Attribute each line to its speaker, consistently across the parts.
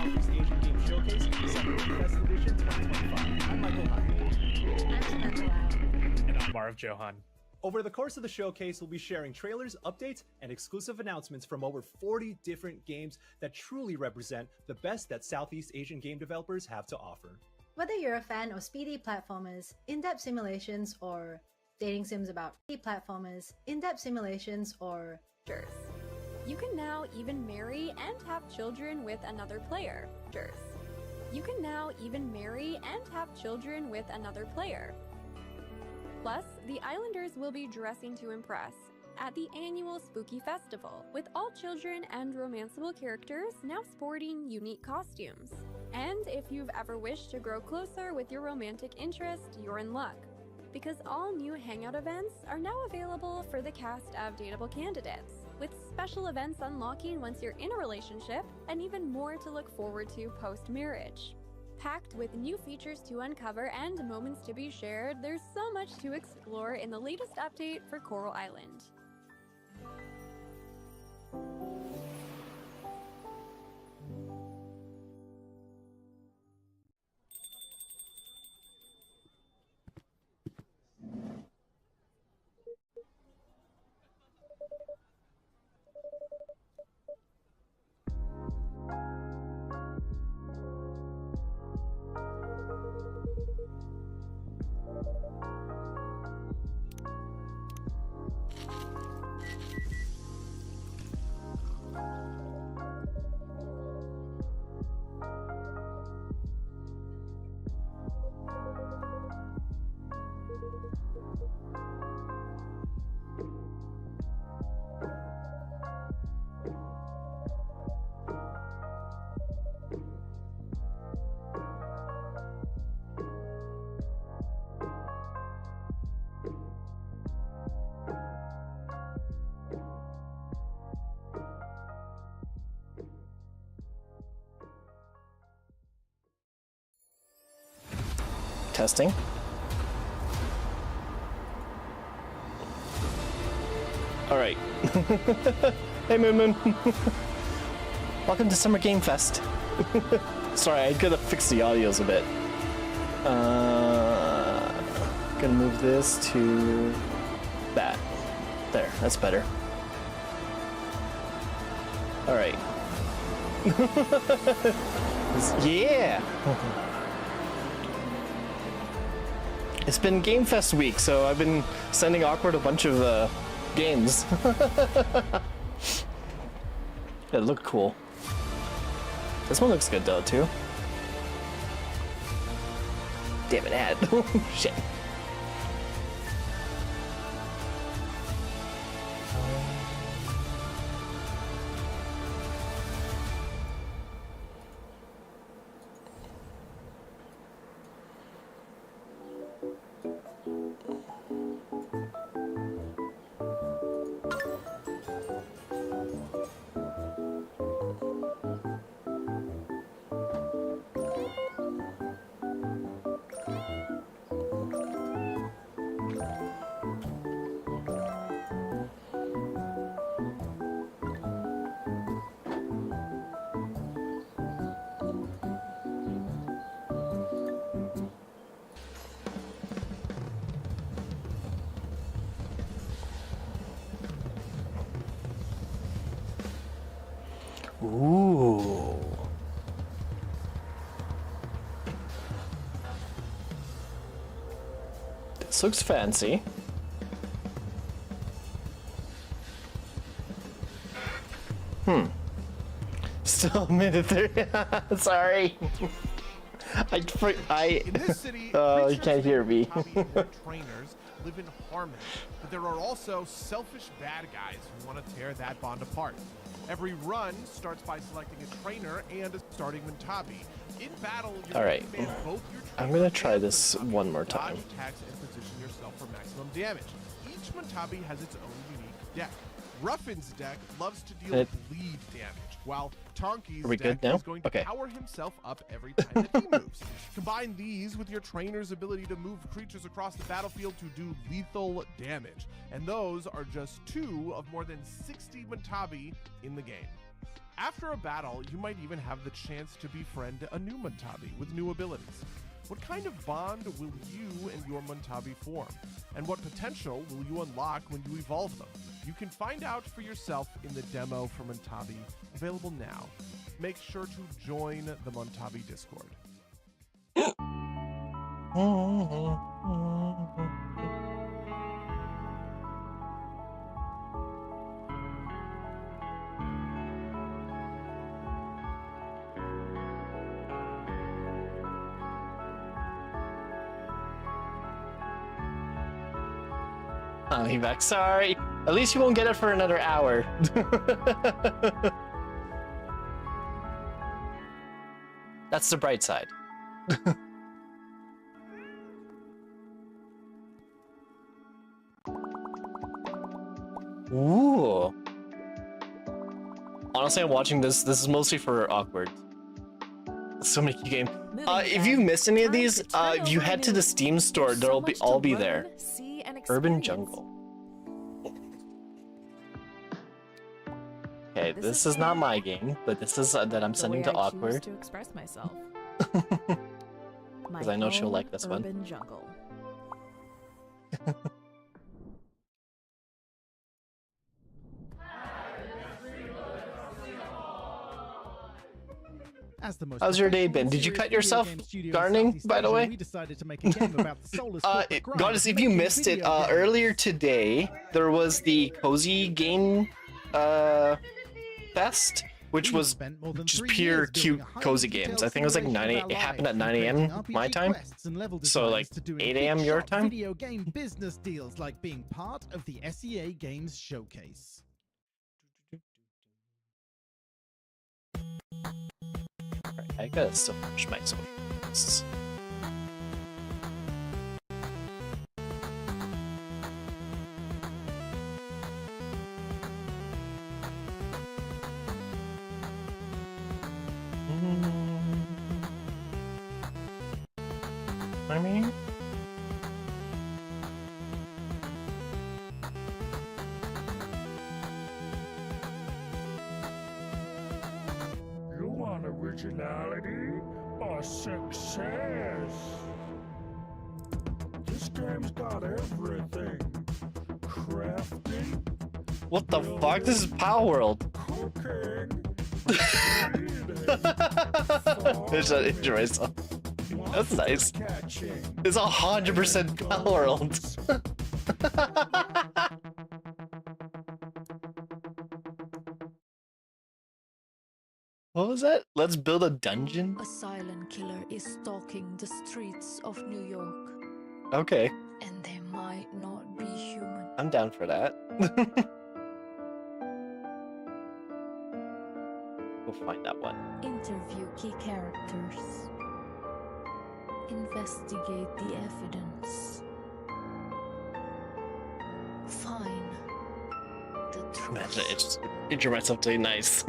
Speaker 1: Southeast Asian Game Showcase Summer Game Fest Edition 2025. I'm Michael Hyde.
Speaker 2: I'm Samantha Lau.
Speaker 1: And I'm Marv Johan. Over the course of the showcase, we'll be sharing trailers, updates, and exclusive announcements from over 40 different games that truly represent the best that Southeast Asian game developers have to offer.
Speaker 2: Whether you're a fan of speedy platformers, in-depth simulations, or dating sims about platformers, in-depth simulations, or
Speaker 3: you can now even marry and have children with another player. You can now even marry and have children with another player. Plus, the Islanders will be dressing to impress at the annual Spooky Festival, with all children and romanceable characters now sporting unique costumes. And if you've ever wished to grow closer with your romantic interest, you're in luck, because all new Hangout events are now available for the cast of dateable candidates, with special events unlocking once you're in a relationship, and even more to look forward to post-marriage. Packed with new features to uncover and moments to be shared, there's so much to explore in the latest update for Coral Island.
Speaker 4: Testing. All right. Hey, Moon Moon. Welcome to Summer Game Fest. Sorry, I gotta fix the audios a bit. Gonna move this to that. There, that's better. All right. Yeah. It's been Game Fest week, so I've been sending Awkward a bunch of games. It looked cool. This one looks good though, too. Damn it, ad. Shit. Ooh. This looks fancy. Still a minute there. Sorry.
Speaker 5: In this city,
Speaker 4: you can't hear me.
Speaker 5: trainers live in harmony, but there are also selfish bad guys who want to tear that bond apart. Every run starts by selecting a trainer and a starting Mintabi. In battle, you're
Speaker 4: All right.
Speaker 5: going to command both your
Speaker 4: I'm gonna
Speaker 5: trainer
Speaker 4: try
Speaker 5: and
Speaker 4: this
Speaker 5: Mintabi
Speaker 4: one more
Speaker 5: to dodge
Speaker 4: time.
Speaker 5: attacks and position yourself for maximum damage. Each Mintabi has its own unique deck. Ruffin's deck loves to deal bleed damage, while Tonki's
Speaker 4: Are we
Speaker 5: deck
Speaker 4: good now?
Speaker 5: is going to
Speaker 4: Okay.
Speaker 5: power himself up every time that he moves. Combine these with your trainer's ability to move creatures across the battlefield to do lethal damage, and those are just two of more than 60 Mintabi in the game. After a battle, you might even have the chance to befriend a new Muntabi with new abilities. What kind of bond will you and your Muntabi form? And what potential will you unlock when you evolve them? You can find out for yourself in the demo for Muntabi, available now. Make sure to join the Muntabi Discord.
Speaker 4: I'm back. Sorry. At least you won't get it for another hour. That's the bright side. Ooh. Honestly, I'm watching this. This is mostly for Awkward. So many key game. If you missed any of these, if you head to the Steam store, they'll all be there. Urban Jungle. Okay, this is not my game, but this is that I'm sending to Awkward.
Speaker 6: To express myself.
Speaker 4: Because I know she'll like this one.
Speaker 6: Urban Jungle.
Speaker 7: As the most
Speaker 4: How's your day been? Did you cut yourself gardening, by the way?
Speaker 7: We decided to make a game about the soulless corporate grind
Speaker 4: Goddess,
Speaker 7: of
Speaker 4: if you
Speaker 7: making
Speaker 4: missed it,
Speaker 7: video games.
Speaker 4: earlier today, there was the Cozy Game Fest, which
Speaker 7: We
Speaker 4: was
Speaker 7: spent more than
Speaker 4: just
Speaker 7: 3
Speaker 4: pure
Speaker 7: years
Speaker 4: cute,
Speaker 7: building a highly
Speaker 4: cozy
Speaker 7: detailed
Speaker 4: games. I think it was like
Speaker 7: simulation
Speaker 4: 9
Speaker 7: of our
Speaker 4: it happened at
Speaker 7: lives,
Speaker 4: 9
Speaker 7: from
Speaker 4: a.m.
Speaker 7: creating
Speaker 4: my
Speaker 7: RPG
Speaker 4: time.
Speaker 7: quests and level
Speaker 4: So, like,
Speaker 7: designs to doing
Speaker 4: 8 a.m. your
Speaker 7: big-shot
Speaker 4: time?
Speaker 7: Video game business deals like being part of the SEA Games Showcase.
Speaker 4: Alright, I gotta still finish my social lists. I mean,
Speaker 8: You want originality or success? This game's got everything. Crafting,
Speaker 4: what the fuck? This is Power World.
Speaker 8: cooking,
Speaker 4: There's an intro myself. That's nice.
Speaker 8: catching.
Speaker 4: It's 100% Power World. What was that? Let's build a dungeon?
Speaker 9: A silent killer is stalking the streets of New York,
Speaker 4: Okay,
Speaker 9: and they might not be human.
Speaker 4: I'm down for that. We'll find that one.
Speaker 9: Interview key characters. Investigate the evidence. Find the
Speaker 4: Imagine it
Speaker 9: truth.
Speaker 4: just intro myself to nice.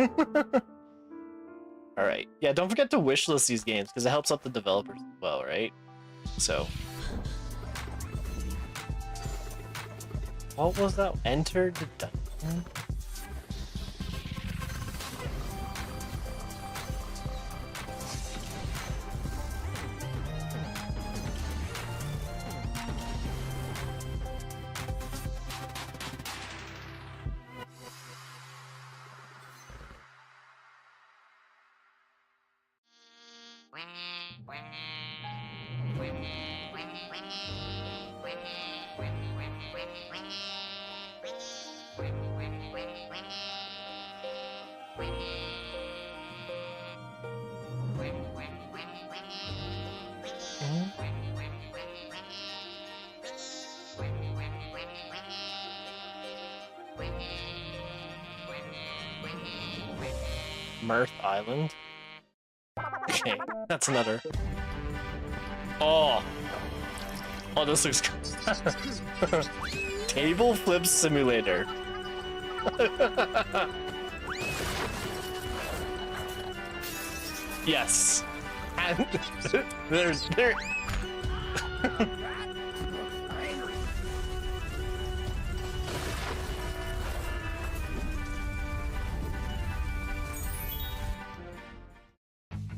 Speaker 4: Alright. Yeah, don't forget to wishlist these games because it helps out the developers as well, right? So. What was that? Enter the dungeon? Mirth Island. Okay, that's another. Oh, oh, this looks good. Table flip simulator. Yes, and there's there.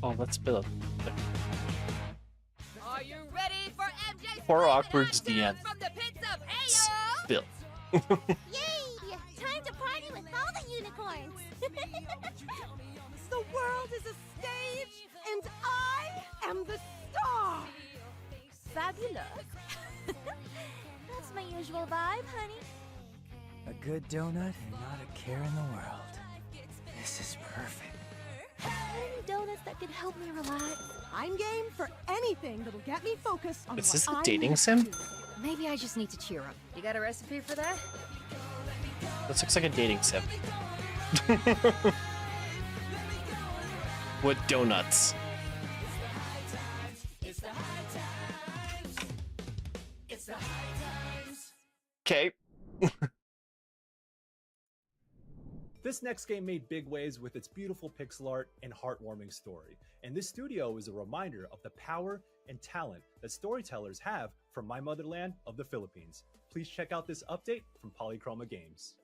Speaker 4: Oh, let's spit up.
Speaker 6: Are you ready for MJ
Speaker 4: Poor Awkward's the end.
Speaker 6: from the pits of Heyo?
Speaker 4: Spill.
Speaker 10: Yay! Time to party with all the unicorns!
Speaker 6: The world is a stage, and I am the star.
Speaker 10: Fabulous! That's my usual vibe, honey.
Speaker 11: A good donut and not a care in the world. This is perfect.
Speaker 10: Any donuts that could help me relax?
Speaker 6: I'm game for anything that'll get me focused on
Speaker 4: Is this
Speaker 6: what
Speaker 4: a
Speaker 6: I
Speaker 4: dating
Speaker 6: need to
Speaker 4: sim?
Speaker 6: do.
Speaker 10: Maybe I just need to cheer up.
Speaker 6: You got a recipe for that?
Speaker 4: This looks like a dating sim. With donuts. Okay.
Speaker 1: This next game made big waves with its beautiful pixel art and heartwarming story, and this studio is a reminder of the power and talent that storytellers have from my motherland of the Philippines. Please check out this update from Polychroma Games.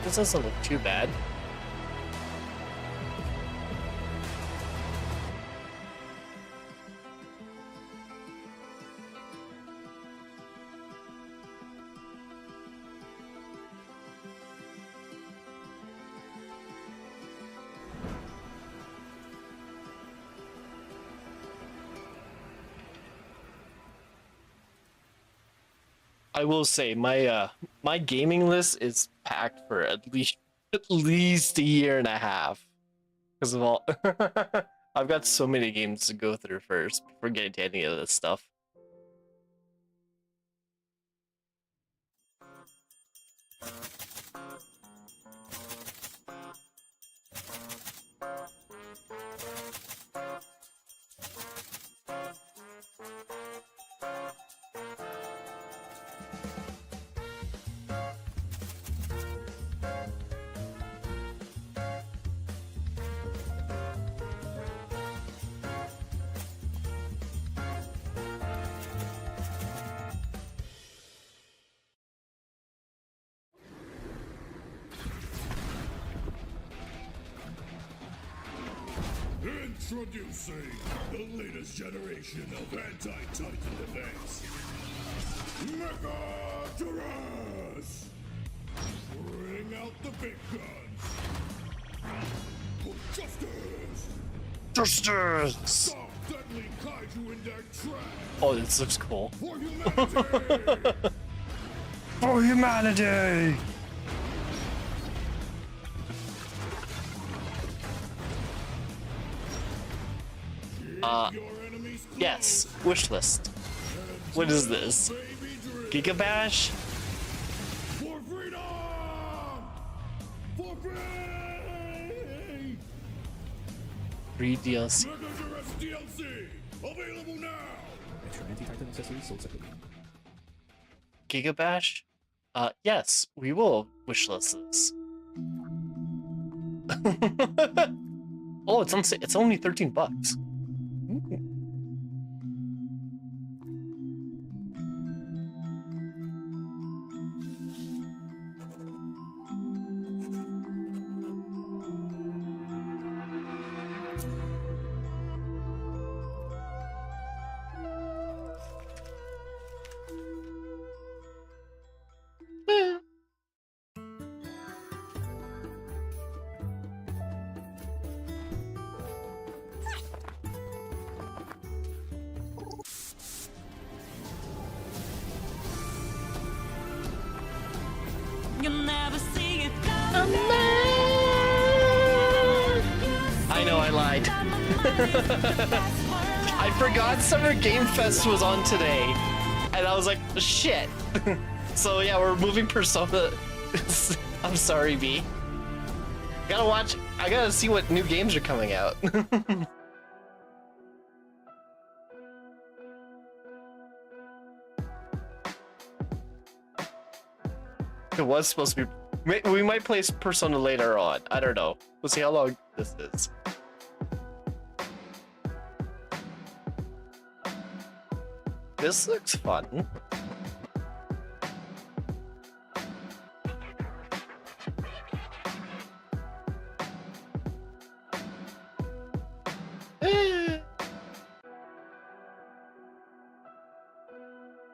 Speaker 4: This doesn't look too bad. I will say my gaming list is packed for at least a year and a half because of all I've got so many games to go through first before getting to any of this stuff.
Speaker 8: Introducing the latest generation of anti-Titan defense. Mecha-Turles! Bring out the big guns! For justice!
Speaker 4: Justice!
Speaker 8: Stop deadly kaiju in their tracks!
Speaker 4: Oh, this looks cool.
Speaker 8: For humanity!
Speaker 4: For humanity! Yes, wish list. What is this? Gigabash?
Speaker 8: For freedom! For free!
Speaker 4: Free DLC.
Speaker 8: Mecha-Turles DLC! Available now!
Speaker 12: Extra anti-Titan accessories sold separately.
Speaker 4: Gigabash? Yes, we will wishlist this. Oh, it's only $13. Ooh.
Speaker 6: You'll never see it coming.
Speaker 4: lied. I forgot Summer Game Fest was on today, and I was like, shit. So yeah, we're moving Persona. I'm sorry, B. Gotta watch. I gotta see what new games are coming out. It was supposed to be. We might play Persona later on. I don't know. We'll see how long this is. This looks fun.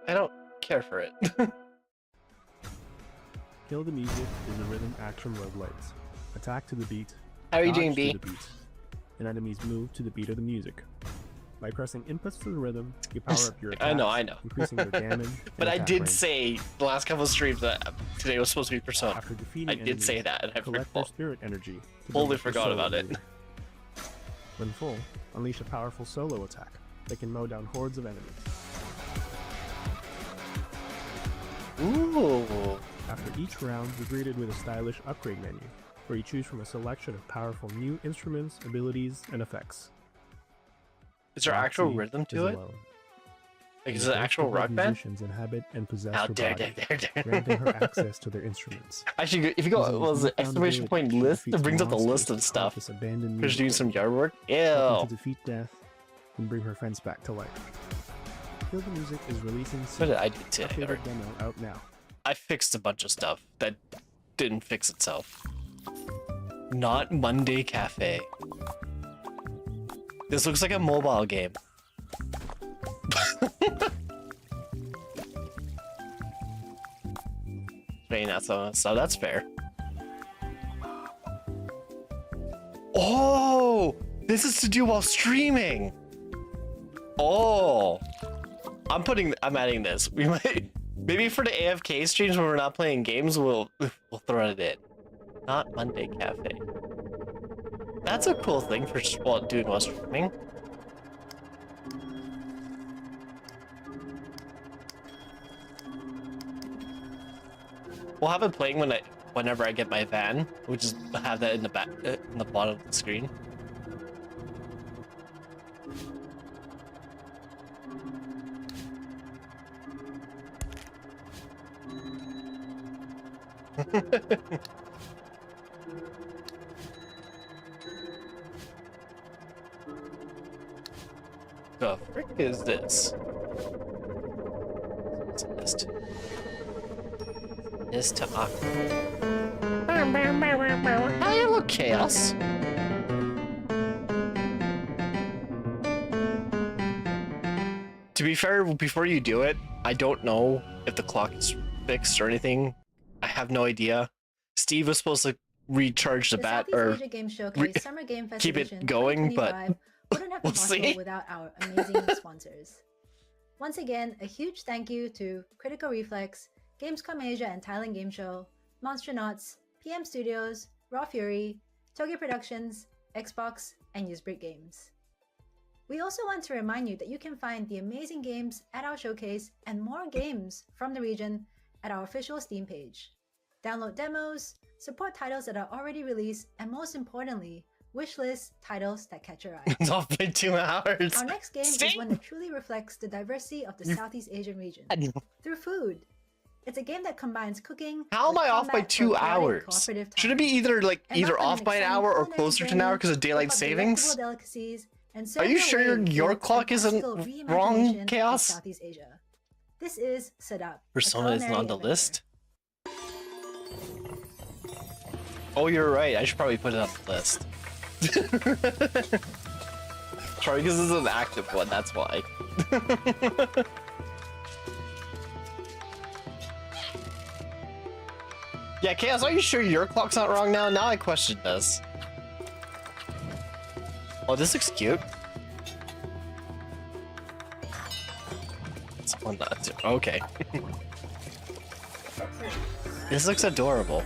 Speaker 4: I don't care for it.
Speaker 13: Kill the Music is a rhythm action roguelite. Attack to the beat.
Speaker 4: How are you
Speaker 13: dodge
Speaker 4: doing, B?
Speaker 13: to the beat, and enemies move to the beat of the music. By pressing inputs to the rhythm, you power up your attacks,
Speaker 4: I know.
Speaker 13: increasing their damage.
Speaker 4: But I
Speaker 13: attack
Speaker 4: did
Speaker 13: range.
Speaker 4: say the last couple of streams that today was supposed to be Persona.
Speaker 13: After defeating
Speaker 4: I did
Speaker 13: enemies,
Speaker 4: say that, and I
Speaker 13: collect their spirit energy. to
Speaker 4: Totally
Speaker 13: build up your
Speaker 4: forgot
Speaker 13: solo
Speaker 4: about it.
Speaker 13: move. When full, unleash a powerful solo attack that can mow down hordes of enemies.
Speaker 4: Ooh.
Speaker 13: After each round, you're greeted with a stylish upgrade menu, where you choose from a selection of powerful new instruments, abilities, and effects.
Speaker 4: Is there actual
Speaker 13: Roxy
Speaker 4: rhythm
Speaker 13: is
Speaker 4: to it?
Speaker 13: alone.
Speaker 4: Like, is
Speaker 13: The
Speaker 4: it an actual
Speaker 13: first of
Speaker 4: rock
Speaker 13: her
Speaker 4: band?
Speaker 13: musicians inhabit and possess
Speaker 4: How
Speaker 13: her
Speaker 4: dare
Speaker 13: body,
Speaker 4: they?
Speaker 13: granting her access to their instruments.
Speaker 4: Actually, if you go,
Speaker 13: These
Speaker 4: what was
Speaker 13: are
Speaker 4: it, exclamation point
Speaker 13: newfound
Speaker 4: list? It
Speaker 13: abilities
Speaker 4: brings up the
Speaker 13: monsters
Speaker 4: list of
Speaker 13: to
Speaker 4: stuff.
Speaker 13: this abandoned
Speaker 4: Just
Speaker 13: music
Speaker 4: doing some
Speaker 13: venue,
Speaker 4: yard work?
Speaker 13: hoping
Speaker 4: Ew.
Speaker 13: to defeat death and bring her friends back to life. Kill the Music is releasing
Speaker 4: What did I do today?
Speaker 13: updated
Speaker 4: Alright.
Speaker 13: demo out now.
Speaker 4: I fixed a bunch of stuff that didn't fix itself. Not Monday Cafe. This looks like a mobile game. Saying that, so that's fair. Oh, this is to do while streaming. Oh, I'm adding this. We might, maybe for the AFK streams when we're not playing games, we'll throw it in. Not Monday Cafe. That's a cool thing for doing while streaming. We'll have it playing whenever I get my van. We'll just have that in the back, in the bottom of the screen. The frick is this? Is to Hello, Chaos. To be fair, before you do it, I don't know if the clock is fixed or anything. I have no idea. Steve was supposed to recharge the bat
Speaker 2: Southeast
Speaker 4: or
Speaker 2: Asia Game Showcase Summer Game Fest
Speaker 4: keep
Speaker 2: Edition
Speaker 4: it going, but
Speaker 2: 2025 wouldn't have been
Speaker 4: we'll
Speaker 2: possible
Speaker 4: see.
Speaker 2: without our amazing sponsors. Once again, a huge thank you to Critical Reflex, Gamescom Asia and Thailand Game Show, Monstronauts, PM Studios, Raw Fury, Tokyo Productions, Xbox, and Usebrick Games. We also want to remind you that you can find the amazing games at our showcase and more games from the region at our official Steam page. Download demos, support titles that are already released, and most importantly, wishlist titles that catch your eye.
Speaker 4: It's off by 2 hours.
Speaker 2: Our next game is one that truly reflects the diversity of the Southeast Asian region through food. It's a game that combines cooking.
Speaker 4: How am
Speaker 2: with
Speaker 4: I off by
Speaker 2: combat for
Speaker 4: 2
Speaker 2: chaotic
Speaker 4: hours?
Speaker 2: cooperative
Speaker 4: Should it be
Speaker 2: time.
Speaker 4: either
Speaker 2: Embark on
Speaker 4: off by an
Speaker 2: exciting
Speaker 4: hour or
Speaker 2: culinary
Speaker 4: closer to an hour
Speaker 2: journey,
Speaker 4: because of daylight
Speaker 2: whip up
Speaker 4: savings?
Speaker 2: delectable delicacies, and
Speaker 4: Are
Speaker 2: serve
Speaker 4: you
Speaker 2: your
Speaker 4: sure
Speaker 2: way
Speaker 4: your
Speaker 2: through
Speaker 4: clock
Speaker 2: the
Speaker 4: isn't
Speaker 2: fantastical
Speaker 4: wrong,
Speaker 2: reimagination of
Speaker 4: Chaos?
Speaker 2: Southeast Asia. This is Sadap.
Speaker 4: Persona isn't on the list? Oh, you're right. I should probably put it on the list. Probably because this is an active one, that's why. Yeah, Chaos, are you sure your clock's not wrong now? Now I question this. Oh, this looks cute. It's one that, okay. This looks adorable.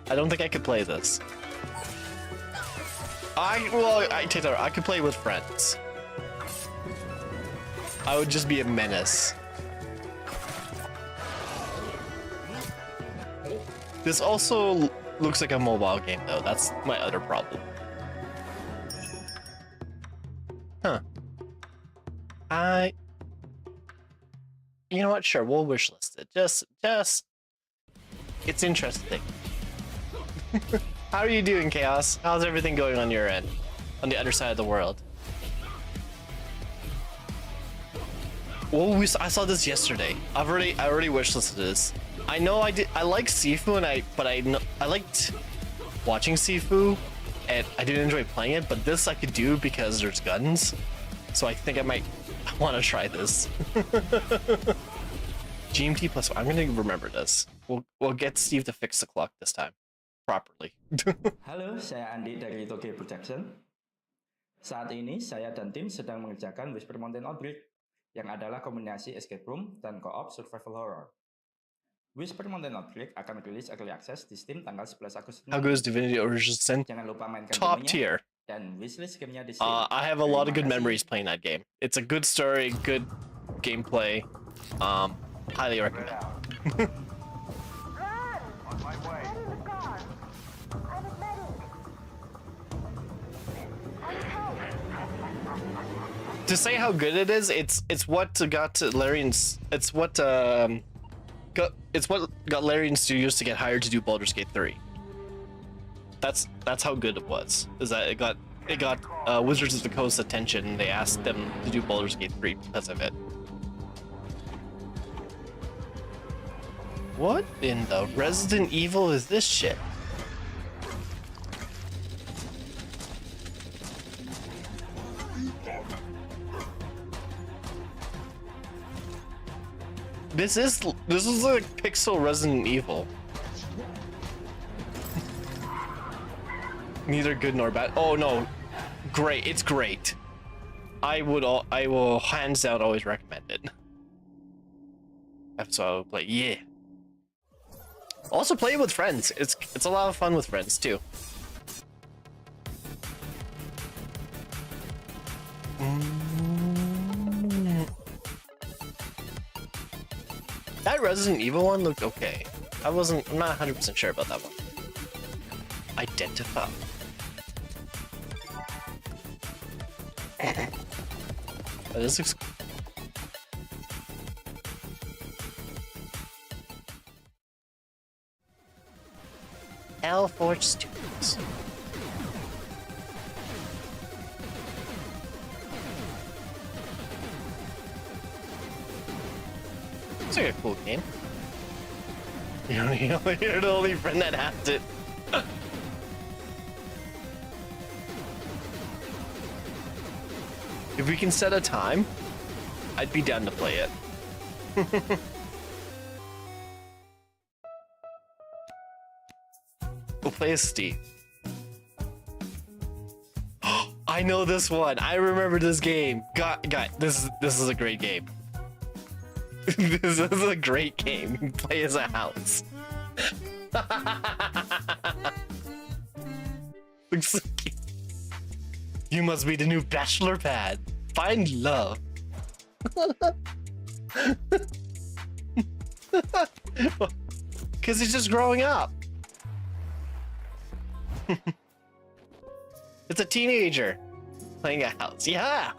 Speaker 4: I don't think I could play this. I take that. I could play with friends. I would just be a menace. This also looks like a mobile game, though. That's my other problem. Huh. You know what? Sure, we'll wishlist it. Just. It's interesting. How are you doing, Chaos? How's everything going on your end? On the other side of the world? Oh, I saw this yesterday. I already wishlisted this. I know I did. I like Sifu, but I liked watching Sifu, and I didn't enjoy playing it. But this I could do because there's guns, so I think I might want to try this. GMT plus. I'm gonna remember this. We'll get Steve to fix the clock this time, properly.
Speaker 14: Halo, saya Andi dari Tokyo Production. Saat ini saya dan tim sedang mengerjakan Whisper Mountain Outbreak, yang adalah kombinasi escape room dan co-op survival horror. Whisper Mountain Outbreak akan rilis early access di Steam tanggal 11 Agustus.
Speaker 4: How good is Divinity Original Sin?
Speaker 14: Jangan lupa mainkan
Speaker 4: Top tier.
Speaker 14: Dan wishlist gamenya di Steam.
Speaker 4: I have a lot of good memories playing that game. It's a good story, good gameplay. Highly recommend. To say how good it is, it's what got Larian Studios to get hired to do Baldur's Gate 3. That's how good it was. Is that it got Wizards of the Coast's attention, and they asked them to do Baldur's Gate 3 because of it. What in the Resident Evil is this shit? This is like pixel Resident Evil. Neither good nor bad. Oh no, great! It's great. I will hands down always recommend it. So I will play. Yeah. Also play it with friends. It's a lot of fun with friends too. That Resident Evil one looked okay. I'm not 100% sure about that one. Identify. Oh, this looks. L4 Studios. It's like a cool game. You're the only friend that has it. If we can set a time, I'd be down to play it. We'll play as Steve. I know this one. I remember this game. God, this is a great game. This is a great game. You play as a house. Looks so cute. You must be the new bachelor pad. Find love. Because he's just growing up. It's a teenager playing a house. Yeah.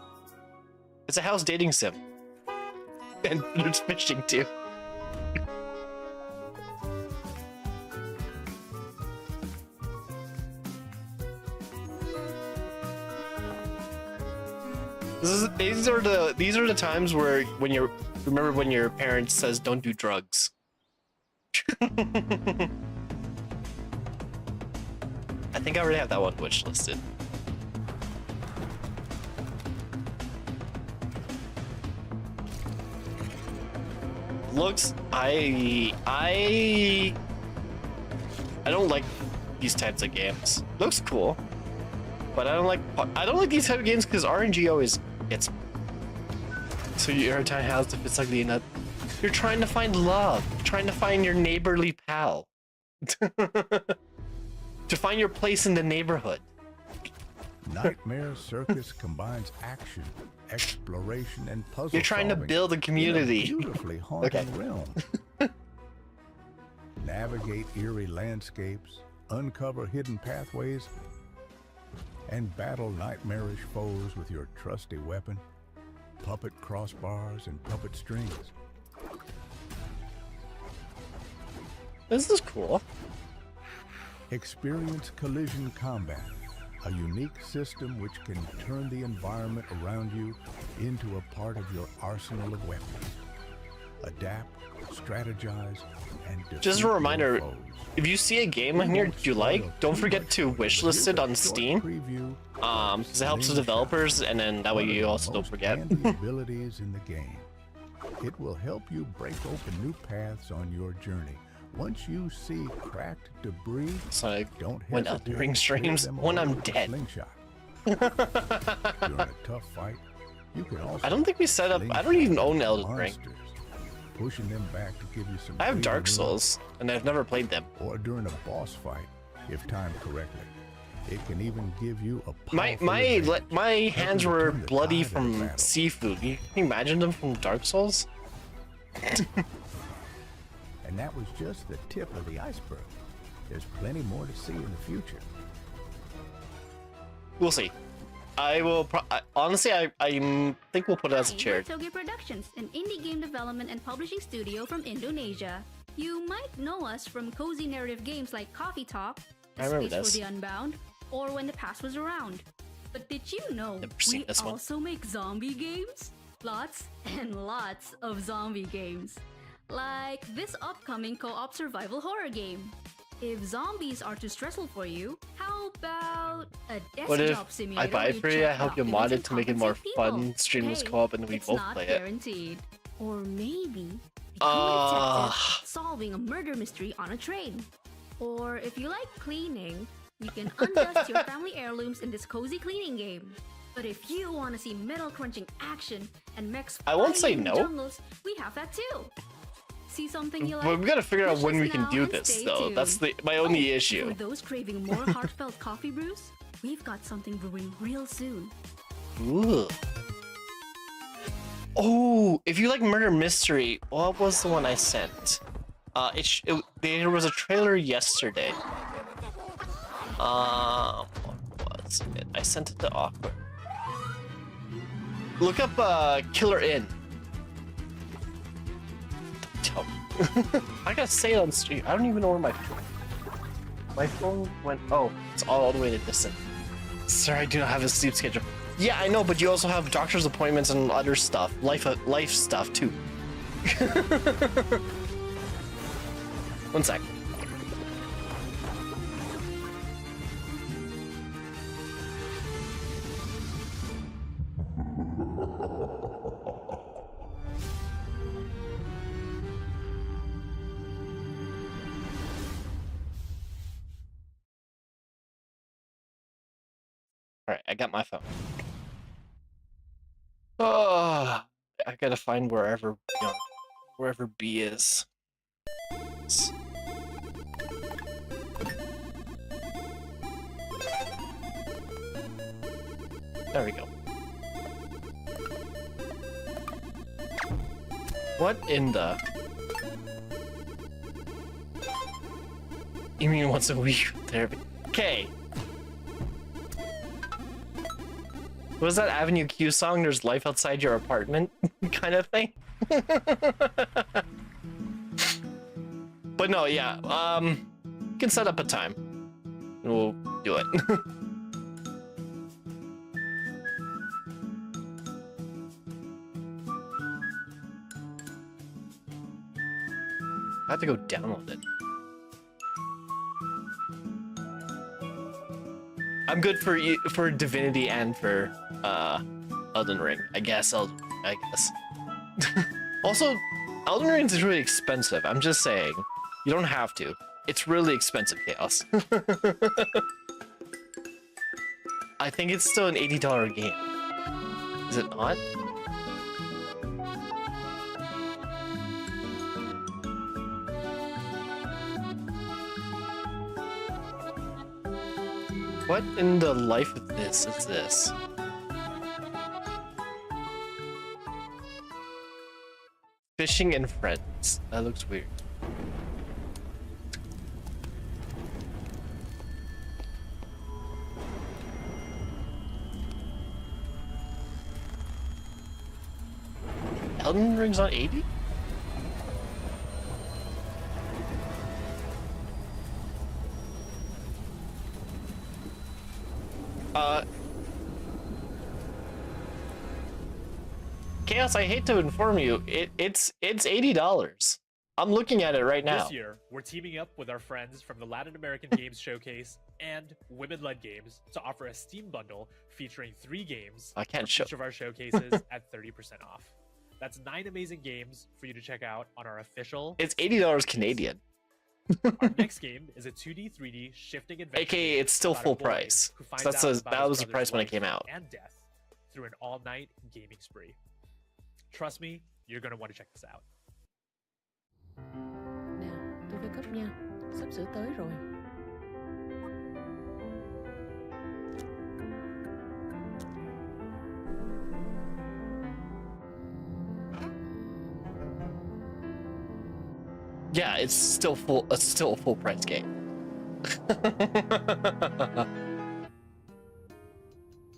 Speaker 4: It's a house dating sim. And there's fishing too. These are the times where when your parents says don't do drugs. I think I already have that one wish listed. Looks I don't like these types of games. Looks cool, but I don't like these type of games because RNG always gets me. So you're a tiny house if it's like the nut. You're trying to find love. You're trying to find your neighborly pal. To find your place in the neighborhood.
Speaker 15: Nightmare Circus combines action, exploration, and puzzle
Speaker 4: You're trying to
Speaker 15: solving
Speaker 4: build a
Speaker 15: in
Speaker 4: community.
Speaker 15: beautifully haunted realm. Navigate eerie landscapes, uncover hidden pathways, and battle nightmarish foes with your trusty weapon, puppet crossbars, and puppet strings.
Speaker 4: This is cool.
Speaker 15: Experience Collision Combat, a unique system which can turn the environment around you into a part of your arsenal of weapons. Adapt, strategize, and defeat
Speaker 4: Just a
Speaker 15: your
Speaker 4: reminder,
Speaker 15: foes.
Speaker 4: if you see a game in here that you like, don't forget to wishlist it on Steam. Because it helps the developers, and then that way you also don't forget.
Speaker 15: Handy abilities in the game. It will help you break open new paths on your journey. Once you see cracked debris,
Speaker 4: So
Speaker 15: don't
Speaker 4: when
Speaker 15: hesitate
Speaker 4: Elden Ring
Speaker 15: to clear
Speaker 4: streams,
Speaker 15: them
Speaker 4: when
Speaker 15: away
Speaker 4: I'm
Speaker 15: with a
Speaker 4: dead.
Speaker 15: slingshot. During a tough fight, you can also
Speaker 4: I don't think we set up. I don't even own Elden Ring.
Speaker 15: monsters, pushing them back to give you some
Speaker 4: I have
Speaker 15: breathing
Speaker 4: Dark
Speaker 15: room,
Speaker 4: Souls, and I've never played them.
Speaker 15: or during a boss fight, if timed correctly. It can even give you a
Speaker 4: My
Speaker 15: powerful
Speaker 4: my
Speaker 15: advantage,
Speaker 4: my hands
Speaker 15: helping to
Speaker 4: were
Speaker 15: turn the
Speaker 4: bloody
Speaker 15: tide of
Speaker 4: from
Speaker 15: battle.
Speaker 4: seafood. Can you imagine them from Dark Souls?
Speaker 15: And that was just the tip of the iceberg. There's plenty more to see in the future.
Speaker 4: We'll see. I will. Honestly, I think we'll put it as a charity.
Speaker 16: Toge Productions, an indie game development and publishing studio from Indonesia. You might know us from cozy narrative games like Coffee Talk,
Speaker 4: I
Speaker 16: A
Speaker 4: remember
Speaker 16: Space
Speaker 4: this.
Speaker 16: for the Unbound, or When the Past Was Around. But did you know
Speaker 4: Never seen
Speaker 16: we
Speaker 4: this one.
Speaker 16: also make zombie games? Lots and lots of zombie games. Like this upcoming co-op survival horror game. If zombies are too stressful for you, how about a desk
Speaker 4: What if
Speaker 16: job simulator?
Speaker 4: I buy
Speaker 16: where
Speaker 4: it
Speaker 16: you
Speaker 4: for you? I
Speaker 16: check
Speaker 4: help you
Speaker 16: documents
Speaker 4: mod it
Speaker 16: and
Speaker 4: to make it more
Speaker 16: compensate
Speaker 4: fun,
Speaker 16: people?
Speaker 4: streamless
Speaker 16: Hey,
Speaker 4: co-op, and we
Speaker 16: it's
Speaker 4: both
Speaker 16: not
Speaker 4: play it.
Speaker 16: guaranteed. Or maybe become a detective solving a murder mystery on a train. Or if you like cleaning, we can undust your family heirlooms in this cozy cleaning game. But if you want to see metal crunching action and mechs
Speaker 4: I won't say
Speaker 16: flying in the
Speaker 4: no.
Speaker 16: jungles, we have that too. See something you like?
Speaker 4: But we gotta figure out
Speaker 16: Wish
Speaker 4: when
Speaker 16: us
Speaker 4: we can
Speaker 16: now
Speaker 4: do
Speaker 16: and
Speaker 4: this,
Speaker 16: stay
Speaker 4: though.
Speaker 16: tuned.
Speaker 4: That's my only
Speaker 16: Oh,
Speaker 4: issue.
Speaker 16: For those craving more heartfelt coffee brews, we've got something brewing real soon.
Speaker 4: Ooh. Oh, if you like murder mystery, what was the one I sent? There was a trailer yesterday. What was it? I sent it to Awkward. Look up Killer Inn. Tell me. I gotta say it on stream. I don't even know where my phone went. Oh, it's all the way to distant. Sir, I do not have a sleep schedule. Yeah, I know, but you also have doctor's appointments and other stuff, life stuff too. One sec. Alright, I got my phone. Oh, I gotta find wherever B is. There we go. What in the... You mean once a week therapy? Okay. What was that Avenue Q song? There's life outside your apartment kind of thing? But no, yeah. You can set up a time. And we'll do it. I have to go download it. I'm good for Divinity and for Elden Ring. I guess. Also, Elden Ring is really expensive. I'm just saying. You don't have to. It's really expensive, Chaos. I think it's still an $80 game. Is it not? What in the life of this is this? Fishing and friends. That looks weird. Elden Ring's on 80? Chaos, I hate to inform you, it's $80. I'm looking at it right now.
Speaker 17: This year, we're teaming up with our friends from the Latin American Games Showcase and Women-Led Games to offer a Steam bundle featuring 3 games
Speaker 4: I can't
Speaker 17: from
Speaker 4: show
Speaker 17: each of our showcases at 30% off. That's 9 amazing games for you to check out on our official...
Speaker 4: It's $80 Canadian.
Speaker 17: Our next game is a 2D, 3D shifting adventure.
Speaker 4: AKA, it's still
Speaker 17: about a
Speaker 4: full
Speaker 17: boy
Speaker 4: price.
Speaker 17: who finds
Speaker 4: That
Speaker 17: out about his
Speaker 4: was the
Speaker 17: brother's
Speaker 4: price when it
Speaker 17: life
Speaker 4: came out.
Speaker 17: And death through an all-night gaming spree. Trust me, you're gonna want to check this out.
Speaker 18: Nào, tôi phải cấp nha. Sắp sửa tới rồi.
Speaker 4: Yeah, it's still full. It's still a full price game.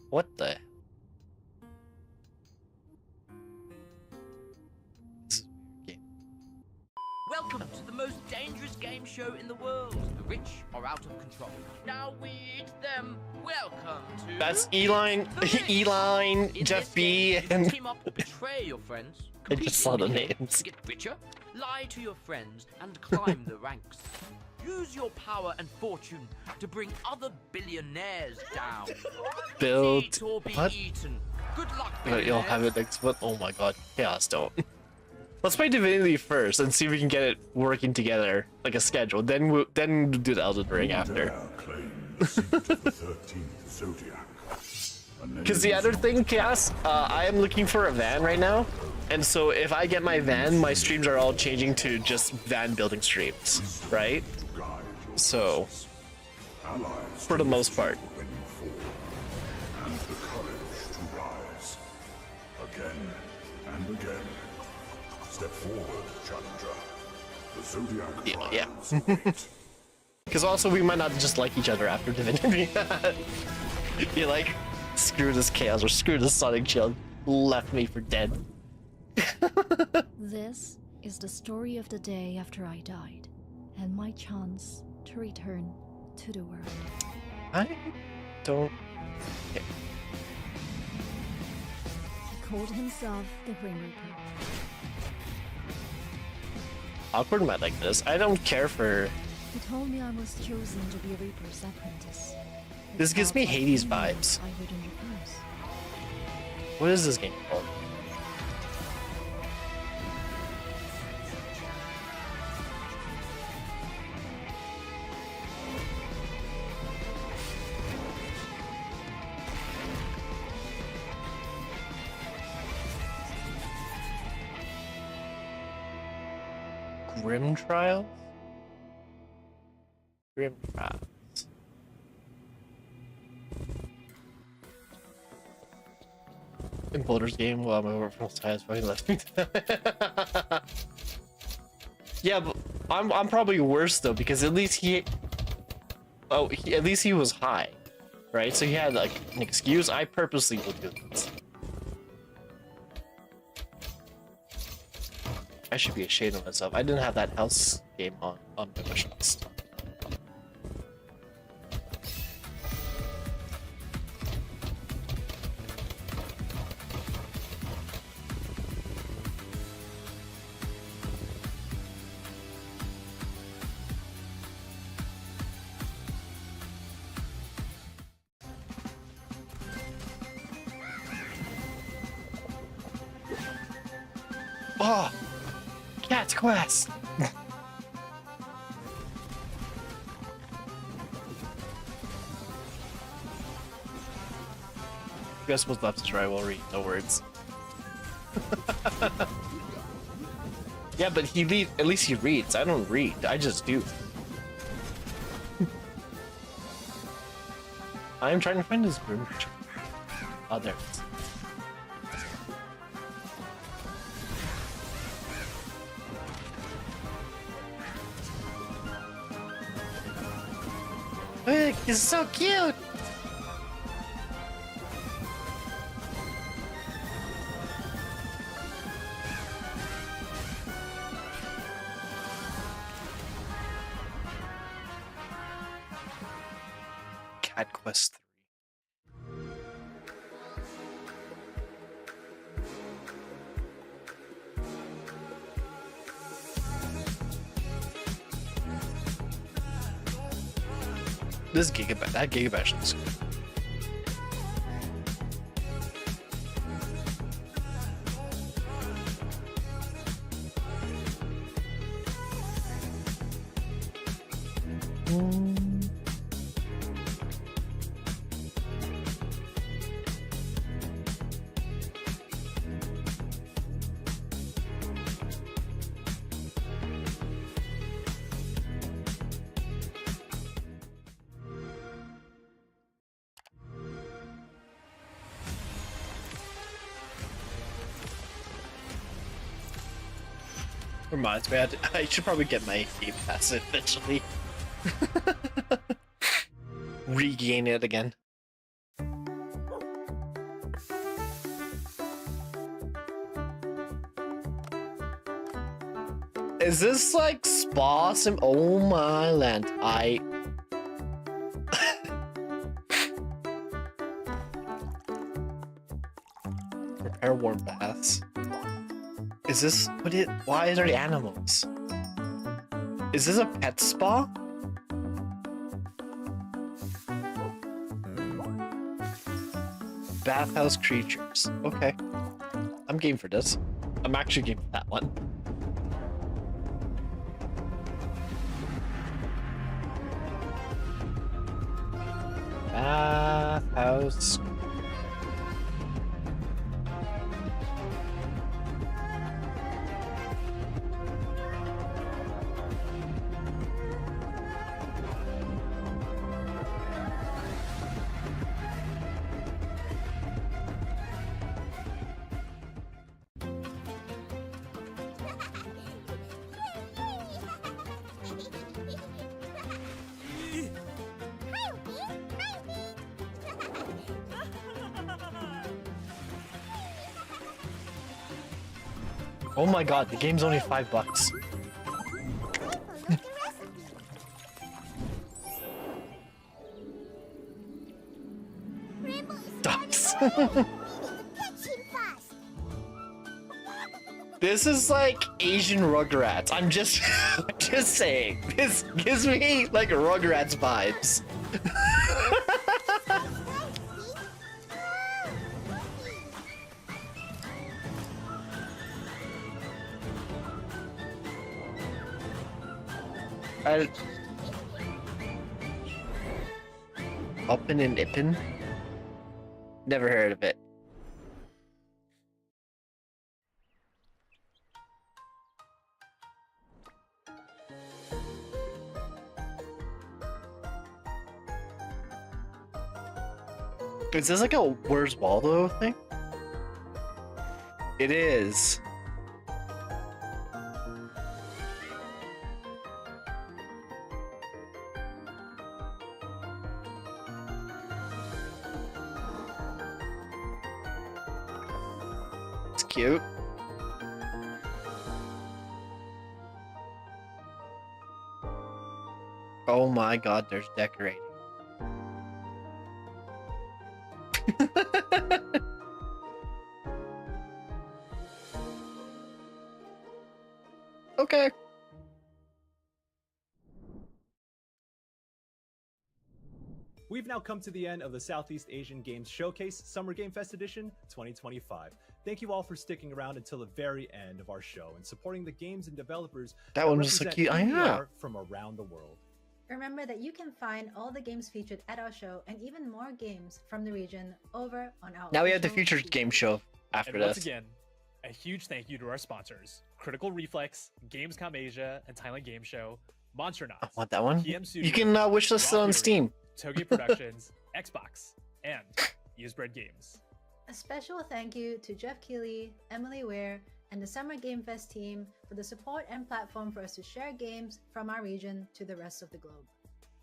Speaker 4: What the?
Speaker 19: Welcome to the most dangerous game show in the world. The rich are out of control. Now we eat them. Welcome to...
Speaker 4: That's Eline, Eline, Jeff B, and
Speaker 19: team up or betray your friends.
Speaker 4: I just saw the
Speaker 19: Compete
Speaker 4: names.
Speaker 19: to get richer, lie to your friends, and climb the ranks. Use your power and fortune to bring other billionaires down.
Speaker 4: Build
Speaker 19: Eat or be
Speaker 4: what?
Speaker 19: eaten. Good luck,
Speaker 4: But you'll have it next month. Oh my god, Chaos, don't. Let's play Divinity first and see if we can get it working together like a schedule. Then we'll do the Elden Ring after. Because the other thing, Chaos, I am looking for a van right now, and so if I get my van, my streams are all changing to just van building streams, right? So, for the most part.
Speaker 8: And the courage to rise. Again and again. Step forward, challenger. The Zodiac
Speaker 4: Yeah. Because also we might not just like each other after Divinity. You're like, screw this Chaos or screw this Sonic Shield. Left me for dead.
Speaker 9: This is the story of the day after I died, and my chance to return to the world.
Speaker 4: I don't... Okay.
Speaker 9: He called himself the Grim Reaper.
Speaker 4: Awkward might like this. I don't care for...
Speaker 9: He told me I was chosen to be a Reaper's apprentice.
Speaker 4: This gives me Hades vibes.
Speaker 9: I wouldn't refuse.
Speaker 4: What is this game called? Grim Trials? Grim Trials. In Boulder's game, while my work from has fucking left me. Yeah, but I'm probably worse though, because at least at least he was high, right? So he had like an excuse. I purposely will do this. I should be ashamed of myself. I didn't have that house game on my wish list. Oh! Cat's Quest! You guys supposed to have to try while reading the words. Yeah, but at least he reads. I don't read, I just do. I'm trying to find this room. Oh, there it is. Look, he's so cute! Cat Quest 3. This Gigabash, that Gigabash looks good. Reminds me, I should probably get my Game Pass eventually. Regain it again. Is this like Spa Sim? Oh my land! Prepare warm baths. Is this what it? Why is there the animals? Is this a pet spa? Bathhouse creatures. Okay, I'm game for this. I'm actually game for that one. Bathhouse. Oh my god, the game's only $5. Ducks. This is like Asian Rugrats. I'm just saying. This gives me like Rugrats vibes. Uppin' and Ippin? Never heard of it. Is this like a Where's Waldo thing? It is. It's cute. Oh my god, there's decorating. Okay.
Speaker 1: We've now come to the end of the Southeast Asian Games Showcase Summer Game Fest Edition 2025. Thank you all for sticking around until the very end of our show and supporting the games and developers
Speaker 4: that one was so cute. I know.
Speaker 1: From around the world.
Speaker 2: Remember that you can find all the games featured at our show and even more games from the region over on our
Speaker 4: Now we have the Future Game Show after
Speaker 17: and
Speaker 4: this.
Speaker 17: Once again, a huge thank you to our sponsors, Critical Reflex, Gamescom Asia, and Thailand Game Show, Monstronauts,
Speaker 4: I want that one.
Speaker 17: PM Studios,
Speaker 4: You can wish list it on Steam.
Speaker 17: Toge Productions, Xbox, and Usebread Games.
Speaker 2: A special thank you to Jeff Keighley, Emily Ware, and the Summer Game Fest team for the support and platform for us to share games from our region to the rest of the globe.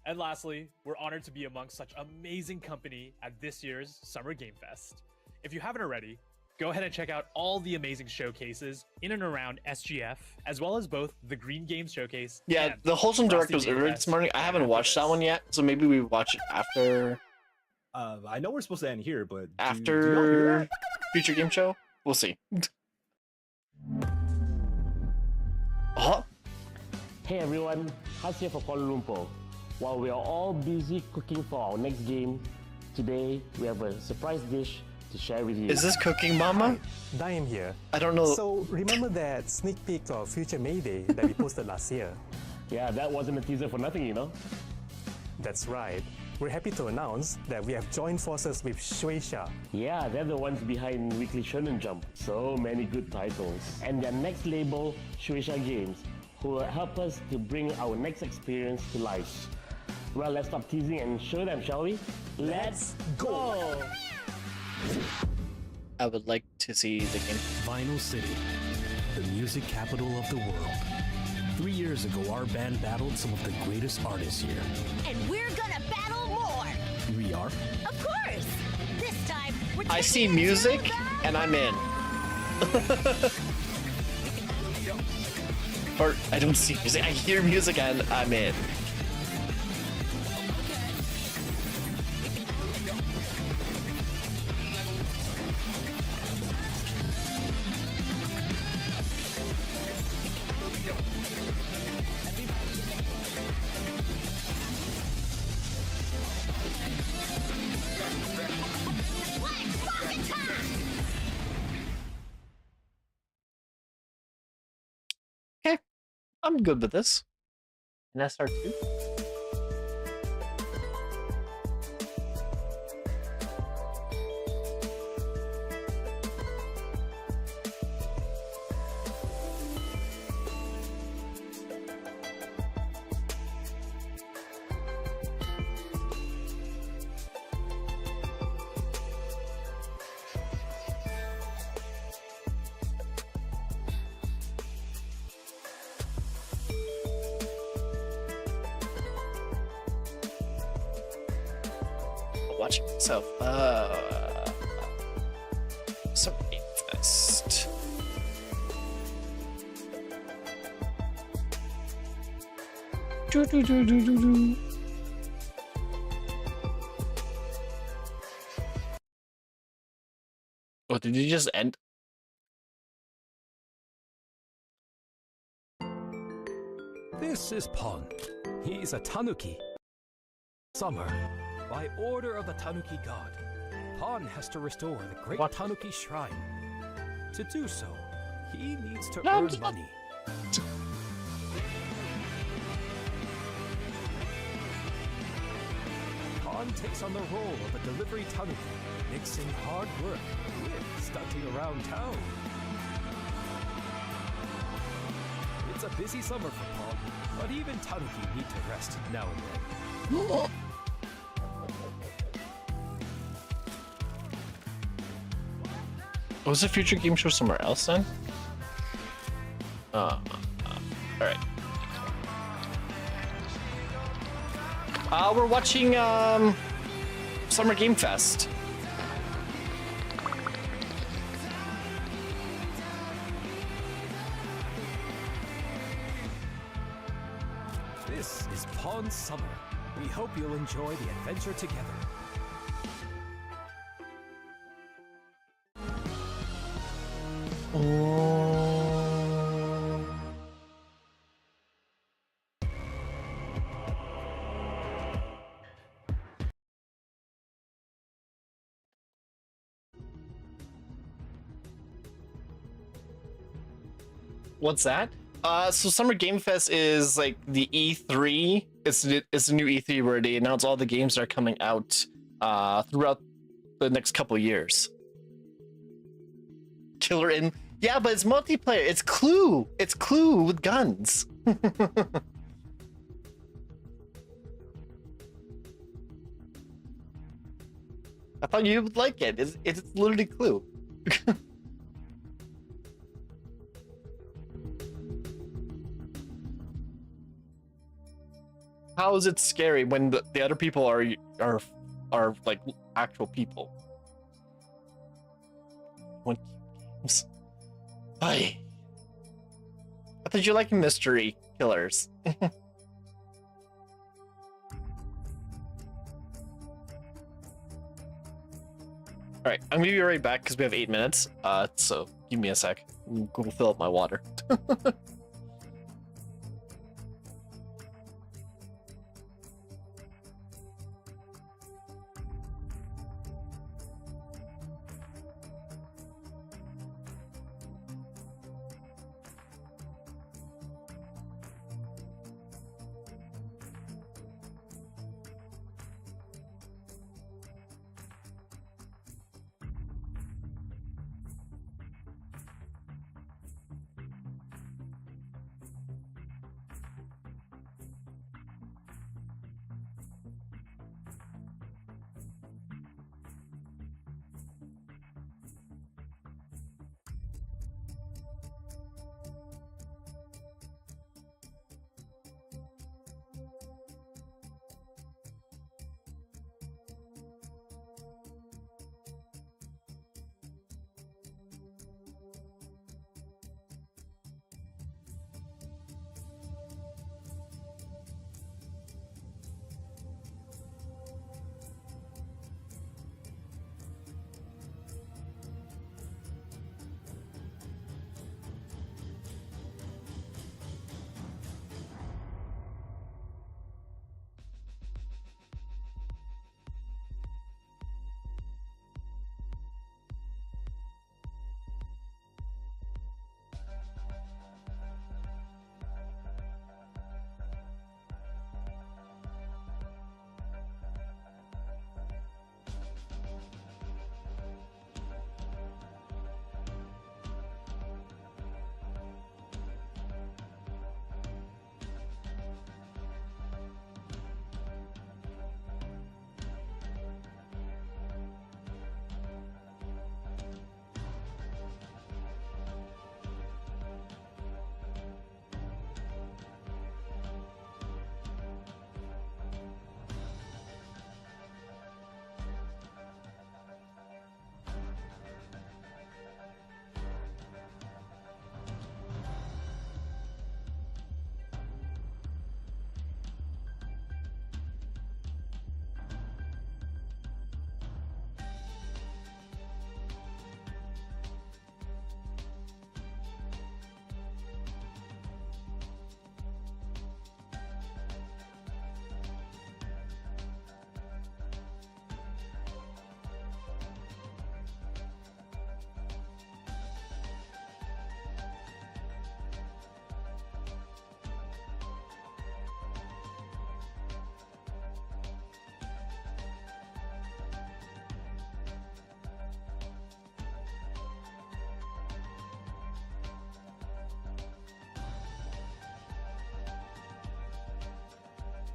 Speaker 17: And lastly, we're honored to be amongst such amazing company at this year's Summer Game Fest. If you haven't already, go ahead and check out all the amazing showcases in and around SGF, as well as both the Green Games Showcase.
Speaker 4: Yeah,
Speaker 17: and
Speaker 4: the Wholesome Direct
Speaker 17: Frosty
Speaker 4: was
Speaker 17: Game
Speaker 4: earlier
Speaker 17: Fest
Speaker 4: this morning. I haven't watched that one yet, so maybe we watch it after.
Speaker 1: I know we're supposed to end here, but
Speaker 4: After
Speaker 1: do you all hear that?
Speaker 4: Future Game Show, we'll see. Oh,
Speaker 20: Hey everyone, Has here for Kuala Lumpur. While we are all busy cooking for our next game, today we have a surprise dish to share with you.
Speaker 4: is this Cooking Mama?
Speaker 21: Dime here.
Speaker 4: I don't know.
Speaker 21: So remember that sneak peek of Future Mayday that we posted last year?
Speaker 20: Yeah, that wasn't a teaser for nothing, you know?
Speaker 21: That's right. We're happy to announce that we have joined forces with Shueisha.
Speaker 20: Yeah, they're the ones behind Weekly Shonen Jump. So many good titles. And their next label, Shueisha Games, who will help us to bring our next experience to life. Well, let's stop teasing and show them, shall we? Let's go!
Speaker 4: I would like to see the game.
Speaker 12: Vinyl City, the music capital of the world. 3 years ago, our band battled some of the greatest artists here.
Speaker 10: And we're gonna battle more!
Speaker 12: We are?
Speaker 10: Of course! This time, we're
Speaker 4: I see music and I'm in. Or I don't see music. I hear music and I'm in. Okay, I'm good with this. An SR2? Watching myself. Some Game Fest. Oh, did you just end?
Speaker 12: This is Pon. He is a Tanuki. Summer. By order of the Tanuki god, Pon has to restore the great Tanuki shrine. To do so, he needs to earn money. Pon takes on the role of a delivery Tanuki, mixing hard work with stunting around town. It's a busy summer for Pon, but even Tanuki need to rest now and then.
Speaker 4: Was the Future Game Show somewhere else then? Alright. We're watching Summer Game Fest.
Speaker 12: This is Pon Summer. We hope you'll enjoy the adventure together.
Speaker 4: What's that? So Summer Game Fest is like the E3. It's the new E3 where they announce all the games that are coming out throughout the next couple years. Killer in, yeah, but it's multiplayer. It's Clue. It's Clue with guns. I thought you would like it. It's literally Clue. How is it scary when the other people are like actual people? When games. I thought you like mystery killers. Alright, I'm gonna be right back because we have 8 minutes. So give me a sec. Go fill up my water.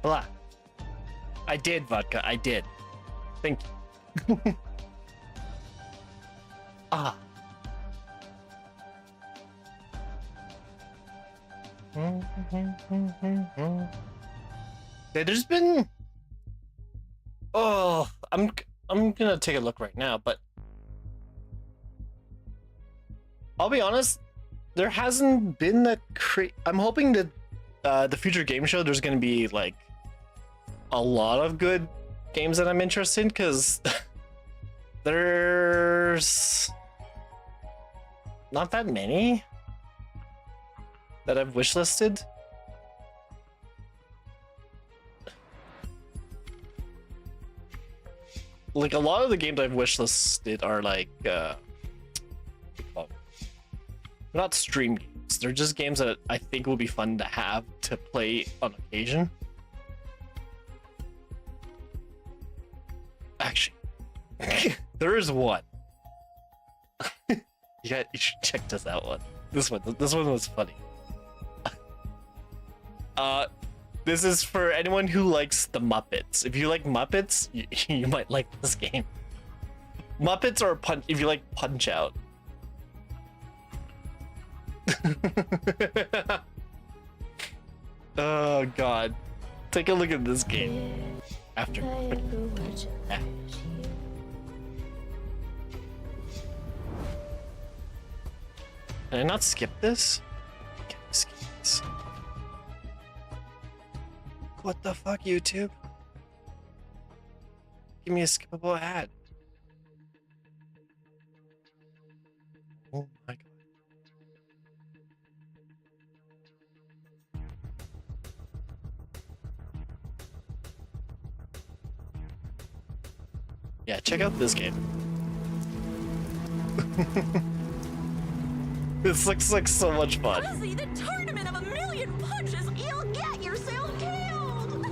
Speaker 4: Blah. I did, Vodka. I did. Thank you. Ah. There's been... Oh, I'm gonna take a look right now, but I'll be honest, there hasn't been that I'm hoping that the future game show there's gonna be like a lot of good games that I'm interested in, because there's not that many that I've wishlisted. Like, a lot of the games I've wishlisted are like not stream games. They're just games that I think will be fun to have to play on occasion. Actually, there is one. You should check this out one. This one was funny. This is for anyone who likes the Muppets. If you like Muppets, you might like this game. Muppets or Punch, if you like Punch Out. Oh god. Take a look at this game. After. Yeah. Can I not skip this? Can I skip this? What the fuck, YouTube? Give me a skippable ad. Oh my god. Yeah, check out this game. This looks like so much fun.
Speaker 6: Fuzzy, the tournament of a million punches, you'll get yourself killed!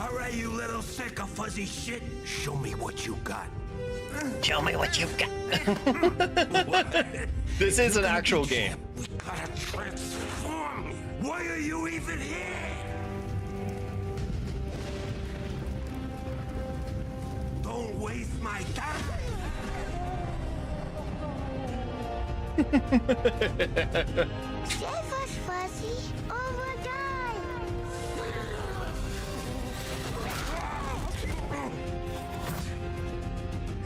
Speaker 8: Alright, you little sick of fuzzy shit. Show me what you got.
Speaker 4: Show me what you've got. This is an actual game.
Speaker 8: We gotta transform. Why are you even here? Don't waste my time.
Speaker 10: Save us, Fuzzy, or we'll die.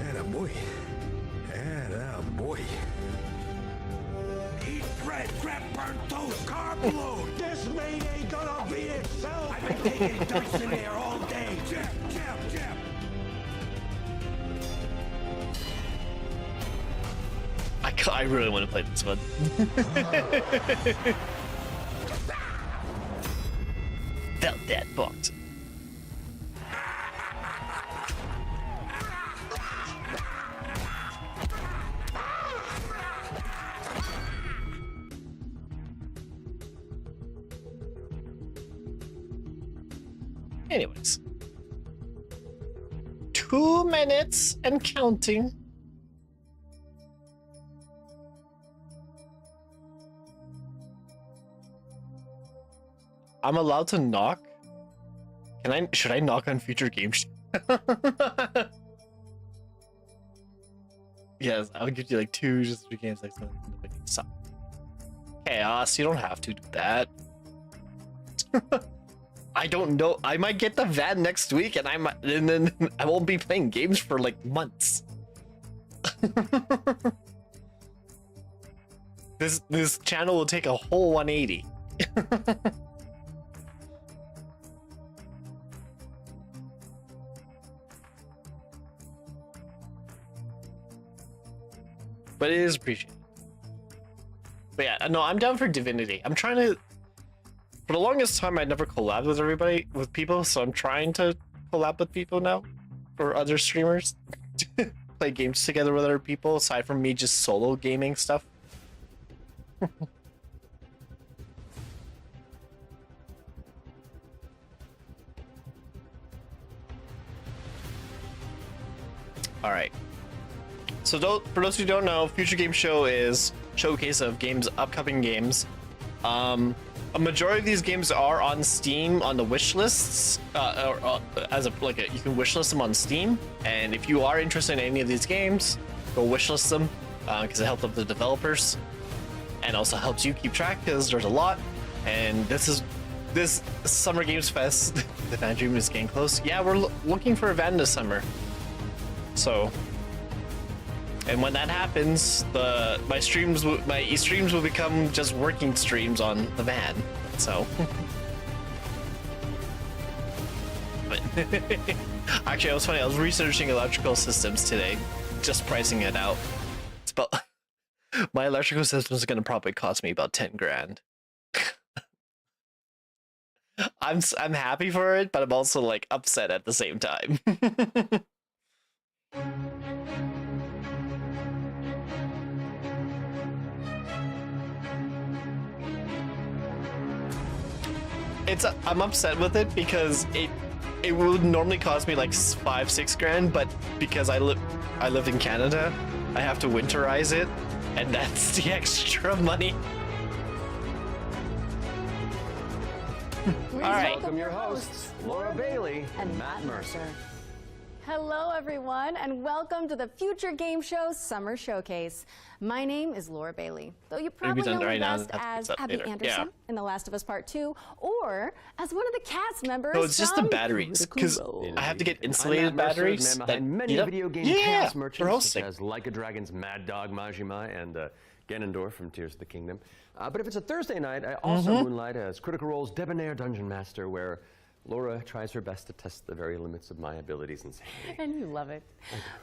Speaker 8: Attaboy. Attaboy. Eat bread, grab burnt toast, carb load. This maid ain't gonna beat itself. I've been taking dice in there all day. Jab, jab, jab.
Speaker 4: I really want to play this one. Felt that box. Anyways, 2 minutes and counting. I'm allowed to knock? Should I knock on future games? Yes, I'll give you like 2 just 3 games next month. Chaos, you don't have to do that. I don't know. I might get the van next week and then I won't be playing games for like months. This channel will take a whole 180. But it is appreciated. But yeah, no, I'm down for Divinity. I'm trying to... For the longest time, I never collabed with people, so I'm trying to collab with people now. Or other streamers. Play games together with other people, aside from me just solo gaming stuff. Alright. So for those who don't know, Future Game Show is a showcase of games, upcoming games. A majority of these games are on Steam on the wish lists. You can wish list them on Steam. And if you are interested in any of these games, go wish list them because it helps out the developers and also helps you keep track because there's a lot. And this Summer Games Fest, the Van Dream is getting close. Yeah, we're looking for a van this summer. So. And when that happens, my streams will become just working streams on the van. So, but actually, it was funny. I was researching electrical systems today, just pricing it out. It's about my electrical system is going to probably cost me about 10 grand. I'm happy for it, but I'm also like upset at the same time. I'm upset with it because it would normally cost me like 5-6 grand, but because I live in Canada, I have to winterize it, and that's the extra money.
Speaker 3: Please welcome your hosts, Laura Bailey and Matt Mercer.
Speaker 22: Hello, everyone, and welcome to the Future Game Show Summer Showcase. My name is Laura Bailey, though you probably know me best as Abby Anderson in The Last of Us Part 2, or as one of the cast members.
Speaker 4: No, it's just the
Speaker 22: from
Speaker 4: batteries, because I have to get insulated batteries.
Speaker 3: That many video game
Speaker 4: yeah,
Speaker 3: cast merchants, such as Like a Dragon's Mad Dog Majima and Ganondorf from Tears of the Kingdom. But if it's a Thursday night, I also moonlight as Critical Role's debonair dungeon master, where Laura tries her best to test the very limits of my abilities and sanity.
Speaker 22: And you love it.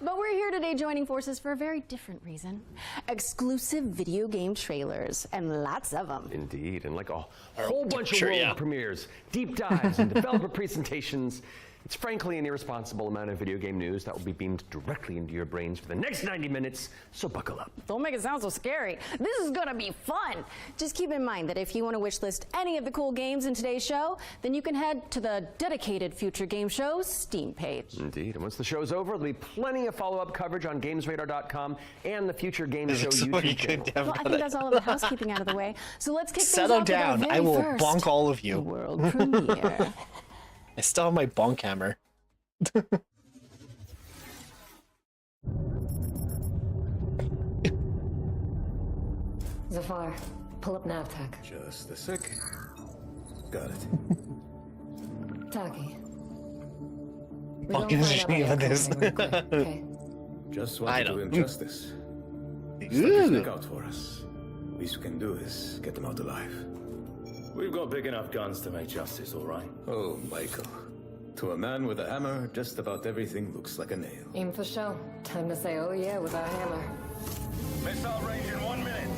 Speaker 22: But we're here today joining forces for a very different reason. Exclusive video game trailers, and lots of them.
Speaker 3: Indeed, and like a whole bunch of world premieres, deep dives, and developer presentations. It's frankly an irresponsible amount of video game news that will be beamed directly into your brains for the next 90 minutes, so buckle up.
Speaker 22: Don't make it sound so scary. This is gonna be fun. Just keep in mind that if you want to wishlist any of the cool games in today's show, then you can head to the dedicated Future Game Show's Steam page.
Speaker 3: Indeed, and once the show's over, there'll be plenty of follow-up coverage on GamesRadar.com and the Future Game Show YouTube channel.
Speaker 22: Well, I think that's all of the housekeeping out of the way. So let's kick things off with our very
Speaker 4: I will
Speaker 22: first
Speaker 4: bonk all of you.
Speaker 22: world premiere.
Speaker 4: I still have my bonk hammer.
Speaker 23: Zafar, pull up Navtech.
Speaker 24: Just a sec. Got it.
Speaker 23: Taki.
Speaker 4: Fucking shame of this.
Speaker 23: Okay.
Speaker 24: Just want to do him justice. Look out for us. Least we can do is get them out alive. We've got big enough guns to make justice, all right? Oh, Michael. To a man with a hammer, just about everything looks like a nail.
Speaker 23: Aim for show. Time to say oh yeah with our hammer.
Speaker 8: Missile range in 1 minute.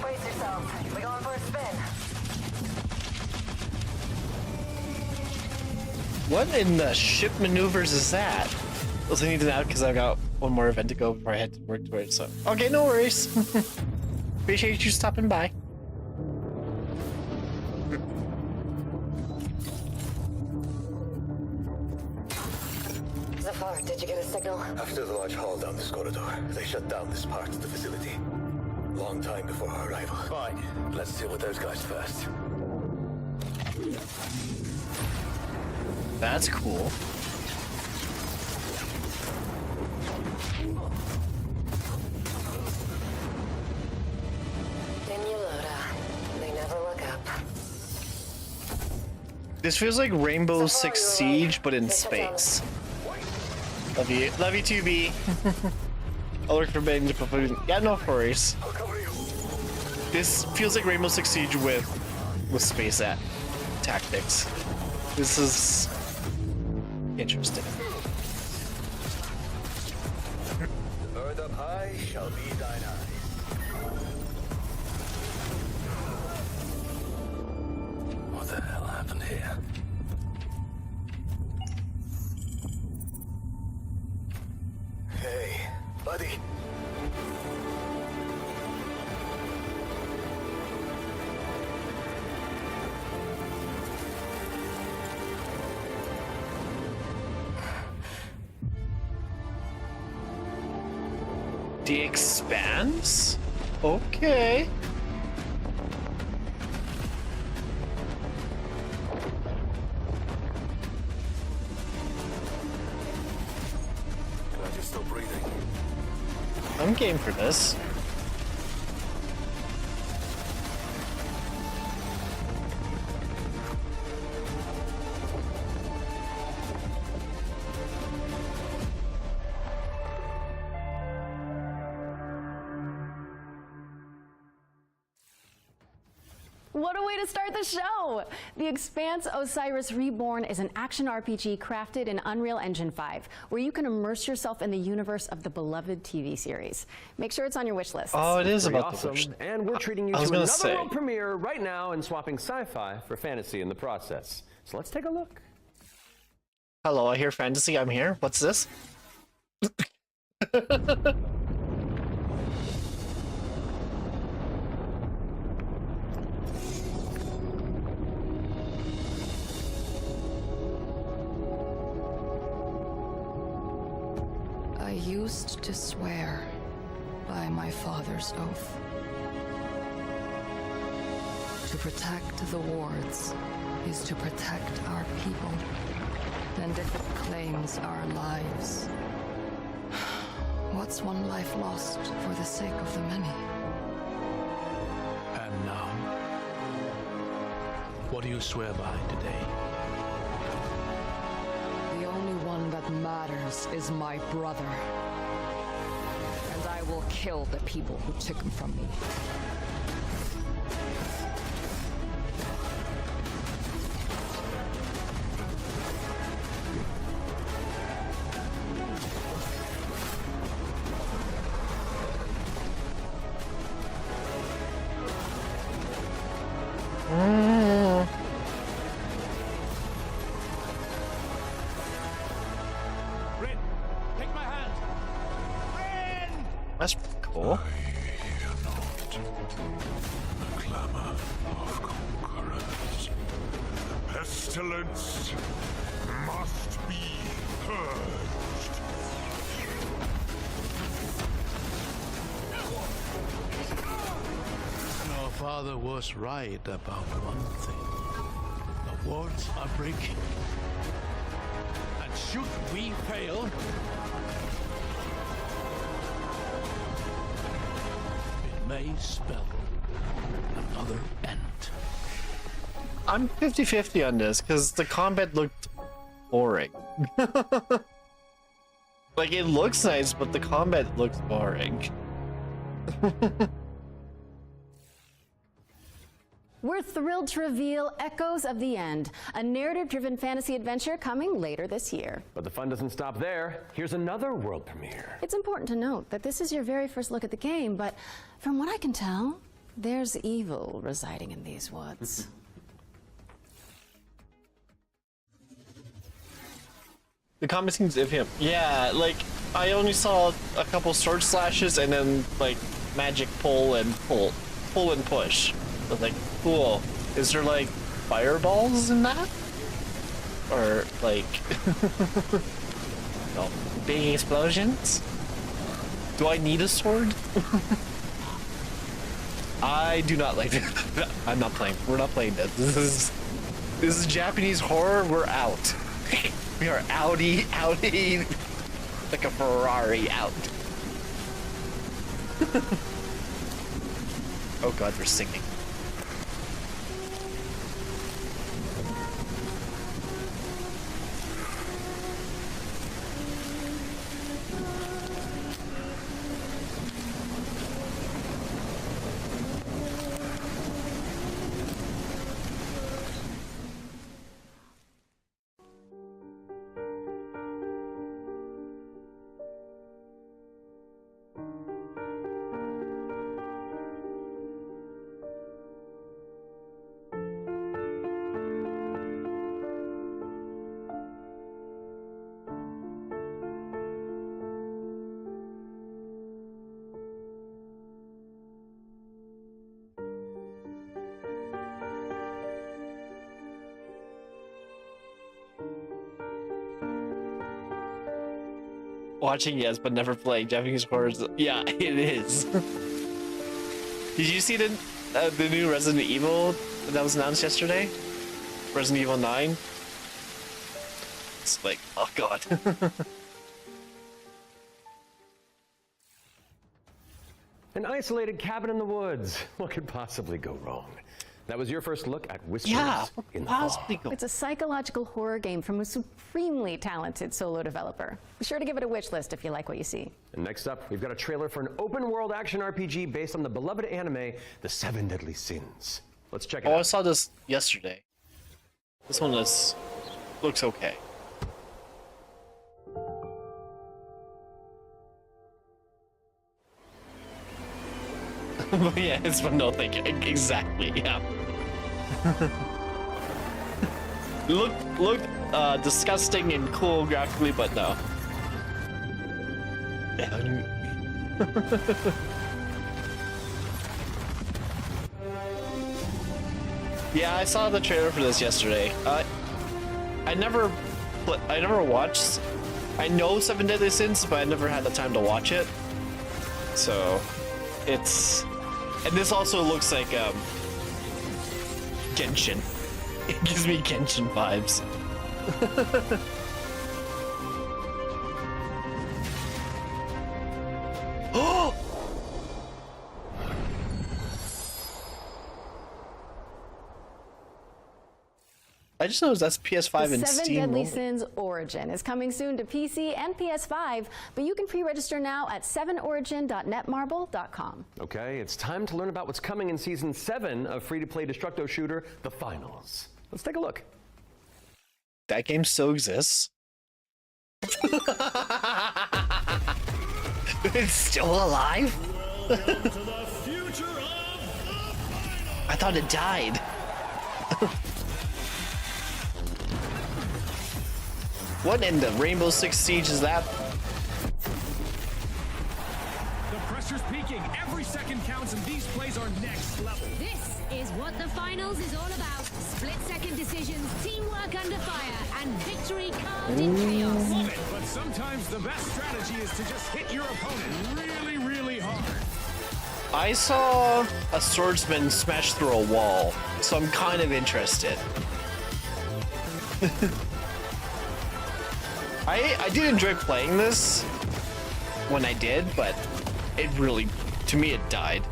Speaker 23: Brace yourselves. We're going for a spin.
Speaker 4: What in the ship maneuvers is that? Also need to add because I've got one more event to go before I head to work towards. So okay, no worries. Appreciate you stopping by.
Speaker 23: Zafar, did you get a signal?
Speaker 24: After the large haul down this corridor, they shut down this part of the facility. Long time before our arrival. Fine. Let's deal with those guys first.
Speaker 4: That's cool.
Speaker 23: They never look up.
Speaker 4: This feels like Rainbow Six Siege, but in space. Love you 2B. I'll work for Ben. Yeah, no worries. This feels like Rainbow Six Siege with space tactics. This is interesting.
Speaker 24: The bird up high shall be thine eye. What the hell happened here? Hey, buddy.
Speaker 4: The Expanse? Okay.
Speaker 24: Glad you're still breathing.
Speaker 4: I'm game for this.
Speaker 22: What a way to start the show! The Expanse Osiris Reborn is an action RPG crafted in Unreal Engine 5, where you can immerse yourself in the universe of the beloved TV series. Make sure it's on your wish list.
Speaker 4: Oh, it is
Speaker 3: Pretty
Speaker 4: about
Speaker 3: awesome.
Speaker 4: the wish.
Speaker 3: And we're treating you
Speaker 4: I
Speaker 3: to
Speaker 4: was
Speaker 3: another
Speaker 4: gonna say.
Speaker 3: world premiere right now and swapping sci-fi for fantasy in the process. So let's take a look.
Speaker 4: Hello, I hear fantasy. I'm here. What's this?
Speaker 25: I used to swear by my father's oath. To protect the wards is to protect our people. And if it claims our lives, what's one life lost for the sake of the many?
Speaker 5: And now, what do you swear by today?
Speaker 25: The only one that matters is my brother. And I will kill the people who took him from me.
Speaker 5: Rin, take my hand. Rin!
Speaker 4: That's cool.
Speaker 8: The clamor of conquerors. The pestilence must be purged.
Speaker 5: Your father was right about one thing. The wards are breaking. And should we fail, it may spell another end.
Speaker 4: I'm 50-50 on this because the combat looked boring. Like, it looks nice, but the combat looks boring.
Speaker 22: We're thrilled to reveal Echoes of the End, a narrative-driven fantasy adventure coming later this year.
Speaker 3: But the fun doesn't stop there. Here's another world premiere.
Speaker 22: It's important to note that this is your very first look at the game, but from what I can tell, there's evil residing in these woods.
Speaker 4: The combat seems iffy. Yeah, like, I only saw a couple sword slashes and then, like, magic pull and push. But, like, cool. Is there, like, fireballs in that? Or, like, no, big explosions? Do I need a sword? I do not like it. I'm not playing. We're not playing this. This is Japanese horror. We're out. We are outie, like a Ferrari out. Oh god, we're singing. Watching, yes, but never playing. Japanese horror. Yeah, it is. Did you see the new Resident Evil that was announced yesterday? Resident Evil 9? It's like, oh god.
Speaker 3: An isolated cabin in the woods. What could possibly go wrong? That was your first look at Whispers in the Fall.
Speaker 22: It's a psychological horror game from a supremely talented solo developer. Be sure to give it a wish list if you like what you see.
Speaker 3: And next up, we've got a trailer for an open-world action RPG based on the beloved anime, The Seven Deadly Sins. Let's check it out.
Speaker 4: Oh, I saw this yesterday. This one looks okay. But yeah, it's from no thinking. Exactly, yeah. look disgusting and cool graphically, but no. Yeah, I saw the trailer for this yesterday. I never watched. I know Seven Deadly Sins, but I never had the time to watch it. So, it's, and this also looks like Genshin. It gives me Genshin vibes. Oh! I just noticed that's PS5 and
Speaker 22: Seven
Speaker 4: Steam.
Speaker 22: Deadly
Speaker 4: only.
Speaker 22: Sins Origin is coming soon to PC and PS5, but you can pre-register now at 7origin.netmarble.com.
Speaker 3: Okay, it's time to learn about what's coming in Season 7 of free-to-play Destructo Shooter, The Finals. Let's take a look.
Speaker 4: That game still exists. It's still alive? I thought it died. What in the Rainbow Six Siege is that?
Speaker 7: The pressure's peaking. Every second counts, and these plays are next level.
Speaker 11: This is what the finals is all about. Split-second decisions, teamwork under fire, and victory carved in chaos.
Speaker 7: Love it, but sometimes the best strategy is to just hit your opponent really, really hard.
Speaker 4: I saw a swordsman smash through a wall, so I'm kind of interested. I did enjoy playing this when I did, but it really, to me, it died.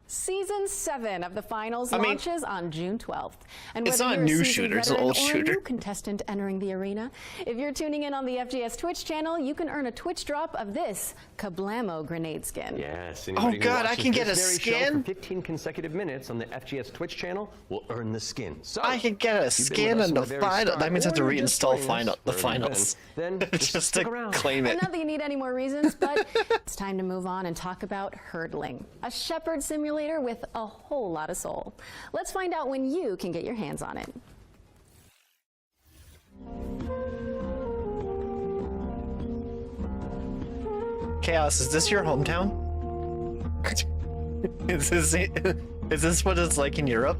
Speaker 22: Season 7 of the finals launches on June 12th. And
Speaker 4: it's
Speaker 22: whether
Speaker 4: not a
Speaker 22: you're
Speaker 4: new
Speaker 22: seasoned
Speaker 4: shooter, it's an
Speaker 22: veteran
Speaker 4: old
Speaker 22: or
Speaker 4: shooter.
Speaker 22: a new contestant entering the arena, if you're tuning in on the FGS Twitch channel, you can earn a Twitch drop of this Kablamo grenade skin.
Speaker 3: Yes.
Speaker 4: Oh
Speaker 3: Anybody who
Speaker 4: God, I
Speaker 3: watches
Speaker 4: can get a
Speaker 3: this very show
Speaker 4: skin?
Speaker 3: for 15 consecutive minutes on the FGS Twitch channel will earn the skin. So
Speaker 4: I can get a
Speaker 3: if you've been
Speaker 4: skin
Speaker 3: with us
Speaker 4: in
Speaker 3: from
Speaker 4: the
Speaker 3: very
Speaker 4: final.
Speaker 3: start,
Speaker 4: That means I have to
Speaker 3: or you're just
Speaker 4: reinstall
Speaker 3: joining us
Speaker 4: the
Speaker 3: for an
Speaker 4: finals.
Speaker 3: event, Then
Speaker 4: just
Speaker 3: stick
Speaker 4: to
Speaker 3: around.
Speaker 4: claim it.
Speaker 22: And not that you need any more reasons, but it's time to move on and talk about hurdling, a shepherd simulator with a whole lot of soul. Let's find out when you can get your hands on it.
Speaker 4: Chaos, is this your hometown? Is this what it's like in Europe?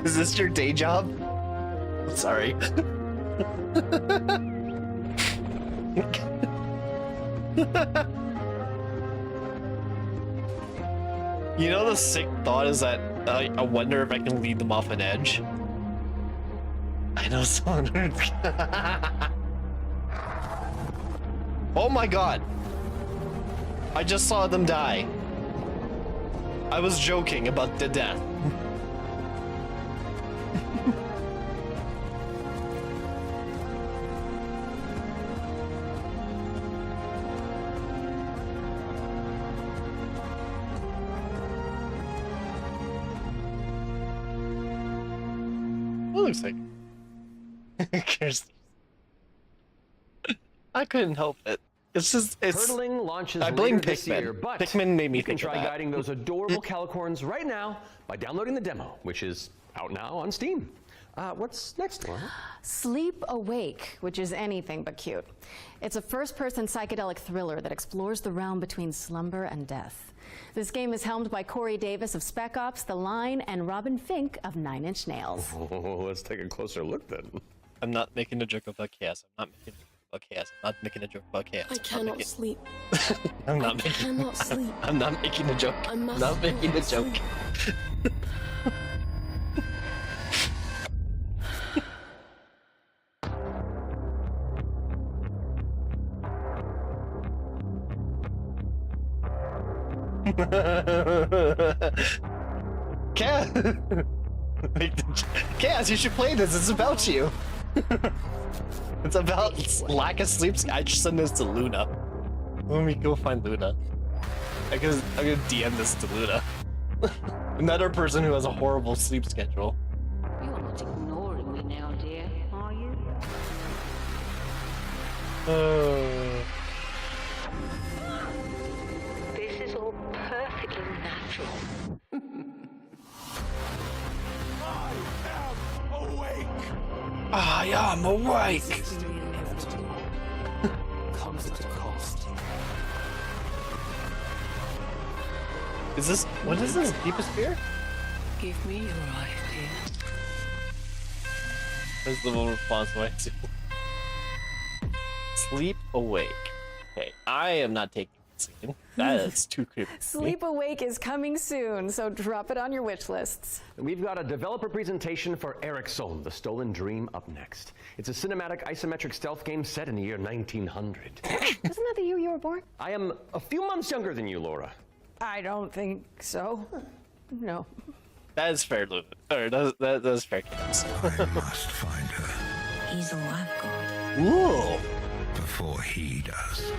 Speaker 4: Is this your day job? Sorry. You know, the sick thought is that I wonder if I can lead them off an edge. I know someone. Oh my God! I just saw them die. I was joking about the death. It looks like I couldn't help it. It's
Speaker 3: Hurdling launches
Speaker 4: I blame
Speaker 3: later this
Speaker 4: Pikmin.
Speaker 3: year, but
Speaker 4: Pikmin made me
Speaker 3: you can
Speaker 4: think of
Speaker 3: try
Speaker 4: that.
Speaker 3: guiding those adorable Calicorns right now by downloading the demo, which is out now on Steam. What's next, Laura?
Speaker 22: Sleep Awake, which is anything but cute. It's a first-person psychedelic thriller that explores the realm between slumber and death. This game is helmed by Corey Davis of Spec Ops: The Line and Robin Fink of Nine Inch Nails.
Speaker 3: Oh, let's take a closer look then.
Speaker 4: I'm not making a joke about chaos. I'm not making a joke about chaos. I'm not making a joke about chaos.
Speaker 18: I cannot sleep.
Speaker 4: I'm not
Speaker 18: I
Speaker 4: making.
Speaker 18: cannot sleep.
Speaker 4: I'm not making a joke.
Speaker 18: I
Speaker 4: I'm
Speaker 18: must
Speaker 4: not making a
Speaker 18: not
Speaker 4: joke.
Speaker 18: sleep.
Speaker 4: Chaos, you should play this. It's about you. It's about lack of sleep. I just send this to Luna. Let me go find Luna. I'm gonna DM this to Luna. Another person who has a horrible sleep schedule.
Speaker 13: You're not ignoring me now, dear, are you? This is all perfectly natural.
Speaker 4: I am awake.
Speaker 12: Comes at a cost.
Speaker 4: Is this what is this? Deepest fear?
Speaker 13: Give me your eye, dear.
Speaker 4: That's the response to my Sleep awake. Okay, I am not taking this scene. That is too creepy.
Speaker 22: Sleep Awake is coming soon, so drop it on your wish lists.
Speaker 3: We've got a developer presentation for Eric Solm, The Stolen Dream, up next. It's a cinematic isometric stealth game set in the year 1900.
Speaker 22: Isn't that the year you were born?
Speaker 3: I am a few months younger than you, Laura.
Speaker 22: I don't think so. No.
Speaker 4: That is fair, Luke. Or that is fair.
Speaker 8: I must find her.
Speaker 13: He's alive, God.
Speaker 4: Ooh.
Speaker 8: Before he does.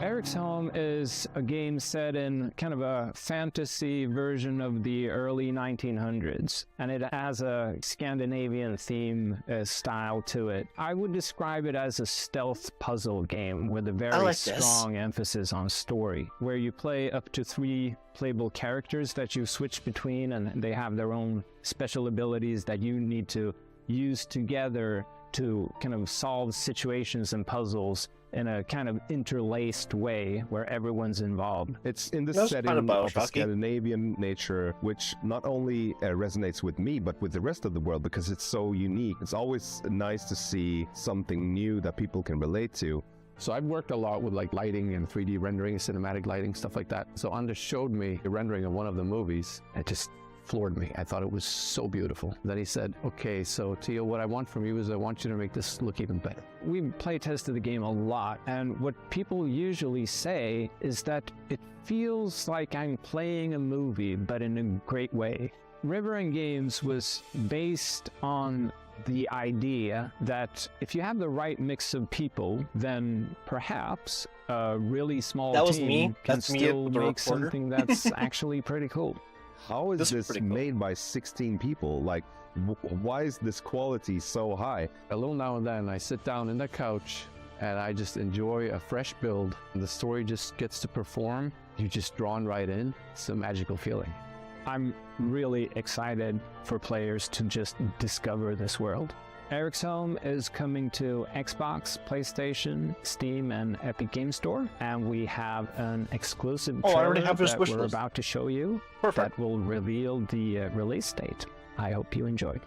Speaker 9: Eric's Home is a game set in kind of a fantasy version of the early 1900s, and it has a Scandinavian theme style to it. I would describe it as a stealth puzzle game with a very strong emphasis on story, where you play up to 3 playable characters that you switch between, and they have their own special abilities that you need to use together to kind of solve situations and puzzles in a kind of interlaced way where everyone's involved.
Speaker 14: It's in this setting of a Scandinavian nature, which not only resonates with me, but with the rest of the world, because it's so unique. It's always nice to see something new that people can relate to.
Speaker 15: So I've worked a lot with like lighting and 3D rendering, cinematic lighting, stuff like that. So Anders showed me the rendering of one of the movies. It just floored me. I thought it was so beautiful. Then he said, okay, so Theo, what I want from you is I want you to make this look even better.
Speaker 9: We play tested the game a lot, and what people usually say is that it feels like I'm playing a movie, but in a great way. River End Games was based on the idea that if you have the right mix of people, then perhaps a really small team can still make something that's actually pretty cool.
Speaker 14: How is this made by 16 people? Like, why is this quality so high?
Speaker 15: A little now and then I sit down in the couch and I just enjoy a fresh build. The story just gets to perform. You're just drawn right in. It's a magical feeling.
Speaker 9: I'm really excited for players to just discover this world. Eric's Home is coming to Xbox, PlayStation, Steam, and Epic Games Store, and we have an exclusive trailer that we're about to show you that will reveal the release date. I hope you enjoy.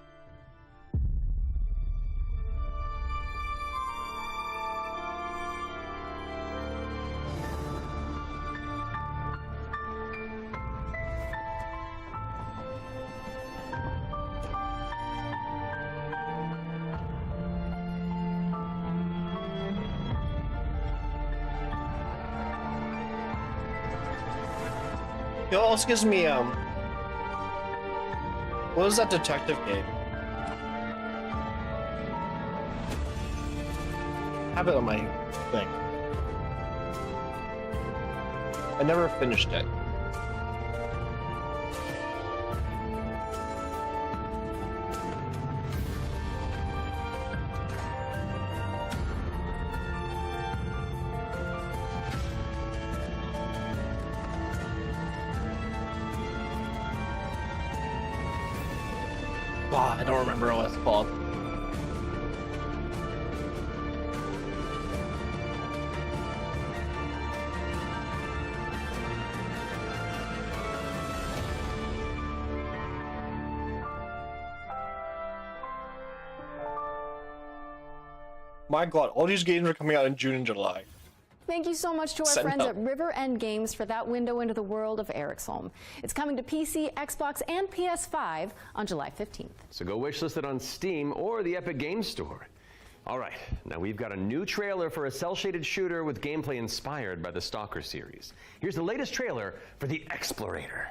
Speaker 4: It also gives me what was that detective game? I have it on my thing. I never finished it. Wow, I don't remember what it's called. My god, all these games are coming out in June and July.
Speaker 22: Thank you so much to our friends at River End Games for that window into the world of Eric's Home. It's coming to PC, Xbox, and PS5 on July 15th.
Speaker 3: So go wishlist it on Steam or the Epic Games Store. All right, now we've got a new trailer for a cel-shaded shooter with gameplay inspired by the Stalker series. Here's the latest trailer for The Explorator.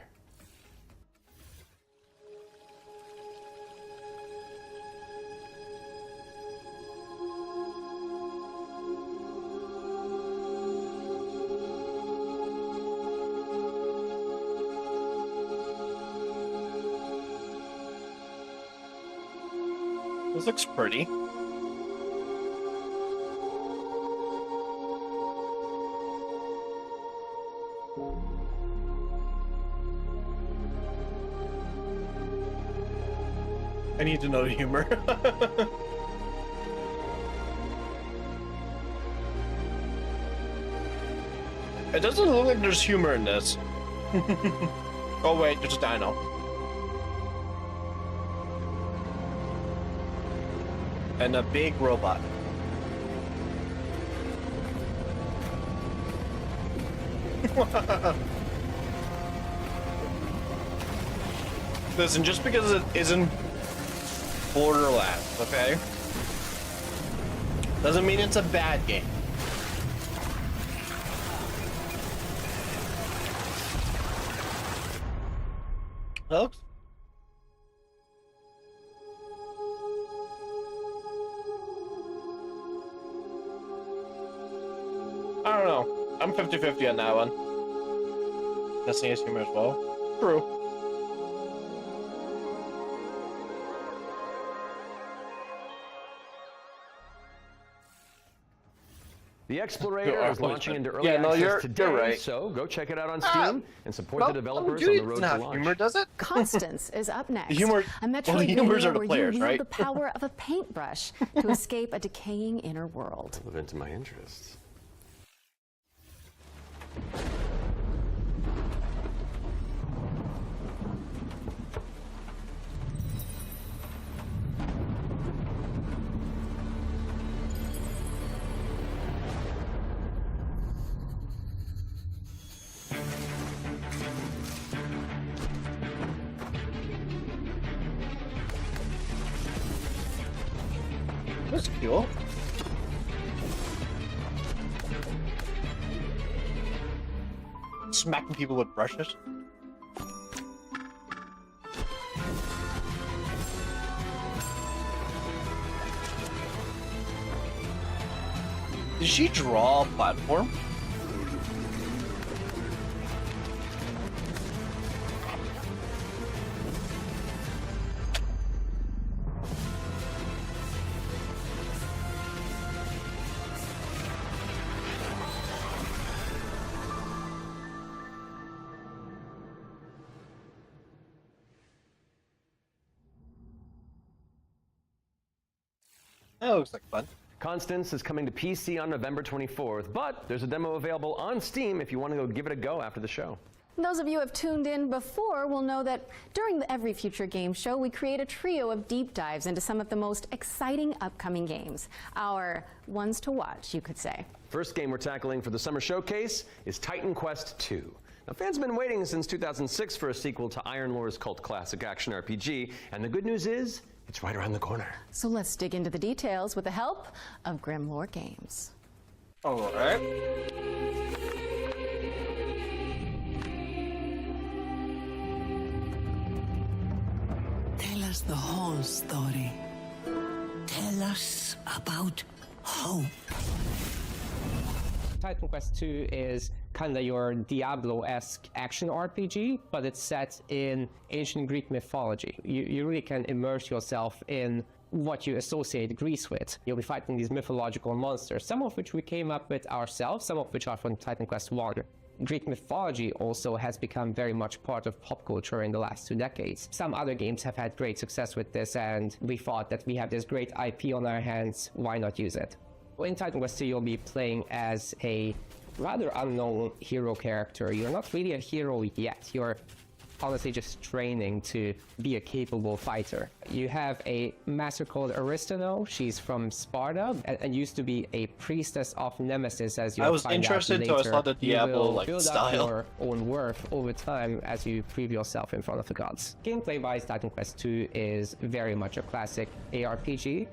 Speaker 4: This looks pretty. I need to know the humor. It doesn't look like there's humor in this. Oh wait, there's a dino. And a big robot. Listen, just because it isn't Borderlands, okay? Doesn't mean it's a bad game. Folks? I don't know. I'm 50-50 on that one. Destiny is humor as well. True.
Speaker 3: The Explorator is launching into early access today,
Speaker 4: right.
Speaker 3: so go check it out on Steam and support the developers
Speaker 4: Duty
Speaker 3: on the road
Speaker 4: doesn't
Speaker 3: to
Speaker 4: have
Speaker 3: launch.
Speaker 4: humor, does it?
Speaker 22: Constance is up next.
Speaker 4: The humor-
Speaker 22: a
Speaker 4: well, the
Speaker 22: Metroidvania
Speaker 4: humors are the
Speaker 22: where
Speaker 4: players,
Speaker 22: you wield
Speaker 4: right?
Speaker 22: the power of a paintbrush to escape a decaying inner world.
Speaker 3: Relevant to my interests.
Speaker 4: That's cool. Smacking people with brushes. Did she draw a platform? That looks like fun.
Speaker 3: Constance is coming to PC on November 24th, but there's a demo available on Steam if you want to go give it a go after the show.
Speaker 22: Those of you who have tuned in before will know that during the Every Future Game Show, we create a trio of deep dives into some of the most exciting upcoming games. Our ones to watch, you could say.
Speaker 3: First game we're tackling for the summer showcase is Titan Quest II. Now, fans have been waiting since 2006 for a sequel to Iron Lore's cult classic action RPG, and the good news is, it's right around the corner.
Speaker 22: So let's dig into the details with the help of Grim Lore Games.
Speaker 4: All right.
Speaker 1: Tell us the whole story. Tell us about hope.
Speaker 2: Titan Quest II is kind of your Diablo-esque action RPG, but it's set in ancient Greek mythology. You really can immerse yourself in what you associate Greece with. You'll be fighting these mythological monsters, some of which we came up with ourselves, some of which are from Titan Quest I. Greek mythology also has become very much part of pop culture in the last 2 decades. Some other games have had great success with this, and we thought that we have this great IP on our hands, why not use it? In Titan Quest II, you'll be playing as a rather unknown hero character. You're not really a hero yet. You're honestly just training to be a capable fighter. You have a master called Aristano. She's from Sparta and used to be a priestess of Nemesis, as you'll
Speaker 4: I was
Speaker 2: find
Speaker 4: interested
Speaker 2: out later.
Speaker 4: until I saw the Diablo
Speaker 2: build
Speaker 4: style.
Speaker 2: up your own worth over time as you prove yourself in front of the gods. Gameplay-wise, Titan Quest II is very much a classic ARPG.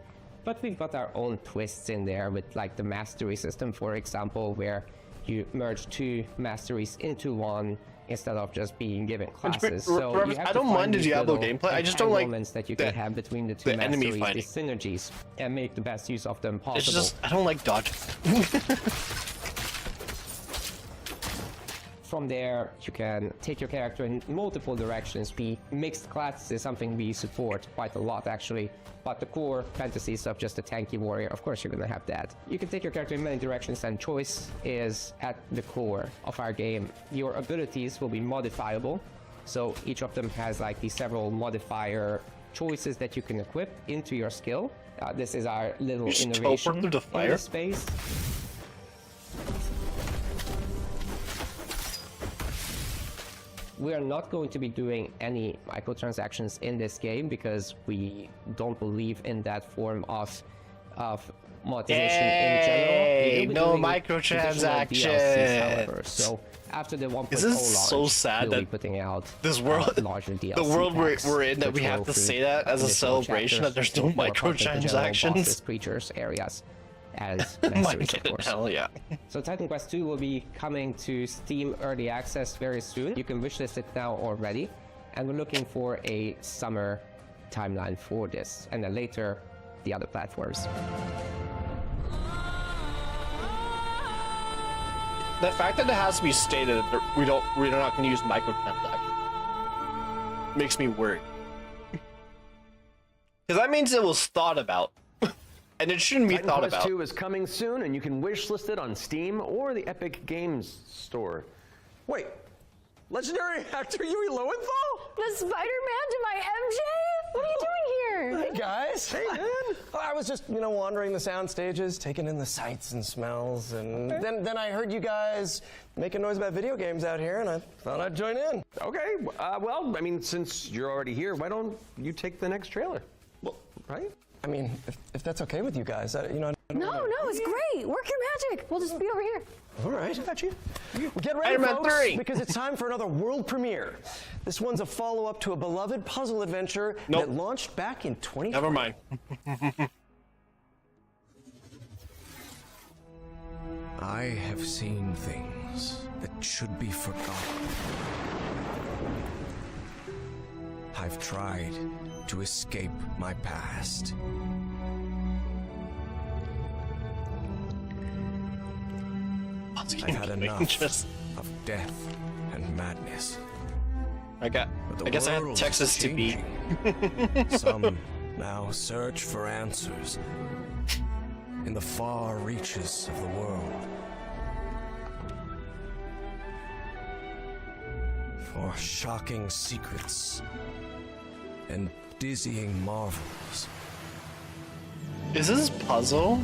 Speaker 2: But we've got our own twists in there with like the mastery system, for example, where you merge 2 masteries into one instead of just being given classes. So you have
Speaker 4: I
Speaker 2: to
Speaker 4: don't
Speaker 2: find
Speaker 4: mind the
Speaker 2: these
Speaker 4: Diablo
Speaker 2: little
Speaker 4: gameplay. I just don't like
Speaker 2: entanglements that you can have between the 2
Speaker 4: enemy
Speaker 2: masteries,
Speaker 4: fighting.
Speaker 2: these synergies, and make the best use of them possible.
Speaker 4: It's just I don't like dodging.
Speaker 2: From there, you can take your character in multiple directions. Mixed classes is something we support quite a lot, actually. But the core fantasy stuff, just a tanky warrior, of course you're gonna have that. You can take your character in many directions, and choice is at the core of our game. Your abilities will be modifiable, so each of them has like these several modifier choices that you can equip into your skill. This is our little
Speaker 4: You just
Speaker 2: innovation
Speaker 4: teleport through the
Speaker 2: in
Speaker 4: fire?
Speaker 2: this space. We are not going to be doing any microtransactions in this game because we don't believe in that form of monetization in general. We will be
Speaker 4: No
Speaker 2: doing
Speaker 4: microtransactions.
Speaker 2: additional DLCs, however. So after the 1.0
Speaker 4: Is this so
Speaker 2: launch,
Speaker 4: sad
Speaker 2: we'll be
Speaker 4: that
Speaker 2: putting out
Speaker 4: this world,
Speaker 2: larger DLC
Speaker 4: the world
Speaker 2: packs,
Speaker 4: we're in, that
Speaker 2: which
Speaker 4: we have
Speaker 2: will
Speaker 4: to
Speaker 2: include
Speaker 4: say that as a
Speaker 2: additional
Speaker 4: celebration that
Speaker 2: chapters,
Speaker 4: there's no
Speaker 2: more content in general,
Speaker 4: microtransactions?
Speaker 2: bosses, creatures, areas, as masteries, of course.
Speaker 4: Hell yeah.
Speaker 2: So Titan Quest 2 will be coming to Steam Early Access very soon. You can wishlist it now already. And we're looking for a summer timeline for this. And then later, the other platforms.
Speaker 4: The fact that it has to be stated that we're not going to use microtransactions makes me worried. Because that means it was thought about. And it shouldn't be
Speaker 3: Titan
Speaker 4: thought
Speaker 3: Quest
Speaker 4: about.
Speaker 3: 2 is coming soon, and you can wishlist it on Steam or the Epic Games Store.
Speaker 16: Wait, legendary actor Yui Lowenthal?
Speaker 22: The Spider-Man to my MJ? What are you doing here?
Speaker 16: Hey guys. Hey man. I was just, wandering the sound stages, taking in the sights and smells, and then I heard you guys making noise about video games out here, and I thought I'd join in.
Speaker 3: Okay, well, I mean, since you're already here, why don't you take the next trailer?
Speaker 16: Well,
Speaker 3: right?
Speaker 16: I mean, if that's okay with you guys, I don't
Speaker 22: No, it's great. Work your magic. We'll just be over here.
Speaker 16: All right, I got you. Get ready,
Speaker 4: Iron Man
Speaker 16: folks,
Speaker 4: 3.
Speaker 16: because it's time for another world premiere. This one's a follow-up to a beloved puzzle adventure that launched back in 2020.
Speaker 4: Never mind.
Speaker 17: I have seen things that should be forgotten. I've tried to escape my past. I've had enough of death and madness.
Speaker 4: I guess I had Texas to beat.
Speaker 17: Some now search for answers in the far reaches of the world. For shocking secrets and dizzying marvels.
Speaker 4: Is this puzzle?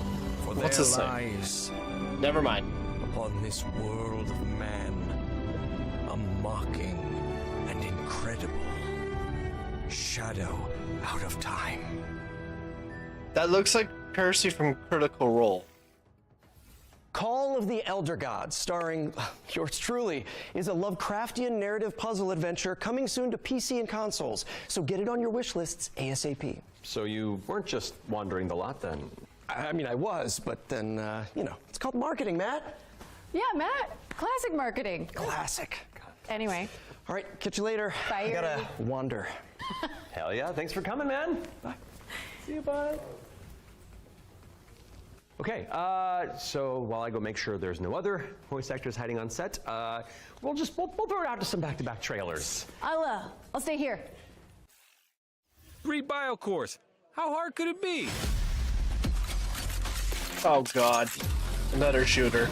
Speaker 17: For
Speaker 4: What's
Speaker 17: their
Speaker 4: this thing?
Speaker 17: lies
Speaker 4: Never mind.
Speaker 17: upon this world of man, a mocking and incredible shadow out of time.
Speaker 4: That looks like Percy from Critical Role.
Speaker 16: Call of the Elder Gods, starring yours truly, is a Lovecraftian narrative puzzle adventure coming soon to PC and consoles. So get it on your wish lists ASAP.
Speaker 3: So you weren't just wandering the lot then?
Speaker 16: I mean, I was, but then, it's called marketing, Matt.
Speaker 22: Yeah, Matt. Classic marketing.
Speaker 16: Classic.
Speaker 22: Anyway.
Speaker 16: All right, catch you later.
Speaker 22: Bye.
Speaker 16: I gotta wander.
Speaker 3: Hell yeah, thanks for coming, man. Bye. See you, bye. Okay, so while I go make sure there's no other voice actors hiding on set, we'll throw it out to some back-to-back trailers.
Speaker 22: I'll stay here.
Speaker 12: 3 biocores. How hard could it be?
Speaker 4: Oh god. Another shooter.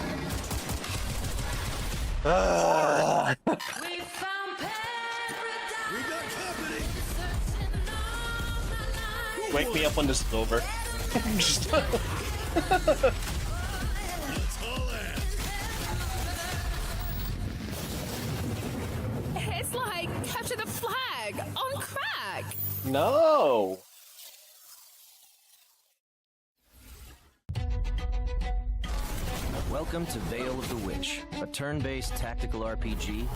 Speaker 4: Wake me up when this is over. Just
Speaker 11: It's like capture the flag on crack.
Speaker 4: No.
Speaker 19: Welcome to Veil of the Witch, a turn-based tactical RPG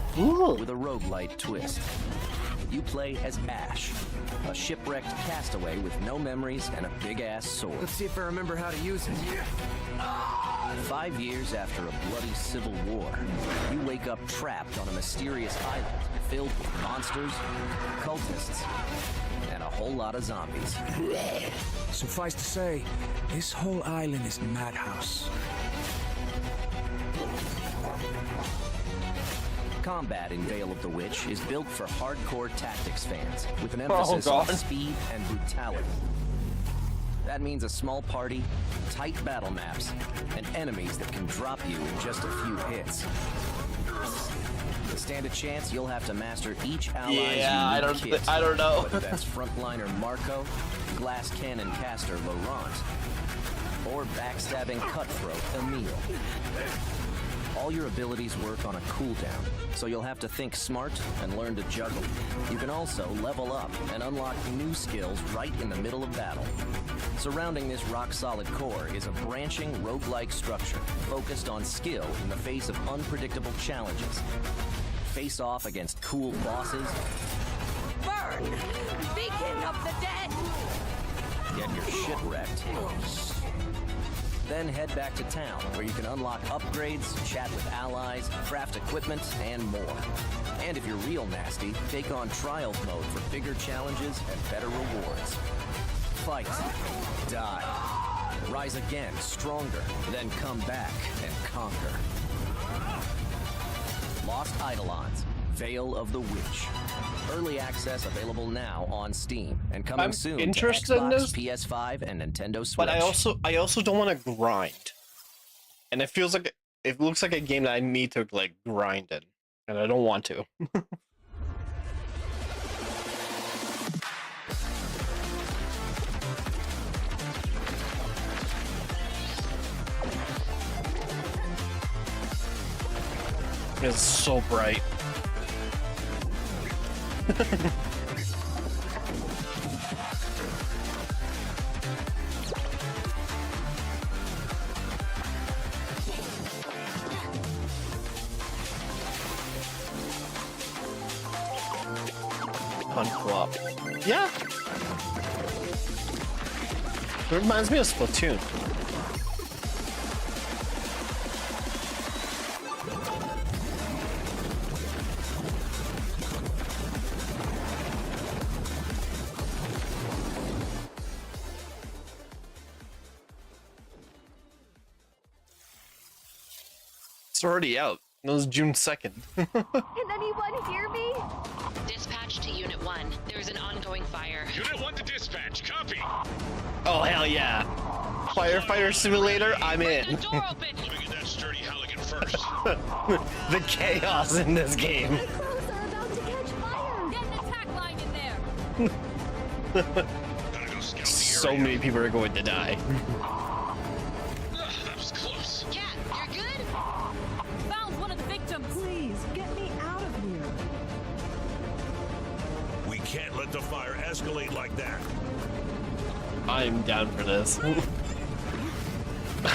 Speaker 19: with a roguelite twist. You play as Ash, a shipwrecked castaway with no memories and a big-ass sword.
Speaker 17: Let's see if I remember how to use it.
Speaker 19: 5 years after a bloody civil war, you wake up trapped on a mysterious island filled with monsters, cultists, and a whole lot of zombies.
Speaker 17: Suffice to say, this whole island is a madhouse.
Speaker 19: Combat in Veil of the Witch is built for hardcore tactics fans, with an emphasis on speed and brutality. That means a small party, tight battle maps, and enemies that can drop you in just a few hits. To stand a chance, you'll have to master each ally's unique kit,
Speaker 4: I don't know.
Speaker 19: whether that's frontliner Marco, glass cannon caster Laurent, or backstabbing cutthroat Emile. All your abilities work on a cooldown, so you'll have to think smart and learn to juggle. You can also level up and unlock new skills right in the middle of battle. Surrounding this rock-solid core is a branching roguelike structure focused on skill in the face of unpredictable challenges. Face off against cool bosses.
Speaker 11: Burn! Beacon of the dead!
Speaker 19: Get your shit wrecked. Then head back to town, where you can unlock upgrades, chat with allies, craft equipment, and more. And if you're real nasty, take on Trials mode for bigger challenges and better rewards. Fight, die, rise again stronger, then come back and conquer. Lost Eidolons, Veil of the Witch. Early access available now on Steam and coming
Speaker 4: I'm
Speaker 19: soon
Speaker 4: interested
Speaker 19: to
Speaker 4: in
Speaker 19: Xbox,
Speaker 4: this,
Speaker 19: PS5, and Nintendo Switch.
Speaker 4: but I also don't want to grind, and it looks like a game that I need to like grind in, and I don't want to. It's so bright. Co-op. Yeah. It reminds me of Splatoon. It's already out. It was June 2nd.
Speaker 11: Can anyone hear me?
Speaker 6: Dispatch to Unit 1. There's an ongoing fire.
Speaker 7: Unit 1 to dispatch. Copy.
Speaker 4: Oh, hell yeah. Firefighter Simulator, I'm in.
Speaker 7: Let me get that sturdy Halligan first.
Speaker 4: The chaos in this game.
Speaker 11: The crews are about to catch fire. Get an attack line in there.
Speaker 4: So many people are going to die.
Speaker 7: That was close.
Speaker 11: Yeah, you're good? Found one of the victims.
Speaker 18: Please, get me out of here.
Speaker 8: We can't let the fire escalate like that.
Speaker 4: I'm down for this.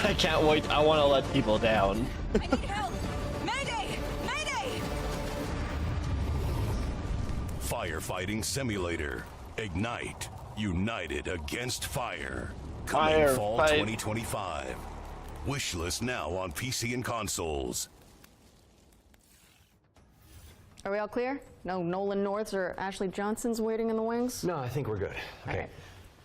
Speaker 4: I can't wait. I want to let people down.
Speaker 11: I need help. Mayday! Mayday!
Speaker 8: Firefighting Simulator. Ignite. United against fire. Coming fall 2025. Wishlist now on PC and consoles.
Speaker 22: Are we all clear? No Nolan Norths or Ashley Johnsons waiting in the wings?
Speaker 3: No, I think we're good. Okay.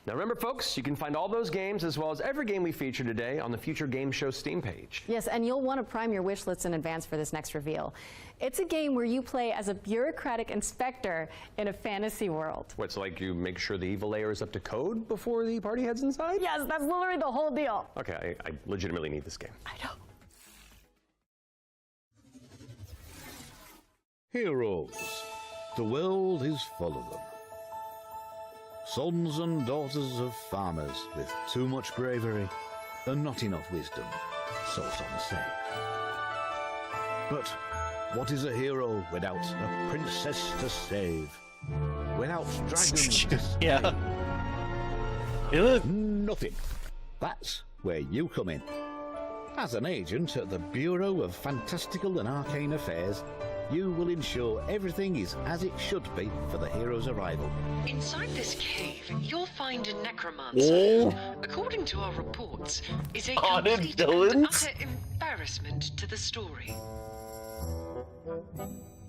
Speaker 3: Now remember, folks, you can find all those games as well as every game we feature today on the Future Game Show Steam page.
Speaker 22: Yes, and you'll want to prime your wish lists in advance for this next reveal. It's a game where you play as a bureaucratic inspector in a fantasy world.
Speaker 3: What's like you make sure the evil layer is up to code before the party heads inside?
Speaker 22: Yes, that's literally the whole deal.
Speaker 3: Okay, I legitimately need this game.
Speaker 22: I know.
Speaker 5: Heroes. The world is full of them. Sons and daughters of farmers with too much bravery and not enough wisdom, so some say. But what is a hero without a princess to save? Without dragons to slay? Nothing. That's where you come in. As an agent at the Bureau of Fantastical and Arcane Affairs, you will ensure everything is as it should be for the hero's arrival.
Speaker 6: Inside this cave, you'll find a necromancer. According to our reports, is a complete and utter embarrassment to the story.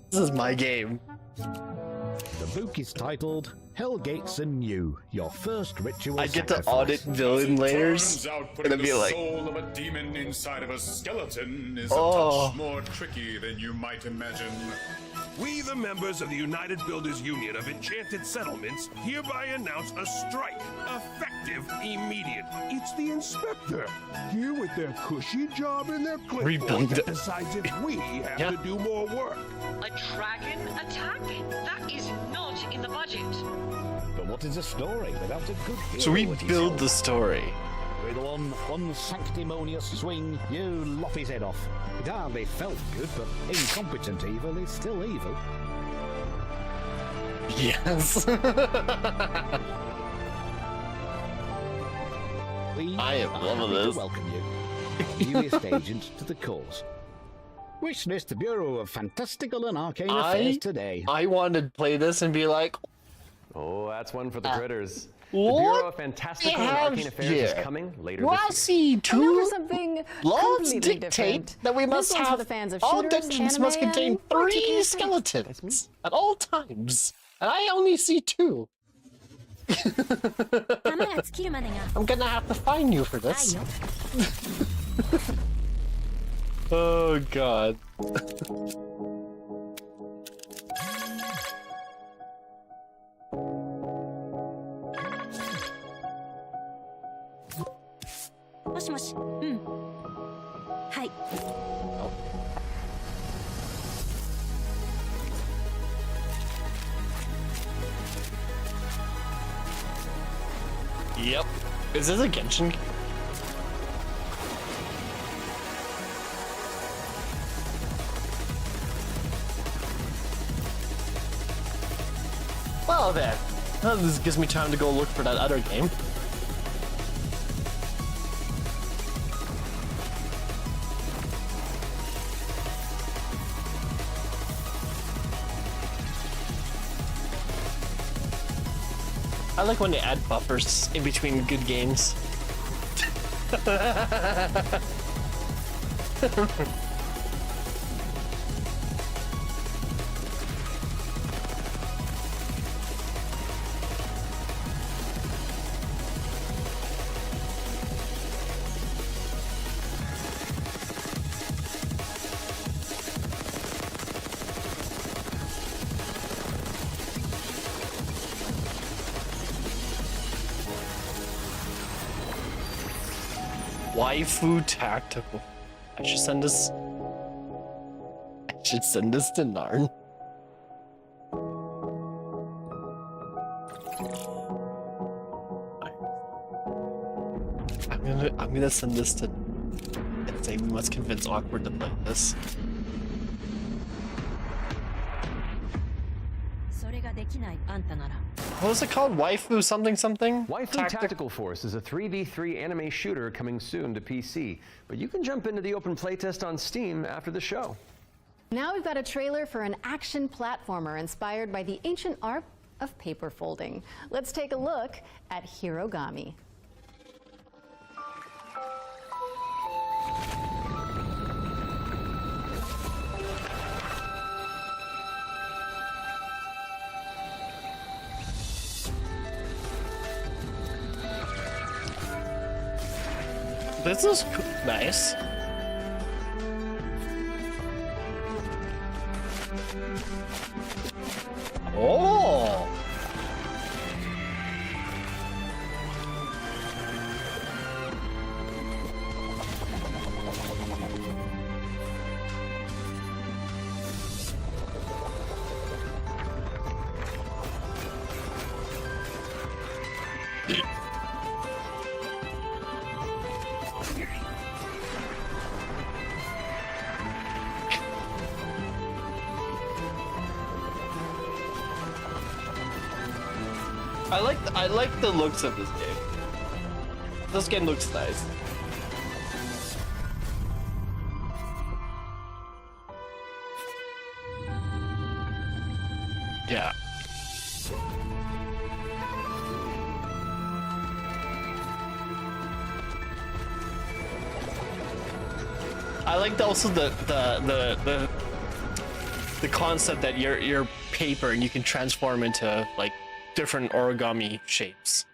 Speaker 4: This is my game.
Speaker 5: The book is titled Hellgates Anew, your first ritual
Speaker 4: I get to
Speaker 5: sacrifice.
Speaker 4: audit villain layers.
Speaker 7: Turns out
Speaker 4: And
Speaker 7: putting
Speaker 4: I'd be
Speaker 7: the
Speaker 4: like,
Speaker 7: soul of a demon inside of a skeleton is
Speaker 4: Oh.
Speaker 7: a touch more tricky than you might imagine.
Speaker 8: We, the members of the United Builders Union of Enchanted Settlements, hereby announce a strike, effective immediate. It's the inspector, here with their cushy job in their clipboard,
Speaker 4: Rebuild
Speaker 8: that
Speaker 4: it.
Speaker 8: decides if we have
Speaker 4: Yeah.
Speaker 8: to do more work.
Speaker 6: A dragon attack? That is not in the budget.
Speaker 5: But what is a story without a good hero?
Speaker 4: So we
Speaker 5: at its
Speaker 4: build
Speaker 5: helm?
Speaker 4: the story.
Speaker 5: With one unsanctimonious swing, you lop his head off. It hardly felt good, but incompetent evil is still evil.
Speaker 4: Yes. I am loving this.
Speaker 5: To welcome you, newest agent to the cause. Wish list the Bureau of Fantastical and Arcane Affairs today.
Speaker 4: I wanted to play this and be like,
Speaker 3: oh, that's one for the critters. The
Speaker 4: what
Speaker 3: Bureau of Fantastical and Arcane Affairs is coming later this year.
Speaker 22: And now for something
Speaker 4: laws
Speaker 22: completely
Speaker 4: dictate
Speaker 22: different.
Speaker 4: that we must
Speaker 22: This one's for
Speaker 4: have
Speaker 22: the fans of
Speaker 4: all
Speaker 22: shooters,
Speaker 4: dungeons must
Speaker 22: anime,
Speaker 4: contain
Speaker 22: and
Speaker 4: 3 skeletons at all times, and I only see 2. I'm gonna have to fine you for this. Oh god. Yep. Is this a Genshin? Well then, this gives me time to go look for that other game. I like when they add buffers in between good games. Waifu Tactical. I should send this. I should send this to Narn. I'm gonna send this to and say we must convince Awkward to play this. What was it called? Waifu something something?
Speaker 3: Waifu Tactical Force is a 3v3 anime shooter coming soon to PC, but you can jump into the open playtest on Steam after the show.
Speaker 22: Now we've got a trailer for an action platformer inspired by the ancient art of paper folding. Let's take a look at Hirogami.
Speaker 4: This is nice. Oh! I like the looks of this game. This game looks nice. Yeah. I like also the concept that you're paper and you can transform into like different origami shapes.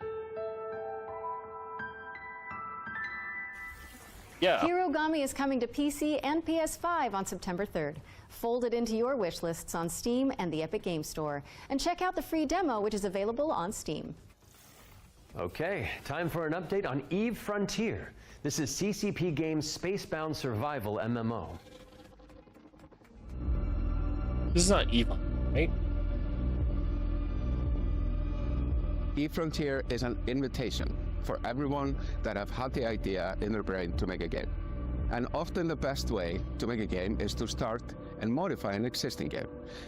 Speaker 4: Yeah.
Speaker 22: Hirogami is coming to PC and PS5 on September 3rd. Fold it into your wish lists on Steam and the Epic Games Store. And check out the free demo, which is available on Steam.
Speaker 3: Okay, time for an update on Eve Frontier. This is CCP Games' Spacebound Survival MMO.
Speaker 4: This is not Eve, right?
Speaker 10: eFrontier is an invitation for everyone that have had the idea in their brain to make a game. And often the best way to make a game is to start and modify an existing game.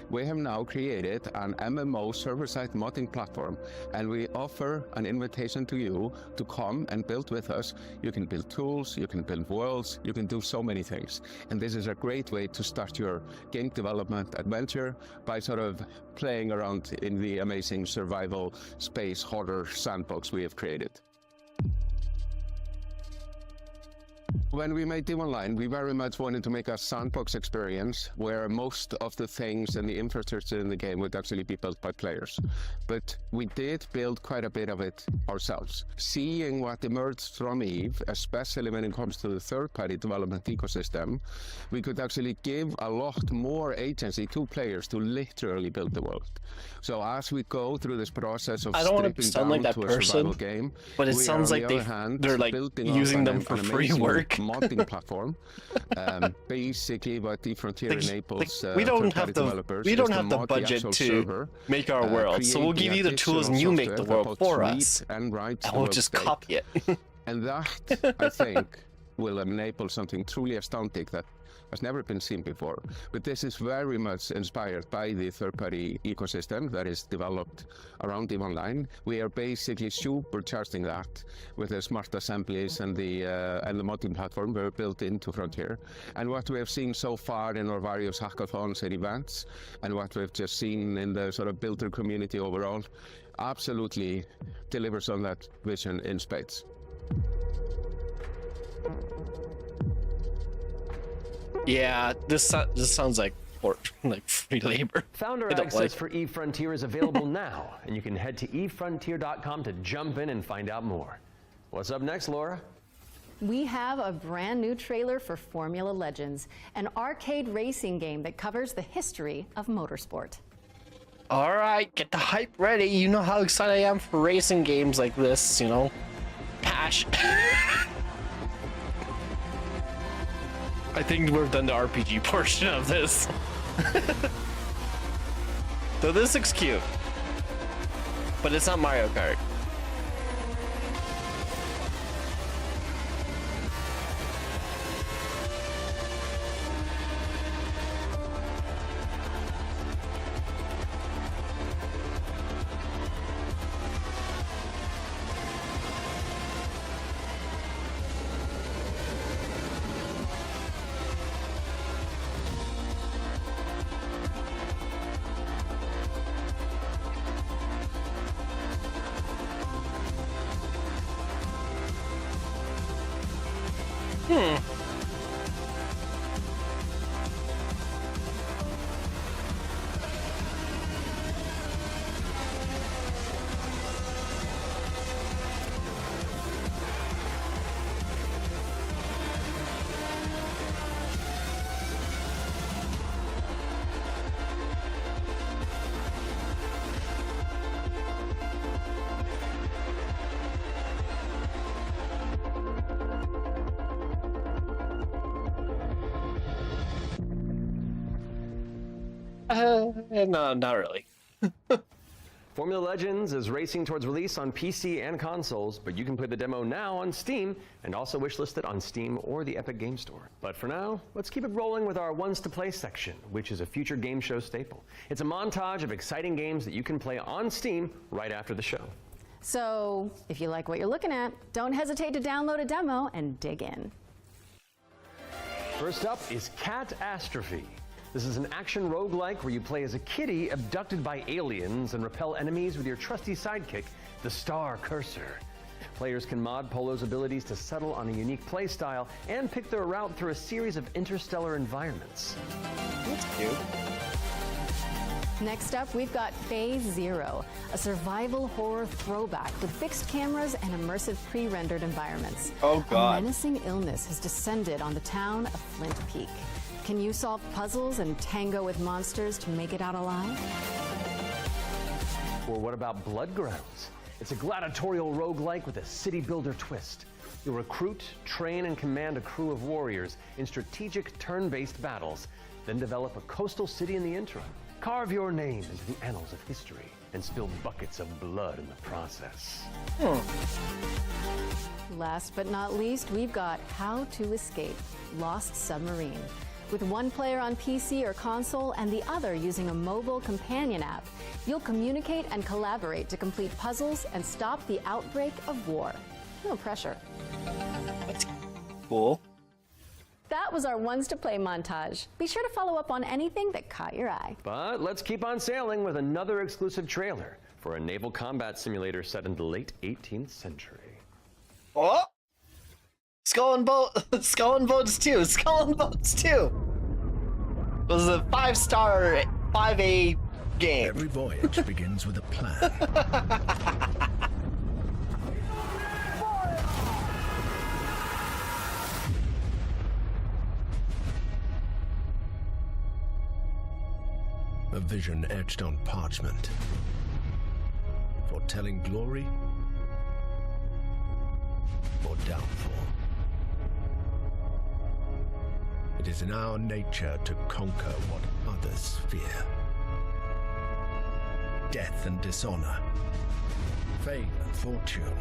Speaker 10: We have now created an MMO server-side modding platform, and we offer an invitation to you to come and build with us. You can build tools, you can build worlds, you can do so many things. And this is a great way to start your game development adventure by sort of playing around in the amazing survival space horror sandbox we have created. When we made EVE Online, we very much wanted to make a sandbox experience where most of the things and the infrastructure in the game would actually be built by players. But we did build quite a bit of it ourselves. Seeing what emerged from EVE, especially when it comes to the third-party development ecosystem, we could actually give a lot more agency to players to literally build the world. So as we go through this process of
Speaker 4: I don't want to
Speaker 10: stripping
Speaker 4: sound
Speaker 10: down
Speaker 4: like that
Speaker 10: to a
Speaker 4: person,
Speaker 10: survival game,
Speaker 4: but it
Speaker 10: we
Speaker 4: sounds
Speaker 10: are,
Speaker 4: like
Speaker 10: on the other hand,
Speaker 4: they're like
Speaker 10: building
Speaker 4: using
Speaker 10: off
Speaker 4: them
Speaker 10: an
Speaker 4: for free
Speaker 10: amazing
Speaker 4: work.
Speaker 10: modding platform. Basically, what eFrontier enables
Speaker 4: we don't have
Speaker 10: third-party
Speaker 4: the
Speaker 10: developers
Speaker 4: we don't
Speaker 10: is to
Speaker 4: have the
Speaker 10: mod
Speaker 4: budget
Speaker 10: actual
Speaker 4: to
Speaker 10: server,
Speaker 4: make our world, so we'll give you the tools and you make the world for us,
Speaker 10: and
Speaker 4: we'll just copy it.
Speaker 10: And that, I think, will enable something truly astounding that has never been seen before. But this is very much inspired by the third-party ecosystem that is developed around EVE Online. We are basically supercharging that with the smart assemblies and the modding platform we're built into Frontier. And what we have seen so far in our various hackathons and events, and what we've just seen in the sort of builder community overall, absolutely delivers on that vision in spades.
Speaker 4: Yeah, this sounds like free labor.
Speaker 3: Founder access for eFrontier is available now, and you can head to efrontier.com to jump in and find out more. What's up next, Laura?
Speaker 22: We have a brand new trailer for Formula Legends, an arcade racing game that covers the history of motorsport.
Speaker 4: All right, get the hype ready. You know how excited I am for racing games like this, you know? Passion. I think we've done the RPG portion of this. So this looks cute, but it's not Mario Kart. No, not really.
Speaker 3: Formula Legends is racing towards release on PC and consoles, but you can play the demo now on Steam and also wishlisted on Steam or the Epic Game Store. But for now, let's keep it rolling with our Ones to Play section, which is a future game show staple. It's a montage of exciting games that you can play on Steam right after the show.
Speaker 22: So if you like what you're looking at, don't hesitate to download a demo and dig in.
Speaker 3: First up is Catastrophe. This is an action roguelike where you play as a kitty abducted by aliens and repel enemies with your trusty sidekick, the Star Cursor. Players can mod Polo's abilities to settle on a unique playstyle and pick their route through a series of interstellar environments.
Speaker 4: That's cute.
Speaker 22: Next up, we've got Phase Zero, a survival horror throwback with fixed cameras and immersive pre-rendered environments.
Speaker 4: Oh, God.
Speaker 22: A menacing illness has descended on the town of Flint Peak. Can you solve puzzles and tango with monsters to make it out alive?
Speaker 3: Or what about Bloodgrounds? It's a gladiatorial roguelike with a city builder twist. You'll recruit, train, and command a crew of warriors in strategic turn-based battles, then develop a coastal city in the interim. Carve your name into the annals of history. and spill buckets of blood in the process.
Speaker 22: Last but not least, we've got How to Escape Lost Submarine. With one player on PC or console and the other using a mobile companion app, you'll communicate and collaborate to complete puzzles and stop the outbreak of war. No pressure.
Speaker 4: That's cool.
Speaker 22: That was our Ones to Play montage. Be sure to follow up on anything that caught your eye.
Speaker 3: But let's keep on sailing with another exclusive trailer for a naval combat simulator set in the late 18th century.
Speaker 4: Oh! Skull and Bones 2! Skull and Bones 2! It was a 5-star, 5A game.
Speaker 20: Every voyage begins with a plan. A vision etched on parchment, foretelling glory or downfall. It is in our nature to conquer what others fear. Death and dishonor, fame and fortune.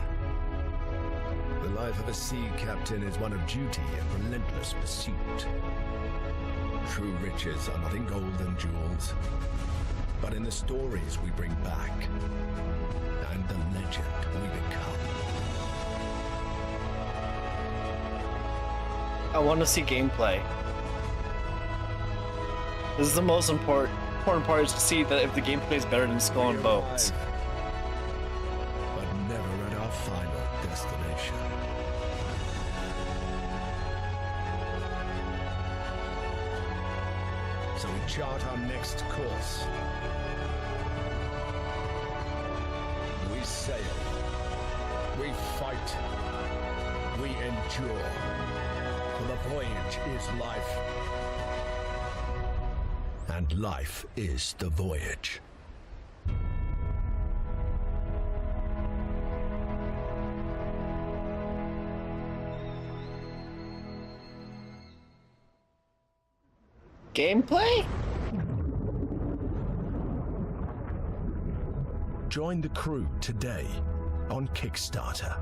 Speaker 20: The life of a sea captain is one of duty and relentless pursuit. True riches are not in gold and jewels, but in the stories we bring back and the legend we become.
Speaker 4: I want to see gameplay. This is the most important part, is to see that if the gameplay is better than Skull and Bones.
Speaker 20: But never at our final destination. So we chart our next course. We sail. We fight. We endure. For the voyage is life. And life is the voyage.
Speaker 4: Gameplay?
Speaker 20: Join the crew today on Kickstarter.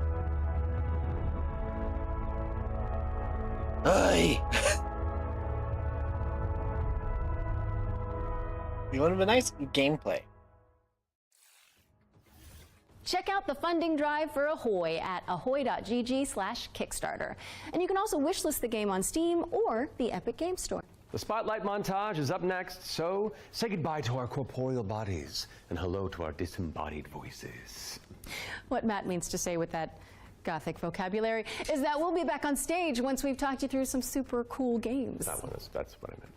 Speaker 4: Aye. You want a nice gameplay.
Speaker 22: Check out the funding drive for Ahoy at ahoy.gg/Kickstarter. And you can also wishlist the game on Steam or the Epic Games Store.
Speaker 3: The Spotlight montage is up next, so say goodbye to our corporeal bodies and hello to our disembodied voices.
Speaker 22: What Matt means to say with that Gothic vocabulary is that we'll be back on stage once we've talked you through some super cool games.
Speaker 3: That's what I meant.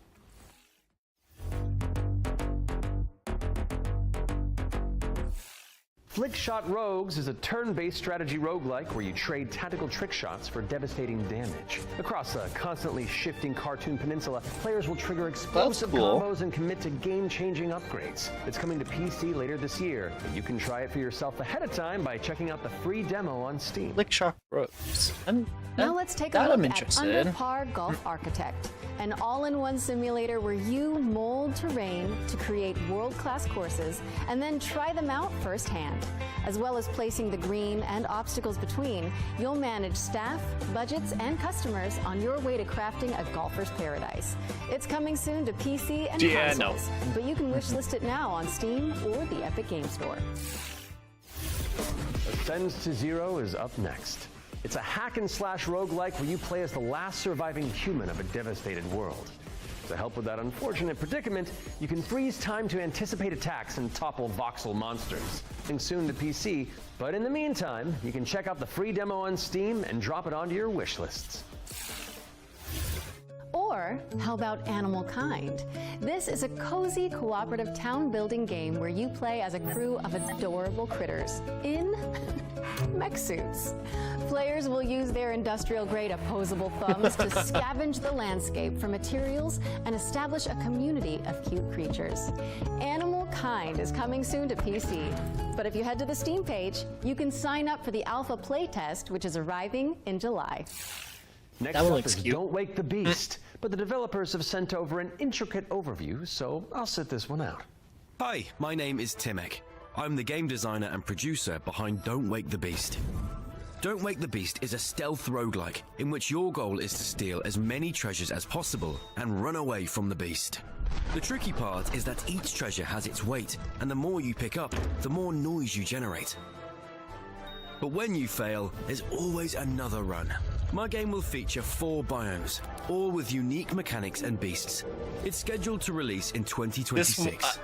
Speaker 3: Flickshot Rogues is a turn-based strategy roguelike where you trade tactical trick shots for devastating damage. Across a constantly shifting cartoon peninsula, players will trigger explosive combos and commit to game-changing upgrades. It's coming to PC later this year, but you can try it for yourself ahead of time by checking out the free demo on Steam.
Speaker 4: Flickshot Rogues.
Speaker 22: Now let's take a look at Under Par Golf Architect, an all-in-one simulator where you mold terrain to create world-class courses and then try them out firsthand. As well as placing the green and obstacles between, you'll manage staff, budgets, and customers on your way to crafting a golfer's paradise. It's coming soon to PC and consoles, but you can wishlist it now on Steam or the Epic Games Store.
Speaker 3: Ascends to Zero is up next. It's a hack-and-slash roguelike where you play as the last surviving human of a devastated world. To help with that unfortunate predicament, you can freeze time to anticipate attacks and topple voxel monsters. Coming soon to PC, but in the meantime, you can check out the free demo on Steam and drop it onto your wish lists.
Speaker 22: Or how about Animal Kind? This is a cozy cooperative town building game where you play as a crew of adorable critters in mech suits. Players will use their industrial-grade opposable thumbs to scavenge the landscape for materials and establish a community of cute creatures. Animal Kind is coming soon to PC. But if you head to the Steam page, you can sign up for the alpha playtest, which is arriving in July.
Speaker 3: Next up is Don't Wake the Beast, but the developers have sent over an intricate overview, so I'll sit this one out.
Speaker 17: Hi, my name is Timek. I'm the game designer and producer behind Don't Wake the Beast. Don't Wake the Beast is a stealth roguelike in which your goal is to steal as many treasures as possible and run away from the beast. The tricky part is that each treasure has its weight, and the more you pick up, the more noise you generate. But when you fail, there's always another run. My game will feature 4 biomes, all with unique mechanics and beasts. It's scheduled to release in 2026.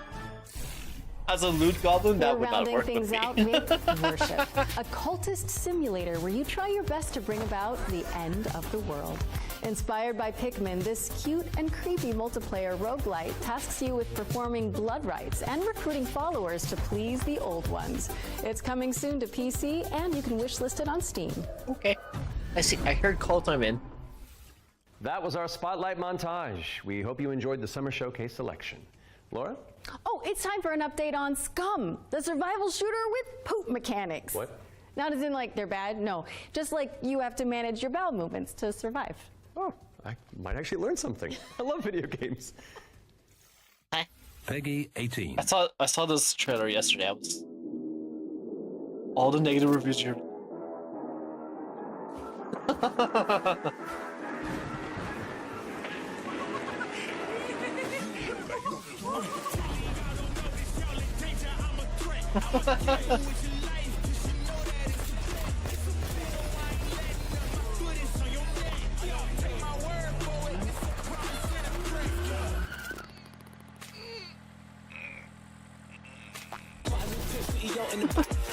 Speaker 4: As a loot goblin, that would not
Speaker 22: We're
Speaker 4: work
Speaker 22: rounding things
Speaker 4: with
Speaker 22: out
Speaker 4: me.
Speaker 22: with Worship, a cultist simulator where you try your best to bring about the end of the world. Inspired by Pikmin, this cute and creepy multiplayer roguelite tasks you with performing blood rites and recruiting followers to please the old ones. It's coming soon to PC, and you can wishlist it on Steam.
Speaker 4: Okay. I see. I heard Call Time in.
Speaker 3: That was our Spotlight montage. We hope you enjoyed the Summer Showcase selection. Laura?
Speaker 22: Oh, it's time for an update on Scum, the survival shooter with poop mechanics.
Speaker 3: What?
Speaker 22: Not as in like they're bad, no. Just like you have to manage your bowel movements to survive.
Speaker 3: Oh, I might actually learn something. I love video games.
Speaker 17: Peggy 18.
Speaker 4: I saw this trailer yesterday. All the negative reviews here.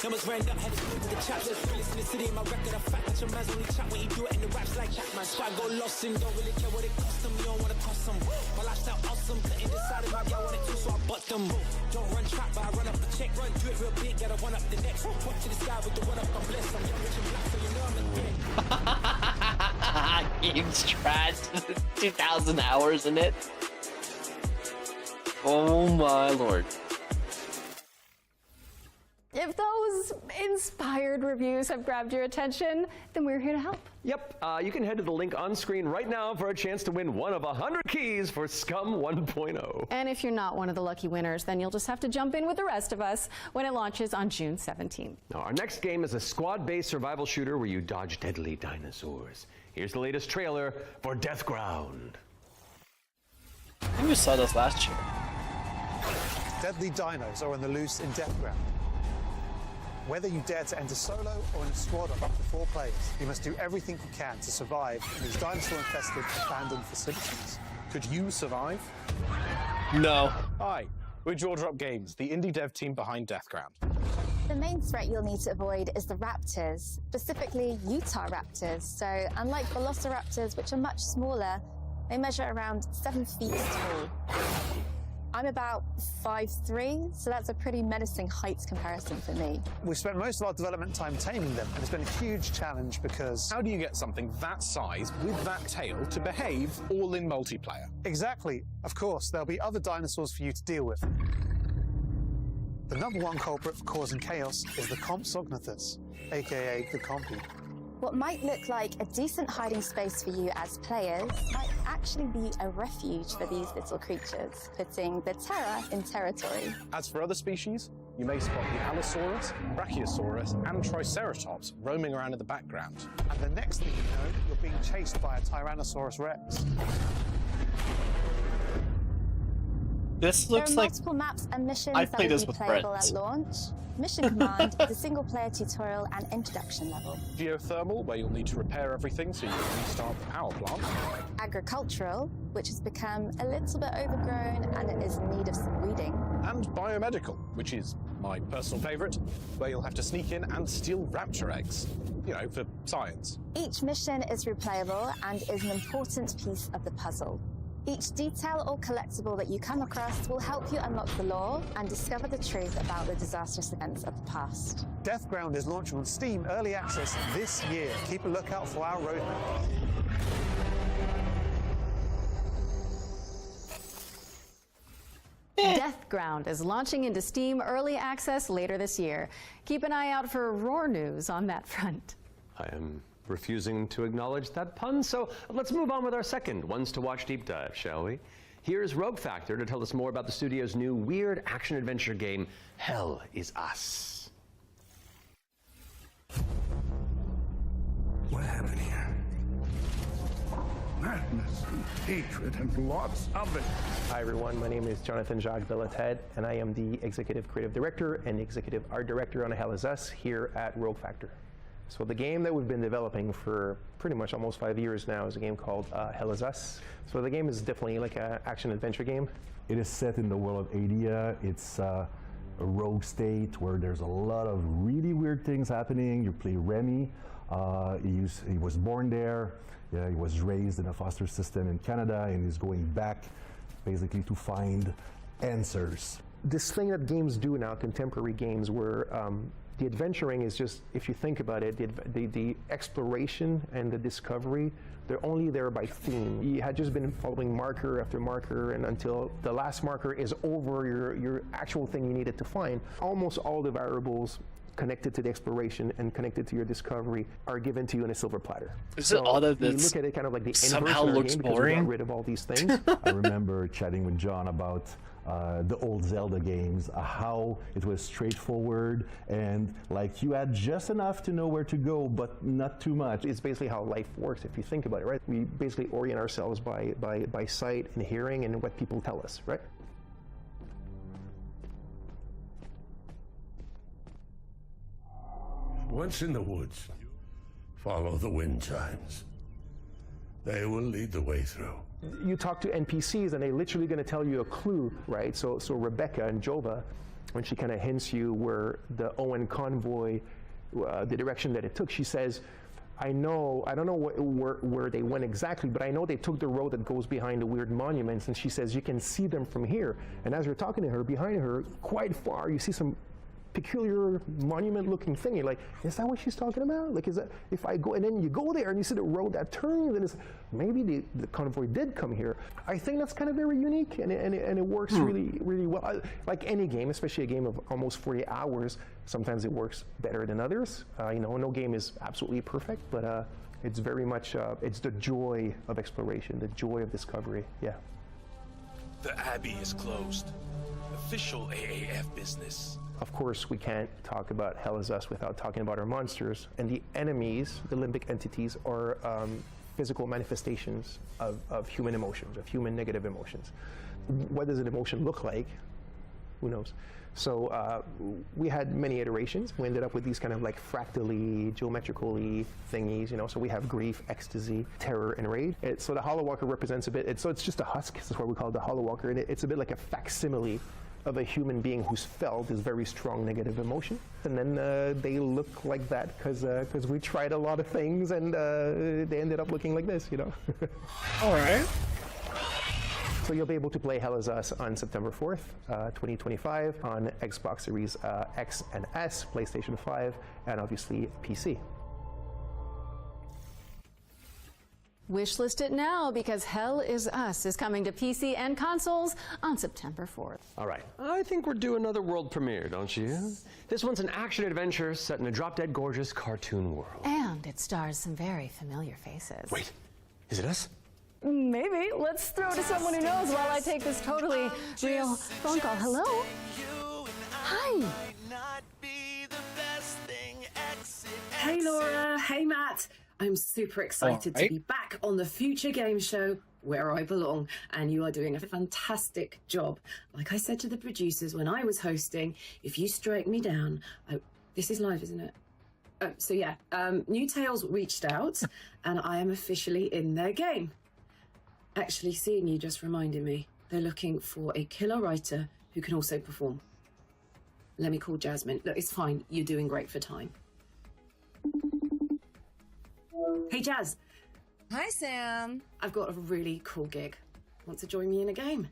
Speaker 13: Numbers ran up, had to with the chops. Just listen to city in my record. I fact that your man's only chop when you do it in the raps like that. Man, squad go lost and don't really care what it cost them. You don't wanna cost them. My lifestyle awesome. Couldn't decide if my girl wanted to, so I butt them. Don't run trap, but I run up the check. Run, do it real big, gotta one up the next. Point to the sky with the one up, I'm blessed. I'm young, rich and black, so you know I'm a dead.
Speaker 4: Game's trash. 2,000 hours in it. Oh my lord.
Speaker 22: If those inspired reviews have grabbed your attention, then we're here to help.
Speaker 3: Yep, you can head to the link on screen right now for a chance to win one of 100 keys for Scum 1.0.
Speaker 22: And if you're not one of the lucky winners, then you'll just have to jump in with the rest of us when it launches on June 17th.
Speaker 3: Now, our next game is a squad-based survival shooter where you dodge deadly dinosaurs. Here's the latest trailer for Deathground.
Speaker 4: I think we saw this last year.
Speaker 21: Deadly dinos are on the loose in Deathground. Whether you dare to enter solo or in a squad of up to 4 players, you must do everything you can to survive in these dinosaur-infested abandoned facilities.
Speaker 23: Could you survive?
Speaker 4: No.
Speaker 23: Hi, we're Jaw Drop Games, the indie dev team behind Deathground.
Speaker 24: The main threat you'll need to avoid is the raptors, specifically Utah raptors. So unlike velociraptors, which are much smaller, they measure around 7 feet tall. I'm about 5'3", so that's a pretty menacing height comparison for me.
Speaker 21: We've spent most of our development time taming them, and it's been a huge challenge because...
Speaker 23: How do you get something that size with that tail to behave all in multiplayer?
Speaker 21: Exactly. Of course, there'll be other dinosaurs for you to deal with. The #1 culprit for causing chaos is the Compsognathus, aka the Compy.
Speaker 24: What might look like a decent hiding space for you as players might actually be a refuge for these little creatures, putting the terror in territory.
Speaker 23: As for other species, you may spot the Allosaurus, Brachiosaurus, and Triceratops roaming around in the background.
Speaker 21: And the next thing you know, you're being chased by a Tyrannosaurus Rex.
Speaker 4: This looks
Speaker 24: there are
Speaker 4: like
Speaker 24: multiple maps and missions
Speaker 4: I
Speaker 24: that
Speaker 4: played
Speaker 24: will
Speaker 4: this
Speaker 24: be
Speaker 4: with
Speaker 24: playable
Speaker 4: friends.
Speaker 24: at launch. Mission Command is a single-player tutorial and introduction level.
Speaker 23: Geothermal, where you'll need to repair everything so you can restart the power plant.
Speaker 24: Agricultural, which has become a little bit overgrown and it is in need of some weeding.
Speaker 23: And biomedical, which is my personal favourite, where you'll have to sneak in and steal raptor eggs. You know, for science.
Speaker 24: Each mission is replayable and is an important piece of the puzzle. Each detail or collectible that you come across will help you unlock the lore and discover the truth about the disastrous events of the past.
Speaker 21: Deathground is launching on Steam Early Access this year. Keep a lookout for our roadmap.
Speaker 22: Deathground is launching into Steam Early Access later this year. Keep an eye out for Roar news on that front.
Speaker 3: I am refusing to acknowledge that pun, so let's move on with our second Ones to Watch deep dive, shall we? Here's Rogue Factor to tell us more about the studio's new weird action-adventure game, Hell Is Us.
Speaker 7: What happened here? Madness and hatred and lots of it.
Speaker 1: Hi everyone, my name is Jonathan Jacques Belated, and I am the Executive Creative Director and Executive Art Director on Hell Is Us here at Rogue Factor. So the game that we've been developing for pretty much almost 5 years now is a game called Hell Is Us. So the game is definitely like an action-adventure game.
Speaker 9: It is set in the world of Adia. It's a rogue state where there's a lot of really weird things happening. You play Remy. He was born there. Yeah, he was raised in a foster system in Canada, and he's going back basically to find answers.
Speaker 1: This thing that games do now, contemporary games, where the adventuring is just, if you think about it, the exploration and the discovery, they're only there by theme. You had just been following marker after marker, and until the last marker is over your actual thing you needed to find. Almost all the variables connected to the exploration and connected to your discovery are given to you in a silver platter.
Speaker 4: Is it odd that
Speaker 1: you look at it kind of like the
Speaker 4: somehow
Speaker 1: inverse
Speaker 4: looks
Speaker 1: game because
Speaker 4: boring?
Speaker 1: we got rid of all these things.
Speaker 9: I remember chatting with John about the old Zelda games, how it was straightforward and like you had just enough to know where to go, but not too much.
Speaker 1: It's basically how life works if you think about it, right? We basically orient ourselves by sight and hearing and what people tell us, right?
Speaker 8: Once in the woods, follow the wind chimes. They will lead the way through.
Speaker 1: You talk to NPCs and they're literally going to tell you a clue, right? So Rebecca and Jova, when she kind of hints you where the Owen convoy, the direction that it took, she says, I don't know where they went exactly, but I know they took the road that goes behind the weird monuments, and she says you can see them from here. And as you're talking to her, behind her, quite far, you see some peculiar monument-looking thing. You're like, is that what she's talking about? Like, is that if I go and then you go there and you see the road that turns, and it's maybe the convoy did come here. I think that's kind of very unique, and it works really well. Like any game, especially a game of almost 40 hours, sometimes it works better than others. No game is absolutely perfect, but it's very much it's the joy of exploration, the joy of discovery. Yeah.
Speaker 7: The Abbey is closed. Official AAF business.
Speaker 1: Of course, we can't talk about Hell Is Us without talking about our monsters. And the enemies, the limbic entities, are physical manifestations of human emotions, of human negative emotions. What does an emotion look like? Who knows? So we had many iterations. We ended up with these kind of like fractally, geometrically thingies, So we have grief, ecstasy, terror, and rage. So the Hollow Walker represents a bit, so it's just a husk. That's why we call it the Hollow Walker. And it's a bit like a facsimile of a human being who's felt this very strong negative emotion. And then they look like that because we tried a lot of things, and they ended up looking like this,
Speaker 4: All right.
Speaker 1: So you'll be able to play Hell Is Us on September 4th, 2025 on Xbox Series X and S, PlayStation 5, and obviously PC.
Speaker 22: Wishlist it now because Hell Is Us is coming to PC and consoles on September 4th.
Speaker 3: All right. I think we're due another world premiere, don't you? This one's an action-adventure set in a drop-dead gorgeous cartoon world.
Speaker 22: And it stars some very familiar faces.
Speaker 3: Wait, is it us?
Speaker 22: Maybe. Let's throw to someone who knows while I take this totally real phone call. Hello? Hi.
Speaker 18: Hey Laura, hey Matt. I'm super excited to be back on the Future Game Show where I belong, and you are doing a fantastic job. Like I said to the producers when I was hosting, if you strike me down, this is live, isn't it? New Tales reached out and I am officially in their game. Actually, seeing you just reminded me, they're looking for a killer writer who can also perform. Let me call Jasmine. Look, it's fine. You're doing great for time. Hey, Jazz.
Speaker 14: Hi, Sam.
Speaker 18: I've got a really cool gig. Want to join me in a game?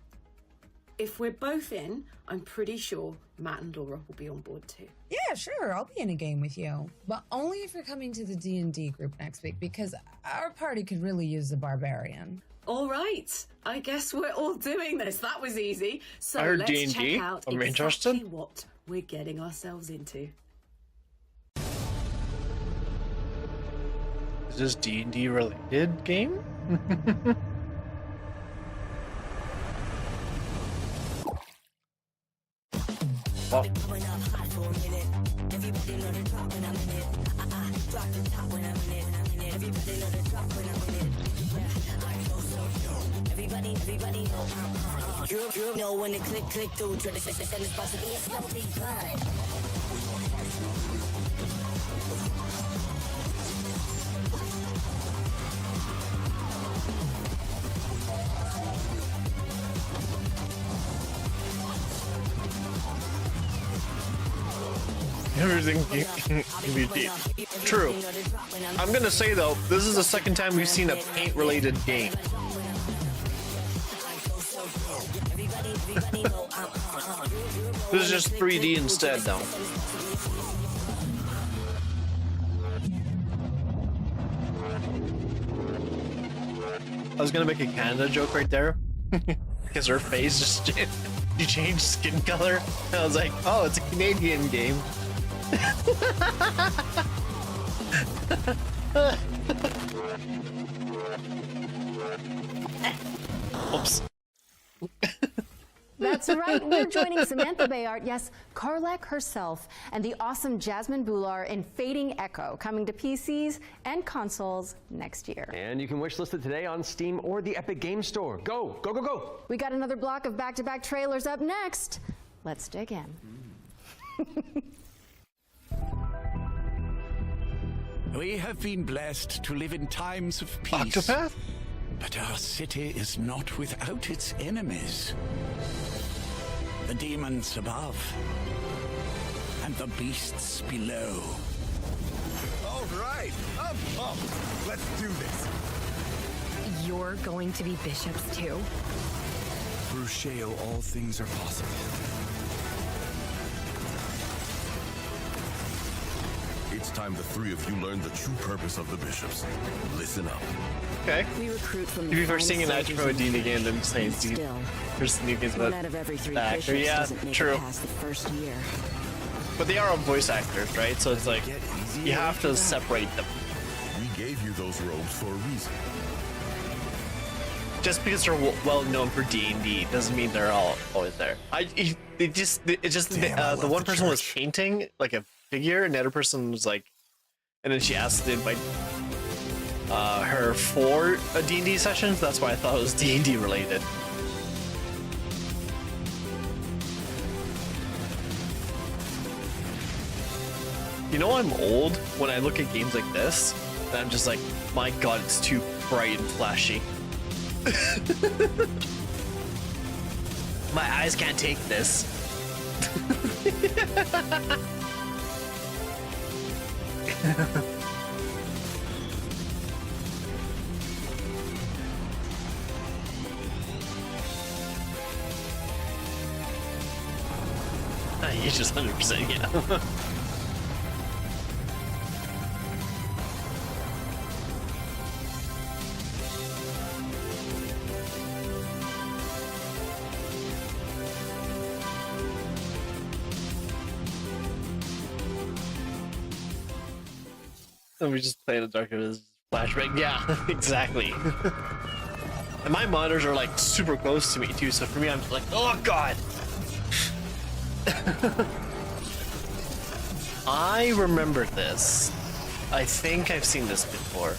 Speaker 18: If we're both in, I'm pretty sure Matt and Laura will be on board too.
Speaker 14: Yeah, sure. I'll be in a game with you. But only if you're coming to the D&D group next week, because our party could really use a barbarian.
Speaker 18: All right. I guess we're all doing this. That was easy. So
Speaker 4: I heard
Speaker 18: let's
Speaker 4: D&D.
Speaker 18: check out
Speaker 4: I'm
Speaker 18: exactly
Speaker 4: interested.
Speaker 18: what we're getting ourselves into.
Speaker 4: Is this D&D related game? Wow.
Speaker 13: You know when it click through to the system is possibly a slowly burn.
Speaker 4: Everything can be deep. True. I'm gonna say though, this is the second time we've seen a paint-related game. This is just 3D instead, though. I was gonna make a Canada joke right there, because her face just she changed skin color. I was like, oh, it's a Canadian game. Oops.
Speaker 22: That's right, we're joining Samantha Bayard, yes, Karlach herself, and the awesome Jasmine Bhullar in Fading Echo, coming to PCs and consoles next year.
Speaker 3: And you can wishlist it today on Steam or the Epic Games Store. Go, go, go, go!
Speaker 22: We got another block of back-to-back trailers up next. Let's dig in.
Speaker 2: We have been blessed to live in times of peace.
Speaker 4: Octopath?
Speaker 2: But our city is not without its enemies. The demons above and the beasts below.
Speaker 7: All right, I'm pumped. Let's do this.
Speaker 12: You're going to be bishops too?
Speaker 7: Through Sheo, all things are possible.
Speaker 8: It's time the three of you learn the true purpose of the bishops. Listen up.
Speaker 4: Okay.
Speaker 12: We recruit from
Speaker 4: If you've ever seen an actor from a D&D game, then say there's new games about
Speaker 12: one out of every 3
Speaker 4: the actor.
Speaker 12: bishops
Speaker 4: Yeah,
Speaker 12: doesn't make
Speaker 4: true.
Speaker 12: it past the first year.
Speaker 4: But they are all voice actors, right? So it's like you have to separate them.
Speaker 8: We gave you those robes for a reason.
Speaker 4: Just because they're well known for D&D doesn't mean they're all always there. The one person was painting like a figure, and the other person was like, and then she asked to invite her for a D&D session. So that's why I thought it was D&D related. You know, I'm old when I look at games like this, and I'm just like, my god, it's too bright and flashy. My eyes can't take this. You just 100%, yeah. And we just play in the dark of his flashback. Yeah, exactly. And my monitors are like super close to me too, so for me I'm just like, oh god! I remember this. I think I've seen this before.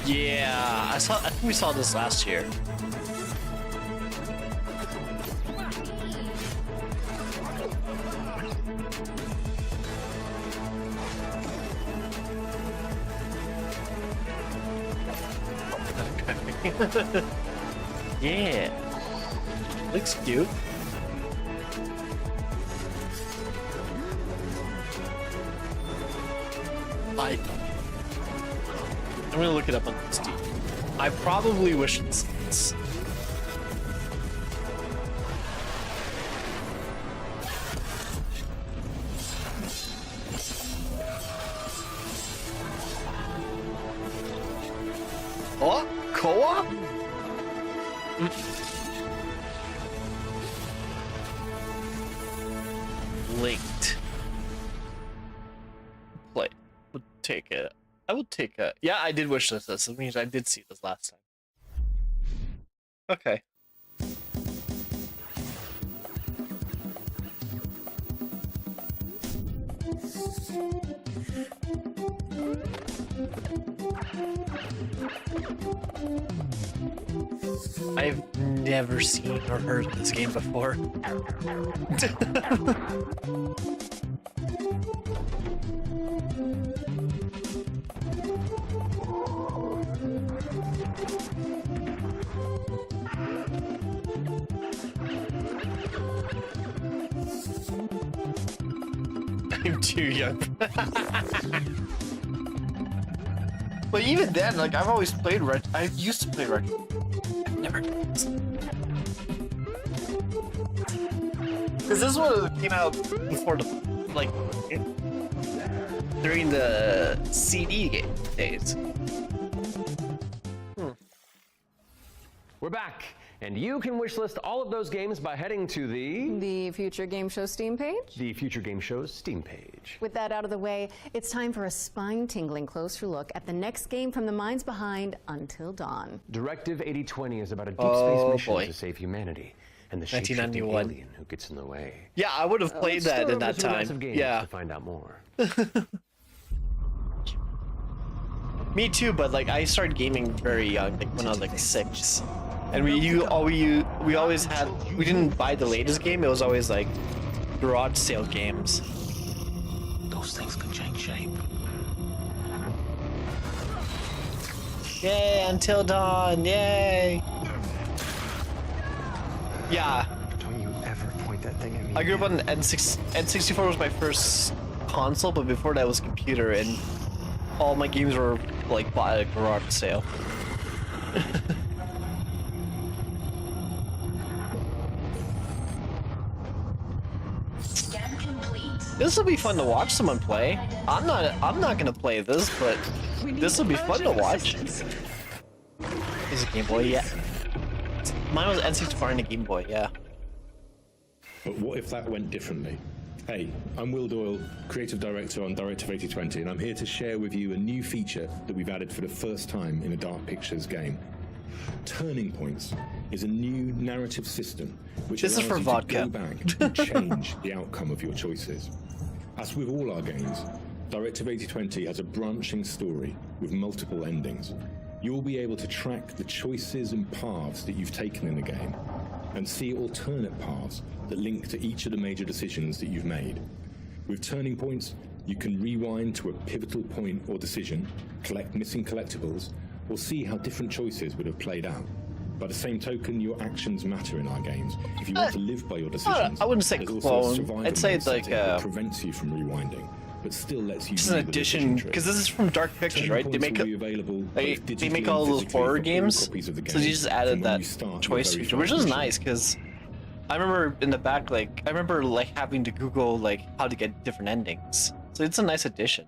Speaker 4: Yeah, I think we saw this last year. Yeah, looks cute. I'm gonna look it up on Steam. I probably wish it's this. Oh, co-op? Linked. Play. Would take it. I would take it. Yeah, I did wish list this. That means I did see this last time. Okay. I've never seen or heard of this game before. I'm too young. But even then, like, I've always played I used to play Red. I've never. Because this one came out before the, like, during the CD game days.
Speaker 3: We're back, and you can wishlist all of those games by heading to
Speaker 22: the Future Game Show Steam page.
Speaker 3: The Future Game Show's Steam page.
Speaker 22: With that out of the way, it's time for a spine-tingling closer look at the next game from the minds behind Until Dawn.
Speaker 3: Directive 8020 is about a deep space mission to save humanity and the shape-shifting alien who gets in the way.
Speaker 4: Yeah, I would have played that in that time. Yeah.
Speaker 3: To find out more.
Speaker 4: Me too, but like I started gaming very young, like when I was like 6. And we always had, we didn't buy the latest game, it was always like garage sale games.
Speaker 2: Those things can change shape.
Speaker 4: Yay, Until Dawn, yay! Yeah.
Speaker 3: Don't you ever point that thing at me.
Speaker 4: I grew up on N64 was my first console, but before that was computer, and all my games were like bought at a garage sale. This will be fun to watch someone play. I'm not gonna play this, but this will be fun to watch. Is it Game Boy? Yeah. Mine was N64 and a Game Boy, yeah.
Speaker 11: But what if that went differently? Hey, I'm Will Doyle, Creative Director on Directive 8020, and I'm here to share with you a new feature that we've added for the first time in a Dark Pictures game. Turning Points is a new narrative system which allows you to go back and change the outcome of your choices. As with all our games, Directive 8020 has a branching story with multiple endings. You'll be able to track the choices and paths that you've taken in the game and see alternate paths that link to each of the major decisions that you've made. With Turning Points, you can rewind to a pivotal point or decision, collect missing collectibles, or see how different choices would have played out. By the same token, your actions matter in our games. If you want to live by your decisions,
Speaker 4: I wouldn't say
Speaker 11: there's also a
Speaker 4: clone.
Speaker 11: survival
Speaker 4: I'd say it's
Speaker 11: mode
Speaker 4: like
Speaker 11: setting that prevents you from rewinding, but still lets you.
Speaker 4: It's an addition because this is from Dark Pictures, right? They make they make all those horror games, so they just added that choice feature, which is nice because I remember in the back, like I remember like having to Google like how to get different endings. So it's a nice addition.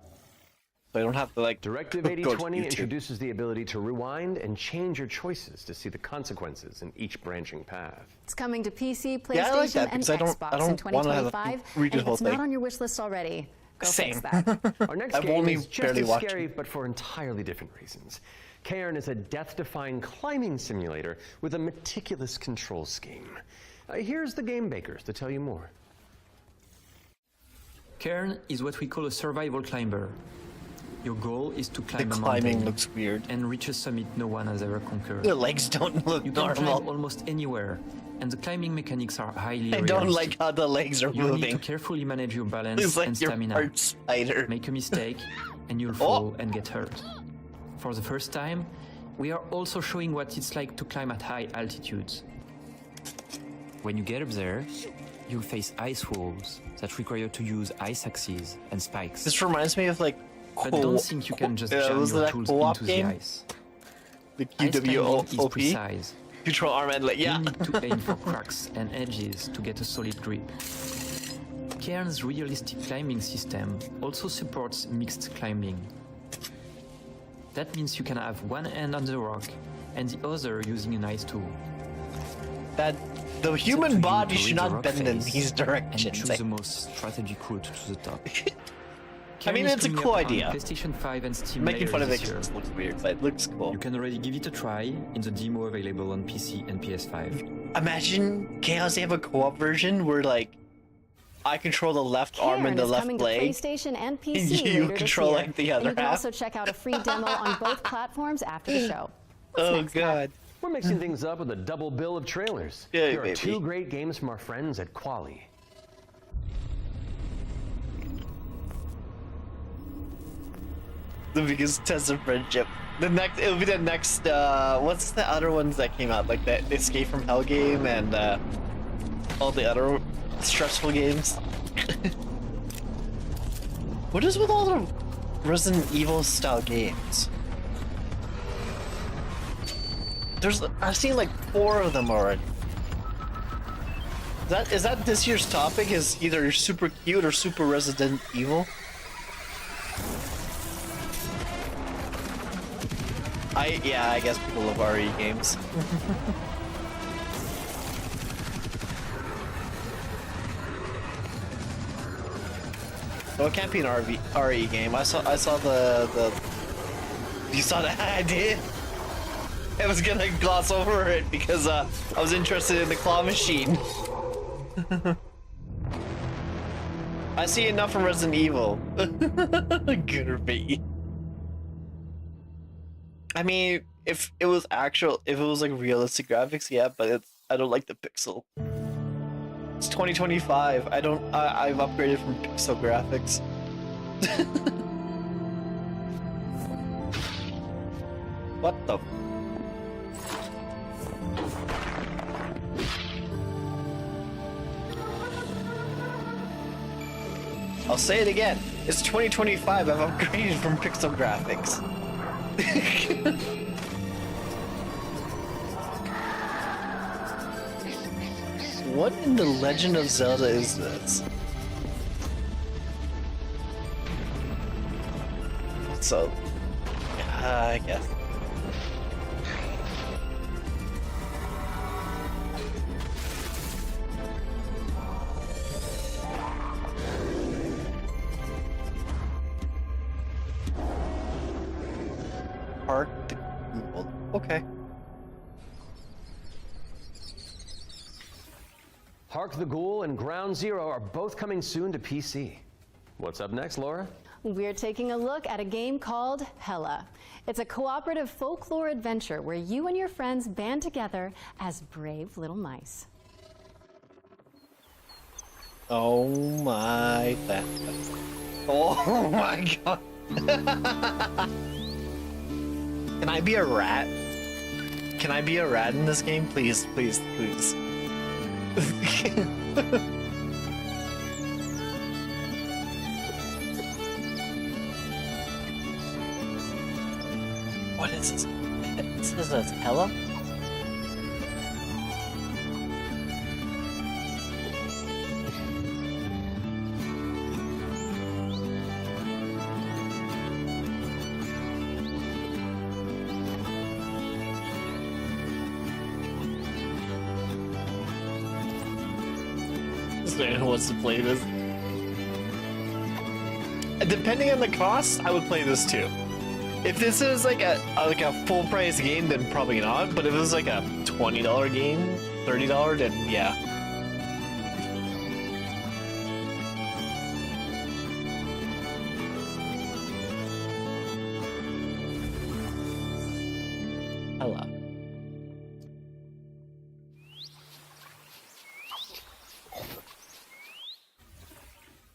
Speaker 4: So I don't have to like
Speaker 3: Directive 8020 introduces the ability to rewind and change your choices to see the consequences in each branching path.
Speaker 22: It's coming to PC, PlayStation,
Speaker 4: Yeah, I like that
Speaker 22: and
Speaker 4: because
Speaker 22: Xbox
Speaker 4: I don't
Speaker 22: in
Speaker 4: want to have
Speaker 22: 2025.
Speaker 4: to read the
Speaker 22: And if
Speaker 4: whole
Speaker 22: it's
Speaker 4: thing.
Speaker 22: not on your wish list already, go
Speaker 4: Same.
Speaker 22: fix that.
Speaker 3: Our next
Speaker 4: I've
Speaker 3: game
Speaker 4: only
Speaker 3: is just
Speaker 4: barely
Speaker 3: as
Speaker 4: watched
Speaker 3: scary, but for entirely different reasons. Cairn is a death-defying climbing simulator with a meticulous control scheme. Here's the game bakers to tell you more.
Speaker 15: Cairn is what we call a survival climber. Your goal is to climb
Speaker 4: The
Speaker 15: a
Speaker 4: climbing
Speaker 15: mountain
Speaker 4: looks weird.
Speaker 15: and reach a summit no one has ever conquered.
Speaker 4: Their legs don't look
Speaker 15: You can
Speaker 4: normal.
Speaker 15: climb almost anywhere, and the climbing mechanics are highly
Speaker 4: I don't
Speaker 15: realistic.
Speaker 4: like how the legs are
Speaker 15: You
Speaker 4: moving.
Speaker 15: need to carefully manage your balance
Speaker 4: It's like
Speaker 15: and
Speaker 4: your
Speaker 15: stamina.
Speaker 4: part spider.
Speaker 15: Make a mistake, and you'll fall and get hurt. For the first time, we are also showing what it's like to climb at high altitudes. When you get up there, you'll face ice walls that require you to use ice axes and spikes.
Speaker 4: This reminds me of like.
Speaker 15: But don't think you can just jam
Speaker 4: was
Speaker 15: your
Speaker 4: that
Speaker 15: tools
Speaker 4: co-op
Speaker 15: into
Speaker 4: game?
Speaker 15: the ice.
Speaker 4: The
Speaker 15: Ice climbing is
Speaker 4: QWOP.
Speaker 15: precise.
Speaker 4: Control arm and like yeah.
Speaker 15: You need to aim for cracks and edges to get a solid grip. Cairn's realistic climbing system also supports mixed climbing. That means you can have one hand on the rock and the other using an ice tool.
Speaker 4: That the human body should not bend in these
Speaker 15: And
Speaker 4: directions.
Speaker 15: choose the most strategic route to the top.
Speaker 4: I mean, it's a cool idea.
Speaker 15: PlayStation 5 and Steam
Speaker 4: Making
Speaker 15: later
Speaker 4: fun of it
Speaker 15: this
Speaker 4: 'cause
Speaker 15: year.
Speaker 4: it looks weird, but it looks cool.
Speaker 15: You can already give it a try in the demo available on PC and PS5.
Speaker 4: Imagine Chaos, they have a co-op version where like I control the left arm and the
Speaker 22: is
Speaker 4: left
Speaker 22: coming
Speaker 4: leg.
Speaker 22: to PlayStation and PC
Speaker 4: You
Speaker 22: later
Speaker 4: control,
Speaker 22: this year.
Speaker 4: like, the other
Speaker 22: and you can
Speaker 4: half.
Speaker 22: also check out a free demo on both platforms after the show.
Speaker 4: Oh god.
Speaker 3: We're mixing things up with a double bill of trailers.
Speaker 4: Yeah,
Speaker 3: Here are
Speaker 4: baby.
Speaker 3: 2 great games from our friends at Quali.
Speaker 4: The biggest test of friendship. It'll be the next. What's the other ones that came out? Like the Escape from Hell game and all the other stressful games. What is with all the Resident Evil style games? I've seen like 4 of them already. Is that this year's topic? Is either super cute or super Resident Evil? I guess people love RE games. No, it can't be an RE game. I saw the. You saw that? I did. I was gonna gloss over it because I was interested in the claw machine. I see enough from Resident Evil. Good be. I mean, if it was like realistic graphics, yeah, but I don't like the pixel. It's 2025. I've upgraded from pixel graphics. What the? I'll say it again. It's 2025. I've upgraded from pixel graphics. What in the Legend of Zelda is this? So, I guess. Park the Google. Okay.
Speaker 3: Hark the Ghoul and Ground Zero are both coming soon to PC. What's up next, Laura?
Speaker 22: We're taking a look at a game called Hella. It's a cooperative folklore adventure where you and your friends band together as brave little mice.
Speaker 4: Oh my god. Oh my god. Can I be a rat? Can I be a rat in this game? Please, please, please. What is this? This is a Hella? Who wants to play this? Depending on the cost, I would play this too. If this is like a full price game, then probably not. But if it was like a $20 game, $30, then yeah. Hello.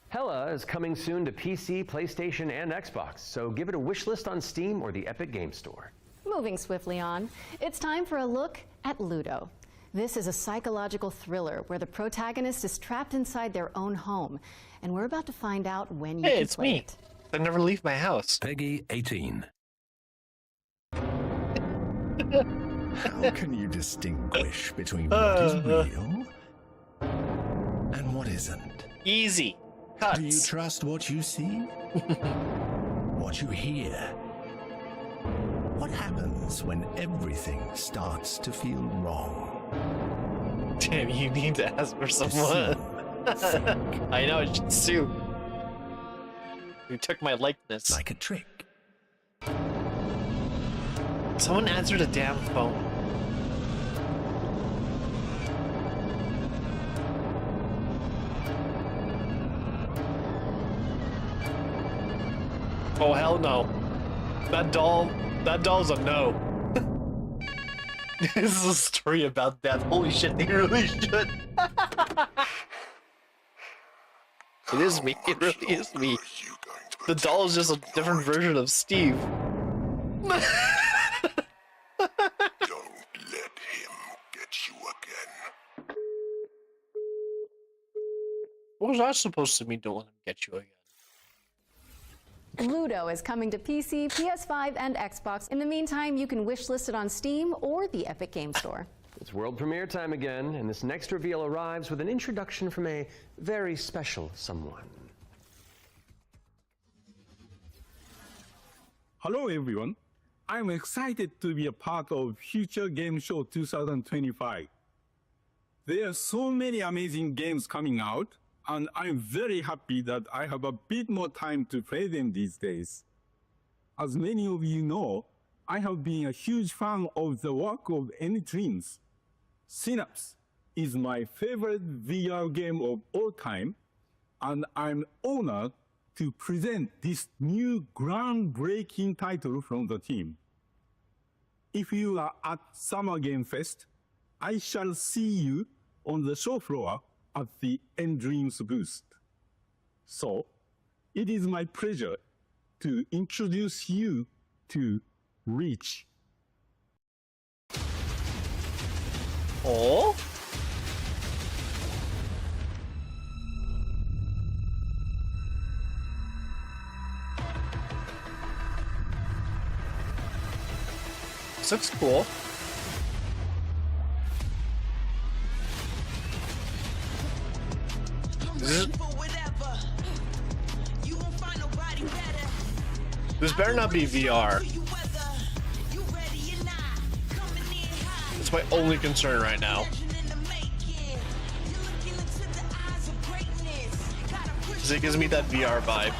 Speaker 3: Hella is coming soon to PC, PlayStation, and Xbox, so give it a wish list on Steam or the Epic Game Store.
Speaker 22: Moving swiftly on, it's time for a look at Ludo. This is a psychological thriller where the protagonist is trapped inside their own home, and we're about to find out when you
Speaker 4: Hey,
Speaker 22: can
Speaker 4: it's
Speaker 22: play
Speaker 4: me.
Speaker 22: it.
Speaker 4: I never leave my house.
Speaker 20: Peggy 18.
Speaker 21: How can you distinguish between what is real and what isn't?
Speaker 4: Easy. Cuts.
Speaker 21: Do you trust what you see? What you hear?
Speaker 20: What happens when everything starts to feel wrong?
Speaker 4: Damn, you need to ask for someone. I know, it's Sue. You took my likeness.
Speaker 20: Like a trick.
Speaker 4: Someone answered a damn phone. Oh hell no. That doll's a no. This is a story about death. Holy shit, they really should. It is me, it really is me. The doll is just a different version of Steve.
Speaker 8: Don't let him get you again.
Speaker 4: What was I supposed to be doing to get you again?
Speaker 22: Ludo is coming to PC, PS5, and Xbox. In the meantime, you can wishlist it on Steam or the Epic Game Store.
Speaker 3: It's world premiere time again, and this next reveal arrives with an introduction from a very special someone.
Speaker 5: Hello everyone. I'm excited to be a part of Future Game Show 2025. There are so many amazing games coming out, and I'm very happy that I have a bit more time to play them these days. As many of you know, I have been a huge fan of the work of N-Dreams. Synapse is my favorite VR game of all time, and I'm honored to present this new groundbreaking title from the team. If you are at Summer Game Fest, I shall see you on the show floor at the N-Dreams booth. So, it is my pleasure to introduce you to Reach.
Speaker 4: Oh? This looks cool. This better not be VR. It's my only concern right now. Because it gives me that VR vibe.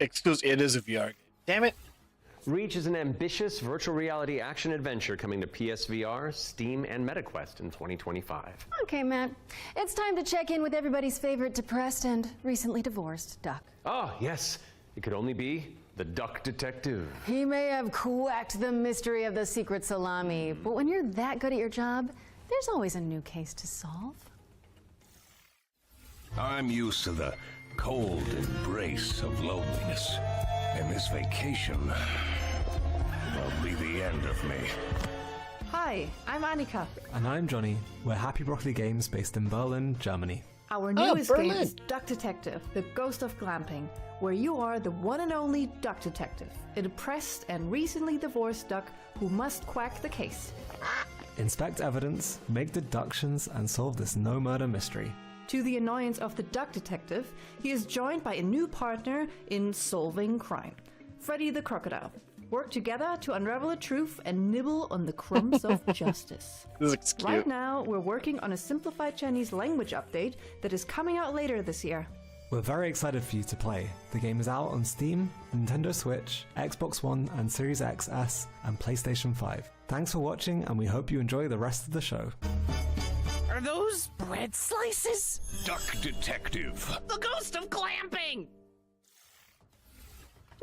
Speaker 4: Excuse, it is a VR game. Damn it.
Speaker 3: Reach is an ambitious virtual reality action adventure coming to PSVR, Steam, and MetaQuest in 2025.
Speaker 22: Okay, Matt, it's time to check in with everybody's favorite depressed and recently divorced Duck.
Speaker 3: Oh, yes. It could only be the Duck Detective.
Speaker 22: He may have cracked the mystery of the secret salami, but when you're that good at your job, there's always a new case to solve.
Speaker 8: I'm used to the cold embrace of loneliness, and this vacation will be the end of me.
Speaker 6: Hi, I'm Annika.
Speaker 16: And I'm Johnny. We're Happy Broccoli Games based in Berlin, Germany.
Speaker 6: Our newest game is Duck Detective, the Ghost of Glamping, where you are the one and only Duck Detective, a depressed and recently divorced duck who must quack the case.
Speaker 16: Inspect evidence, make deductions, and solve this no-murder mystery.
Speaker 6: To the annoyance of the Duck Detective, he is joined by a new partner in solving crime, Freddy the Crocodile. Work together to unravel the truth and nibble on the crumbs of justice.
Speaker 4: This looks cute.
Speaker 6: Right now, we're working on a simplified Chinese language update that is coming out later this year.
Speaker 16: We're very excited for you to play. The game is out on Steam, Nintendo Switch, Xbox One and Series XS, and PlayStation 5. Thanks for watching, and we hope you enjoy the rest of the show.
Speaker 10: Are those bread slices?
Speaker 8: Duck Detective.
Speaker 10: The ghost of glamping!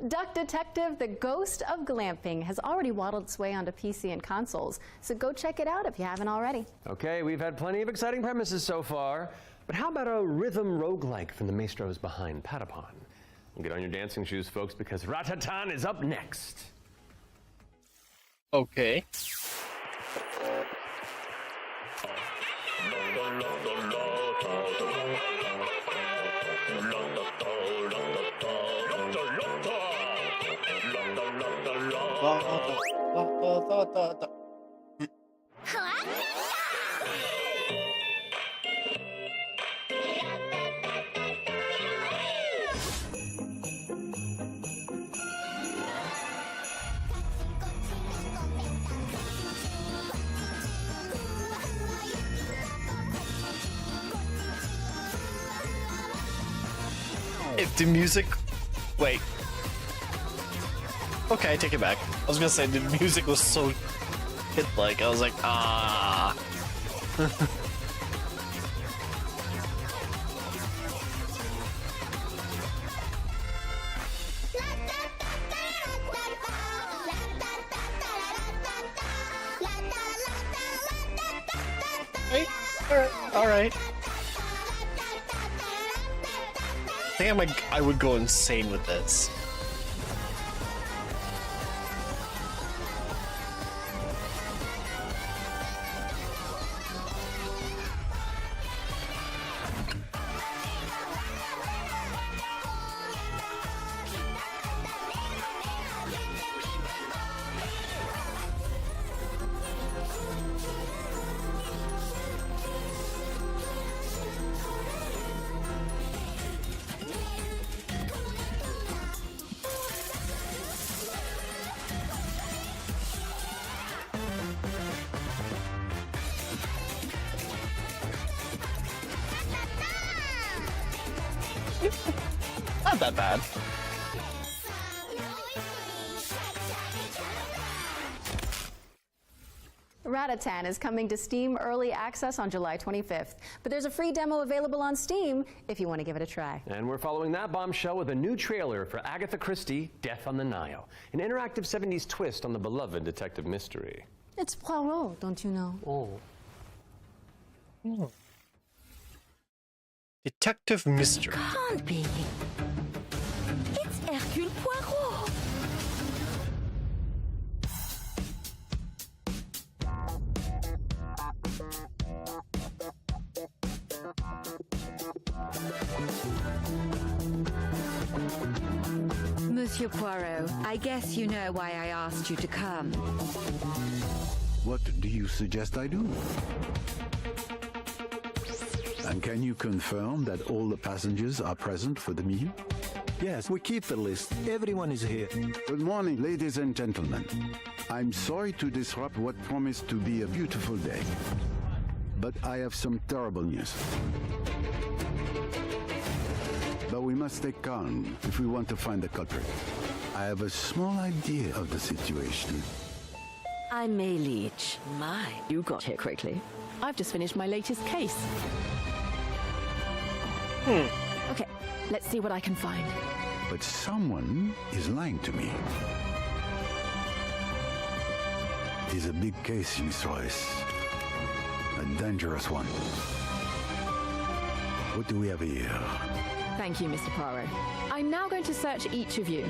Speaker 22: Duck Detective, the Ghost of Glamping, has already waddled its way onto PC and consoles, so go check it out if you haven't already.
Speaker 3: Okay, we've had plenty of exciting premises so far, but how about a rhythm roguelike from the maestros behind Patapon? Well, get on your dancing shoes, folks, because Ratatan is up next.
Speaker 4: Okay. If the music... Wait. Okay, I take it back. I was gonna say the music was so hit-like. I was like, ah. All right. I think I would go insane with this. Not that bad.
Speaker 22: Ratatan is coming to Steam Early Access on July 25th, but there's a free demo available on Steam if you want to give it a try.
Speaker 3: And we're following that bombshell with a new trailer for Agatha Christie, Death on the Nile, an interactive 70s twist on the beloved detective mystery.
Speaker 22: It's Poirot, don't you know?
Speaker 3: Oh.
Speaker 4: Detective mystery.
Speaker 10: Can't be. It's Hercule Poirot.
Speaker 17: Monsieur Poirot, I guess you know why I asked you to come.
Speaker 19: What do you suggest I do? And can you confirm that all the passengers are present for the meal?
Speaker 20: Yes, we keep the list. Everyone is here.
Speaker 19: Good morning, ladies and gentlemen. I'm sorry to disrupt what promised to be a beautiful day, but I have some terrible news. But we must stay calm if we want to find the culprit. I have a small idea of the situation.
Speaker 10: I'm May Leach. My, you got here quickly. I've just finished my latest case. Okay, let's see what I can find.
Speaker 19: But someone is lying to me. It is a big case, Miss Royce. A dangerous one. What do we have here?
Speaker 10: Thank you, Mr. Poirot. I'm now going to search each of you.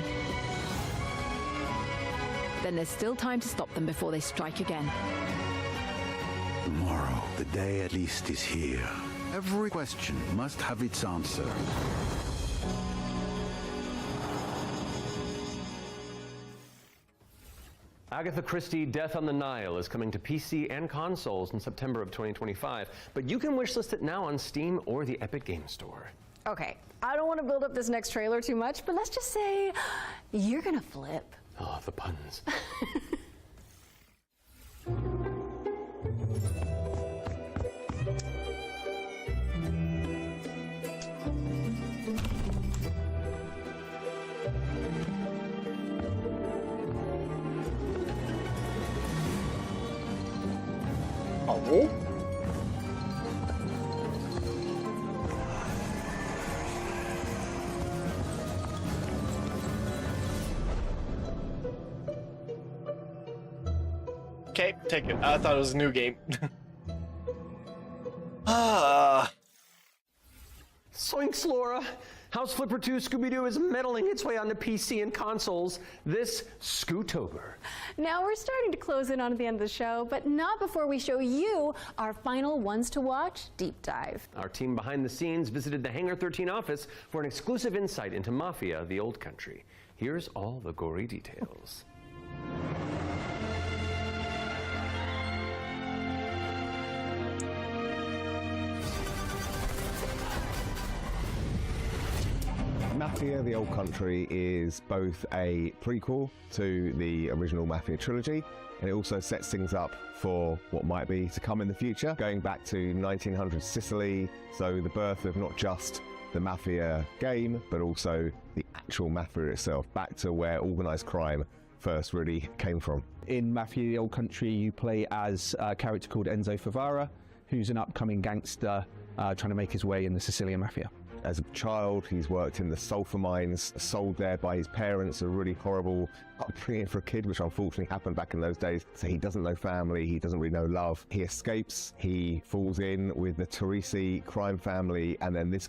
Speaker 10: Then there's still time to stop them before they strike again.
Speaker 19: Tomorrow, the day at least is here. Every question must have its answer.
Speaker 3: Agatha Christie, Death on the Nile is coming to PC and consoles in September of 2025, but you can wishlist it now on Steam or the Epic Games Store.
Speaker 22: Okay, I don't want to build up this next trailer too much, but let's just say you're gonna flip.
Speaker 3: Oh, the puns.
Speaker 4: Oh. Okay, take it. I thought it was a new game.
Speaker 3: Soinks, Laura! House Flipper 2 Scooby-Doo is meddling its way onto PC and consoles this Scootober.
Speaker 22: Now we're starting to close in on the end of the show, but not before we show you our final ones to watch deep dive.
Speaker 3: Our team behind the scenes visited the Hangar 13 office for an exclusive insight into Mafia: The Old Country. Here's all the gory details.
Speaker 1: Mafia: The Old Country is both a prequel to the original Mafia trilogy, and it also sets things up for what might be to come in the future, going back to 1900 Sicily, so the birth of not just the Mafia game, but also the actual Mafia itself, back to where organised crime first really came from.
Speaker 9: In Mafia: The Old Country, you play as a character called Enzo Favara, who's an upcoming gangster trying to make his way in the Sicilian Mafia.
Speaker 1: As a child, he's worked in the sulfur mines, sold there by his parents, a really horrible upbringing for a kid, which unfortunately happened back in those days. So he doesn't know family, he doesn't really know love. He escapes, he falls in with the Teresi crime family, and then this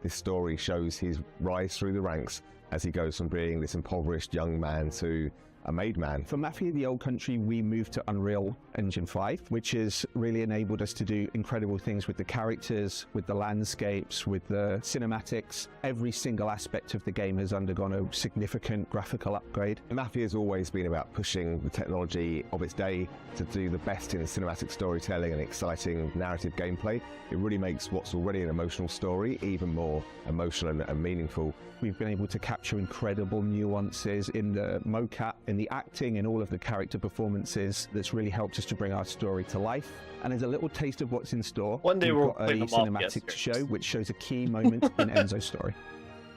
Speaker 1: story shows his rise through the ranks as he goes from being this impoverished young man to a made man.
Speaker 9: For Mafia: The Old Country, we moved to Unreal Engine 5, which has really enabled us to do incredible things with the characters, with the landscapes, with the cinematics. Every single aspect of the game has undergone a significant graphical upgrade.
Speaker 1: Mafia has always been about pushing the technology of its day to do the best in cinematic storytelling and exciting narrative gameplay. It really makes what's already an emotional story even more emotional and meaningful.
Speaker 9: We've been able to capture incredible nuances in the mocap, in the acting, in all of the character performances. That's really helped us to bring our story to life. And as a little taste of what's in store,
Speaker 4: one day
Speaker 9: we've
Speaker 4: we'll
Speaker 9: got a cinematic to show, which shows a key moment in Enzo's story.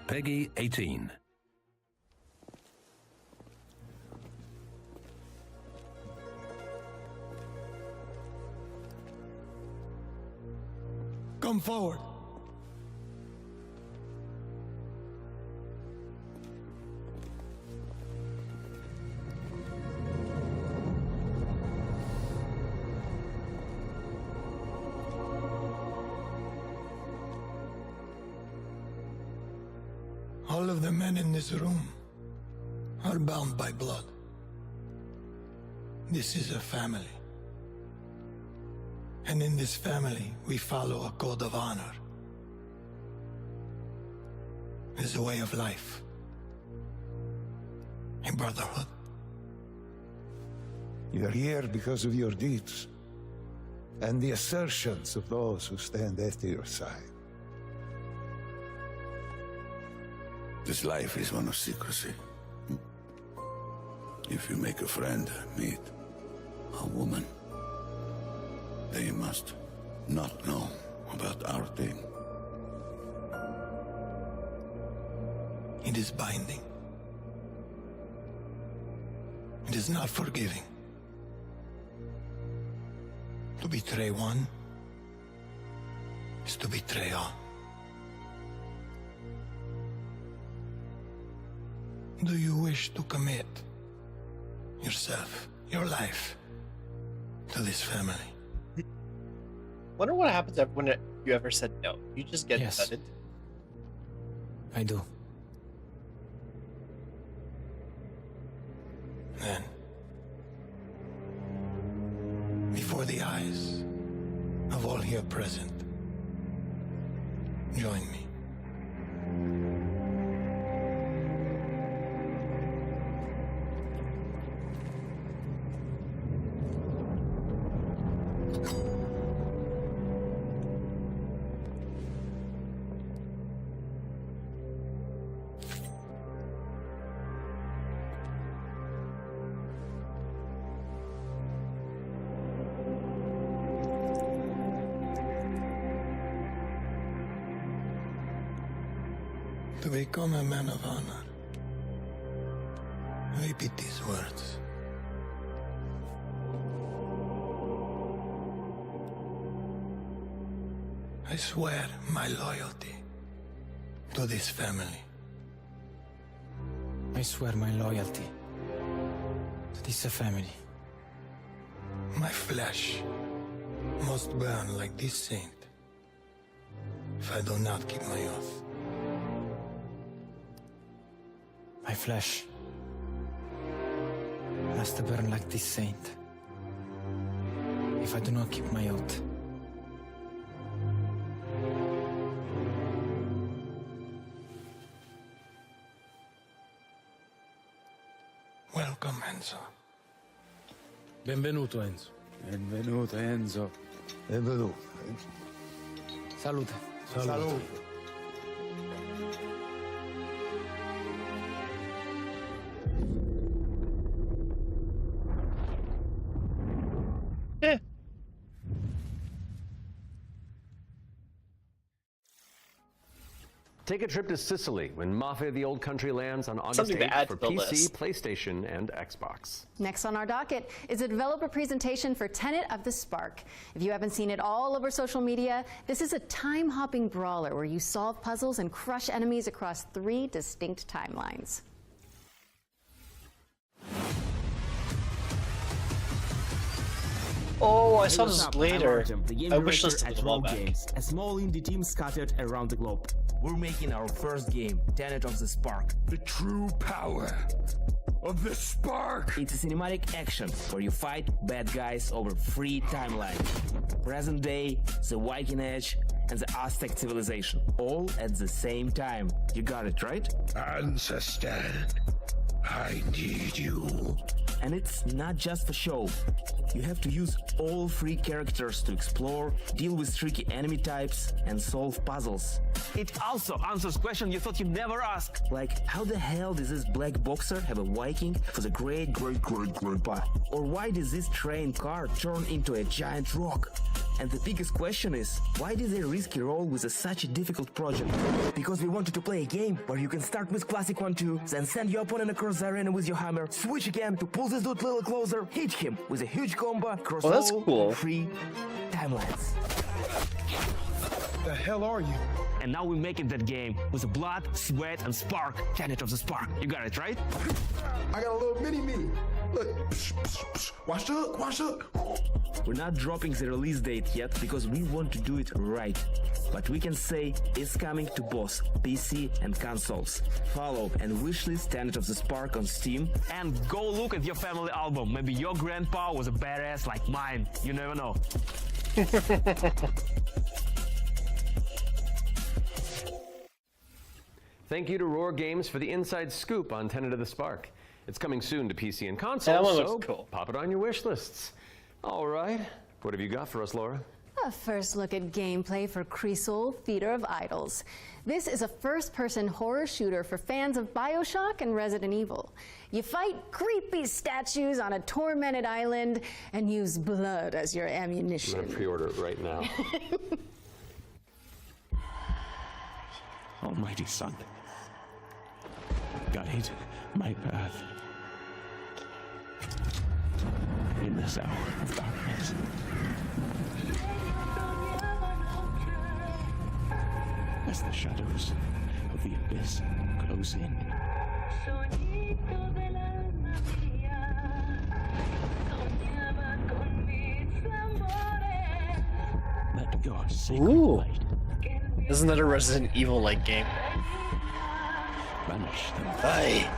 Speaker 20: Peggy 18.
Speaker 23: Come forward. All of the men in this room are bound by blood. This is a family. And in this family, we follow a code of honor. It's a way of life. A brotherhood. You're here because of your deeds and the assertions of those who stand at your side.
Speaker 2: This life is one of secrecy. If you make a friend, meet a woman, they must not know about our thing.
Speaker 23: It is binding. It is not forgiving. To betray one is to betray all. Do you wish to commit yourself, your life, to this family?
Speaker 4: Wonder what happens when you ever said no. You just get gutted.
Speaker 9: I do.
Speaker 23: Then, before the eyes of all here present, join me. To become a man of honor, repeat these words. I swear my loyalty to this family.
Speaker 15: I swear my loyalty to this family.
Speaker 23: My flesh must burn like this saint if I do not keep my oath.
Speaker 15: My flesh must burn like this saint if I do not keep my oath.
Speaker 23: Welcome, Enzo.
Speaker 13: Benvenuto, Enzo.
Speaker 23: Benvenuto, Enzo.
Speaker 13: Benvenuto.
Speaker 15: Salute.
Speaker 23: Salute.
Speaker 3: Take a trip to Sicily when Mafia the Old Country lands on August
Speaker 4: Something to
Speaker 3: 8th
Speaker 4: add
Speaker 3: for
Speaker 4: to the
Speaker 3: PC,
Speaker 4: list.
Speaker 3: PlayStation, and Xbox.
Speaker 22: Next on our docket is a developer presentation for Tenet of the Spark. If you haven't seen it all over social media, this is a time-hopping brawler where you solve puzzles and crush enemies across 3 distinct timelines.
Speaker 4: Oh, I saw this later.
Speaker 14: The game
Speaker 4: I wish
Speaker 14: director
Speaker 4: this
Speaker 14: at
Speaker 4: was
Speaker 14: Roll
Speaker 4: back.
Speaker 14: Games, a small indie team scattered around the globe. We're making our first game, Tenet of the Spark.
Speaker 8: The true power of the spark.
Speaker 14: It's a cinematic action where you fight bad guys over 3 timelines. Present day, the Viking Age, and the Aztec civilization. All at the same time. You got it, right?
Speaker 8: Ancestor, I need you.
Speaker 14: And it's not just for show. You have to use all 3 characters to explore, deal with tricky enemy types, and solve puzzles. It also answers questions you thought you'd never ask. Like, how the hell does this black boxer have a Viking for the great-great-great-grandpa? Or why does this train car turn into a giant rock? And the biggest question is, why did they risk a role with such a difficult project? Because we wanted to play a game where you can start with classic 1-2, then send your opponent across the arena with your hammer, switch again to pull this dude a little closer, hit him with a huge combo across
Speaker 4: that's
Speaker 14: all
Speaker 4: cool.
Speaker 14: 3 timelines.
Speaker 23: The hell are you?
Speaker 14: And now we're making that game with blood, sweat, and spark. Tenet of the Spark. You got it, right?
Speaker 23: I got a little mini. Look. Watch up, watch up.
Speaker 14: We're not dropping the release date yet because we want to do it right. But we can say it's coming to both PC and consoles. Follow and wishlist Tenet of the Spark on Steam. And go look at your family album. Maybe your grandpa was a badass like mine. You never know.
Speaker 3: Thank you to Roar Games for the inside scoop on Tenet of the Spark. It's coming soon to PC and
Speaker 4: That
Speaker 3: consoles,
Speaker 4: one
Speaker 3: so
Speaker 4: looks cool.
Speaker 3: pop it on your wish lists. All right, what have you got for us, Laura?
Speaker 22: A first look at gameplay for Creasol, Feeder of Idols. This is a first-person horror shooter for fans of BioShock and Resident Evil. You fight creepy statues on a tormented island and use blood as your ammunition.
Speaker 3: I'm gonna pre-order it right now.
Speaker 18: Almighty Son, guide my path in this hour of darkness. As the shadows of the abyss close in. Let your sacred light
Speaker 4: Isn't that a Resident Evil-like game?
Speaker 18: banish them.
Speaker 4: Aye.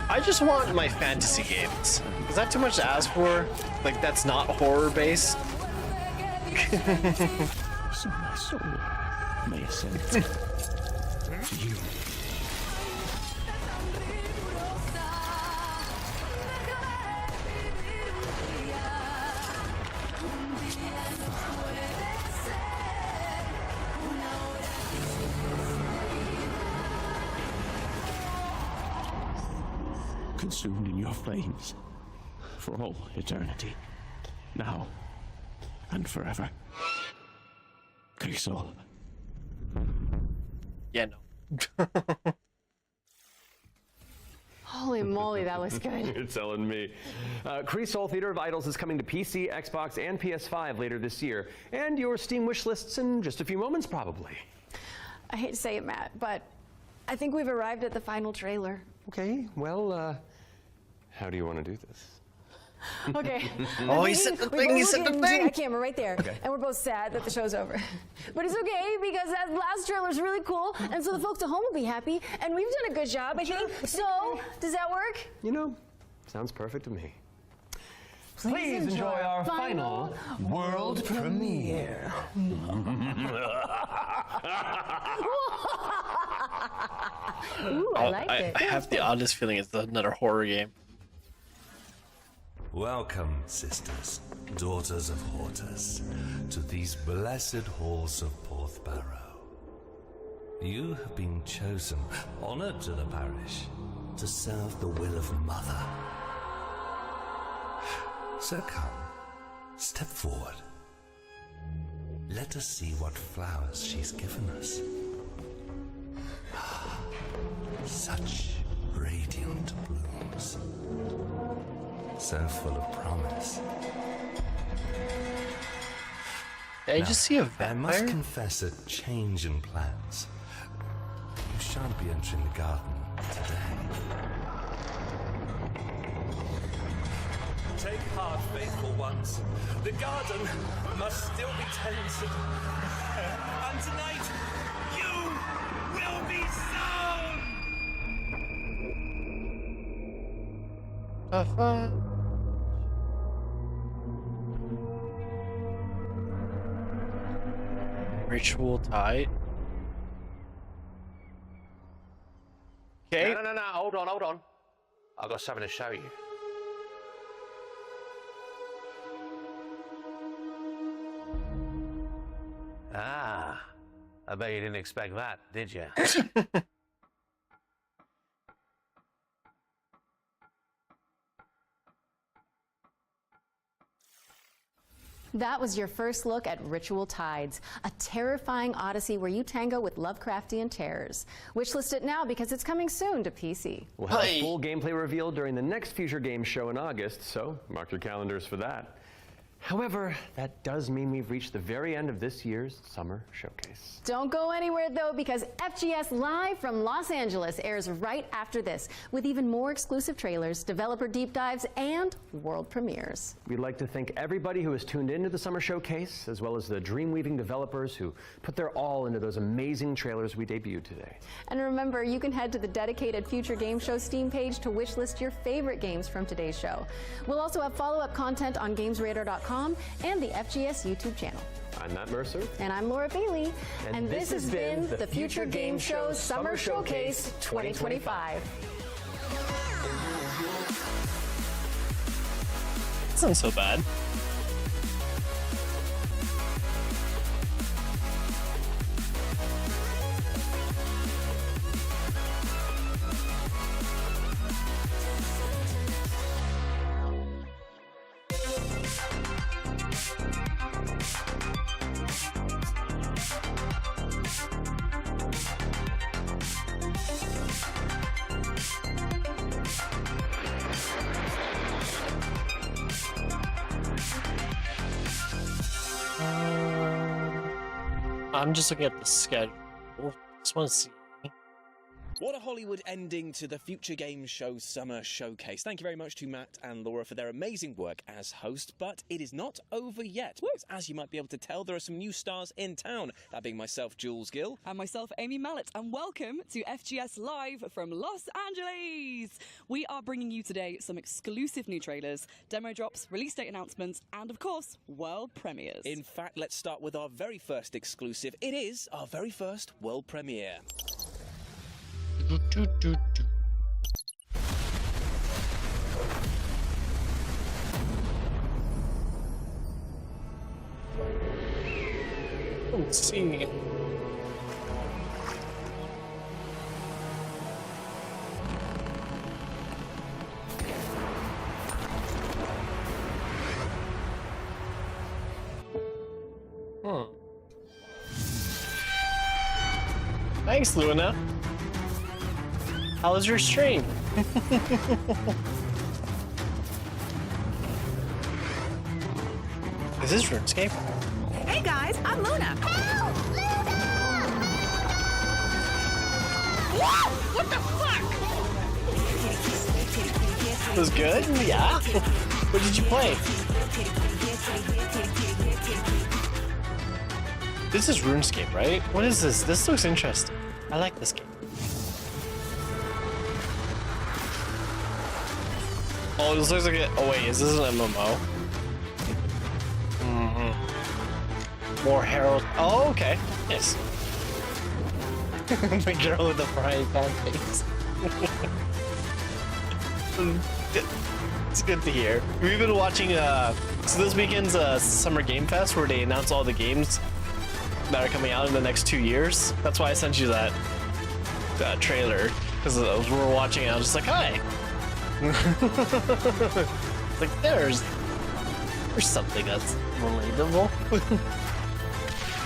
Speaker 4: I just want my fantasy games. Is that too much to ask for? Like, that's not horror-based?
Speaker 18: So my soul may ascend to you. Consumed in your flames for all eternity, now and forever. Creasol.
Speaker 4: Yeah, no.
Speaker 22: Holy moly, that looks good.
Speaker 3: You're telling me. Kree Soul Theater of Idols is coming to PC, Xbox, and PS5 later this year, and your Steam wish lists in just a few moments, probably.
Speaker 22: I hate to say it, Matt, but I think we've arrived at the final trailer.
Speaker 3: Okay, well, how do you want to do this?
Speaker 22: Okay.
Speaker 4: Oh, he said the thing, he said the thing!
Speaker 22: That camera right there.
Speaker 3: Okay.
Speaker 22: And we're both sad that the show's over. But it's okay, because that last trailer's really cool, and so the folks at home will be happy, and we've done a good job, I think. So, does that work?
Speaker 3: You know, sounds perfect to me. Please enjoy our final world premiere.
Speaker 22: Ooh, I like it.
Speaker 4: I have the oddest feeling it's another horror game.
Speaker 7: Welcome, sisters, daughters of Hortus, to these blessed halls of Porthbarrow. You have been chosen, honored to the parish, to serve the will of Mother. So come, step forward. Let us see what flowers she's given us. Such radiant blooms. So full of promise.
Speaker 4: Did I just see a
Speaker 7: I must
Speaker 4: vampire?
Speaker 7: confess a change in plans. You shan't be entering the garden today. Take heart, faithful ones. The garden must still be tended. And tonight, you will be sown!
Speaker 4: Ritual Tide. Okay.
Speaker 12: No, hold on. I've got something to show you. Ah, I bet you didn't expect that, did you?
Speaker 22: That was your first look at Ritual Tides, a terrifying odyssey where you tango with Lovecraftian terrors. Wishlist it now because it's coming soon to PC.
Speaker 3: We'll have a full gameplay reveal during the next Future Games show in August, so mark your calendars for that. However, that does mean we've reached the very end of this year's Summer Showcase.
Speaker 22: Don't go anywhere though, because FGS Live from Los Angeles airs right after this, with even more exclusive trailers, developer deep dives, and world premieres.
Speaker 3: We'd like to thank everybody who has tuned into the Summer Showcase, as well as the Dreamweaving developers who put their all into those amazing trailers we debuted today.
Speaker 22: And remember, you can head to the dedicated Future Game Show Steam page to wishlist your favorite games from today's show. We'll also have follow-up content on GamesRadar.com and the FGS YouTube channel.
Speaker 3: I'm Matt Mercer.
Speaker 22: And I'm Laura Bailey. And this has been the Future Game Show Summer Showcase 2025.
Speaker 4: That's not so bad. I'm just looking at the schedule. Just want to see.
Speaker 13: What a Hollywood ending to the Future Games Show Summer Showcase. Thank you very much to Matt and Laura for their amazing work as host, but it is not over yet. Because as you might be able to tell, there are some new stars in town. That being myself, Jules Gill.
Speaker 24: And myself, Amy Mallet. And welcome to FGS Live from Los Angeles. We are bringing you today some exclusive new trailers, demo drops, release date announcements, and of course, world premieres.
Speaker 13: In fact, let's start with our very first exclusive. It is our very first world premiere.
Speaker 4: Let's see. Thanks, Luna. How was your stream? Is this RuneScape?
Speaker 5: Hey guys, I'm Luna. Help! Luna! What the fuck?
Speaker 4: It was good? Yeah. What did you play? This is RuneScape, right? What is this? This looks interesting. I like this game. Oh, this looks like a... Oh wait, is this an MMO? More Herald. Oh, okay. Nice. The girl with the frying pan face. It's good to hear. We've been watching, so this weekend's Summer Game Fest where they announce all the games that are coming out in the next 2 years. That's why I sent you that trailer, because as we were watching it, I was just like, hi. Like, there's something that's relatable.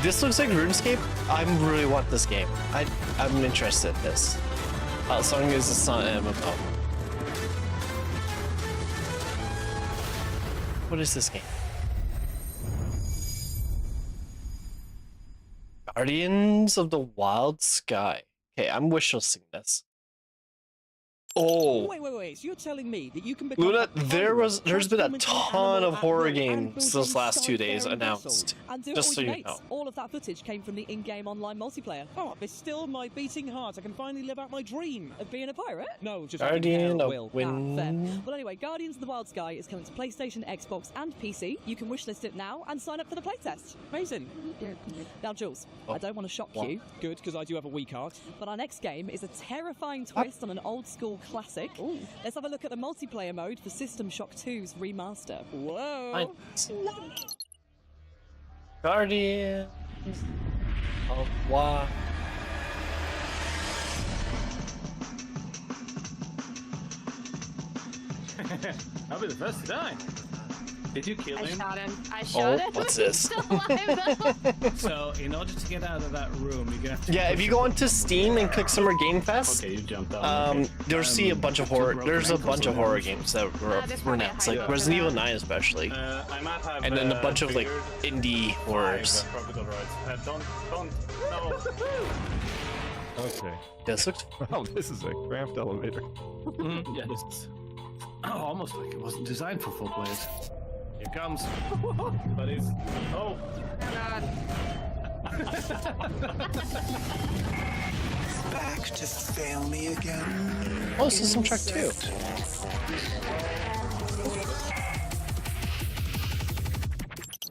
Speaker 4: This looks like RuneScape. I really want this game. I'm interested in this. As long as it's not an MMO. What is this game? Guardians of the Wild Sky. Okay, I'm wishlisting this. Oh.
Speaker 13: Wait. So you're telling me that you can become
Speaker 4: Luna, there's been a ton of horror games those last 2 days announced. Just so you know.
Speaker 13: All of that footage came from the in-game online multiplayer. Oh, it's still my beating heart. I can finally live out my dream of being a pirate. No, just
Speaker 4: Guardian of
Speaker 13: fair. Well, anyway, Guardians of the Wild Sky is coming to PlayStation, Xbox, and PC. You can wishlist it now and sign up for the playtest. Amazing. Now, Jules, I don't want to shock you. Good, because I do have a weak heart. But our next game is a terrifying twist on an old-school classic. Ooh. Let's have a look at the multiplayer mode for System Shock 2's remaster. Whoa!
Speaker 4: Guardians of Wild.
Speaker 6: I'll be the first to die. Did you kill him?
Speaker 5: I shot him.
Speaker 4: What's this?
Speaker 6: So, in order to get out of that room, you're gonna have to...
Speaker 4: Yeah, if you go onto Steam and click Summer Game Fest,
Speaker 6: okay, you jumped on.
Speaker 4: you'll see a bunch of horror. There's a bunch of horror games that were announced, like Resident Evil 9 especially,
Speaker 6: I might have,
Speaker 4: and then a bunch of like indie horrors.
Speaker 6: Don't, no.
Speaker 1: Okay.
Speaker 4: This looks.
Speaker 1: Oh, this is a craft elevator.
Speaker 6: Yeah, this is almost like it wasn't designed for full players. Here comes. But it's... Oh!
Speaker 2: Back to fail me again.
Speaker 4: Oh, System Shock 2.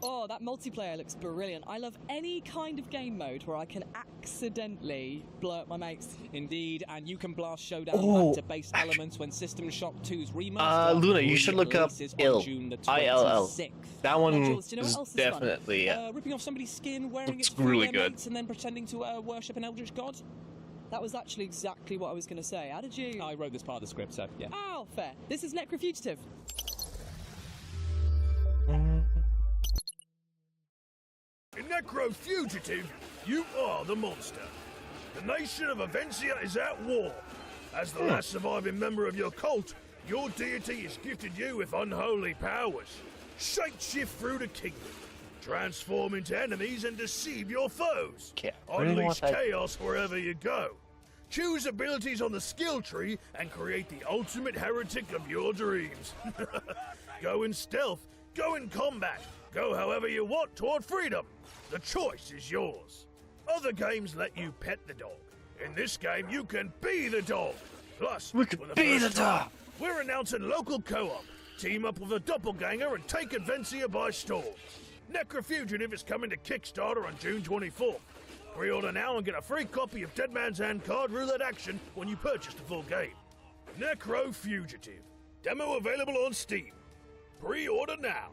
Speaker 24: Oh, that multiplayer looks brilliant. I love any kind of game mode where I can accidentally blurt my mates.
Speaker 13: Indeed, and you can blast Showdown back to base elements when System Shock 2's remaster.
Speaker 4: Luna, you should look up ILL. ILL. That one
Speaker 13: Jules, do you know
Speaker 4: is
Speaker 13: what else is
Speaker 4: definitely
Speaker 13: fun? Ripping off somebody's skin, wearing
Speaker 4: looks
Speaker 13: it for
Speaker 4: really
Speaker 13: their
Speaker 4: good.
Speaker 13: mates, and then pretending to worship an eldritch god. That was actually exactly what I was going to say. How did you? I wrote this part of the script, so yeah. Oh, fair. This is Necrofugitive.
Speaker 8: In Necrofugitive, you are the monster. The nation of Avencia is at war. As the last surviving member of your cult, your deity has gifted you with unholy powers. Shapeshift through the kingdom, transform into enemies and deceive your foes. Unleash chaos wherever you go. Choose abilities on the skill tree and create the ultimate heretic of your dreams. Go in stealth, go in combat, go however you want toward freedom. The choice is yours. Other games let you pet the dog. In this game, you can be the dog. Plus, we can be the dog. We're announcing local co-op. Team up with a doppelganger and take Avencia by storm. Necrofugitive is coming to Kickstarter on June 24th. Pre-order now and get a free copy of Dead Man's Hand card roulette action when you purchase the full game. Necrofugitive. Demo available on Steam. Pre-order now.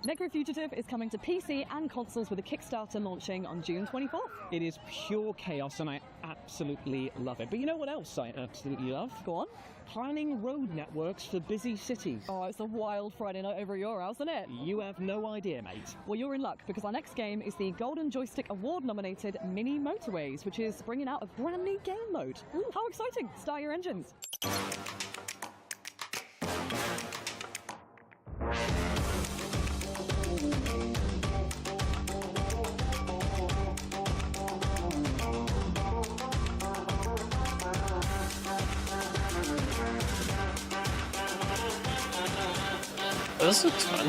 Speaker 24: Necro Fugitive is coming to PC and consoles with a Kickstarter launching on June 24th.
Speaker 6: It is pure chaos and I absolutely love it. But you know what else I absolutely love?
Speaker 24: Go on.
Speaker 6: Planning road networks for busy cities.
Speaker 24: Oh, it's a wild Friday night over at your house, isn't it?
Speaker 6: You have no idea, mate.
Speaker 24: Well, you're in luck because our next game is the Golden Joystick Award nominated Mini Motorways, which is bringing out a brand new game mode. Ooh, how exciting! Start your engines.
Speaker 4: This looks fun.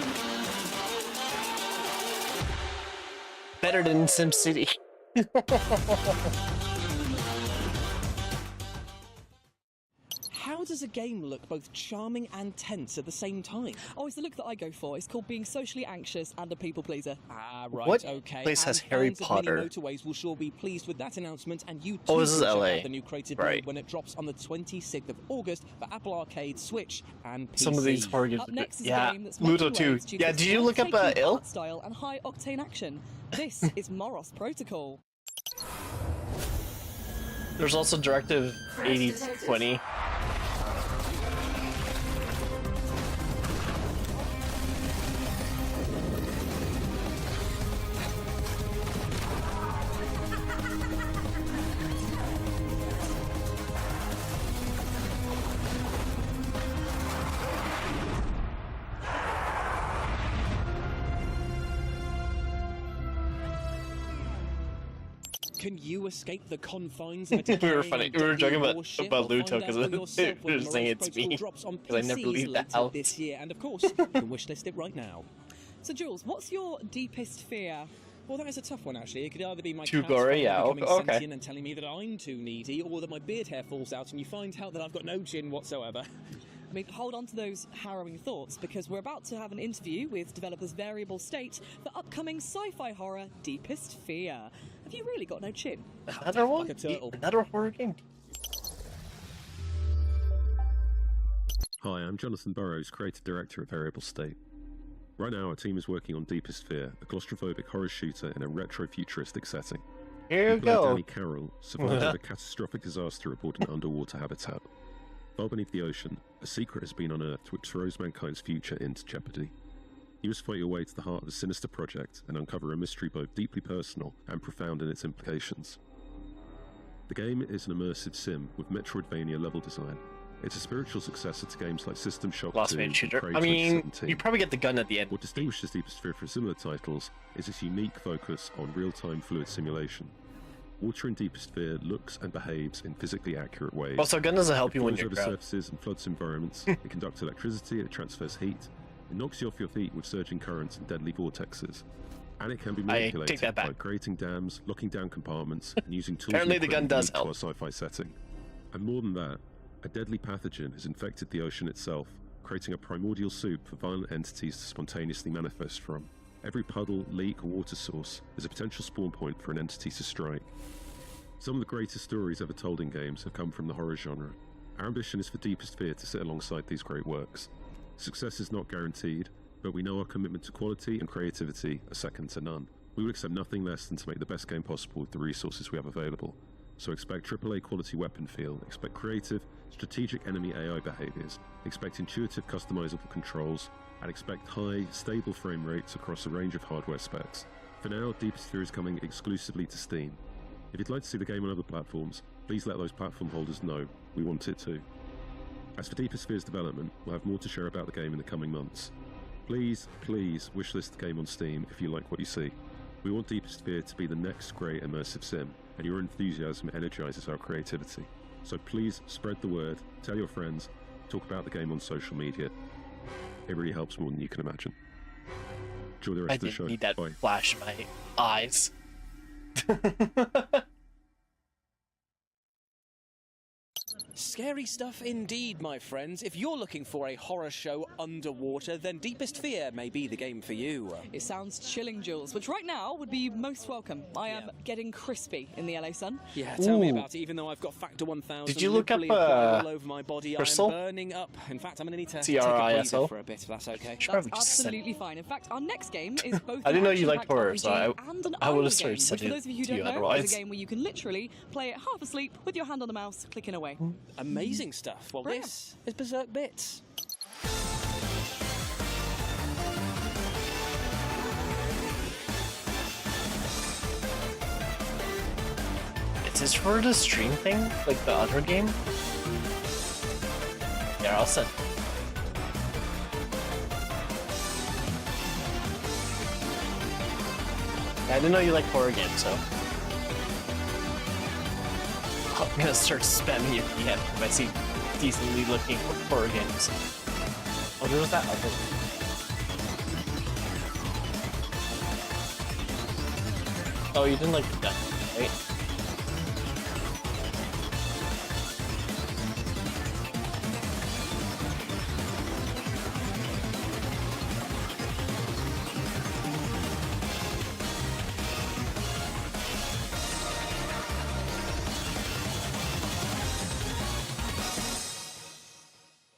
Speaker 4: Better than SimCity.
Speaker 13: How does a game look both charming and tense at the same time?
Speaker 24: Oh, it's the look that I go for. It's called being socially anxious and a people pleaser.
Speaker 13: Ah, right,
Speaker 4: What
Speaker 13: okay.
Speaker 4: place has
Speaker 13: And
Speaker 4: Harry
Speaker 13: fans of
Speaker 4: Potter?
Speaker 13: Mini Motorways will sure be pleased with that announcement, and you too
Speaker 4: Oh, this is
Speaker 13: can check
Speaker 4: LA.
Speaker 13: out the new creative
Speaker 4: Right.
Speaker 13: mode when it drops on the 26th of August for Apple Arcade, Switch, and PC.
Speaker 4: Some of these horror games.
Speaker 24: Up next is
Speaker 4: Yeah,
Speaker 24: a game that's
Speaker 4: Ludo
Speaker 24: making
Speaker 4: 2.
Speaker 24: waves due to
Speaker 4: Yeah,
Speaker 24: its
Speaker 4: did you look up
Speaker 24: breathtaking
Speaker 4: Ill?
Speaker 24: art style and high octane action. This is Moros Protocol.
Speaker 4: There's also Directive 8020.
Speaker 13: Can you escape the confines of a
Speaker 4: We were
Speaker 13: decaying
Speaker 4: funny.
Speaker 13: and
Speaker 4: We were
Speaker 13: deadly
Speaker 4: joking
Speaker 13: warship?
Speaker 4: about
Speaker 13: Well,
Speaker 4: Luto
Speaker 13: find
Speaker 4: because
Speaker 13: out for yourself
Speaker 4: we were
Speaker 13: when
Speaker 4: saying
Speaker 13: Moros
Speaker 4: it's me.
Speaker 13: Protocol drops on
Speaker 4: 'Cause I never
Speaker 13: PCs
Speaker 4: leave the
Speaker 13: later
Speaker 4: house.
Speaker 13: this year, and of course, you can wishlist it right now.
Speaker 24: So, Jules, what's your deepest fear?
Speaker 13: Well, that is a tough one, actually. It could either be my
Speaker 4: Too
Speaker 13: cat
Speaker 4: gory,
Speaker 13: finally
Speaker 4: yeah,
Speaker 13: becoming
Speaker 4: okay.
Speaker 13: sentient and telling me that I'm too needy, or that my beard hair falls out and you find out that I've got no chin whatsoever.
Speaker 24: I mean, hold on to those harrowing thoughts because we're about to have an interview with developers Variable State for upcoming sci-fi horror Deepest Fear. Have you really got no chin?
Speaker 4: Another one?
Speaker 13: Like a turtle.
Speaker 4: Another horror game?
Speaker 11: Hi, I'm Jonathan Burrows, Creative Director at Variable State. Right now, our team is working on Deepest Fear, a claustrophobic horror shooter in a retro-futuristic setting.
Speaker 4: Here you
Speaker 11: Player
Speaker 4: go.
Speaker 11: Danny Carroll survived a catastrophic disaster aboard an underwater habitat. Far beneath the ocean, a secret has been unearthed which throws mankind's future into jeopardy. You must fight your way to the heart of a sinister project and uncover a mystery both deeply personal and profound in its implications. The game is an immersive sim with Metroidvania level design. It's a spiritual successor to games like System Shock 2
Speaker 4: Last
Speaker 11: and
Speaker 4: man shooter.
Speaker 11: Prey
Speaker 4: I mean,
Speaker 11: 2017.
Speaker 4: you probably get the gun at the end.
Speaker 11: What distinguishes Deepest Fear from similar titles is its unique focus on real-time fluid simulation. Water in Deepest Fear looks and behaves in physically accurate ways.
Speaker 4: Also, gun doesn't help you when
Speaker 11: It
Speaker 4: you're
Speaker 11: flows over
Speaker 4: crowded.
Speaker 11: surfaces and floods environments. It conducts electricity, it transfers heat. It knocks you off your feet with surging currents and deadly vortexes. And it can be
Speaker 4: I
Speaker 11: manipulated
Speaker 4: take that back.
Speaker 11: by creating dams, locking down compartments, and using tools
Speaker 4: Apparently
Speaker 11: and
Speaker 4: the gun
Speaker 11: equipment
Speaker 4: does
Speaker 11: unique to our sci-fi setting. And more than that, a deadly pathogen has infected the ocean itself, creating a primordial soup for violent entities to spontaneously manifest from. Every puddle, leak, or water source is a potential spawn point for an entity to strike. Some of the greatest stories ever told in games have come from the horror genre. Our ambition is for Deepest Fear to sit alongside these great works. Success is not guaranteed, but we know our commitment to quality and creativity are second to none. We will accept nothing less than to make the best game possible with the resources we have available. So expect AAA quality weapon feel, expect creative, strategic enemy AI behaviors, expect intuitive customizable controls, and expect high, stable frame rates across a range of hardware specs. For now, Deepest Fear is coming exclusively to Steam. If you'd like to see the game on other platforms, please let those platform holders know. We want it too. As for Deepest Fear's development, we'll have more to share about the game in the coming months. Please, please wishlist the game on Steam if you like what you see. We want Deepest Fear to be the next great immersive sim, and your enthusiasm energizes our creativity. So please spread the word, tell your friends, talk about the game on social media. It really helps more than you can imagine. Enjoy the rest
Speaker 4: I
Speaker 11: of the
Speaker 4: didn't
Speaker 11: show.
Speaker 4: need that
Speaker 11: Bye.
Speaker 4: flash in my eyes.
Speaker 13: Scary stuff indeed, my friends. If you're looking for a horror show underwater, then Deepest Fear may be the game for you.
Speaker 24: It sounds chilling, Jules, which right now would be most welcome. I am getting crispy in the LA sun.
Speaker 13: Yeah, tell me about it. Even though I've got Factor 1000
Speaker 4: Did you look up
Speaker 13: all over my body,
Speaker 4: Crystal?
Speaker 13: I'm burning up. In fact, I'm going to need to take a
Speaker 4: TRISO?
Speaker 13: breather for a bit, if that's okay.
Speaker 24: That's absolutely fine. In fact, our next game is both
Speaker 4: I didn't know you
Speaker 24: an
Speaker 4: liked horror, so
Speaker 24: action-packed
Speaker 4: I
Speaker 24: RPG and an
Speaker 4: would have
Speaker 24: idle
Speaker 4: started
Speaker 24: game, which, for
Speaker 4: sending
Speaker 24: those of you who
Speaker 4: it to you
Speaker 24: don't know,
Speaker 4: otherwise.
Speaker 24: is a game where you can literally play it half asleep with your hand on the mouse, clicking away.
Speaker 13: Amazing stuff. Well, this is Berserk Bits.
Speaker 4: Is this for the stream thing? Like the other game? Yeah, I'll send. I didn't know you like horror games, so. I'm gonna start spamming your DM if I see decently looking horror games. Oh, there was that other one. Oh, you didn't like the death, right?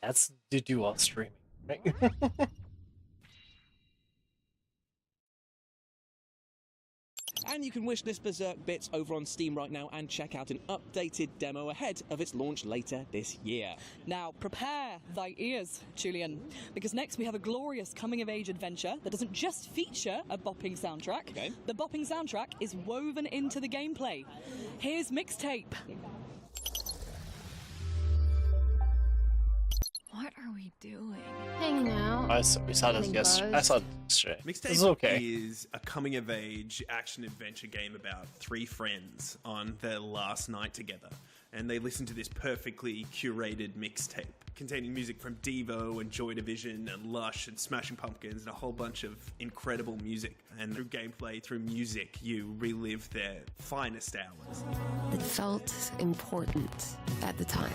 Speaker 4: That's to do while streaming, right?
Speaker 13: And you can wish this Berserk Bits over on Steam right now and check out an updated demo ahead of its launch later this year.
Speaker 24: Now, prepare thy ears, Julian, because next we have a glorious coming-of-age adventure that doesn't just feature a bopping soundtrack.
Speaker 13: Okay.
Speaker 24: The bopping soundtrack is woven into the gameplay. Here's Mixtape.
Speaker 5: What are we doing?
Speaker 22: Hanging out.
Speaker 4: We saw this yesterday. I saw it yesterday.
Speaker 10: Mixtape
Speaker 4: This is okay.
Speaker 10: is a coming-of-age action-adventure game about three friends on their last night together. And they listen to this perfectly curated mixtape containing music from Devo and Joy Division and Lush and Smashing Pumpkins and a whole bunch of incredible music. And through gameplay, through music, you relive their finest hours.
Speaker 16: It felt important at the time.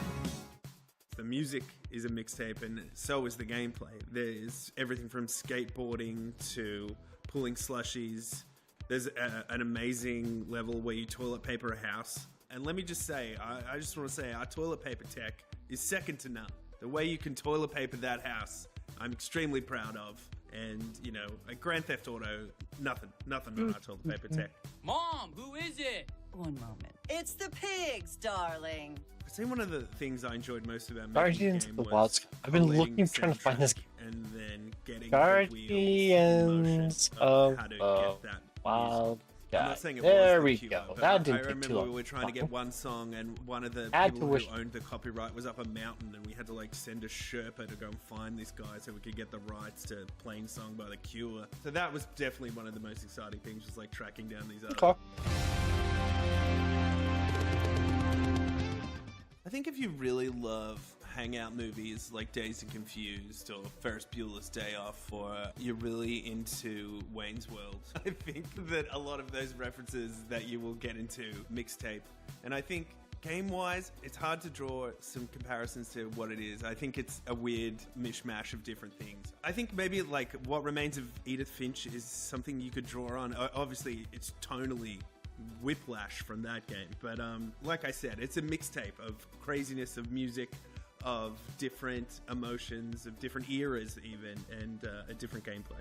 Speaker 10: The music is a mixtape and so is the gameplay. There's everything from skateboarding to pulling slushies. There's an amazing level where you toilet paper a house. And let me just say, I just want to say our toilet paper tech is second to none. The way you can toilet paper that house, I'm extremely proud of. And, you know, like Grand Theft Auto, nothing on our toilet paper tech.
Speaker 17: Mom, who is it? One moment. It's the pigs, darling.
Speaker 10: I think one of the things I enjoyed most about making
Speaker 4: Guardians
Speaker 10: the
Speaker 4: of
Speaker 10: game
Speaker 4: the
Speaker 10: was
Speaker 4: Wilds. I've been
Speaker 10: collating
Speaker 4: looking, trying to find this game.
Speaker 10: and then getting
Speaker 4: Guardians of
Speaker 10: how to
Speaker 4: the
Speaker 10: get that
Speaker 4: Wild.
Speaker 10: I'm not saying it
Speaker 4: There
Speaker 10: was
Speaker 4: we
Speaker 10: the
Speaker 4: go.
Speaker 10: Cure, but
Speaker 4: That
Speaker 10: I
Speaker 4: didn't take
Speaker 10: remember
Speaker 4: too long.
Speaker 10: we were trying to get one song, and one of the
Speaker 4: Had to
Speaker 10: people
Speaker 4: wish-
Speaker 10: who owned the copyright was up a mountain, and we had to like send a Sherpa to go and find this guy so we could get the rights to Plain Song by the Cure. So that was definitely one of the most exciting things, was like tracking down these artists. I think if you really love hangout movies like Dazed and Confused or Ferris Bueller's Day Off, or you're really into Wayne's World, I think that a lot of those references that you will get into Mixtape. And I think game-wise, it's hard to draw some comparisons to what it is. I think it's a weird mishmash of different things. I think maybe like What Remains of Edith Finch is something you could draw on. Obviously, it's tonally whiplash from that game, but like I said, it's a mixtape of craziness, of music, of different emotions, of different eras even, and a different gameplay.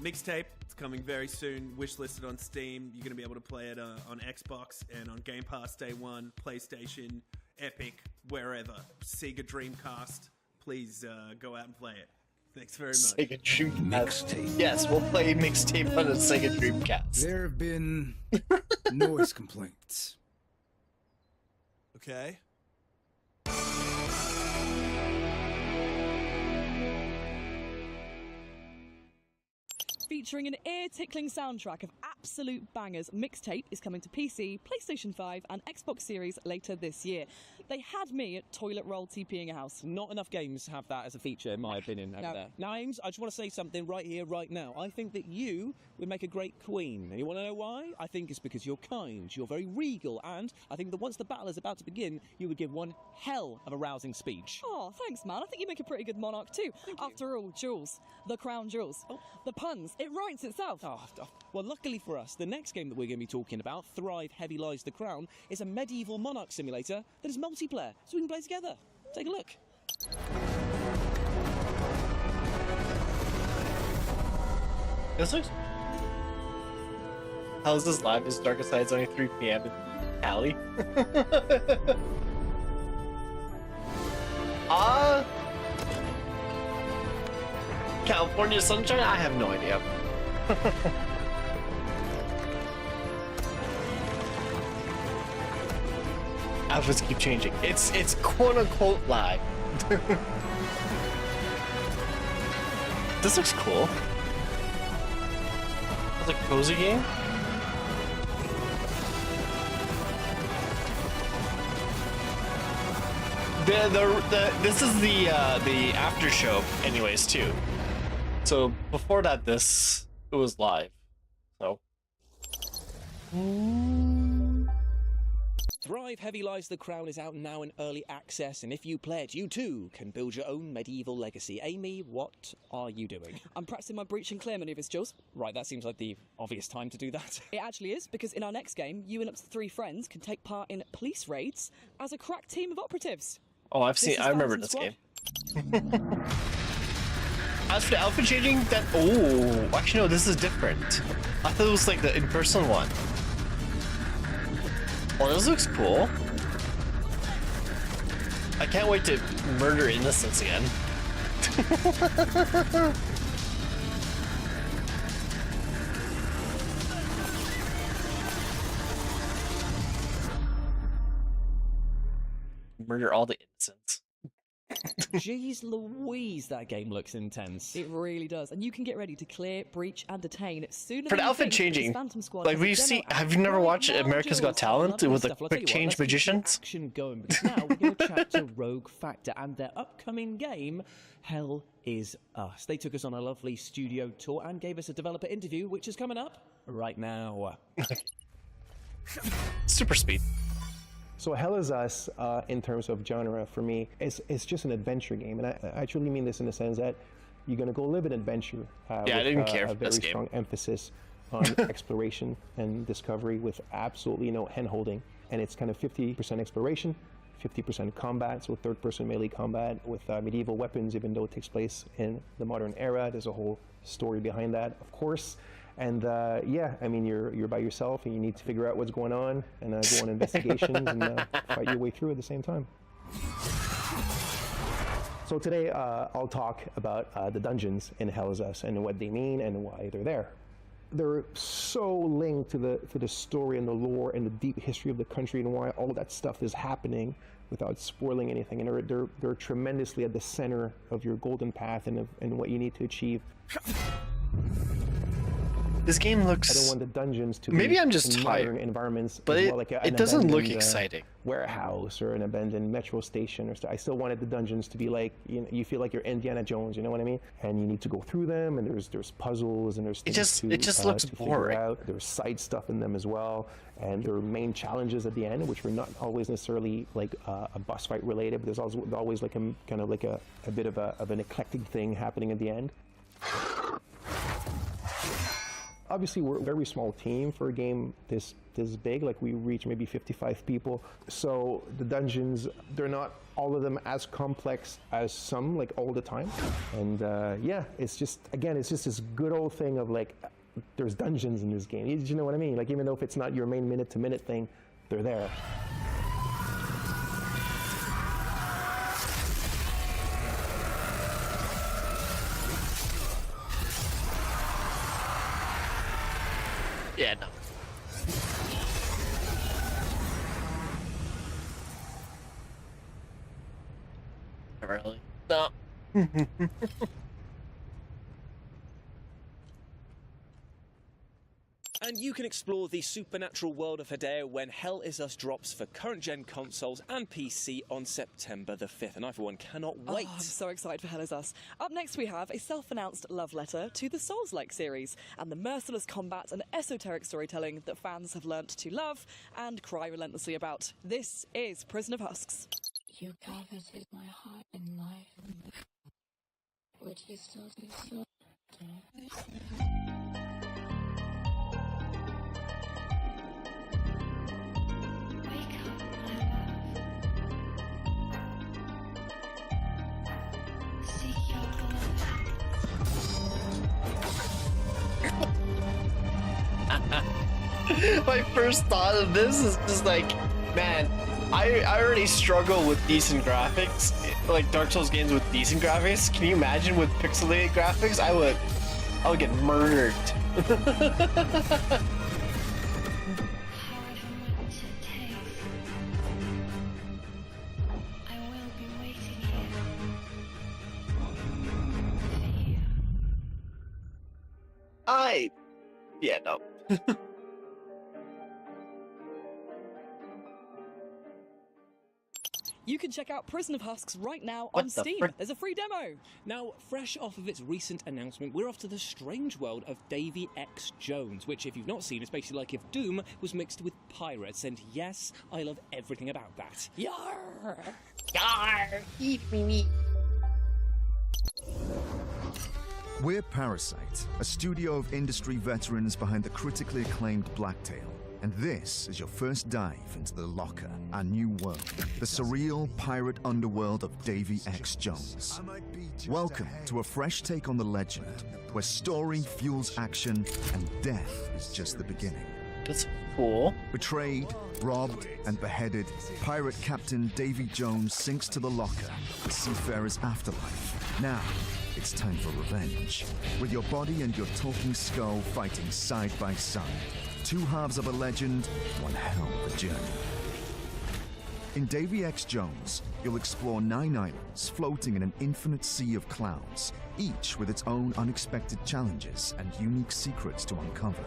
Speaker 10: Mixtape, it's coming very soon, wishlisted on Steam. You're going to be able to play it on Xbox and on Game Pass Day 1, PlayStation, Epic, wherever. Sega Dreamcast, please go out and play it. Thanks very much.
Speaker 4: Sega Dreamcast. Yes, we'll play Mixtape on the Sega Dreamcast.
Speaker 23: There have been noise complaints.
Speaker 10: Okay.
Speaker 24: Featuring an ear-tickling soundtrack of absolute bangers, Mixtape is coming to PC, PlayStation 5 and Xbox Series later this year. They had me at toilet roll TPing a house.
Speaker 13: Not enough games have that as a feature, in my opinion, over there. Now, Ames, I just want to say something right here, right now. I think that you would make a great queen. And you want to know why? I think it's because you're kind, you're very regal, and I think that once the battle is about to begin, you would give one hell of a rousing speech.
Speaker 24: Oh, thanks, man. I think you make a pretty good monarch too. After all, jewels. The crown jewels. The puns. It writes itself.
Speaker 13: Well, luckily for us, the next game that we're going to be talking about, Thrive Heavy Lies the Crown, is a medieval monarch simulator that is multiplayer, so we can play together. Take a look.
Speaker 4: This looks... How is this live? Is Darkest Side only 3 p.m. in Cali? California Sunshine? I have no idea. Outfits keep changing. It's quote unquote live. This looks cool. It's a cozy game. This is the after show, anyways, too. So before that, it was live. So.
Speaker 13: Thrive Heavy Lies the Crown is out now in early access, and if you play it, you too can build your own medieval legacy. Amy, what are you doing?
Speaker 24: I'm practicing my breach and clear maneuvers, Jules.
Speaker 13: Right, that seems like the obvious time to do that.
Speaker 24: It actually is, because in our next game, you and up to 3 friends can take part in police raids as a crack team of operatives.
Speaker 4: Oh, I remember this game. As for the outfit changing, actually no, this is different. I thought it was like the in-person one. Oh, this looks cool. I can't wait to murder innocents again. Murder all the innocents.
Speaker 13: Jeez Louise, that game looks intense.
Speaker 24: It really does, and you can get ready to clear, breach, and detain sooner.
Speaker 4: For the
Speaker 24: than you
Speaker 4: outfit
Speaker 24: think,
Speaker 4: changing,
Speaker 24: Phantom Squad
Speaker 4: like
Speaker 24: has a
Speaker 4: we
Speaker 24: demo
Speaker 4: see,
Speaker 24: out
Speaker 4: have you never
Speaker 24: right
Speaker 4: watched
Speaker 24: now,
Speaker 4: America's Got
Speaker 24: Jules.
Speaker 4: Talent
Speaker 13: Lovely
Speaker 4: with the
Speaker 13: stuff. Well, I'll tell
Speaker 4: quick
Speaker 13: you what,
Speaker 4: change
Speaker 13: let's keep the
Speaker 4: magicians?
Speaker 13: action going, because now we're going to chat to Rogue Factor and their upcoming game, Hell Is Us. They took us on a lovely studio tour and gave us a developer interview, which is coming up right now.
Speaker 4: Super speed.
Speaker 9: So Hell Is Us, in terms of genre, for me, is just an adventure game, and I truly mean this in the sense that you're going to go live an adventure.
Speaker 4: Yeah,
Speaker 9: with,
Speaker 4: I didn't care
Speaker 9: a
Speaker 4: for
Speaker 9: very
Speaker 4: this game.
Speaker 9: strong emphasis on exploration and discovery with absolutely no hand-holding, and it's kind of 50% exploration, 50% combat, so third-person melee combat with medieval weapons, even though it takes place in the modern era. There's a whole story behind that, of course. And yeah, I mean, you're by yourself and you need to figure out what's going on and go on investigations and fight your way through at the same time. So today I'll talk about the dungeons in Hell Is Us and what they mean and why they're there. They're so linked to the story and the lore and the deep history of the country and why all that stuff is happening without spoiling anything. And they're tremendously at the center of your golden path and what you need to achieve.
Speaker 4: This game looks...
Speaker 9: I don't want the dungeons to
Speaker 4: Maybe
Speaker 9: be
Speaker 4: I'm just
Speaker 9: in
Speaker 4: tired,
Speaker 9: modern environments,
Speaker 4: but
Speaker 9: as
Speaker 4: it,
Speaker 9: well, like
Speaker 4: it doesn't look exciting.
Speaker 9: Warehouse or an abandoned metro station, or I still wanted the dungeons to be like, you feel like you're Indiana Jones, you know what I mean? And you need to go through them, and there's puzzles, and there's things
Speaker 4: it just looks
Speaker 9: to
Speaker 4: boring.
Speaker 9: figure out. There's side stuff in them as well, and there are main challenges at the end, which were not always necessarily like a boss fight related, but there's always like a kind of like a bit of an eclectic thing happening at the end. Obviously, we're a very small team for a game this big. Like, we reach maybe 55 people. So the dungeons, they're not all of them as complex as some, like, all the time. And yeah, it's just this good old thing of like, there's dungeons in this game. You know what I mean? Like, even though if it's not your main minute-to-minute thing, they're there.
Speaker 4: Yeah, no. Never really. No.
Speaker 13: And you can explore the supernatural world of Hideo when Hell Is Us drops for current-gen consoles and PC on September the 5th. And I, for one, cannot wait.
Speaker 24: Oh, I'm so excited for Hell Is Us. Up next, we have a self-announced love letter to the Souls-like series and the merciless combat and esoteric storytelling that fans have learnt to love and cry relentlessly about. This is Prison of Husks.
Speaker 15: You coveted my heart and life. Would you still do so?
Speaker 4: My first thought of this is just like, man, I already struggle with decent graphics, like Dark Souls games with decent graphics. Can you imagine with pixelated graphics? I would get murdered. Yeah, no.
Speaker 24: You can check out Prison of Husks right now on Steam. There's a free demo.
Speaker 13: Now, fresh off of its recent announcement, we're off to the strange world of Davy X. Jones, which, if you've not seen, is basically like if Doom was mixed with pirates. And yes, I love everything about that.
Speaker 24: Yarr!
Speaker 4: Yarr! Eat me.
Speaker 19: We're Parasite, a studio of industry veterans behind the critically acclaimed Blacktail. And this is your first dive into the Locker, our new world, the surreal pirate underworld of Davy X. Jones. Welcome to a fresh take on the legend, where story fuels action and death is just the beginning.
Speaker 4: That's cool.
Speaker 19: Betrayed, robbed, and beheaded, pirate captain Davy Jones sinks to the Locker, the seafarer's afterlife. Now, it's time for revenge, with your body and your talking skull fighting side by side. Two halves of a legend, one hell of a journey. In Davy X. Jones, you'll explore 9 islands floating in an infinite sea of clouds, each with its own unexpected challenges and unique secrets to uncover.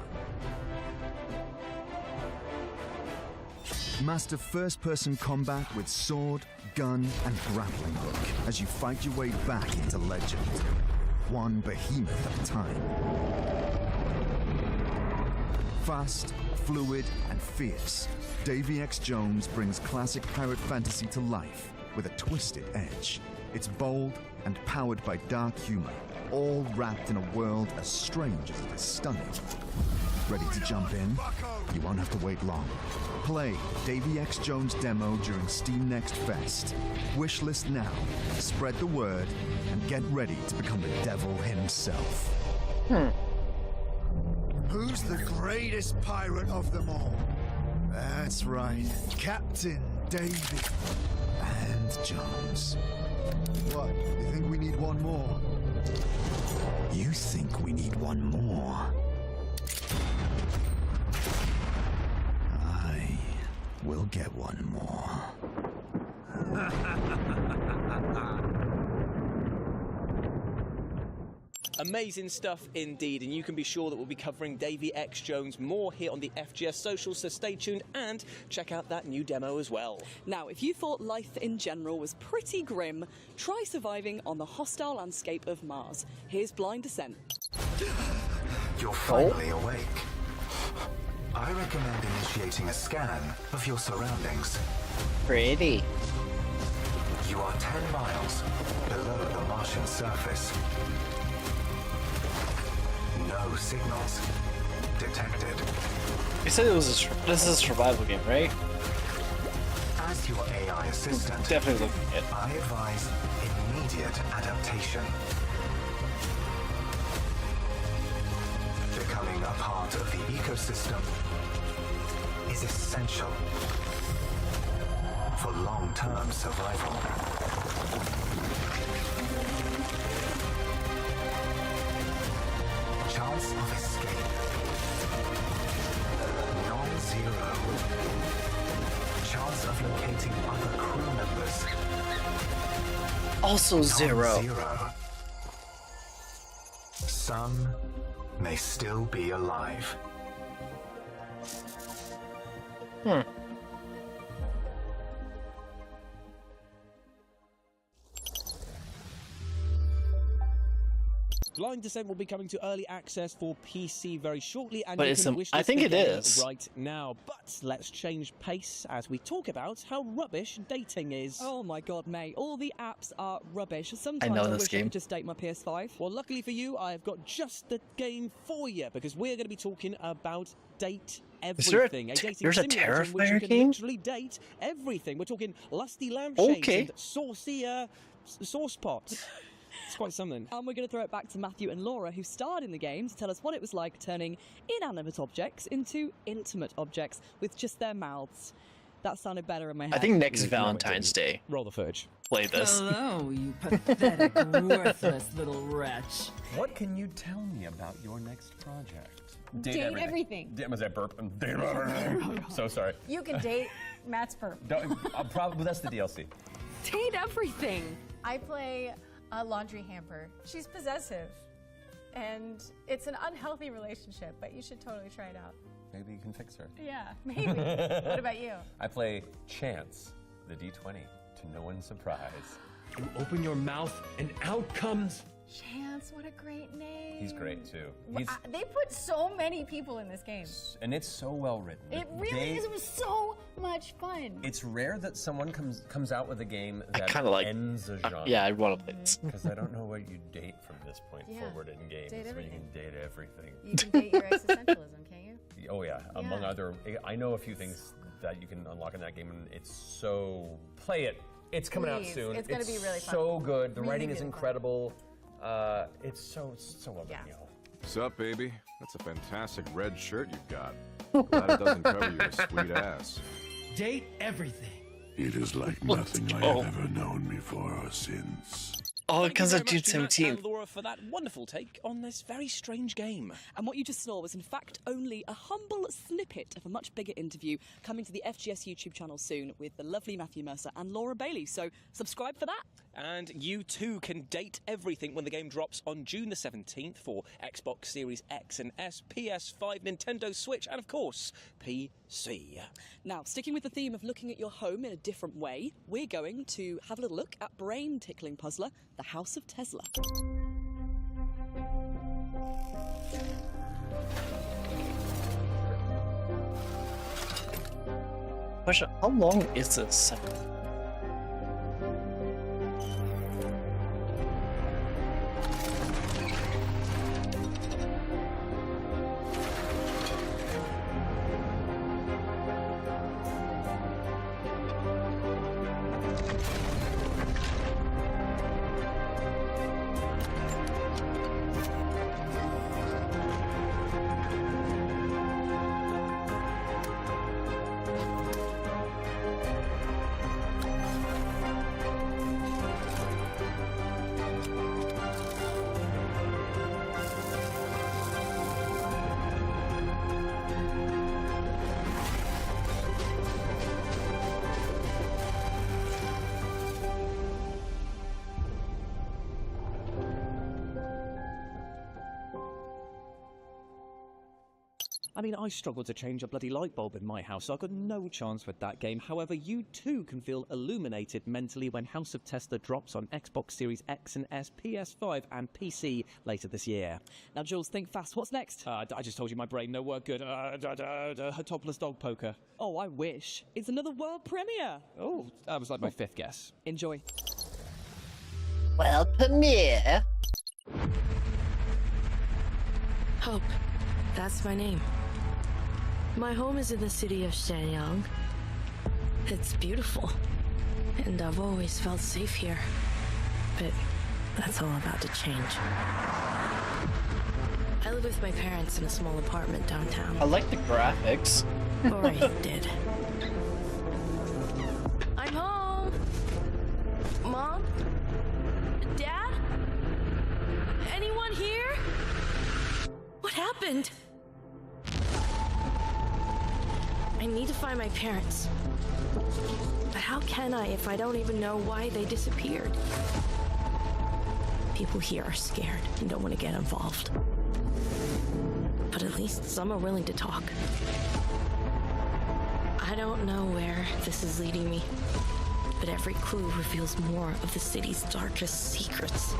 Speaker 19: Master first-person combat with sword, gun, and grappling hook as you fight your way back into legend, one behemoth at a time. Fast, fluid, and fierce, Davy X. Jones brings classic pirate fantasy to life with a twisted edge. It's bold and powered by dark humor, all wrapped in a world as strange as it is stunning. Ready to jump in? You won't have to wait long. Play Davy X. Jones demo during Steam Next Fest. Wishlist now, spread the word, and get ready to become the devil himself.
Speaker 20: Who's the greatest pirate of them all?
Speaker 19: That's right, Captain Davy and Jones.
Speaker 20: What? You think we need one more?
Speaker 19: You think we need one more? I will get one more.
Speaker 13: Amazing stuff indeed, and you can be sure that we'll be covering Davy X. Jones more here on the FGS socials, so stay tuned and check out that new demo as well.
Speaker 24: Now, if you thought life in general was pretty grim, try surviving on the hostile landscape of Mars. Here's Blind Descent.
Speaker 21: You're finally awake. I recommend initiating a scan of your surroundings.
Speaker 4: Pretty.
Speaker 21: You are 10 miles below the Martian surface. No signals detected.
Speaker 4: You said this is a survival game, right?
Speaker 21: As your AI assistant,
Speaker 4: definitely looking at it.
Speaker 21: I advise immediate adaptation. Becoming a part of the ecosystem is essential for long-term survival. Chance of escape. Non-zero. Chance of locating other crew members.
Speaker 4: Also zero.
Speaker 21: Non-zero. Some may still be alive.
Speaker 13: Blind Descent will be coming to early access for PC very shortly, and
Speaker 4: But
Speaker 13: you
Speaker 4: it's
Speaker 13: can
Speaker 4: a-
Speaker 13: wish
Speaker 4: I
Speaker 13: list
Speaker 4: think
Speaker 13: the
Speaker 4: it
Speaker 13: game
Speaker 4: is.
Speaker 13: right now. But let's change pace as we talk about how rubbish dating is.
Speaker 24: Oh my god, mate. All the apps are rubbish. Sometimes
Speaker 4: know
Speaker 24: I
Speaker 4: this
Speaker 24: wish I
Speaker 4: game.
Speaker 24: could just date my PS5.
Speaker 13: Well, luckily for you, I've got just the game for you, because we're going to be talking about Date
Speaker 4: Is there a
Speaker 13: Everything.
Speaker 4: t-
Speaker 13: dating
Speaker 4: there's a
Speaker 13: simulator in which you
Speaker 4: Terrifier
Speaker 13: can
Speaker 4: game?
Speaker 13: literally date everything. We're talking lusty lampshades
Speaker 4: Okay.
Speaker 13: and saucy sauce pots. It's quite something.
Speaker 24: And we're going to throw it back to Matthew and Laura, who starred in the game, to tell us what it was like turning inanimate objects into intimate objects with just their mouths. That sounded better in my head.
Speaker 4: I think next Valentine's Day.
Speaker 13: Roll the footage.
Speaker 4: Play this.
Speaker 17: Hello, you pathetic, worthless little wretch.
Speaker 3: What can you tell me about your next project?
Speaker 22: Date everything.
Speaker 3: Was that burp? Date everything. So sorry.
Speaker 22: You can date Matt's perp.
Speaker 3: Probably that's the DLC.
Speaker 22: Date everything. I play a laundry hamper. She's possessive. And it's an unhealthy relationship, but you should totally try it out.
Speaker 3: Maybe you can fix her.
Speaker 22: Yeah, maybe. What about you?
Speaker 3: I play Chance, the D20, to no one's surprise.
Speaker 7: You open your mouth and out comes...
Speaker 22: Chance, what a great name.
Speaker 3: He's great too.
Speaker 22: They put so many people in this game.
Speaker 3: And it's so well written.
Speaker 22: It really is. It was so much fun.
Speaker 3: It's rare that someone comes out with a game that
Speaker 4: kinda like-
Speaker 3: ends a genre.
Speaker 4: yeah, I want to play this.
Speaker 3: Because I don't know what you date from this point
Speaker 22: Yeah.
Speaker 3: forward in games.
Speaker 22: Date
Speaker 3: where you
Speaker 22: everything.
Speaker 3: can date everything.
Speaker 22: You can date your existentialism, can't you?
Speaker 3: Oh yeah. Among other, I know a few things that you can unlock in that game, and it's so. Play it. It's coming out
Speaker 22: Please.
Speaker 3: soon.
Speaker 22: It's gonna be really fun.
Speaker 3: So good. The
Speaker 22: Really,
Speaker 3: writing is
Speaker 22: really fun.
Speaker 3: incredible. It's so well done.
Speaker 22: Yeah.
Speaker 12: Sup, baby? That's a fantastic red shirt you've got. Glad it doesn't cover your sweet ass.
Speaker 7: Date everything.
Speaker 8: It is like nothing I have ever known before or since.
Speaker 4: Oh, it
Speaker 13: Thank you
Speaker 4: comes
Speaker 13: very
Speaker 4: out June
Speaker 13: much to Matt
Speaker 4: 17th.
Speaker 13: and Laura for that wonderful take on this very strange game.
Speaker 24: And what you just saw was, in fact, only a humble snippet of a much bigger interview coming to the FGS YouTube channel soon with the lovely Matthew Mercer and Laura Bailey. So subscribe for that.
Speaker 13: And you too can date everything when the game drops on June the 17th for Xbox Series X and S, PS5, Nintendo Switch, and of course, PC.
Speaker 24: Now, sticking with the theme of looking at your home in a different way, we're going to have a little look at brain-tickling puzzler, The House of Tesla.
Speaker 4: Question, how long is this?
Speaker 13: I mean, I struggled to change a bloody light bulb in my house, so I've got no chance with that game. However, you too can feel illuminated mentally when House of Tesla drops on Xbox Series X and S, PS5 and PC later this year.
Speaker 24: Now, Jules, think fast. What's next?
Speaker 13: I just told you my brain no work good. Topless dog poker.
Speaker 24: Oh, I wish. It's another world premiere.
Speaker 13: Oh, that was like my fifth guess.
Speaker 24: Enjoy.
Speaker 4: World premiere?
Speaker 15: Hope. That's my name. My home is in the city of Shenyang. It's beautiful, and I've always felt safe here. But that's all about to change. I live with my parents in a small apartment downtown.
Speaker 4: I like the graphics.
Speaker 15: Or I did. I'm home! Mom? Dad? Anyone here? What happened? I need to find my parents. But how can I if I don't even know why they disappeared? People here are scared and don't want to get involved. But at least some are willing to talk. I don't know where this is leading me, but every clue reveals more of the city's darkest secrets.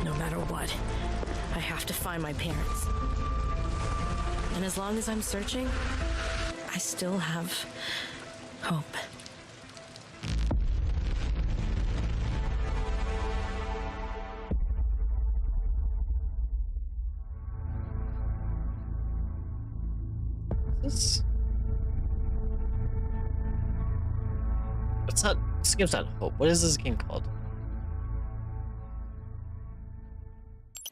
Speaker 15: No matter what, I have to find my parents. And as long as I'm searching, I still have hope.
Speaker 4: It's not. This game's not Hope. What is this game called?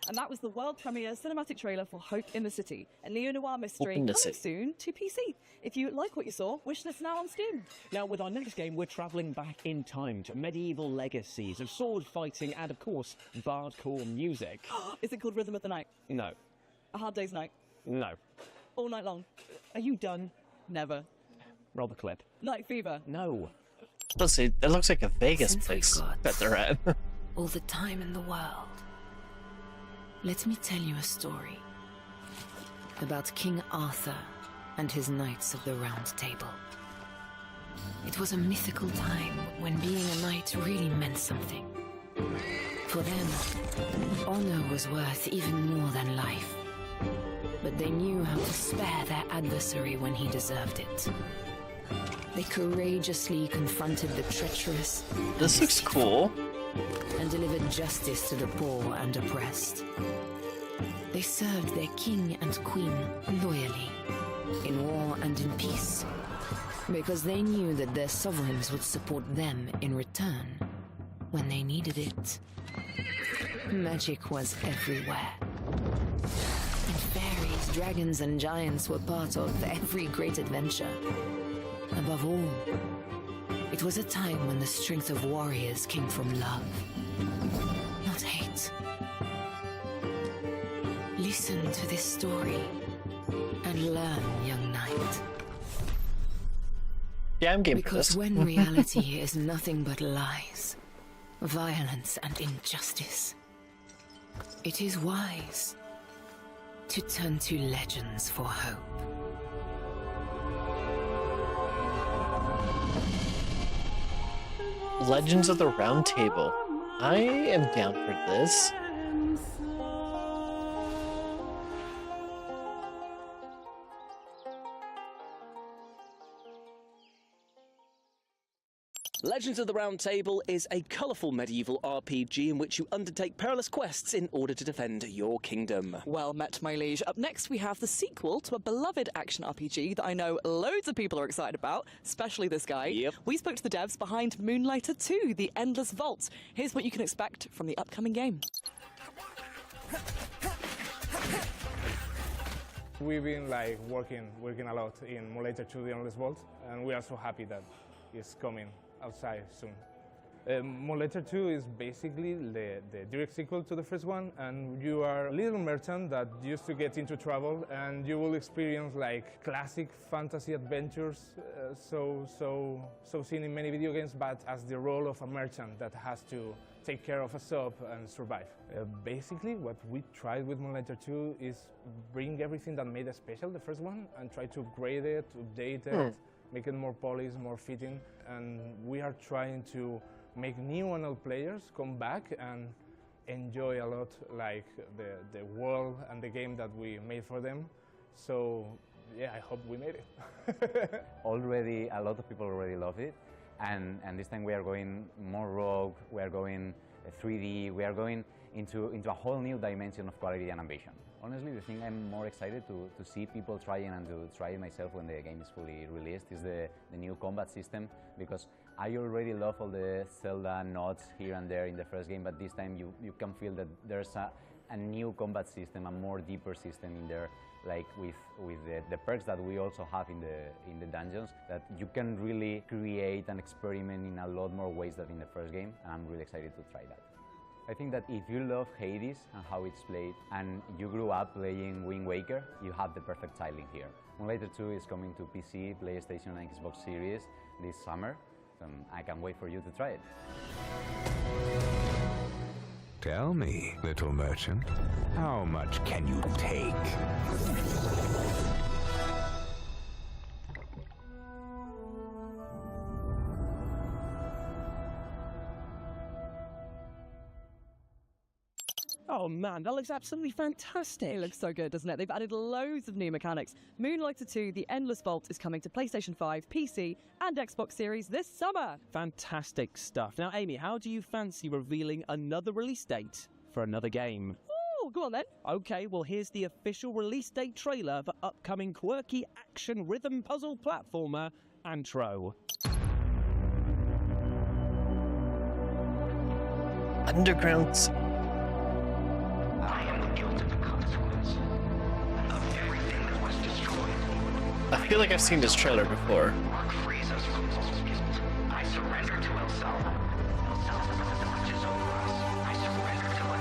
Speaker 24: And that was the world premiere cinematic trailer for Hope in the City, a neo-noir mystery
Speaker 4: Hope in the
Speaker 24: coming
Speaker 4: City.
Speaker 24: soon to PC. If you like what you saw, wishlist now on Steam.
Speaker 1: Now, with our next game, we're travelling back in time to medieval legacies of sword fighting and, of course, bardcore music.
Speaker 24: Is it called Rhythm of the Night?
Speaker 1: No.
Speaker 24: A Hard Day's Night?
Speaker 1: No.
Speaker 24: All Night Long?
Speaker 1: Are you done?
Speaker 24: Never.
Speaker 1: Roll the clip.
Speaker 24: Night Fever?
Speaker 1: No.
Speaker 4: Let's see. That looks like a Vegas
Speaker 16: Since we
Speaker 4: place
Speaker 16: got
Speaker 4: that they're at.
Speaker 16: all the time in the world, let me tell you a story about King Arthur and his Knights of the Round Table. It was a mythical time when being a knight really meant something. For them, honor was worth even more than life. But they knew how to spare their adversary when he deserved it. They courageously confronted the treacherous.
Speaker 4: This looks cool.
Speaker 16: And delivered justice to the poor and oppressed. They served their king and queen loyally, in war and in peace, because they knew that their sovereigns would support them in return when they needed it. Magic was everywhere. And fairies, dragons, and giants were part of every great adventure. Above all, it was a time when the strength of warriors came from love, not hate. Listen to this story and learn, young knight.
Speaker 4: Yeah, I'm game for
Speaker 16: Because
Speaker 4: this.
Speaker 16: when reality is nothing but lies, violence, and injustice, it is wise to turn to legends for hope.
Speaker 4: Legends of the Round Table. I am down for this.
Speaker 13: Legends of the Round Table is a colourful medieval RPG in which you undertake perilous quests in order to defend your kingdom.
Speaker 24: Well met, my liege. Up next, we have the sequel to a beloved action RPG that I know loads of people are excited about, especially this guy.
Speaker 13: Yep.
Speaker 24: We spoke to the devs behind Moonlighter 2, The Endless Vault. Here's what you can expect from the upcoming game.
Speaker 2: We've been working a lot in Moonlighter 2, The Endless Vault, and we are so happy that it's coming outside soon. Moonlighter 2 is basically the direct sequel to the first one, and you are a little merchant that used to get into trouble, and you will experience classic fantasy adventures, so seen in many video games, but as the role of a merchant that has to take care of a shop and survive. Basically, what we tried with Moonlighter 2 is bring everything that made it special, the first one, and try to upgrade it, update it, make it more polished, more fitting, and we are trying to make new and old players come back and enjoy a lot the world and the game that we made for them. So yeah, I hope we made it.
Speaker 14: Already, a lot of people already love it, and this time we are going more rogue, we are going 3D, we are going into a whole new dimension of quality and ambition. Honestly, the thing I'm more excited to see people trying and to try it myself when the game is fully released is the new combat system, because I already love all the Zelda nods here and there in the first game, but this time you can feel that there's a new combat system, a more deeper system in there, like with the perks that we also have in the dungeons, that you can really create and experiment in a lot more ways than in the first game, and I'm really excited to try that. I think that if you love Hades and how it's played, and you grew up playing Wind Waker, you have the perfect tiling here. Moonlighter 2 is coming to PC, PlayStation, and Xbox Series this summer, and I can't wait for you to try it.
Speaker 18: Tell me, little merchant, how much can you take?
Speaker 1: Oh man, that looks absolutely fantastic.
Speaker 24: It looks so good, doesn't it? They've added loads of new mechanics. Moonlighter 2, The Endless Vault is coming to PlayStation 5, PC, and Xbox Series this summer.
Speaker 1: Fantastic stuff. Now, Amy, how do you fancy revealing another release date for another game?
Speaker 24: Oh, go on then.
Speaker 1: Okay, well, here's the official release date trailer for upcoming quirky action rhythm puzzle platformer Antro.
Speaker 4: Underground.
Speaker 21: I am the guilt of the consequence of everything that was destroyed.
Speaker 4: I feel like I've seen this trailer before.
Speaker 21: Mark frees us from all guilt. I surrender to El Salvador. El Salvador watches over us. I surrender to La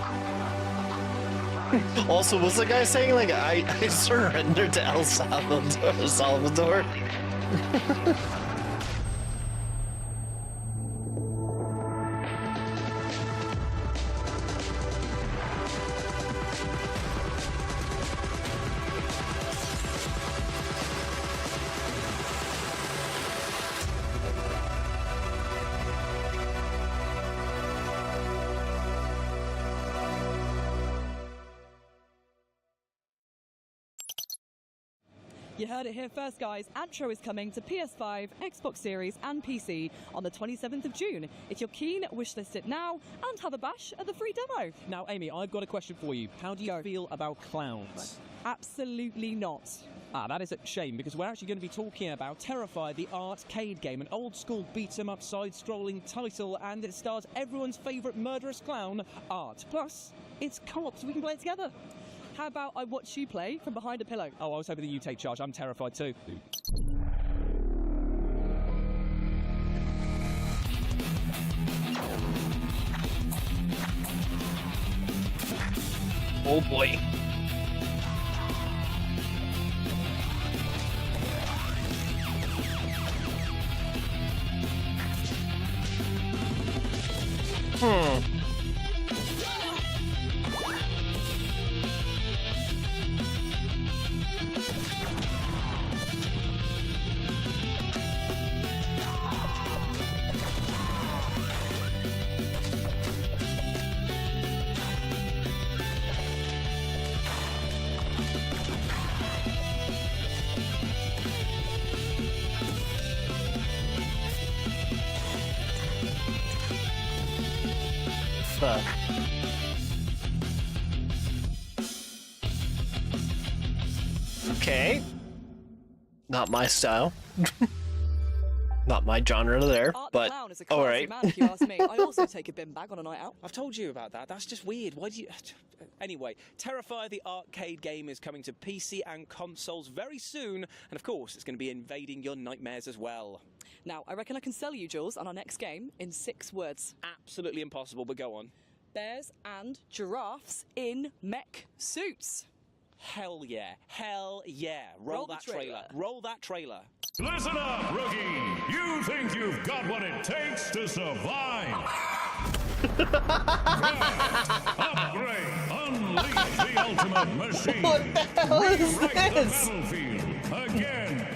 Speaker 21: Cúpula.
Speaker 4: Also, was the guy saying like I surrender to El Salvador?
Speaker 24: You heard it here first, guys. Antro is coming to PS5, Xbox Series, and PC on the 27th of June. If you're keen, wishlist it now and have a bash at the free demo.
Speaker 1: Now, Amy, I've got a question for you. How do you feel about clowns?
Speaker 24: Absolutely not.
Speaker 1: Ah, that is a shame, because we're actually going to be talking about Terrify, the arcade game, an old-school beat-em-up side-scrolling title, and it stars everyone's favourite murderous clown, Art. Plus, it's co-op, so we can play it together.
Speaker 24: How about I watch you play from behind a pillow?
Speaker 1: Oh, I was hoping that you take charge. I'm terrified too.
Speaker 4: Oh boy. Okay. Not my style. Not my genre there, but all right.
Speaker 24: Man, if you ask me. I also take a bin bag on a night out.
Speaker 13: I've told you about that. That's just weird. Why do you... Anyway, Terrify, the arcade game, is coming to PC and consoles very soon. And of course, it's going to be invading your nightmares as well.
Speaker 24: Now, I reckon I can sell you, Jules, on our next game in 6 words.
Speaker 13: Absolutely impossible, but go on.
Speaker 24: Bears and giraffes in mech suits.
Speaker 13: Hell yeah. Hell yeah. Roll that trailer. Roll that trailer.
Speaker 5: Listen up, rookie! You think you've got what it takes to survive? Upgrade! Unleash the ultimate machine!
Speaker 4: What the hell is
Speaker 5: Rewrite
Speaker 4: this?
Speaker 5: the battlefield! Again!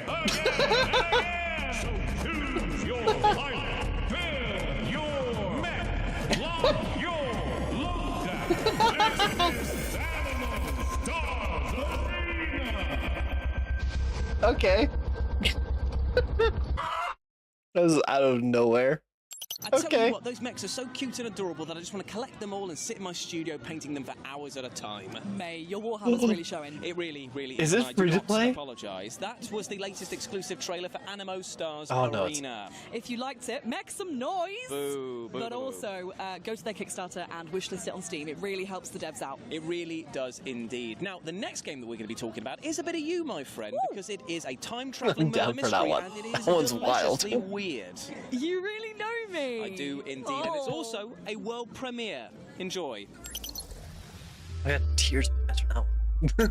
Speaker 5: So choose your pilot! Build your mech! Lock your lockdown! This is Animal Stars Arena!
Speaker 4: Okay. That was out of nowhere.
Speaker 13: I tell you what, those mechs are so cute and adorable that I just want to collect them all and sit in my studio painting them for hours at a time.
Speaker 24: May, your Warhammer's really showing.
Speaker 13: It really, really
Speaker 4: Is
Speaker 13: is.
Speaker 4: this free to play?
Speaker 13: I apologise. That was the latest exclusive trailer for Animo Stars
Speaker 4: Oh, no, it's-
Speaker 13: Arena.
Speaker 24: If you liked it, make some noise.
Speaker 13: Boo, boo,
Speaker 24: But
Speaker 13: boo.
Speaker 24: also, go to their Kickstarter and wishlist it on Steam. It really helps the devs out.
Speaker 13: It really does indeed. Now, the next game that we're going to be talking about is a bit of you, my friend, because it is a time-traveling
Speaker 4: I'm down
Speaker 13: murder
Speaker 4: for that
Speaker 13: mystery,
Speaker 4: one.
Speaker 13: and it is
Speaker 4: That one's wild.
Speaker 13: deliciously weird.
Speaker 24: You really know me.
Speaker 13: I do indeed, and it's also a world premiere. Enjoy.
Speaker 4: I got tears in my eyes for that one.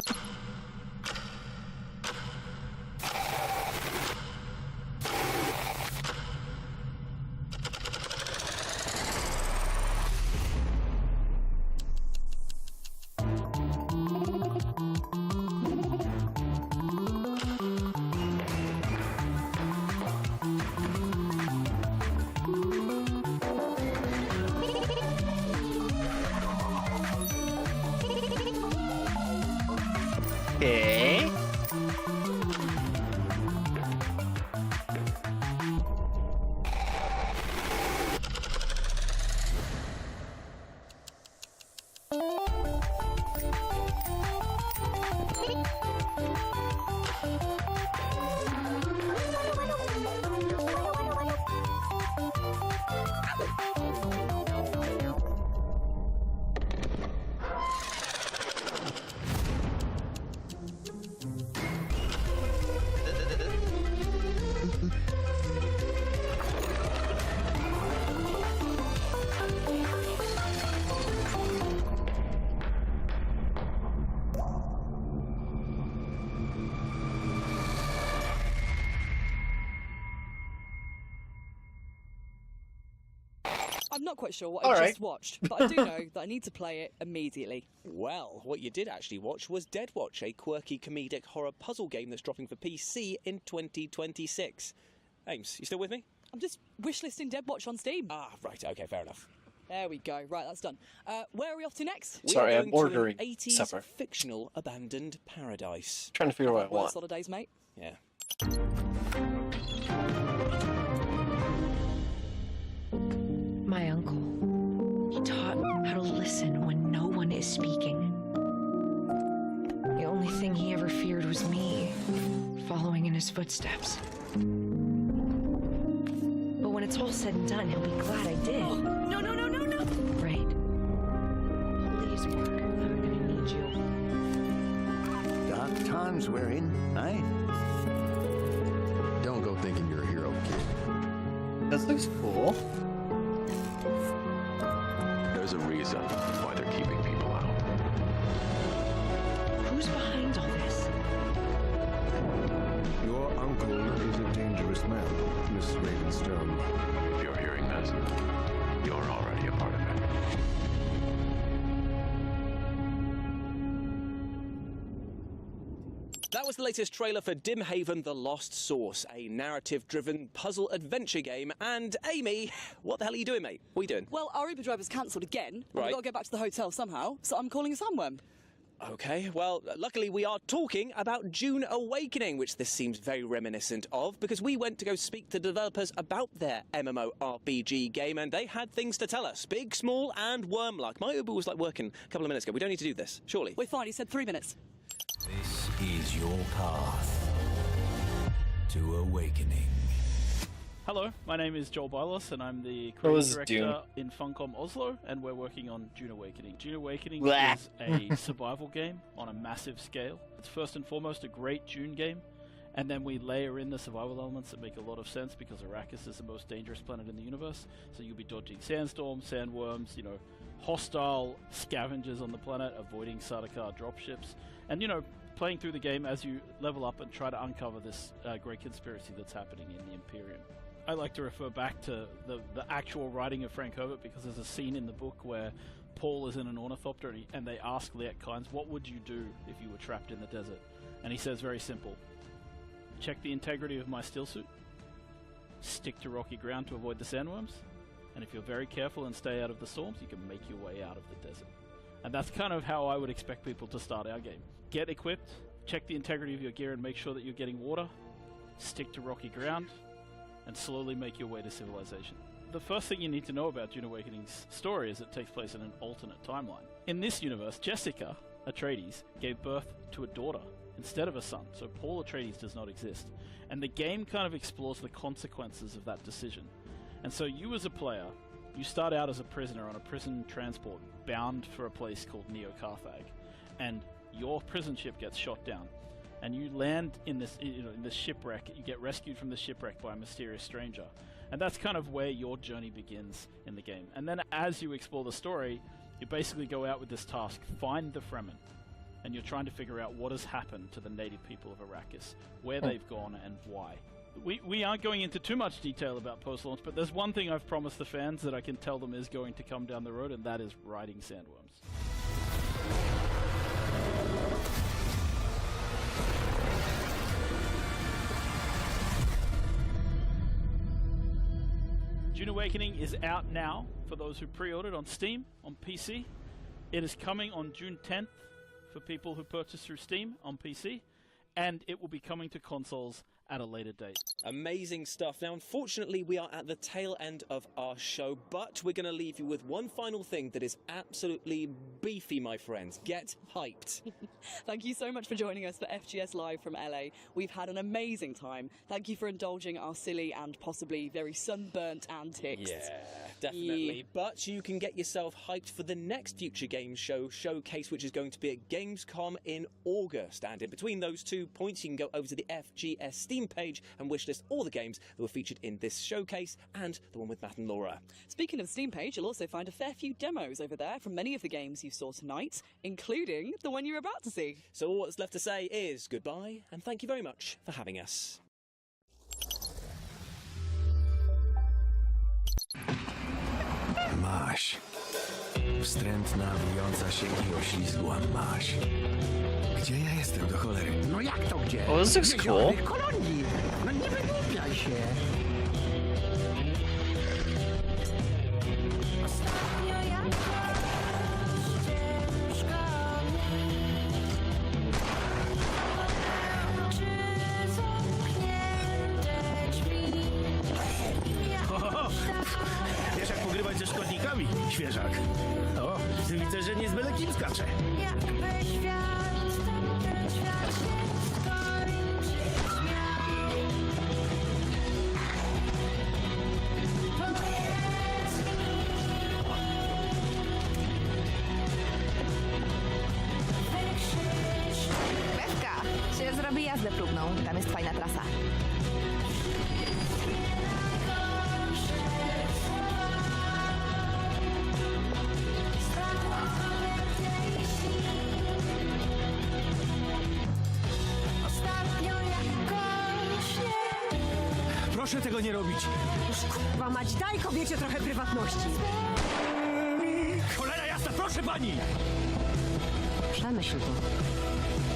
Speaker 24: I'm not quite sure what
Speaker 13: All
Speaker 24: I
Speaker 13: right.
Speaker 24: just watched, but I do know that I need to play it immediately.
Speaker 13: Well, what you did actually watch was Dead Watch, a quirky comedic horror puzzle game that's dropping for PC in 2026. Ames, you still with me?
Speaker 24: I'm just wishlisting Dead Watch on Steam.
Speaker 13: Ah, right, okay, fair enough.
Speaker 24: There we go. Right, that's done. Where are we off to next?
Speaker 13: We
Speaker 4: Sorry,
Speaker 13: are
Speaker 4: I'm
Speaker 13: going to
Speaker 4: ordering
Speaker 13: an 80s
Speaker 4: supper.
Speaker 13: fictional abandoned paradise.
Speaker 4: Trying to figure out what I want.
Speaker 24: Worst lot of days, mate.
Speaker 13: Yeah.
Speaker 16: My uncle. He taught how to listen when no one is speaking. The only thing he ever feared was me, following in his footsteps. But when it's all said and done, he'll be glad I did.
Speaker 24: No, no, no, no, no!
Speaker 16: Right. Please work. I'm gonna need you.
Speaker 6: Dark times we're in, eh?
Speaker 12: Don't go thinking you're a hero, kid.
Speaker 4: This looks cool.
Speaker 18: There's a reason why they're keeping people out.
Speaker 16: Who's behind all this?
Speaker 6: Your uncle is a dangerous man, Miss Ravenstone.
Speaker 18: If you're hearing this, you're already a part of it.
Speaker 13: That was the latest trailer for Dimhaven The Lost Source, a narrative-driven puzzle adventure game. And Amy, what the hell are you doing, mate? What are you doing?
Speaker 24: Well, our Uber driver's cancelled again. And
Speaker 13: Right.
Speaker 24: we've got to get back to the hotel somehow, so I'm calling a sandworm.
Speaker 13: Okay, well, luckily we are talking about Dune Awakening, which this seems very reminiscent of, because we went to go speak to developers about their MMORPG game, and they had things to tell us, big, small, and worm-like. My Uber was like working a couple of minutes ago. We don't need to do this, surely.
Speaker 24: We're fine, he said 3 minutes.
Speaker 10: This is your path to awakening.
Speaker 11: Hello, my name is Joel Bylos, and I'm the
Speaker 4: What
Speaker 11: creative
Speaker 4: was
Speaker 11: director
Speaker 4: Dune?
Speaker 11: in Funcom Oslo, and we're working on Dune Awakening. Dune Awakening
Speaker 4: Blah.
Speaker 11: is a survival game on a massive scale. It's first and foremost a great Dune game, and then we layer in the survival elements that make a lot of sense because Arrakis is the most dangerous planet in the universe. So you'll be dodging sandstorms, sandworms, hostile scavengers on the planet, avoiding Sardaukar dropships, and playing through the game as you level up and try to uncover this great conspiracy that's happening in the Imperium. I like to refer back to the actual writing of Frank Herbert because there's a scene in the book where Paul is in an ornithopter and they ask Liet Kynes, what would you do if you were trapped in the desert? And he says very simple, check the integrity of my stillsuit, stick to rocky ground to avoid the sandworms, and if you're very careful and stay out of the storms, you can make your way out of the desert. And that's kind of how I would expect people to start our game. Get equipped, check the integrity of your gear and make sure that you're getting water, stick to rocky ground, and slowly make your way to civilization. The first thing you need to know about Dune Awakening's story is it takes place in an alternate timeline. In this universe, Jessica Atreides gave birth to a daughter instead of a son, so Paul Atreides does not exist. And the game kind of explores the consequences of that decision. And so you as a player, you start out as a prisoner on a prison transport bound for a place called Neo Carthag, and your prison ship gets shot down. And you land in this, in this shipwreck. You get rescued from the shipwreck by a mysterious stranger, and that's kind of where your journey begins in the game. And then, as you explore the story, you basically go out with this task: find the Fremen, and you're trying to figure out what has happened to the native people of Arrakis, where they've gone, and why. We aren't going into too much detail about post-launch, but there's one thing I've promised the fans that I can tell them is going to come down the road, and that is riding sandworms. Dune Awakening is out now for those who pre-ordered on Steam, on PC. It is coming on June 10th for people who purchase through Steam on PC, and it will be coming to consoles at a later date.
Speaker 13: Amazing stuff. Now, unfortunately, we are at the tail end of our show, but we're going to leave you with one final thing that is absolutely beefy, my friends. Get hyped.
Speaker 24: Thank you so much for joining us for FGS Live from LA. We've had an amazing time. Thank you for indulging our silly and possibly very sunburnt antics.
Speaker 13: Yeah, definitely. But you can get yourself hyped for the next Future Games Show showcase, which is going to be at Gamescom in August. And in between those 2 points, you can go over to the FGS Steam page and wishlist all the games that were featured in this showcase and the one with Matt and Laura.
Speaker 24: Speaking of the Steam page, you'll also find a fair few demos over there from many of the games you saw tonight, including the one you're about to see.
Speaker 13: So all that's left to say is goodbye and thank you very much for having us.
Speaker 10: maś. Wstrętna, wijąca się i oślizgła maś. Gdzie ja jestem do cholery?
Speaker 9: No jak to gdzie?
Speaker 4: Oh, this looks
Speaker 9: W
Speaker 4: cool.
Speaker 9: jeziornych kolonii. No nie wygłupiaj się.
Speaker 19: Wiesz jak pogrywać ze szkodnikami, świeżak? O, widzę, że nie z byle kim skacze.
Speaker 20: Befka, czy zrobię jazdę próbną? Tam jest fajna trasa.
Speaker 19: Proszę tego nie robić.
Speaker 23: Kurwa mać, daj kobiecie trochę prywatności.
Speaker 19: Cholera jasna, proszę pani!
Speaker 23: Przemyśl to.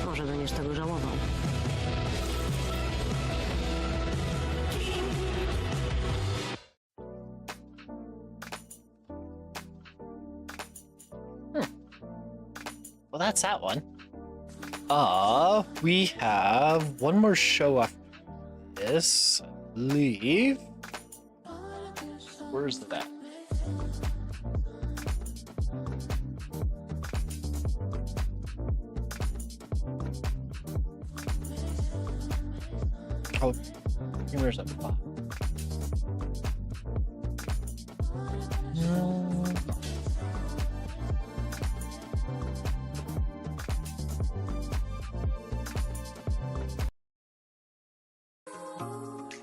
Speaker 23: Może będziesz tego żałował.
Speaker 4: Well, that's that one. We have one more show after this. Leave. Where's that? Oh, where's that?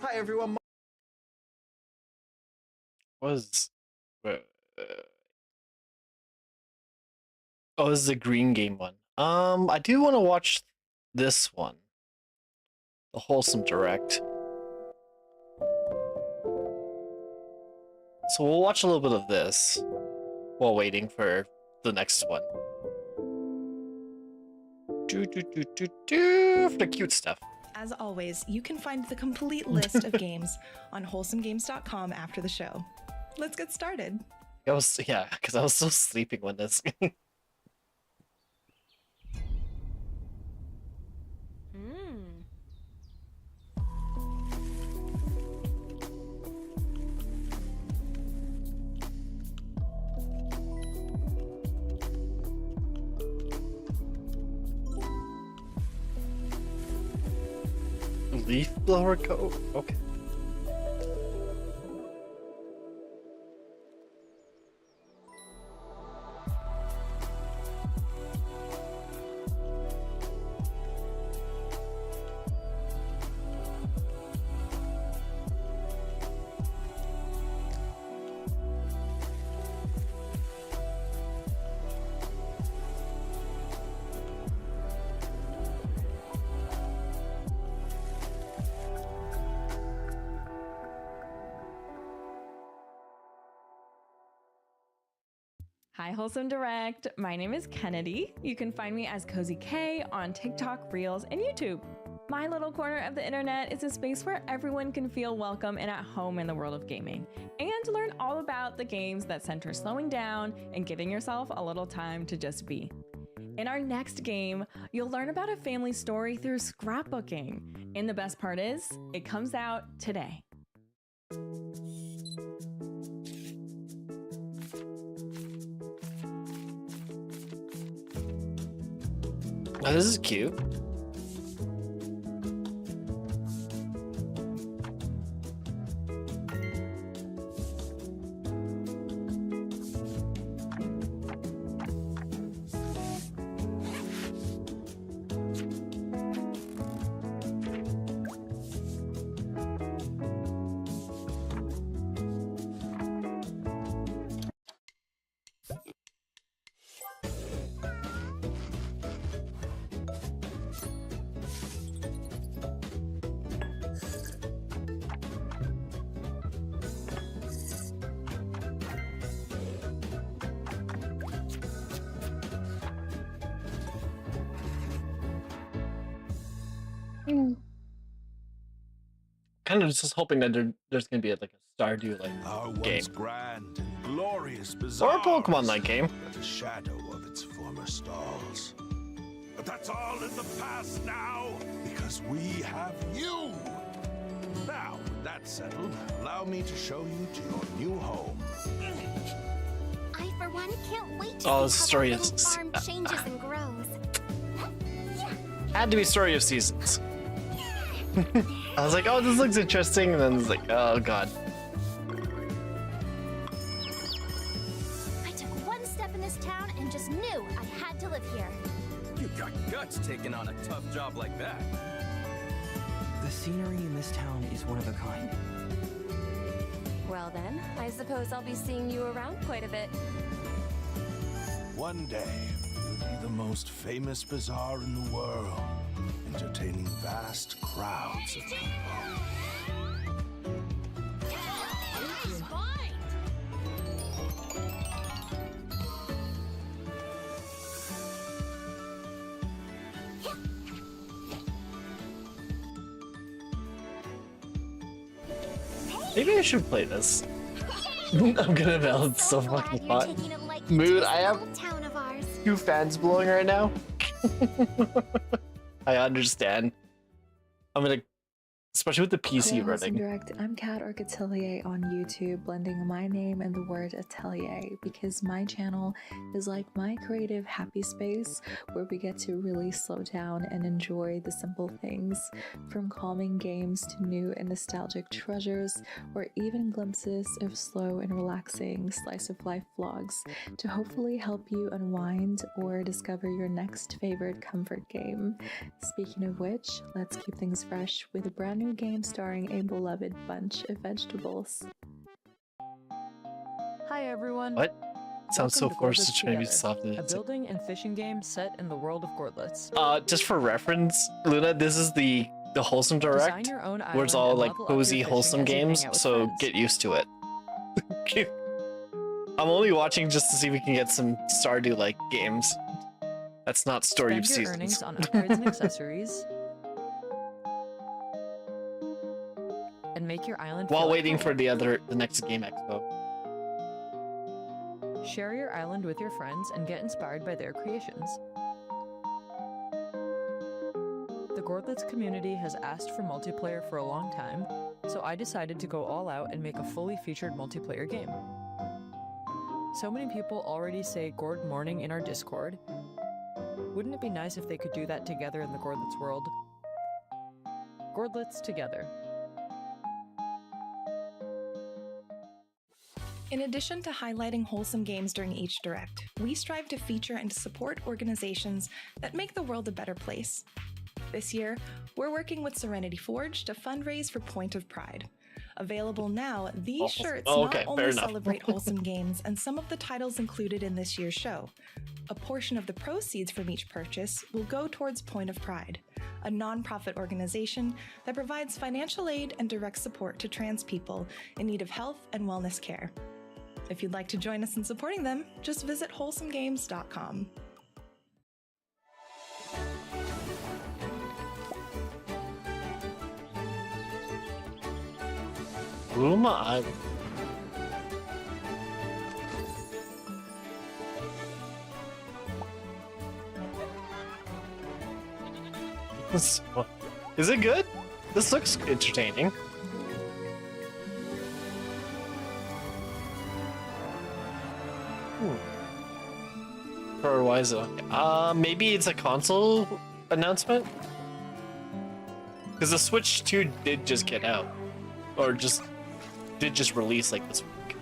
Speaker 25: Hi everyone.
Speaker 4: Was oh, this is the green game one. I do want to watch this one, the Wholesome Direct. So we'll watch a little bit of this while waiting for the next one. For the cute stuff.
Speaker 26: As always, you can find the complete list of games on wholesomegames.com after the show. Let's get started.
Speaker 4: Yeah, because I was still sleeping when this. Leaf blower go? Okay.
Speaker 27: Hi, Wholesome Direct. My name is Kennedy. You can find me as Cozy K on TikTok, Reels, and YouTube. My little corner of the internet is a space where everyone can feel welcome and at home in the world of gaming, and learn all about the games that center slowing down and giving yourself a little time to just be. In our next game, you'll learn about a family story through scrapbooking. And the best part is, it comes out today.
Speaker 4: Oh, this is cute. hoping, kind of just hoping that there's gonna be like a Stardew like game
Speaker 10: Grand and glorious bazaar.
Speaker 4: or a Pokemon-like game.
Speaker 10: But a shadow of its former stalls. But that's all in the past now, because we have you. Now, with that settled, allow me to show you to your new home.
Speaker 3: I, for one, can't wait to
Speaker 4: Oh, the
Speaker 3: see
Speaker 4: story
Speaker 3: how that
Speaker 4: is-
Speaker 3: little farm changes and grows.
Speaker 4: Had to be Story of Seasons. I was like, oh, this looks interesting, and then it's like, oh god.
Speaker 3: I took one step in this town and just knew I had to live here.
Speaker 7: You got guts taking on a tough job like that.
Speaker 8: The scenery in this town is one of a kind.
Speaker 3: Well then, I suppose I'll be seeing you around quite a bit.
Speaker 10: One day, you'll be the most famous bazaar in the world, entertaining vast crowds of people.
Speaker 4: Maybe I should play this. I'm gonna mail it so fucking hot. Mood, I have
Speaker 3: Town of ours.
Speaker 4: 2 fans blowing right now. I understand. I'm gonna, especially with the PC
Speaker 26: Hello, Wholesome
Speaker 4: running.
Speaker 26: Direct. I'm Kat Arcatelier on YouTube, blending my name and the word atelier because my channel is like my creative happy space where we get to really slow down and enjoy the simple things, from calming games to new and nostalgic treasures, or even glimpses of slow and relaxing slice of life vlogs to hopefully help you unwind or discover your next favorite comfort game. Speaking of which, let's keep things fresh with a brand new game starring a beloved bunch of vegetables.
Speaker 15: Hi everyone.
Speaker 4: What? Sounds so
Speaker 15: Welcome
Speaker 4: forced to
Speaker 15: Gordlets
Speaker 4: try to be
Speaker 15: Together,
Speaker 4: soft.
Speaker 15: a building and fishing game set in the world of Gordlets.
Speaker 4: Just for reference, Luna, this is the Wholesome
Speaker 15: Design
Speaker 4: Direct,
Speaker 15: your own
Speaker 4: where it's
Speaker 15: island
Speaker 4: all
Speaker 15: and
Speaker 4: like
Speaker 15: level up your
Speaker 4: cozy,
Speaker 15: fishing
Speaker 4: wholesome
Speaker 15: as you hang
Speaker 4: games.
Speaker 15: out with
Speaker 4: So
Speaker 15: friends.
Speaker 4: get used to it. I'm only watching just to see if we can get some Stardew-like games. That's not Story of
Speaker 15: Spend your
Speaker 4: Seasons.
Speaker 15: earnings on upgrades and accessories. And make your island
Speaker 4: While
Speaker 15: feel like
Speaker 4: waiting
Speaker 15: home.
Speaker 4: for the next Game Expo.
Speaker 15: Share your island with your friends and get inspired by their creations. The Gordlets community has asked for multiplayer for a long time, so I decided to go all out and make a fully featured multiplayer game. So many people already say Gord Morning in our Discord. Wouldn't it be nice if they could do that together in the Gordlets world? Gordlets together.
Speaker 26: In addition to highlighting wholesome games during each direct, we strive to feature and support organizations that make the world a better place. This year, we're working with Serenity Forge to fundraise for Point of Pride. Available now, these shirts not
Speaker 4: fair
Speaker 26: only
Speaker 4: enough.
Speaker 26: celebrate wholesome games and some of the titles included in this year's show. A portion of the proceeds from each purchase will go towards Point of Pride, a non-profit organization that provides financial aid and direct support to trans people in need of health and wellness care. If you'd like to join us in supporting them, just visit wholesomegames.com.
Speaker 4: Luma Island. Is it good? This looks entertaining. For why is it okay? Maybe it's a console announcement? Because the Switch 2 did just get out. Or did just release like this week.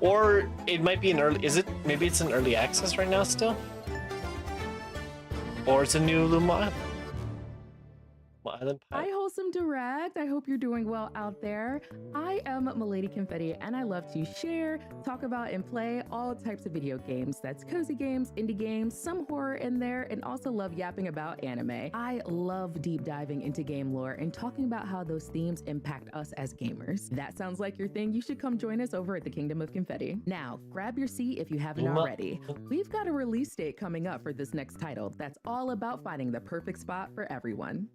Speaker 4: Or it might be an early, maybe it's an early access right now still? Or it's a new Luma. My Island Pie.
Speaker 1: Hi, Wholesome Direct. I hope you're doing well out there. I am Milady Confetti, and I love to share, talk about, and play all types of video games. That's cozy games, indie games, some horror in there, and also love yapping about anime. I love deep diving into game lore and talking about how those themes impact us as gamers. That sounds like your thing. You should come join us over at the Kingdom of Confetti. Now, grab your seat if you haven't already. We've got a release date coming up for this next title that's all about finding the perfect spot for everyone.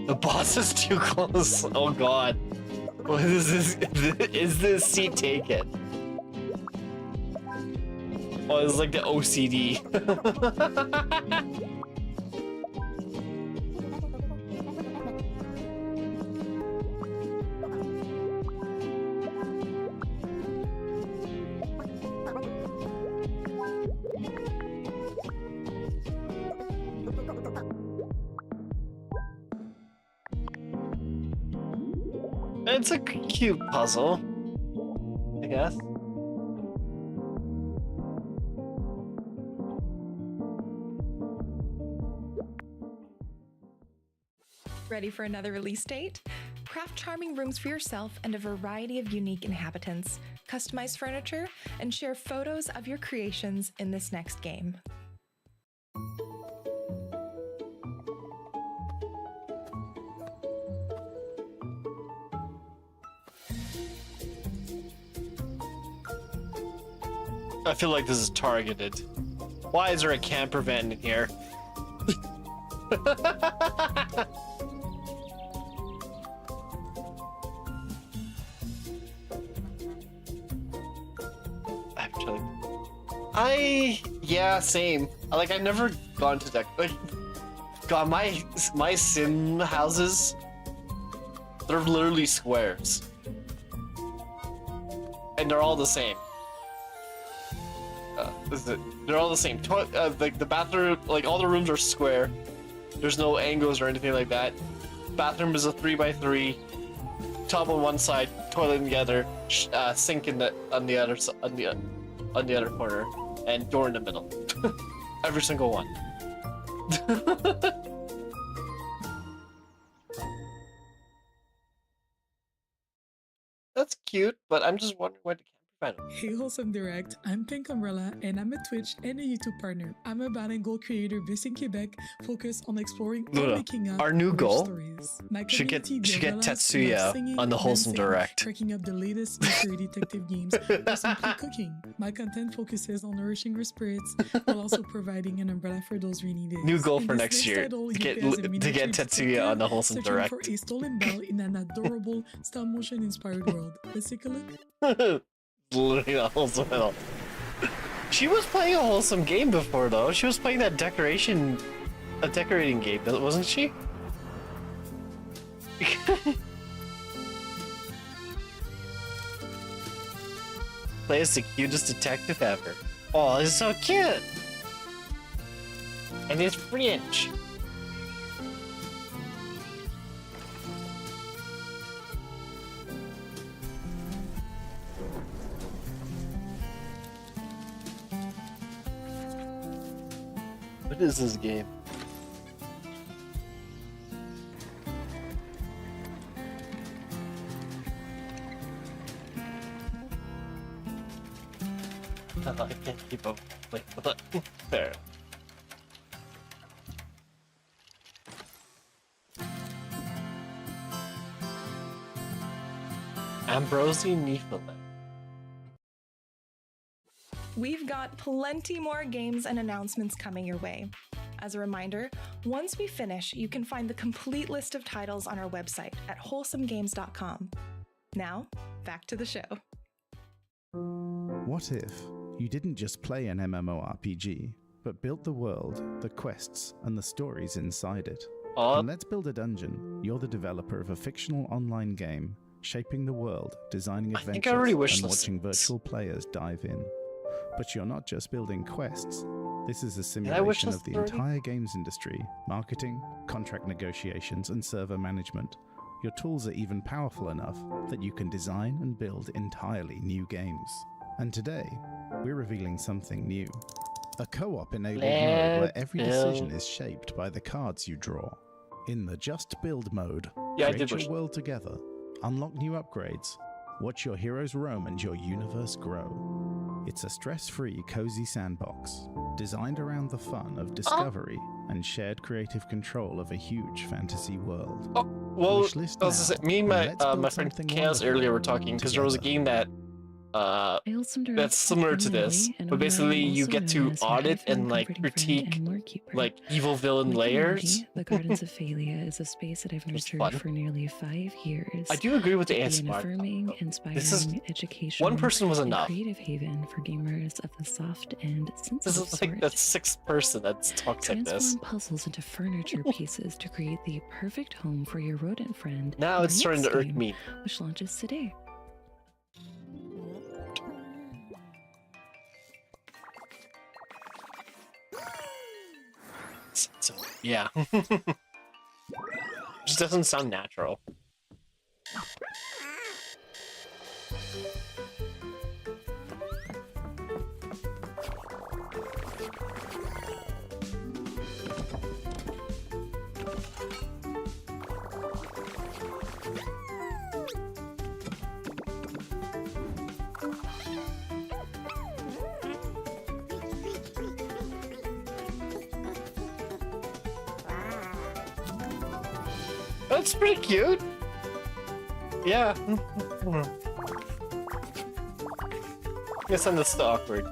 Speaker 4: The boss is too close. Oh god. What is this? Is this seat taken? Oh, it's like the OCD. It's a cute puzzle, I guess.
Speaker 2: Ready for another release date? Craft charming rooms for yourself and a variety of unique inhabitants, customize furniture, and share photos of your creations in this next game.
Speaker 4: I feel like this is targeted. Why is there a camper van in here? Yeah, same. Like, I never gone to deck. Like, God, my sim houses, they're literally squares, and they're all the same. They're all the same. Like the bathroom, like all the rooms are square. There's no angles or anything like that. Bathroom is a 3x3. Tub on one side, toilet in the other, sink on the other corner, and door in the middle. Every single one. That's cute, but I'm just wondering why the camper van.
Speaker 14: Hey Wholesome Direct, I'm Pink Umbrella and I'm a Twitch and a YouTube partner. I'm a bilingual creator based in Quebec, focused on exploring and making up
Speaker 4: our new goal
Speaker 14: stories. My
Speaker 4: should get
Speaker 14: community
Speaker 4: Tetsuya
Speaker 14: singing,
Speaker 4: on the Wholesome
Speaker 14: dancing,
Speaker 4: Direct.
Speaker 14: tracking up the latest mystery detective games, or simply cooking. My content focuses on nourishing your spirits while also providing an umbrella for those rainy days.
Speaker 4: New goal
Speaker 14: In
Speaker 4: for
Speaker 14: this
Speaker 4: next year
Speaker 14: title,
Speaker 4: to
Speaker 14: you
Speaker 4: get
Speaker 14: play as a miniature
Speaker 4: Tetsuya on the Wholesome
Speaker 14: searching
Speaker 4: Direct.
Speaker 14: for a stolen bell in an adorable stop-motion inspired world. Let's take a look.
Speaker 4: Literally a wholesome hill. She was playing a wholesome game before, though. She was playing that decorating game, wasn't she? Play as the cutest detective ever. Oh, it's so cute! And it's French. What is this game? I can't keep up. Wait, what? There. Ambrosi Niflheim.
Speaker 2: We've got plenty more games and announcements coming your way. As a reminder, once we finish, you can find the complete list of titles on our website at wholesomegames.com. Now, back to the show.
Speaker 17: What if you didn't just play an MMORPG, but built the world, the quests, and the stories inside it? And Let's Build a Dungeon, you're the developer of a fictional online game, shaping the world, designing adventures, and watching virtual players dive in. But you're not just building quests. This is a simulation of the entire games industry, marketing, contract negotiations, and server management. Your tools are even powerful enough that you can design and build entirely new games. And today, we're revealing something new. A co-op enabled mode where every decision is shaped by the cards you draw. In the Just Build mode, create your world together, unlock new upgrades, watch your heroes roam and your universe grow. It's a stress-free, cozy sandbox, designed around the fun of discovery and shared creative control of a huge fantasy world.
Speaker 4: Oh, well, me and my friend Chaos earlier were talking because there was a game that that's similar to this, but basically you get to audit and like critique like evil villain layers.
Speaker 5: The Gardens of Phalia is a space that I've nurtured for nearly 5 years.
Speaker 4: I do agree with the answer.
Speaker 5: Affirming, inspiring, education.
Speaker 4: One person was enough.
Speaker 5: Creative haven for gamers of the soft and sensitive
Speaker 4: This is like the 6th person that talks like this.
Speaker 5: Transform puzzles into furniture pieces to create the perfect home for your rodent friend.
Speaker 4: Now it's starting to irk me.
Speaker 5: Which launches today.
Speaker 4: So, yeah. Just doesn't sound natural. That's pretty cute. Yeah. Guess I'm just awkward.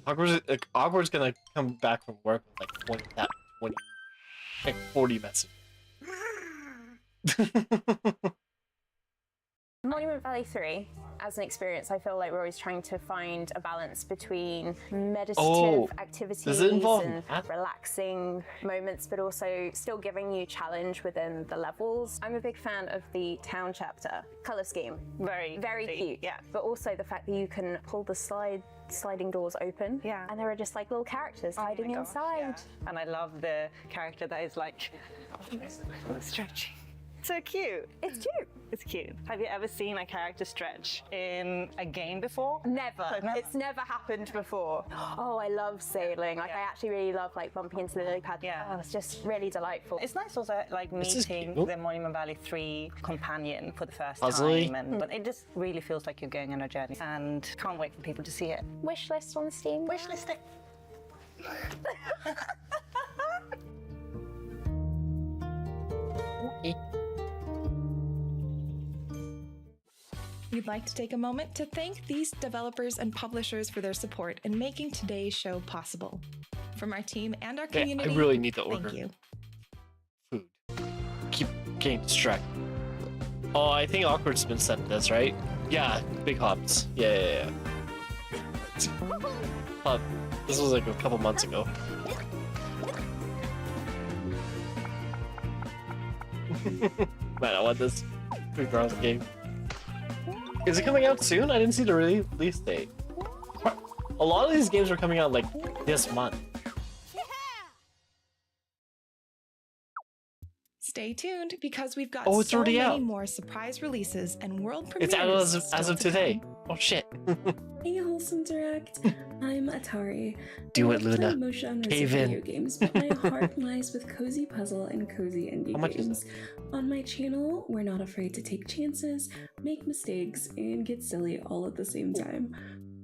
Speaker 4: Awkward's gonna come back from work with like 40 messages.
Speaker 6: Monument Valley 3, as an experience, I feel like we're always trying to find a balance between meditative activities and relaxing moments, but also still giving you challenge within the levels. I'm a big fan of the town chapter color scheme. Very cute. Yeah. But also the fact that you can pull the sliding doors open. Yeah. And there are just like little characters hiding inside.
Speaker 12: Yeah. And I love the character that is like stretching. So cute.
Speaker 6: It's cute.
Speaker 12: It's cute. Have you ever seen a character stretch in a game before?
Speaker 6: Never. It's never happened before. Oh, I love sailing. Like I actually really love like bumping into the lily pad. Yeah. Oh, it's just really delightful.
Speaker 12: It's nice also like meeting the Monument Valley 3 companion for the first
Speaker 4: Puzzly.
Speaker 12: time. But it just really feels like you're going on a journey and can't wait for people to see it.
Speaker 6: Wish list on Steam.
Speaker 12: Wish list it.
Speaker 2: We'd like to take a moment to thank these developers and publishers for their support in making today's show possible. From our team and our community,
Speaker 4: I really need to order
Speaker 2: thank you.
Speaker 4: Food. Keep getting distracted. Oh, I think Awkward's been sent this, right? Yeah, big hops. Yeah. This was like a couple months ago. Man, I want this Food Bros game. Is it coming out soon? I didn't see the release date. A lot of these games are coming out like this month.
Speaker 2: Stay tuned because we've got
Speaker 4: it's
Speaker 2: so
Speaker 4: already
Speaker 2: many
Speaker 4: out.
Speaker 2: more surprise releases and world premieres.
Speaker 4: It's out as of today. Oh shit.
Speaker 5: Hey, Wholesome Direct. I'm Atari.
Speaker 4: Do
Speaker 5: I
Speaker 4: it,
Speaker 5: love to
Speaker 4: Luna.
Speaker 5: play most genres
Speaker 4: Cave
Speaker 5: of
Speaker 4: in.
Speaker 5: video games, but my heart lies with cozy puzzle and cozy indie games. On my channel, we're not afraid to take chances, make mistakes, and get silly all at the same time.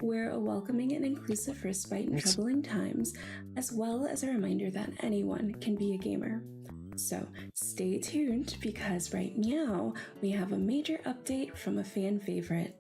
Speaker 5: We're a welcoming and inclusive respite in troubling times, as well as a reminder that anyone can be a gamer. So stay tuned because right now we have a major update from a fan favorite.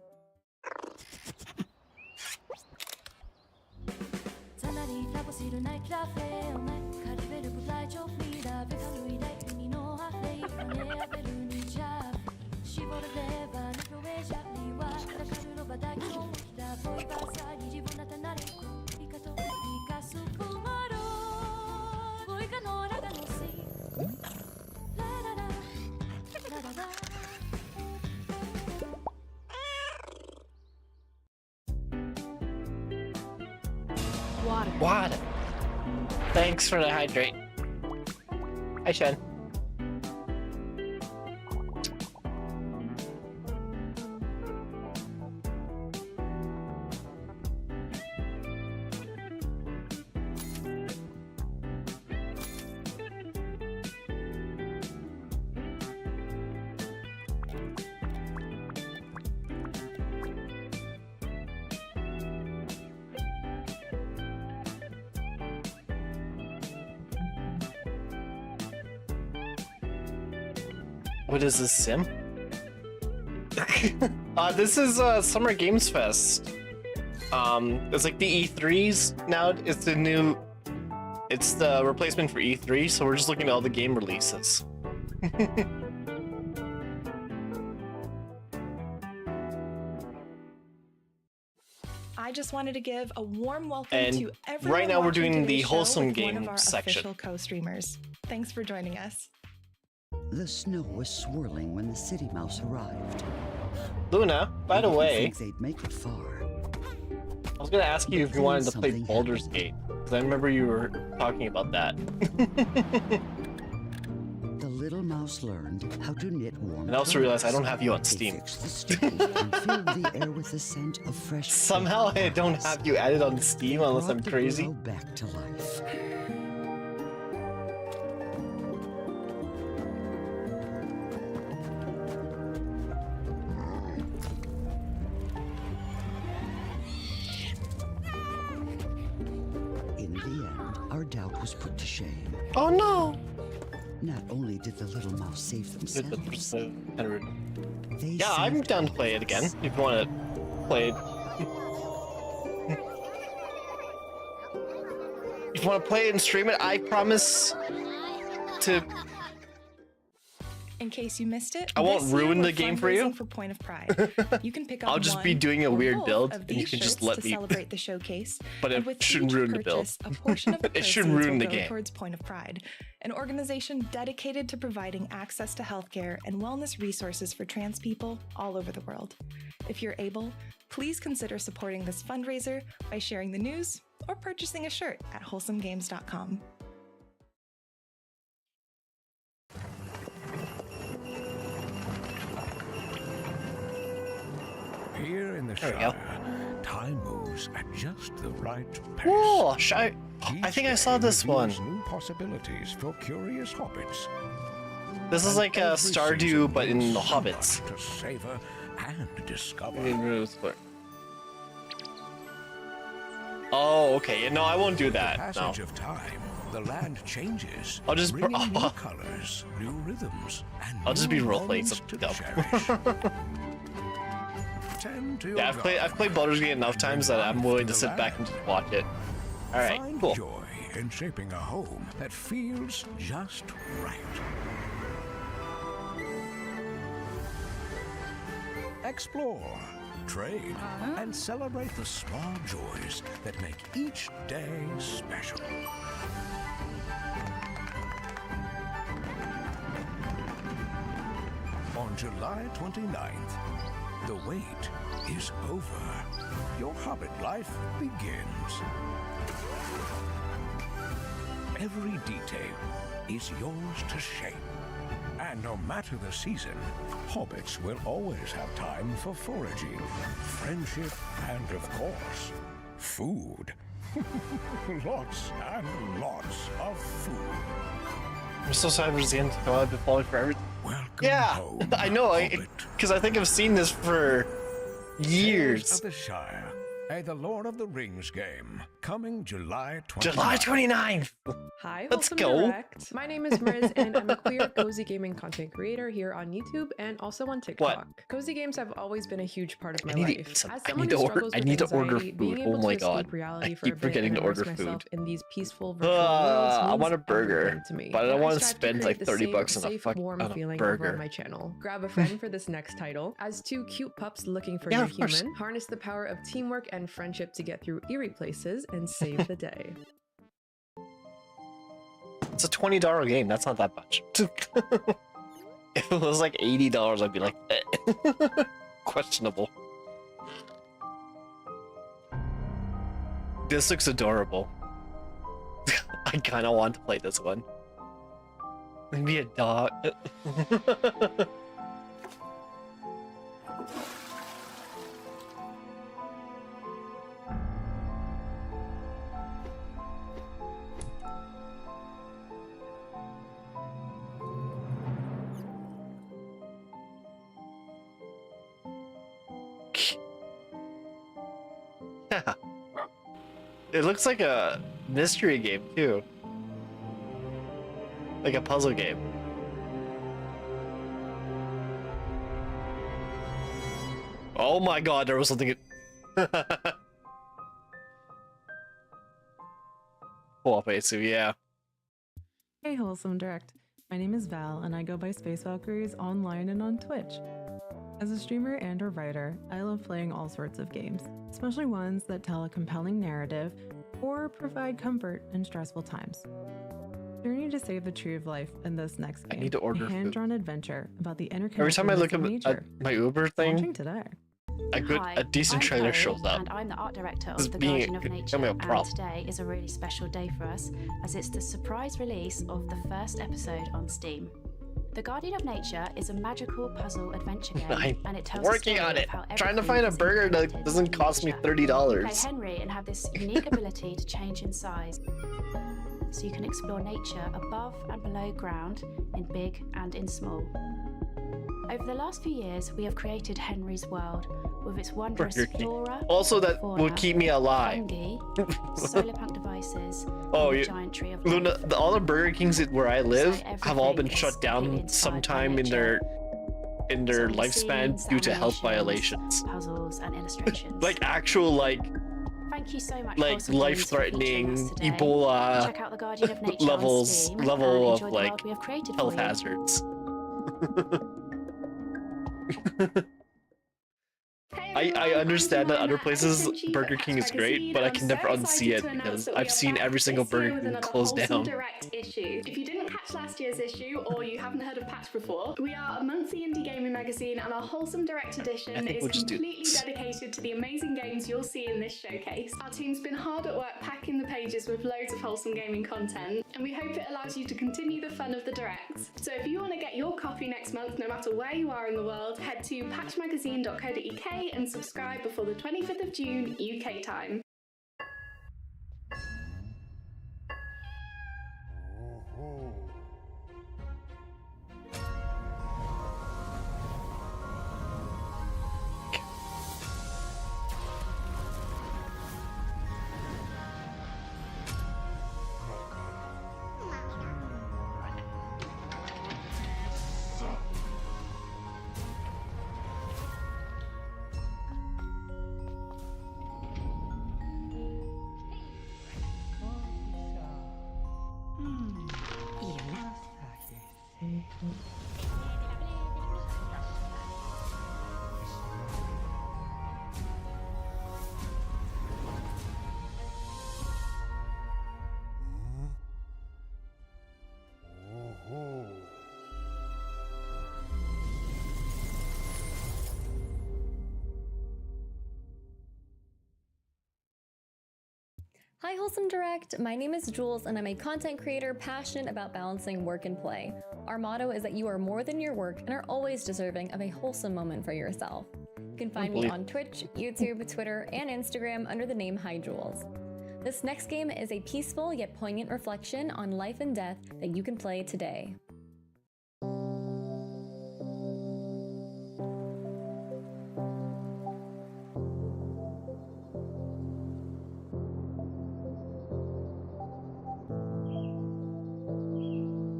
Speaker 4: Water. Thanks for the hydrate. Hi, Shen. What is this, sim? This is Summer Games Fest. It's like the E3s now. It's the new. It's the replacement for E3, so we're just looking at all the game releases.
Speaker 2: I just wanted to give a warm welcome to everyone.
Speaker 4: Right now we're
Speaker 2: watching
Speaker 4: doing the
Speaker 2: today's show
Speaker 4: wholesome
Speaker 2: with one
Speaker 4: game
Speaker 2: of our
Speaker 4: section.
Speaker 2: official co-streamers. Thanks for joining us.
Speaker 9: The snow was swirling when the city mouse arrived.
Speaker 4: Luna, by the way,
Speaker 9: they'd make it far.
Speaker 4: I was gonna ask you if you wanted to play Baldur's Gate, because I remember you were talking about that.
Speaker 9: The little mouse learned how to knit warm.
Speaker 4: And I also realized I don't have you on Steam.
Speaker 9: The air with the scent of fresh.
Speaker 4: Somehow I don't have you added on Steam unless I'm crazy.
Speaker 9: Back to life. In the end, our doubt was put to shame.
Speaker 4: Oh no!
Speaker 9: Not only did the little mouse save themselves,
Speaker 4: Yeah, I'm down to play it again if you want to play it. If you want to play it and stream it, I promise to.
Speaker 2: In case you missed it,
Speaker 4: I won't
Speaker 2: this year
Speaker 4: ruin
Speaker 2: we're
Speaker 4: the game for you.
Speaker 2: fundraising for Point of Pride. You can pick up
Speaker 4: I'll just be
Speaker 2: one
Speaker 4: doing a
Speaker 2: or
Speaker 4: weird
Speaker 2: both
Speaker 4: build,
Speaker 2: of
Speaker 4: and you
Speaker 2: these
Speaker 4: can just
Speaker 2: shirts
Speaker 4: let
Speaker 2: to
Speaker 4: me.
Speaker 2: celebrate the showcase.
Speaker 4: But
Speaker 2: And
Speaker 4: it
Speaker 2: with
Speaker 4: shouldn't
Speaker 2: each
Speaker 4: ruin the build.
Speaker 2: purchase, a portion of the
Speaker 4: It shouldn't
Speaker 2: proceeds
Speaker 4: ruin
Speaker 2: will
Speaker 4: the
Speaker 2: go
Speaker 4: game.
Speaker 2: towards Point of Pride, an organization dedicated to providing access to healthcare and wellness resources for trans people all over the world. If you're able, please consider supporting this fundraiser by sharing the news or purchasing a shirt at wholesomegames.com.
Speaker 11: Here in the
Speaker 4: There we
Speaker 11: Shire,
Speaker 4: go.
Speaker 11: time moves at just the right pace.
Speaker 4: Oh, I think I saw this one.
Speaker 11: New possibilities for curious hobbits.
Speaker 4: This is like a Stardew, but in the Hobbits.
Speaker 11: To savor and discover.
Speaker 4: Oh, okay. No, I won't do that. No.
Speaker 11: Passage of time, the land changes.
Speaker 4: I'll just.
Speaker 11: bringing new colors, new rhythms, and
Speaker 4: I'll just be
Speaker 11: new
Speaker 4: roleplaying
Speaker 11: moments
Speaker 4: something
Speaker 11: to
Speaker 4: dumb.
Speaker 11: cherish. Tend to your
Speaker 4: Yeah, I've played Baldur's Gate enough times that I'm willing to sit back and just watch it. All right,
Speaker 11: Find
Speaker 4: cool.
Speaker 11: joy in shaping a home that feels just right. Explore, trade, and celebrate the small joys that make each day special. On July 29th, the wait is over. Your Hobbit life begins. Every detail is yours to shape. And no matter the season, hobbits will always have time for foraging, friendship, and of course, food. Lots and lots of food.
Speaker 4: I'm so sad for Zen to come out and falling for everything.
Speaker 11: Welcome
Speaker 4: Yeah,
Speaker 11: home,
Speaker 4: I know, because I think I've seen this for years.
Speaker 11: Tales of the Shire, the Lord of the Rings game, coming July 29th.
Speaker 4: July 29th.
Speaker 16: Hi,
Speaker 4: Let's
Speaker 16: Wholesome
Speaker 4: go.
Speaker 16: Direct. My name is Riz, and I'm a queer cozy gaming content creator here on YouTube and also on TikTok. Cozy games have always been a huge part of my life. As someone who struggles with anxiety, being able to escape reality for a bit and immerse myself in these peaceful virtual worlds
Speaker 4: I
Speaker 16: means
Speaker 4: want a burger,
Speaker 16: everything to me.
Speaker 4: but I don't want to
Speaker 16: strive
Speaker 4: spend like
Speaker 16: create the
Speaker 4: 30
Speaker 16: same
Speaker 4: bucks on a
Speaker 16: safe,
Speaker 4: fuck
Speaker 16: warm
Speaker 4: on a
Speaker 16: feeling over on
Speaker 4: burger.
Speaker 16: my channel. Grab a friend for this next title. As two cute pups looking for
Speaker 4: Yeah,
Speaker 16: your
Speaker 4: of course.
Speaker 16: human, harness the power of teamwork and friendship to get through eerie places and save the day.
Speaker 4: It's a $20 game. That's not that much. If it was like $80, I'd be like, questionable. This looks adorable. I kind of want to play this one. Maybe a dog. Yeah. It looks like a mystery game too. Like a puzzle game. Oh my god, there was something. Co-op, yeah.
Speaker 13: Hey, Wholesome Direct. My name is Val, and I go by Space Valkyries online and on Twitch. As a streamer and a writer, I love playing all sorts of games, especially ones that tell a compelling narrative or provide comfort in stressful times. Journey to Save the Tree of Life in this next game.
Speaker 4: I need to order
Speaker 13: a hand-drawn adventure about the interconnectedness
Speaker 4: Every time I look
Speaker 13: of
Speaker 4: at
Speaker 13: nature.
Speaker 4: my Uber thing,
Speaker 13: Launching today.
Speaker 4: a decent
Speaker 18: I'm
Speaker 4: trailer
Speaker 18: Chloe,
Speaker 4: shows up.
Speaker 18: And I'm the art director
Speaker 4: This
Speaker 18: of The
Speaker 4: being
Speaker 18: Guardian of Nature,
Speaker 4: a
Speaker 18: and
Speaker 4: problem.
Speaker 18: today is a really special day for us, as it's the surprise release of the first episode on Steam. The Guardian of Nature is a magical puzzle adventure game,
Speaker 4: I'm
Speaker 18: and it tells
Speaker 4: working
Speaker 18: a story
Speaker 4: on it.
Speaker 18: of how
Speaker 4: Trying to
Speaker 18: everything
Speaker 4: find a
Speaker 18: is
Speaker 4: burger that
Speaker 18: interconnected
Speaker 4: doesn't
Speaker 18: to
Speaker 4: cost me
Speaker 18: nature.
Speaker 4: $30.
Speaker 18: Play Henry and have this unique ability to change in size, so you can explore nature above and below ground, in big and in small. Over the last few years, we have created Henry's world with its wondrous
Speaker 4: Burger King.
Speaker 18: flora,
Speaker 4: Also, that
Speaker 18: fauna,
Speaker 4: will keep me alive.
Speaker 18: fungi, solar punk devices,
Speaker 4: Oh,
Speaker 18: and
Speaker 4: you,
Speaker 18: the giant tree of
Speaker 4: Luna,
Speaker 18: life.
Speaker 4: all the Burger Kings where I live have all been
Speaker 18: everything
Speaker 4: shut
Speaker 18: is
Speaker 4: down
Speaker 18: completely inspired by
Speaker 4: sometime in their lifespan
Speaker 18: scenes,
Speaker 4: due to health
Speaker 18: animations,
Speaker 4: violations.
Speaker 18: puzzles, and illustrations.
Speaker 4: Like actual
Speaker 18: Thank you so much,
Speaker 4: like
Speaker 18: Wholesome Games, for featuring
Speaker 4: life-threatening
Speaker 18: us today.
Speaker 4: Ebola
Speaker 18: Check out the Guardian of Nature on
Speaker 4: levels
Speaker 18: Steam
Speaker 4: level
Speaker 18: and
Speaker 4: of
Speaker 18: enjoy the
Speaker 4: like
Speaker 18: world we have created
Speaker 4: health
Speaker 18: for you.
Speaker 4: hazards. I understand that other places Burger King is great, but I can never unsee it because I've seen every single Burger King close down.
Speaker 20: Direct issue. If you didn't catch last year's issue or you haven't heard of Patch before, we are a monthly indie gaming magazine, and our Wholesome Direct edition is completely dedicated to the amazing games you'll see in this showcase. Our team's been hard at work packing the pages with loads of wholesome gaming content, and we hope it allows you to continue the fun of the Direct. So if you want to get your copy next month, no matter where you are in the world, head to patchmagazine.co.uk and subscribe before the 25th of June UK time.
Speaker 21: Hi Wholesome Direct, my name is Jules and I'm a content creator passionate about balancing work and play. Our motto is that you are more than your work and are always deserving of a wholesome moment for yourself. You can find me on Twitch, YouTube, Twitter, and Instagram under the name Hi Jules. This next game is a peaceful yet poignant reflection on life and death that you can play today.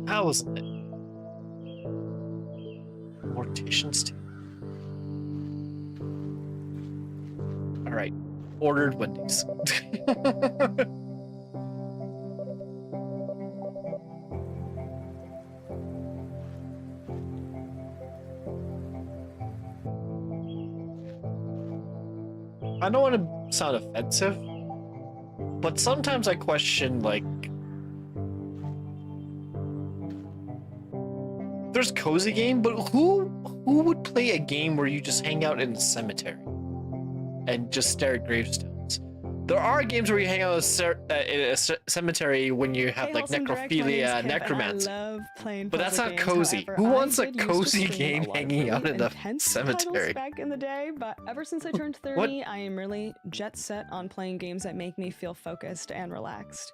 Speaker 4: How was it? Mortician's Tale. Alright. Ordered Wendy's. I don't want to sound offensive, but sometimes I question, like, there's cozy game, but who would play a game where you just hang out in a cemetery and just stare at gravestones? There are games where you hang out in a cemetery when you have like necrophilia, necromancy.
Speaker 12: I love playing
Speaker 4: but that's not
Speaker 12: games.
Speaker 4: cozy.
Speaker 12: However,
Speaker 4: Who wants
Speaker 12: I
Speaker 4: a
Speaker 12: did used to
Speaker 4: cozy
Speaker 12: stream
Speaker 4: game
Speaker 12: a lot of
Speaker 4: hanging out
Speaker 12: really
Speaker 4: in a
Speaker 12: intense
Speaker 4: cemetery?
Speaker 12: titles back in the day, but ever since I turned 30, I am really jet set on playing games that make me feel focused and relaxed.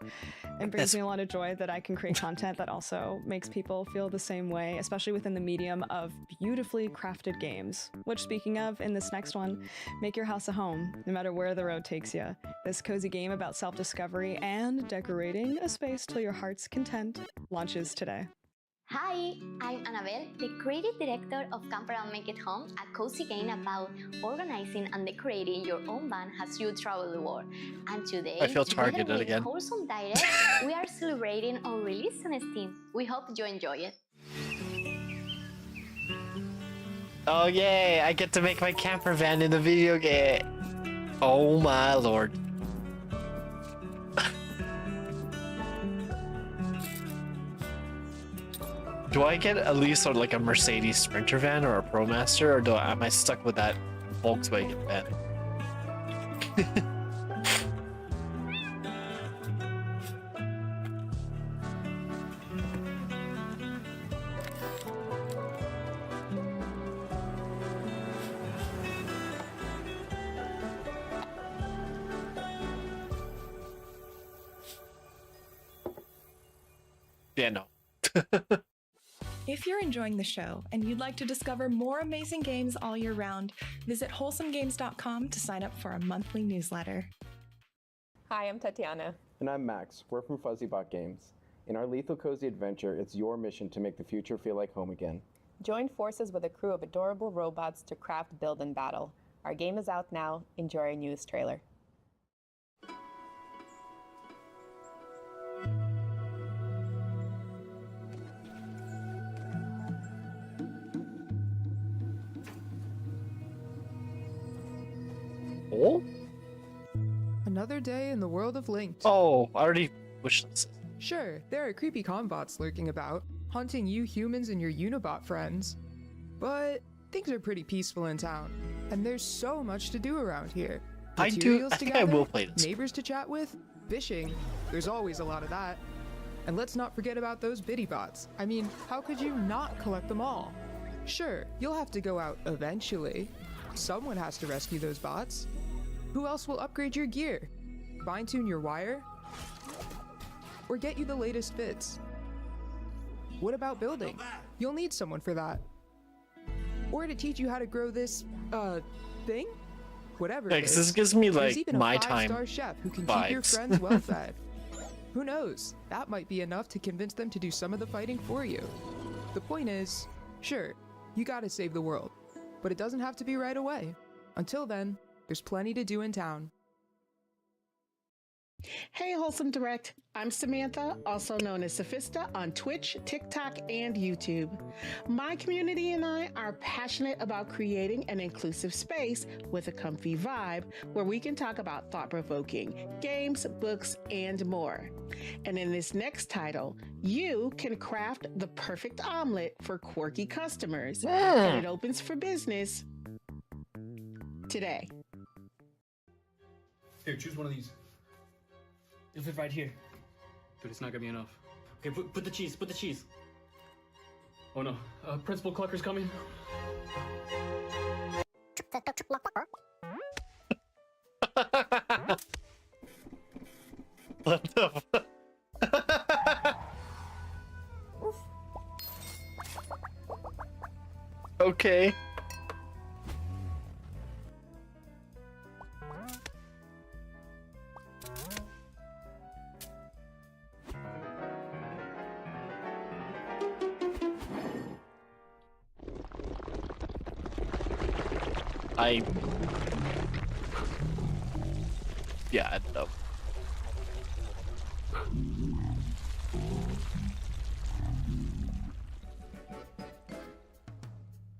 Speaker 12: It brings me a lot of joy that I can create content that also makes people feel the same way, especially within the medium of beautifully crafted games. Which, speaking of, in this next one, make your house a home, no matter where the road takes you. This cozy game about self-discovery and decorating a space till your heart's content launches today.
Speaker 7: Hi, I'm Annabelle, the creative director of Camper and Make It Home, a cozy game about organizing and decorating your own van as you travel the world. And today,
Speaker 4: I feel targeted
Speaker 7: together with
Speaker 4: again.
Speaker 7: Wholesome Direct, we are celebrating our release on Steam. We hope you enjoy it.
Speaker 4: Oh yay, I get to make my camper van in the video game. Oh my lord. Do I get at least sort of like a Mercedes Sprinter van or a ProMaster, or am I stuck with that Volkswagen van? Yeah, no.
Speaker 2: If you're enjoying the show and you'd like to discover more amazing games all year round, visit wholesomegames.com to sign up for our monthly newsletter.
Speaker 19: Hi, I'm Tatiana.
Speaker 22: And I'm Max. We're from FuzzyBot Games. In our Lethal Cozy adventure, it's your mission to make the future feel like home again.
Speaker 19: Join forces with a crew of adorable robots to craft, build, and battle. Our game is out now. Enjoy our newest trailer.
Speaker 4: Oh?
Speaker 23: Another day in the world of Linked.
Speaker 4: Oh, I already wished this.
Speaker 23: Sure, there are creepy combots lurking about, haunting you humans and your Unibot friends. But things are pretty peaceful in town, and there's so much to do around here.
Speaker 4: I think I will play this.
Speaker 23: Neighbors to chat with, fishing, there's always a lot of that. And let's not forget about those biddy bots. I mean, how could you not collect them all? Sure, you'll have to go out eventually. Someone has to rescue those bots. Who else will upgrade your gear? Fine-tune your wire? Or get you the latest fits? What about building? You'll need someone for that. Or to teach you how to grow this, thing? Whatever it is.
Speaker 4: This gives me
Speaker 23: There's
Speaker 4: like
Speaker 23: even
Speaker 4: my
Speaker 23: a
Speaker 4: time
Speaker 23: five-star chef who can
Speaker 4: vibes.
Speaker 23: keep your friends well fed. Who knows? That might be enough to convince them to do some of the fighting for you. The point is, sure, you gotta save the world, but it doesn't have to be right away. Until then, there's plenty to do in town.
Speaker 24: Hey, Wholesome Direct. I'm Samantha, also known as Sophista on Twitch, TikTok, and YouTube. My community and I are passionate about creating an inclusive space with a comfy vibe where we can talk about thought-provoking games, books, and more. And in this next title, you can craft the perfect omelet for quirky customers. And it opens for business today.
Speaker 25: Here, choose one of these. It'll fit right here. But it's not gonna be enough. Okay, put the cheese, put the cheese. Oh no, Principal Clucker's coming.
Speaker 4: What the fuck? Okay. Yeah, I don't know.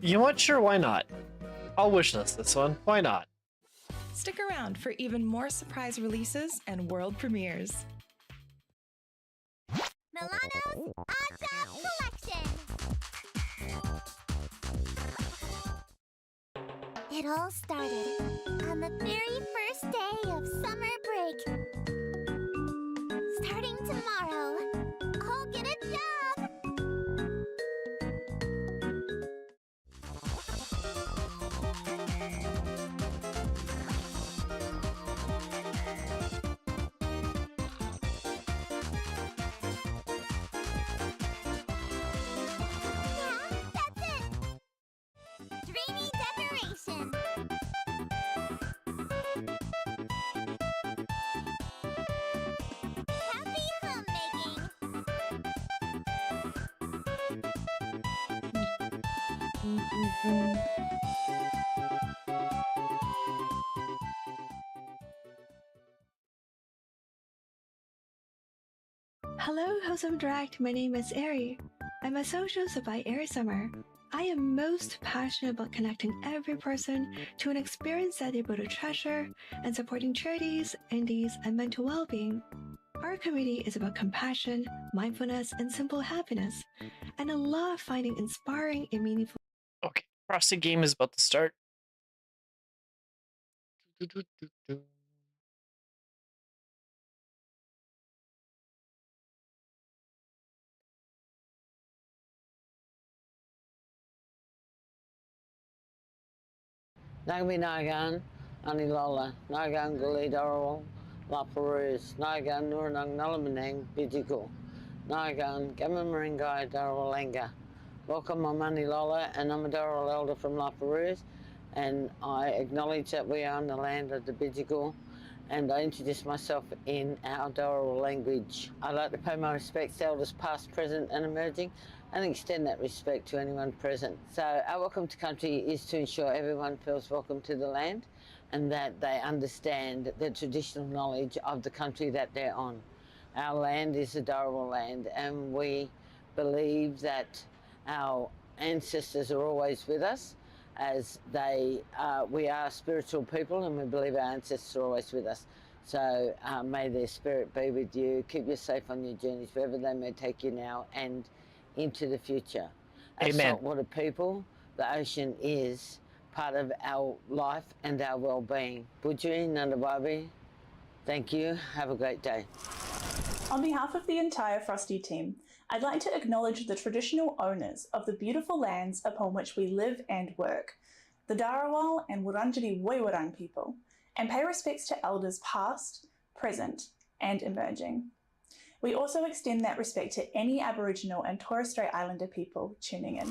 Speaker 4: You know what? Sure, why not? I'll wish list this one. Why not?
Speaker 2: Stick around for even more surprise releases and world premieres.
Speaker 3: Milano's Oddjob Collection! It all started on the very first day of summer break. Starting tomorrow, I'll get a job! Dreamy decoration.
Speaker 1: Hello, Wholesome Direct. My name is Ari. I'm a socialist by Ari Summer. I am most passionate about connecting every person to an experience that they're able to treasure and supporting charities, indies, and mental well-being. Our community is about compassion, mindfulness, and simple happiness, and I love finding inspiring and meaningful.
Speaker 4: Okay, Frosty game is about to start.
Speaker 8: Nagami Nagan, Anilola, Nagan Guli Darawal, La Perouse, Nagan Nurnang Nalamanang, Bijiko, Nagan Gamamaringai Darawalanga. Welcome, I'm Anilola, and I'm a Darawal elder from La Perouse, and I acknowledge that we are on the land of the Bijiko, and I introduce myself in our Darawal language. I'd like to pay my respects to elders past, present, and emerging, and extend that respect to anyone present. So our welcome to country is to ensure everyone feels welcome to the land and that they understand the traditional knowledge of the country that they're on. Our land is a Darawal land, and we believe that our ancestors are always with us, as we are spiritual people, and we believe our ancestors are always with us. So may their spirit be with you. Keep you safe on your journeys, wherever they may take you now and into the future. As saltwater people, the ocean is part of our life and our well-being. Bujuri Nandababi, thank you. Have a great day.
Speaker 10: On behalf of the entire Frosty team, I'd like to acknowledge the traditional owners of the beautiful lands upon which we live and work, the Darawal and Wurundjeri Woiwurrung people, and pay respects to elders past, present, and emerging. We also extend that respect to any Aboriginal and Torres Strait Islander people tuning in.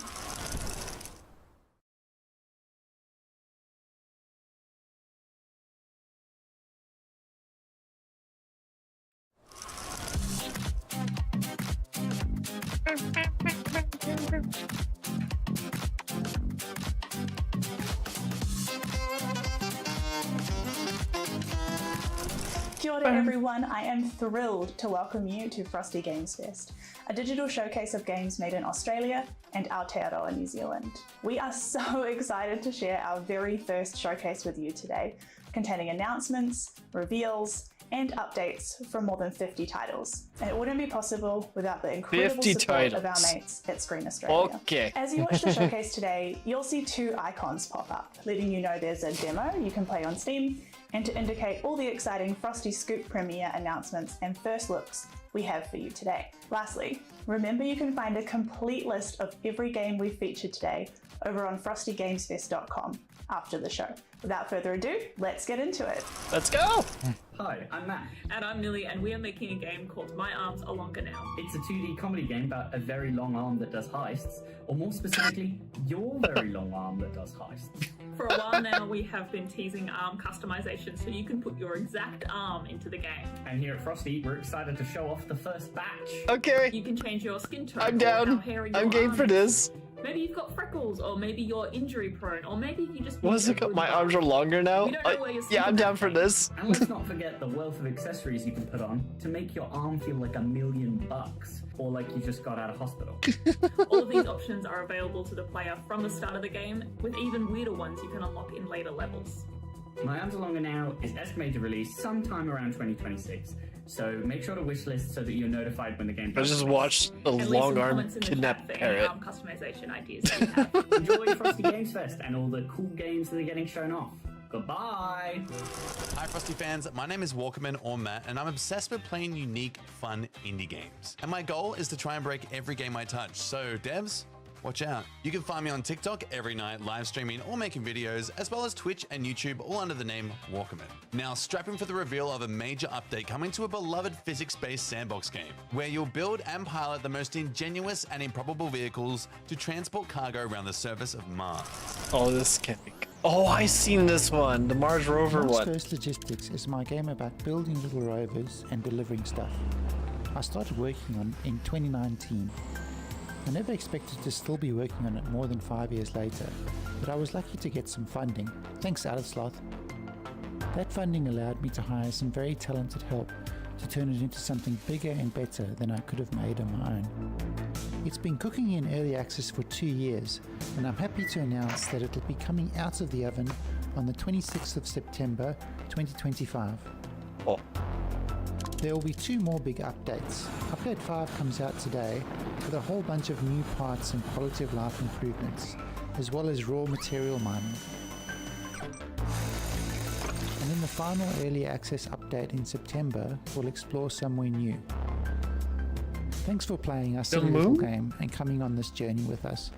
Speaker 10: Kia ora everyone, I am thrilled to welcome you to Frosty Games Fest, a digital showcase of games made in Australia and Aotearoa, New Zealand. We are so excited to share our very first showcase with you today, containing announcements, reveals, and updates from more than 50 titles. And it wouldn't be possible without the incredible support of our mates at Screen Australia.
Speaker 4: Okay.
Speaker 10: As you watch the showcase today, you'll see two icons pop up, letting you know there's a demo you can play on Steam, and to indicate all the exciting Frosty Scoop premiere announcements and first looks we have for you today. Lastly, remember you can find a complete list of every game we've featured today over on frostygamesfest.com after the show. Without further ado, let's get into it.
Speaker 4: Let's go!
Speaker 14: Hi, I'm Matt.
Speaker 15: And I'm Lily, and we are making a game called My Arms Are Longer Now.
Speaker 14: It's a 2D comedy game about a very long arm that does heists, or more specifically, your very long arm that does heists.
Speaker 15: For a while now, we have been teasing arm customization so you can put your exact arm into the game.
Speaker 14: And here at Frosty, we're excited to show off the first batch.
Speaker 4: Okay.
Speaker 15: You can change your skin tone.
Speaker 4: I'm down. I'm game for this.
Speaker 15: Maybe you've got freckles, or maybe you're injury prone, or maybe you just...
Speaker 4: What's it called? My arms are longer now? Yeah, I'm down for this.
Speaker 14: And let's not forget the wealth of accessories you can put on to make your arm feel like $1,000,000, or like you just got out of hospital.
Speaker 15: All of these options are available to the player from the start of the game, with even weirder ones you can unlock in later levels.
Speaker 14: My Arms Are Longer Now is estimated to release sometime around 2026, so make sure to wishlist so that you're notified when the game
Speaker 4: I just watched a long arm kidnap parrot.
Speaker 15: Arm customization ideas that you have.
Speaker 14: Enjoy Frosty Games Fest and all the cool games that are getting shown off. Goodbye!
Speaker 26: Hi Frosty fans, my name is Walkerman or Matt, and I'm obsessed with playing unique, fun indie games. And my goal is to try and break every game I touch, so devs, watch out. You can find me on TikTok every night, live streaming or making videos, as well as Twitch and YouTube, all under the name Walkerman. Now strap in for the reveal of a major update coming to a beloved physics-based sandbox game, where you'll build and pilot the most ingenious and improbable vehicles to transport cargo around the surface of Mars.
Speaker 4: Oh, this can be... Oh, I've seen this one, the Mars rover one.
Speaker 27: Coast Logistics is my game about building little rovers and delivering stuff. I started working on it in 2019. I never expected to still be working on it more than 5 years later, but I was lucky to get some funding. Thanks, Alisloth. That funding allowed me to hire some very talented help to turn it into something bigger and better than I could have made on my own. It's been cooking in early access for 2 years, and I'm happy to announce that it'll be coming out of the oven on the 26th of September 2025.
Speaker 4: Oh.
Speaker 27: There will be 2 more big updates. Update 5 comes out today with a whole bunch of new parts and quality of life improvements, as well as raw material mining. And then the final early access update in September will explore somewhere new. Thanks for playing our silly little game and coming on this journey with us.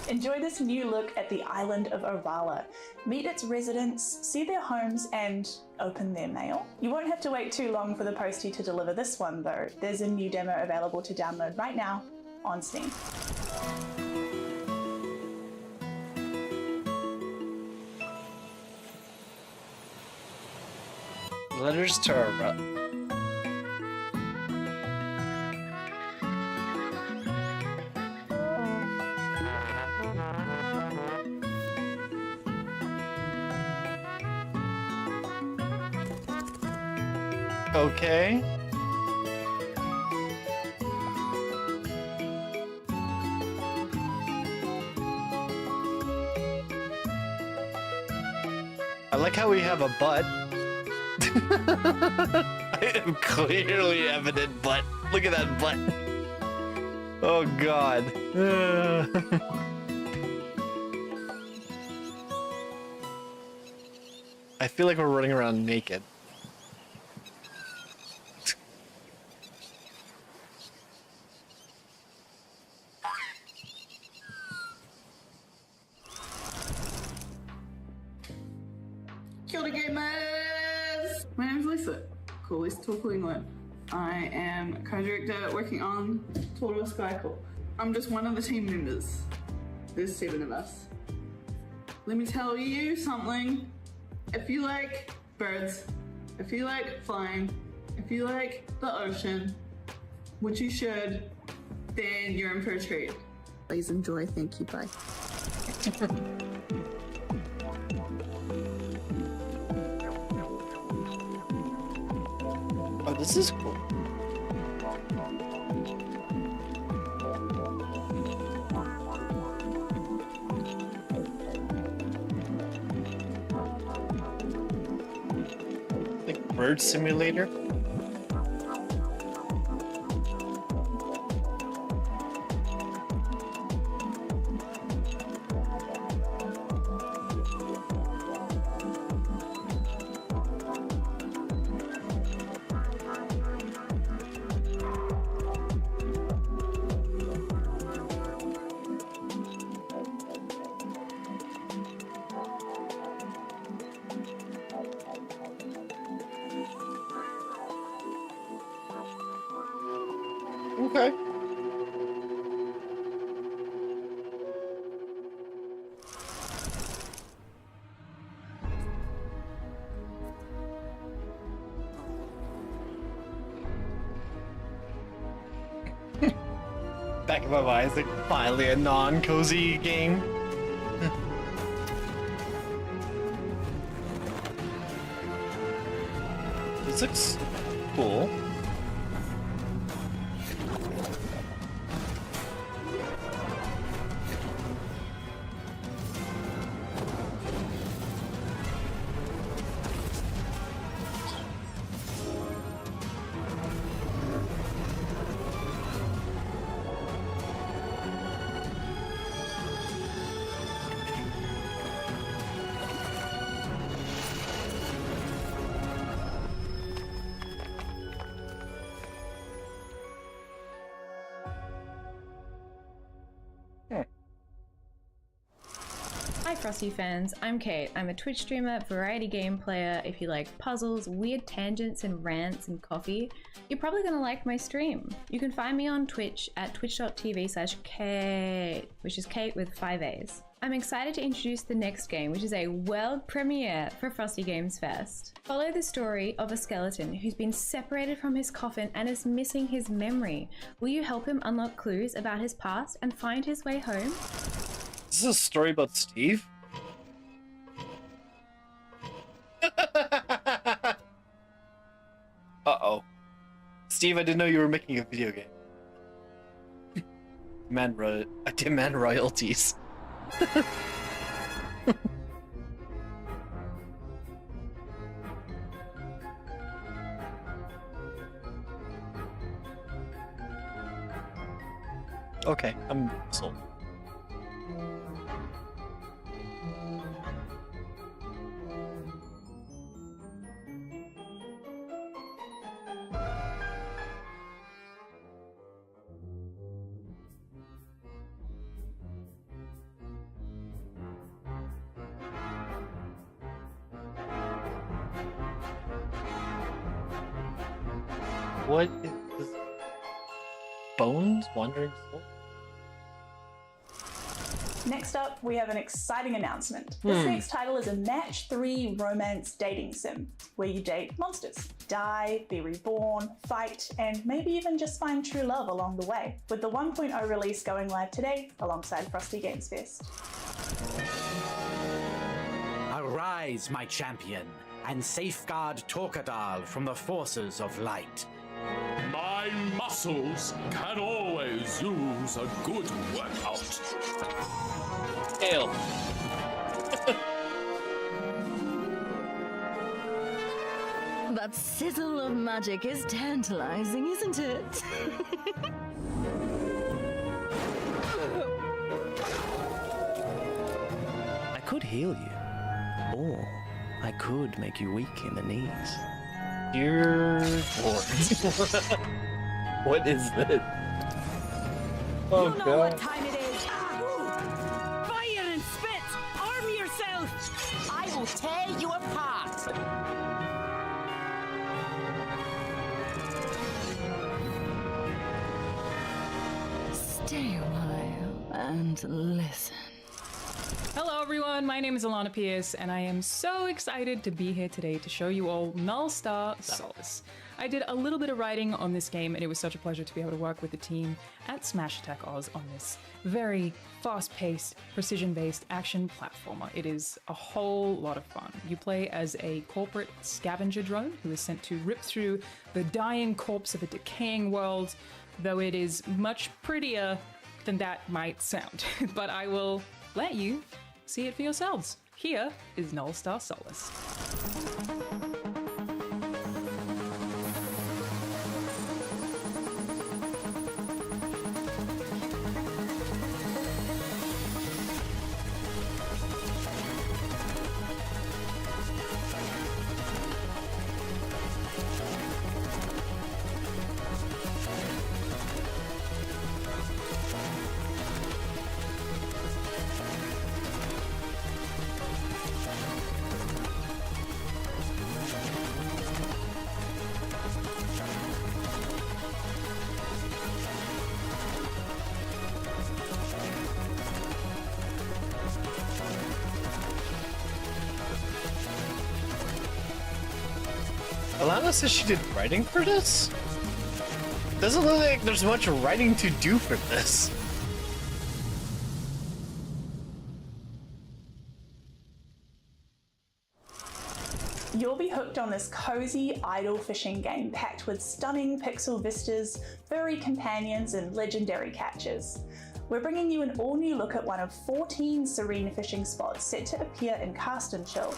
Speaker 10: Enjoy this new look at the island of Ovala. Meet its residents, see their homes, and open their mail. You won't have to wait too long for the postie to deliver this one though. There's a new demo available to download right now on Steam.
Speaker 4: Letters to our... Okay. I like how we have a butt. I am clearly evident butt. Look at that butt. Oh god. I feel like we're running around naked.
Speaker 5: Kia ora gamers! My name is Lisa, coolest Talk England. I am co-director working on Total Skycore. I'm just one of the team members. There's 7 of us. Let me tell you something. If you like birds, if you like flying, if you like the ocean, which you should, then you're in for a treat. Please enjoy. Thank you. Bye.
Speaker 4: Oh, this is cool. Like bird simulator. Okay. Back of my mind, it's like finally a non-cozy game. This looks cool.
Speaker 6: Hi Frosty fans, I'm Kate. I'm a Twitch streamer, variety game player. If you like puzzles, weird tangents and rants and coffee, you're probably gonna like my stream. You can find me on Twitch at twitch.tv/Kate, which is Kate with 5 A's. I'm excited to introduce the next game, which is a world premiere for Frosty Games Fest. Follow the story of a skeleton who's been separated from his coffin and is missing his memory. Will you help him unlock clues about his past and find his way home?
Speaker 4: Is this a story about Steve? Uh-oh. Steve, I didn't know you were making a video game. I demand royalties. Okay, I'm sold. What is this? Bones? Wandering Soul?
Speaker 10: Next up, we have an exciting announcement. This week's title is a Match 3 romance dating sim, where you date monsters, die, be reborn, fight, and maybe even just find true love along the way, with the 1.0 release going live today alongside Frosty Games Fest.
Speaker 9: Arise, my champion, and safeguard Torkadal from the forces of light.
Speaker 11: My muscles can always use a good workout.
Speaker 4: Hail.
Speaker 13: That sizzle of magic is tantalizing, isn't it?
Speaker 16: I could heal you, or I could make you weak in the knees.
Speaker 4: Dear Lord. What is this? Oh,
Speaker 13: you know
Speaker 4: God.
Speaker 13: what time it is. Fire and spit! Arm yourself! I will tear you apart! Stay a while and listen.
Speaker 17: Hello everyone, my name is Alana Pierce, and I am so excited to be here today to show you all Null Star Solace. I did a little bit of writing on this game, and it was such a pleasure to be able to work with the team at Smash Attack Oz on this very fast-paced, precision-based action platformer. It is a whole lot of fun. You play as a corporate scavenger drone who is sent to rip through the dying corpse of a decaying world, though it is much prettier than that might sound. But I will let you see it for yourselves. Here is Null Star Solace.
Speaker 4: Alana says she did writing for this? Doesn't look like there's much writing to do for this.
Speaker 10: You'll be hooked on this cozy idle fishing game packed with stunning pixel vistas, furry companions, and legendary catches. We're bringing you an all-new look at one of 14 serene fishing spots set to appear in Cast and Chill.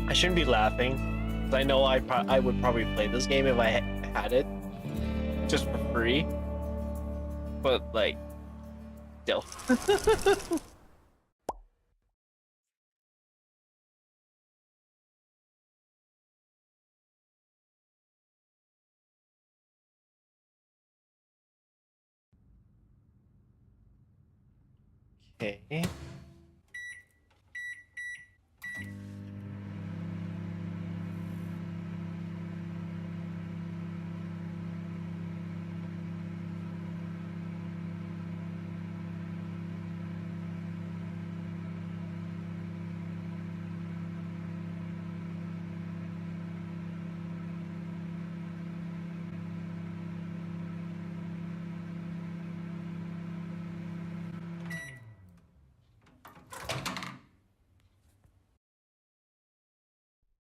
Speaker 4: I shouldn't be laughing, because I know I would probably play this game if I had it, just for free. but like, still. Okay.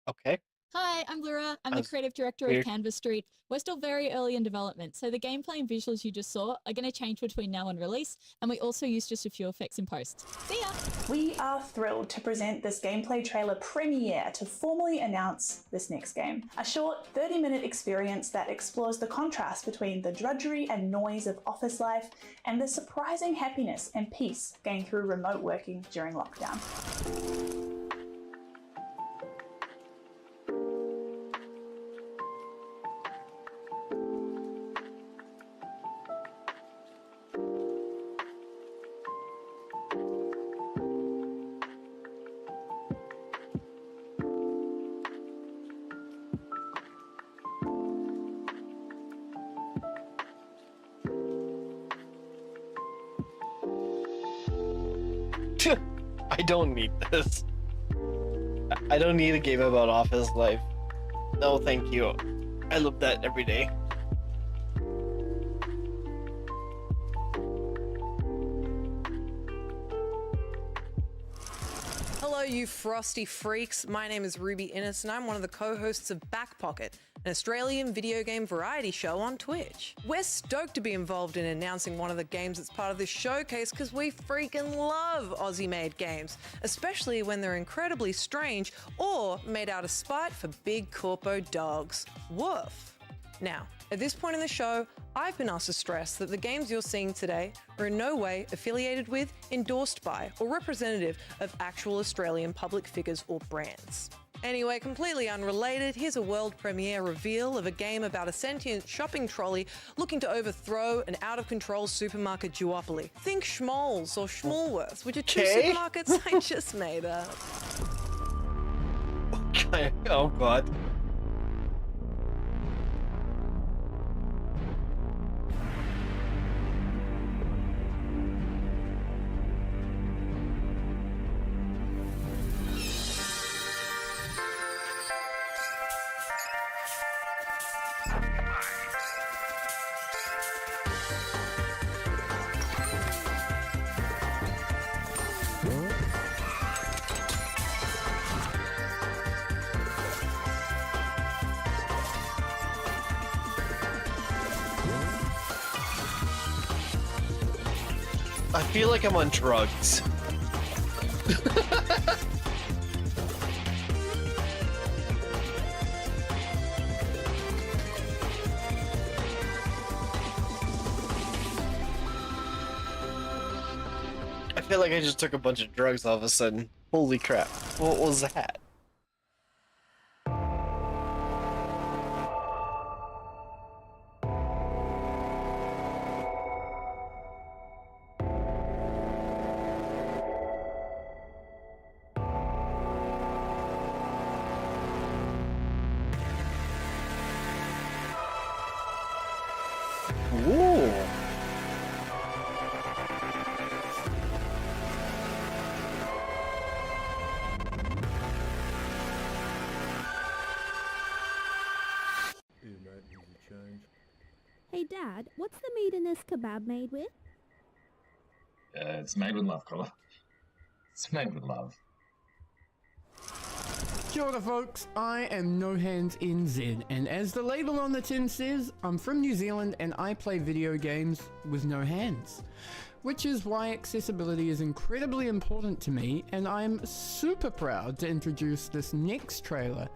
Speaker 4: Okay.
Speaker 7: Hi, I'm Laura. I'm the
Speaker 4: That's
Speaker 7: creative director
Speaker 4: weird.
Speaker 7: of Canvas Street. We're still very early in development, so the gameplay and visuals you just saw are going to change between now and release, and we also use just a few effects in post. See ya!
Speaker 10: We are thrilled to present this gameplay trailer premiere to formally announce this next game. A short 30-minute experience that explores the contrast between the drudgery and noise of office life and the surprising happiness and peace gained through remote working during lockdown.
Speaker 4: I don't need this. I don't need a game about office life. No, thank you. I love that every day.
Speaker 12: Hello, you frosty freaks. My name is Ruby Innes, and I'm one of the co-hosts of Back Pocket, an Australian video game variety show on Twitch. We're stoked to be involved in announcing one of the games that's part of this showcase because we freaking love Aussie-made games, especially when they're incredibly strange or made out of spite for big corpo dogs. Woof. Now, at this point in the show, I've been asked to stress that the games you're seeing today are in no way affiliated with, endorsed by, or representative of actual Australian public figures or brands. Anyway, completely unrelated, here's a world premiere reveal of a game about a sentient shopping trolley looking to overthrow an out-of-control supermarket duopoly. Think Schmoles or Schmoolworths, which are two
Speaker 4: Okay.
Speaker 12: supermarkets I just made up.
Speaker 4: Okay. Oh god. I feel like I'm on drugs. I feel like I just took a bunch of drugs all of a sudden. Holy crap. What was that? Ooh.
Speaker 18: Hey Dad, what's the meat in this kebab made with?
Speaker 19: It's made with love, Carla. It's made with love.
Speaker 20: Kia ora folks, I am No Hands NZ, and as the label on the tin says, I'm from New Zealand and I play video games with no hands. Which is why accessibility is incredibly important to me, and I'm super proud to introduce this next trailer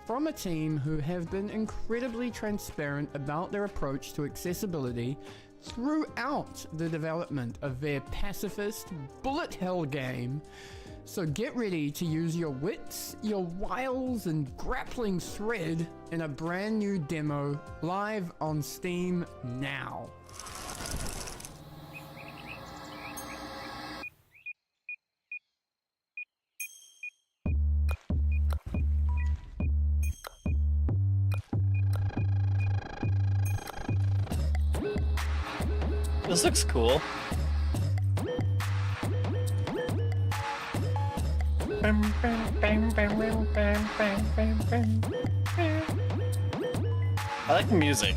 Speaker 20: from a team who have been incredibly transparent about their approach to accessibility throughout the development of their pacifist bullet hell game. So get ready to use your wits, your wiles, and grappling thread in a brand new demo live on Steam now.
Speaker 4: This looks cool. I like the music.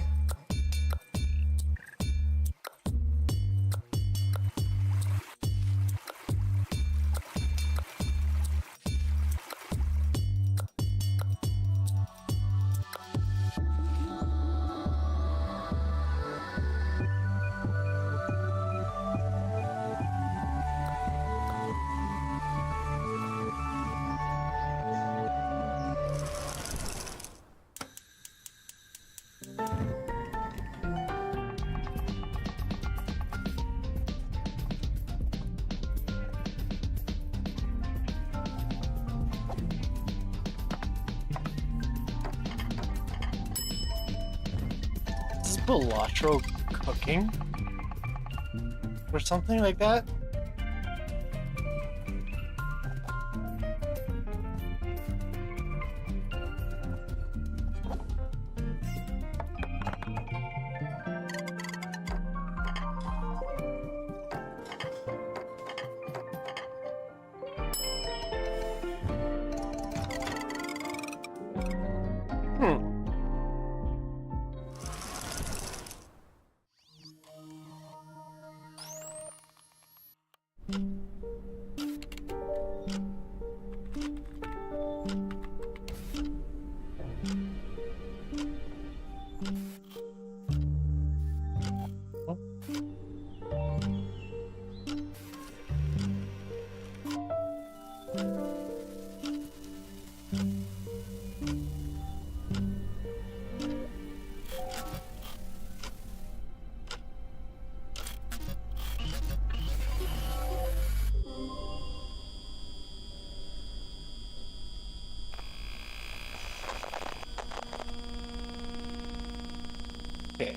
Speaker 4: Balatro cooking or something like that.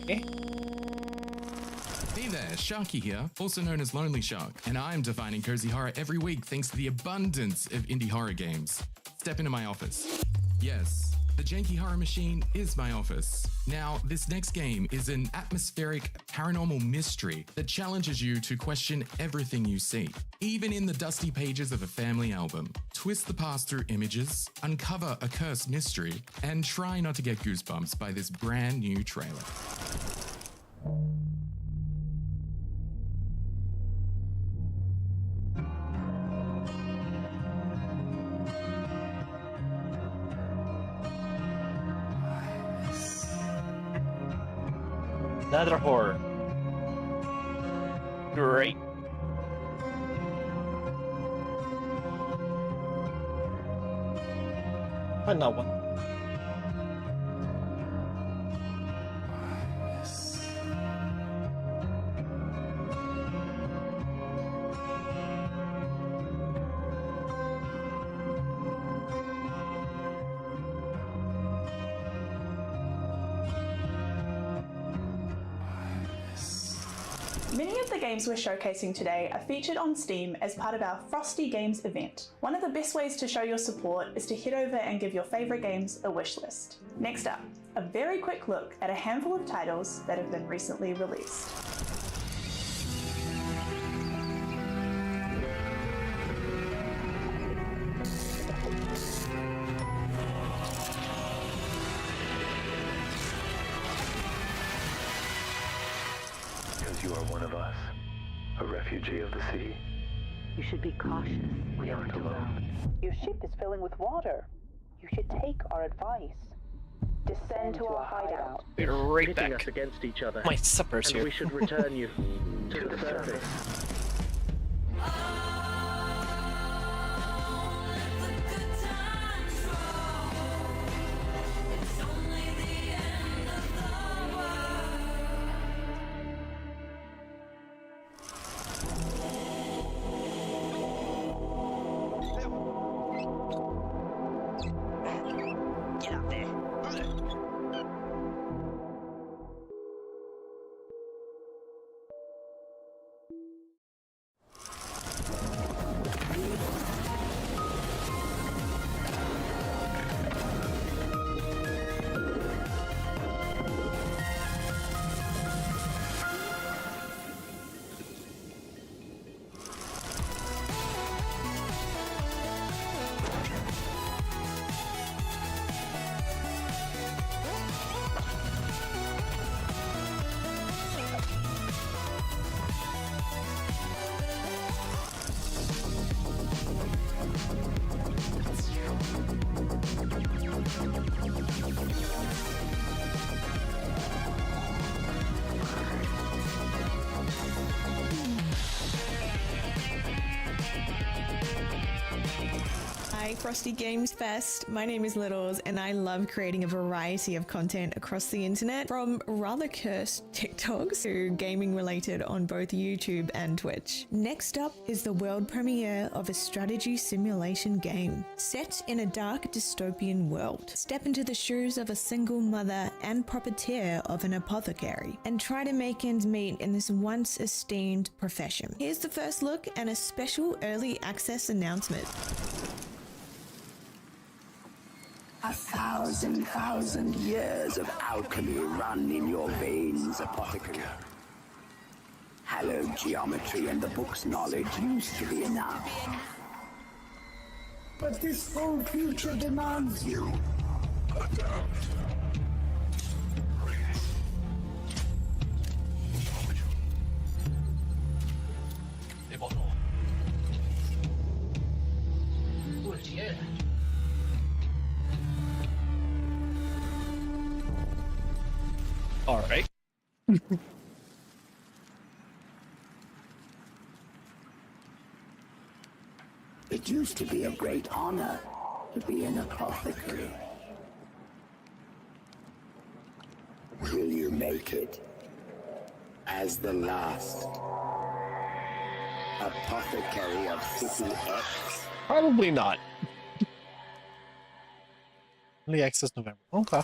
Speaker 4: Okay.
Speaker 2: Hey there, Sharky here, also known as Lonely Shark, and I'm defining cozy horror every week thanks to the abundance of indie horror games. Step into my office. Yes, the Janky Horror Machine is my office. Now, this next game is an atmospheric paranormal mystery that challenges you to question everything you see, even in the dusty pages of a family album. Twist the past through images, uncover a cursed mystery, and try not to get goosebumps by this brand new trailer.
Speaker 4: Another horror. Great. But not one.
Speaker 10: Many of the games we're showcasing today are featured on Steam as part of our Frosty Games event. One of the best ways to show your support is to head over and give your favourite games a wish list. Next up, a very quick look at a handful of titles that have been recently released.
Speaker 3: You are one of us, a refugee of the sea.
Speaker 21: You should be cautious.
Speaker 3: We aren't alone.
Speaker 21: Your ship is filling with water. You should take our advice. Descend to our hideout.
Speaker 4: Be right
Speaker 3: Pitting
Speaker 4: back.
Speaker 3: us against each other.
Speaker 4: My supper's
Speaker 3: and
Speaker 4: here.
Speaker 3: we should return you to the surface.
Speaker 1: Hi, Frosty Games Fest. My name is Littles, and I love creating a variety of content across the internet, from rather cursed TikToks to gaming related on both YouTube and Twitch. Next up is the world premiere of a strategy simulation game set in a dark dystopian world. Step into the shoes of a single mother and puppeteer of an apothecary and try to make ends meet in this once esteemed profession. Here's the first look and a special early access announcement.
Speaker 8: 1,000 years of alchemy run in your veins, apothecary. Hallowed geometry and the book's knowledge used to be enough. But this whole future demands you. Adapt.
Speaker 4: All right.
Speaker 8: It used to be a great honor to be an apothecary. Will you make it as the last apothecary of City X?
Speaker 4: Probably not. Early access November. Okay.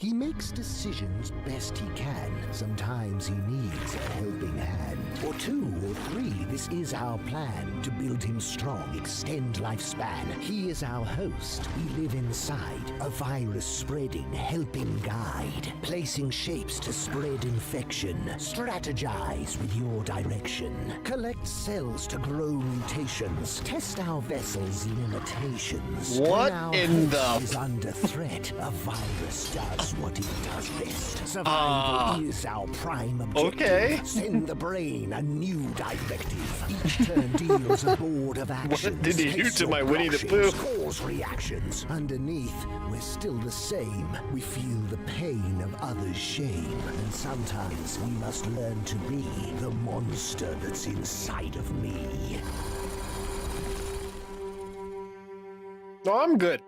Speaker 15: He makes decisions best he can. Sometimes he needs a helping hand. Or 2 or 3, this is our plan. To build him strong, extend lifespan. He is our host. We live inside. A virus-spreading, helping guide. Placing shapes to spread infection. Strategize with your direction. Collect cells to grow mutations. Test our vessel's limitations.
Speaker 4: What
Speaker 15: When our
Speaker 4: in
Speaker 15: host
Speaker 4: the-
Speaker 15: is under threat, a virus does what it does best. Survival is our prime objective.
Speaker 4: Okay.
Speaker 15: Send the brain a new directive. Each turn deals a board of actions.
Speaker 4: What did he do
Speaker 15: Taste
Speaker 4: to
Speaker 15: your
Speaker 4: my Winnie the
Speaker 15: cautions,
Speaker 4: Pooh?
Speaker 15: Cause reactions. Underneath, we're still the same. We feel the pain of others' shame. And sometimes we must learn to be the monster that's inside of me.
Speaker 4: No, I'm good.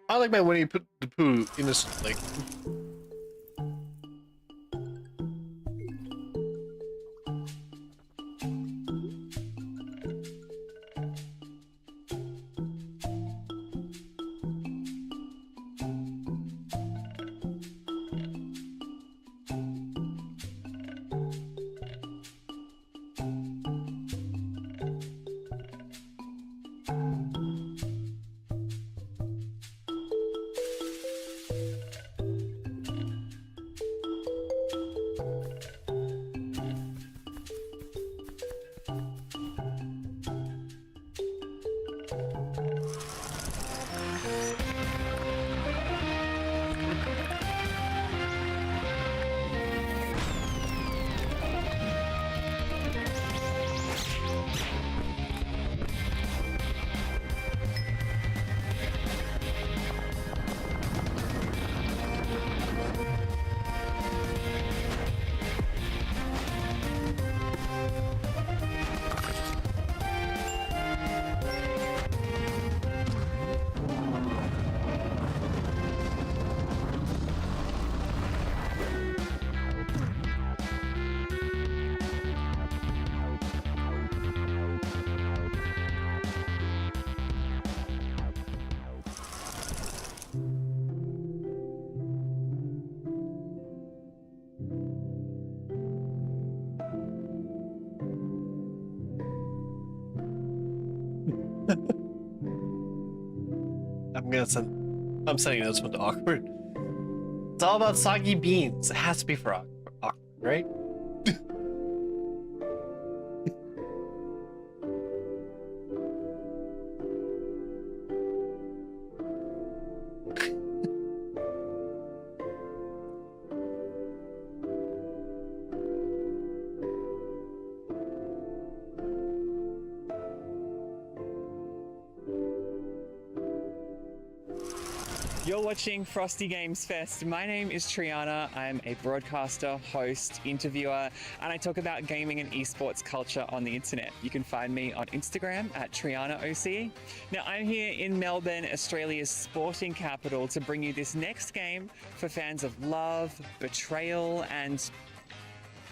Speaker 4: I like my Winnie the Pooh innocently. I'm sending this one to awkward. It's all about soggy beans. It has to be for awkward, right?
Speaker 14: You're watching Frosty Games Fest. My name is Triana. I'm a broadcaster, host, interviewer, and I talk about gaming and esports culture on the internet. You can find me on Instagram at TrianaOC. Now, I'm here in Melbourne, Australia's sporting capital, to bring you this next game for fans of love, betrayal, and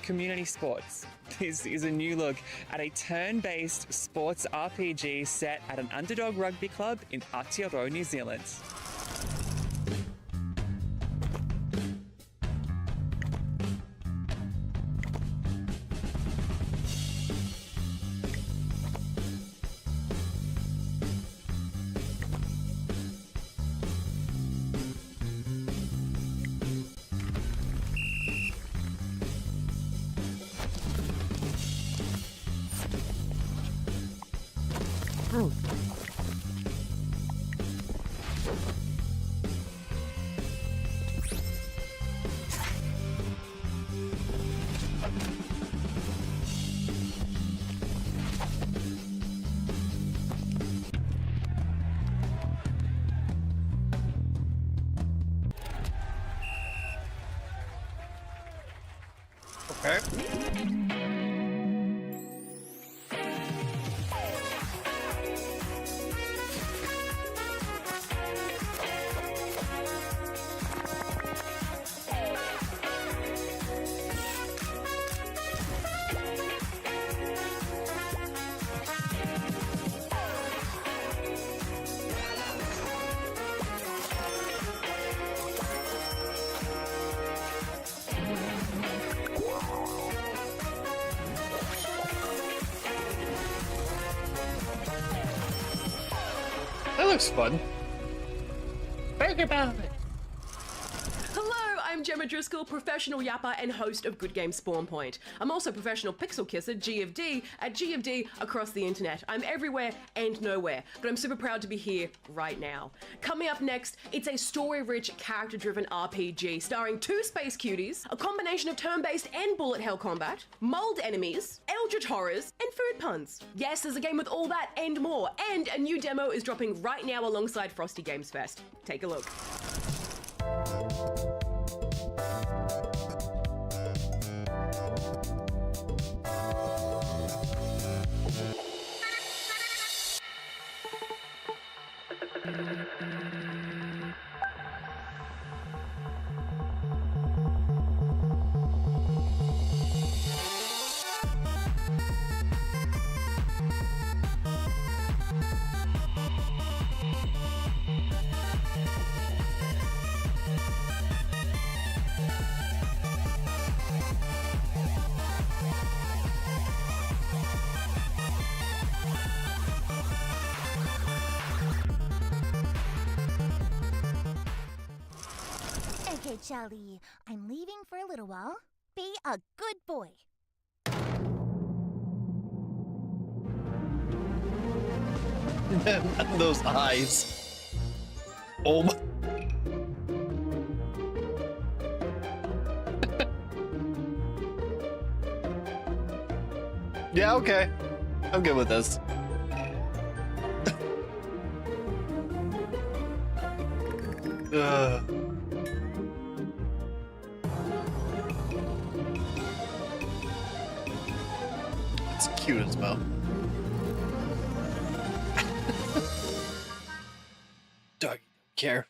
Speaker 14: community sports. This is a new look at a turn-based sports RPG set at an underdog rugby club in Aotearoa, New Zealand.
Speaker 4: That looks fun. Think about it.
Speaker 22: Hello, I'm Gemma Driscoll, professional yapper and host of Good Game Spawn Point. I'm also professional pixel kisser, GFD, at GFD across the internet. I'm everywhere and nowhere, but I'm super proud to be here right now. Coming up next, it's a story-rich, character-driven RPG starring 2 space cuties, a combination of turn-based and bullet hell combat, mold enemies, eldritch horrors, and food puns. Yes, there's a game with all that and more, and a new demo is dropping right now alongside Frosty Games Fest. Take a look.
Speaker 23: Okay, Charlie, I'm leaving for a little while. Be a good boy.
Speaker 4: Those eyes. Oh my. Yeah, okay. I'm good with this. It's cute as well. Dog, care.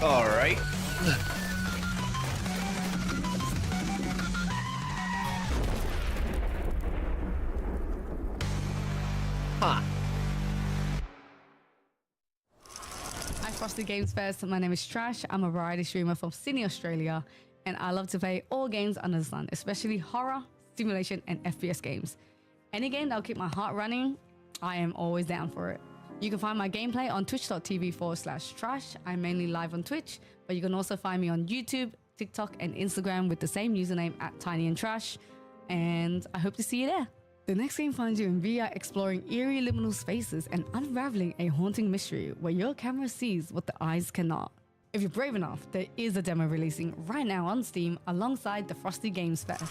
Speaker 4: All right. Huh.
Speaker 5: Hi Frosty Games Fest, my name is Trash. I'm a variety streamer from Sydney, Australia, and I love to play all games under the sun, especially horror, simulation, and FPS games. Any game that'll keep my heart running, I am always down for it. You can find my gameplay on twitch.tv/trash. I'm mainly live on Twitch, but you can also find me on YouTube, TikTok, and Instagram with the same username @tinyandtrash, and I hope to see you there. The next game finds you in VR exploring eerie liminal spaces and unraveling a haunting mystery where your camera sees what the eyes cannot. If you're brave enough, there is a demo releasing right now on Steam alongside the Frosty Games Fest.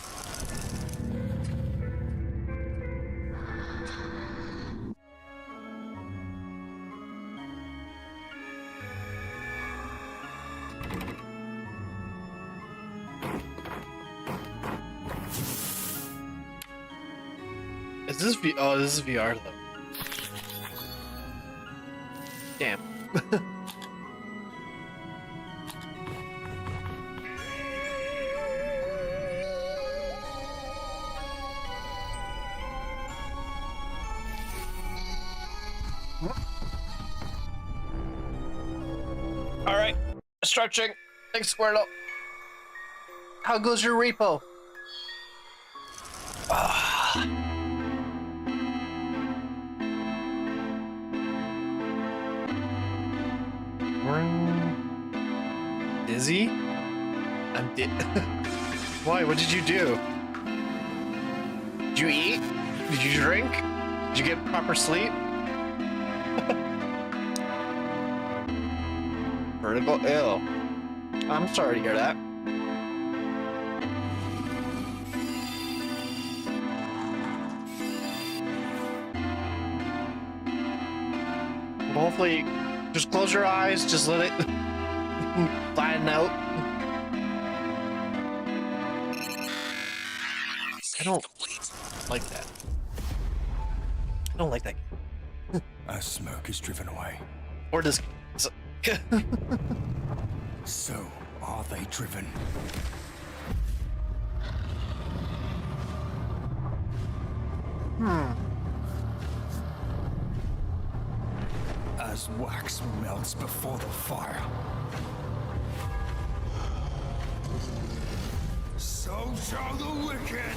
Speaker 4: Is this Oh, this is VR though. Damn. All right, stretching. Thanks, Squirtle. How goes your repo? Dizzy? I'm Why? What did you do? Did you eat? Did you drink? Did you get proper sleep? Vertigo ill. I'm sorry to hear that. But hopefully, just close your eyes, just let it flatten out. I don't like that. I don't like that.
Speaker 6: Our smoke is driven away.
Speaker 4: Or does...
Speaker 6: So, are they driven? As wax melts before the fire, so shall the wicked.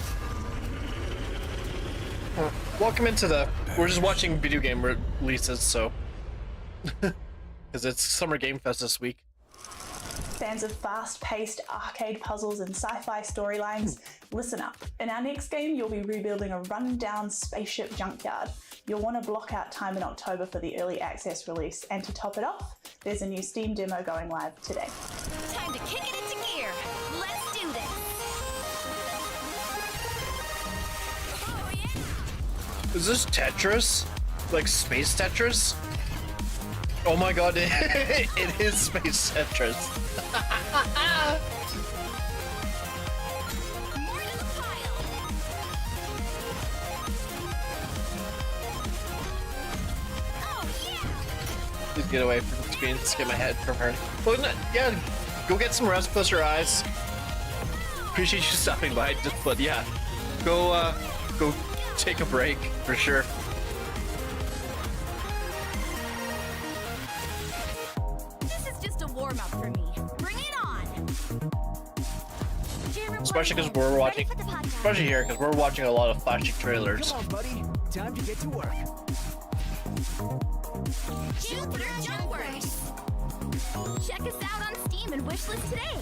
Speaker 4: Welcome into the... We're just watching video game releases, so... Because it's Summer Game Fest this week.
Speaker 10: Fans of fast-paced arcade puzzles and sci-fi storylines, listen up. In our next game, you'll be rebuilding a run-down spaceship junkyard. You'll want to block out time in October for the early access release, and to top it off, there's a new Steam demo going live today.
Speaker 23: Time to kick it into gear. Let's do this.
Speaker 4: Is this Tetris? Like Space Tetris? Oh my god, it is Space Tetris. Please get away from the screen. Let's get my head from her. Well, yeah, go get some rest. Close your eyes. Appreciate you stopping by. But yeah, go take a break for sure.
Speaker 23: This is just a warm-up for me. Bring it on.
Speaker 4: Especially because we're watching, especially here because we're watching a lot of flashing trailers.
Speaker 8: Come on, buddy. Time to get to work.
Speaker 23: Jupiter Jumpers. Check us out on Steam and wishlist today.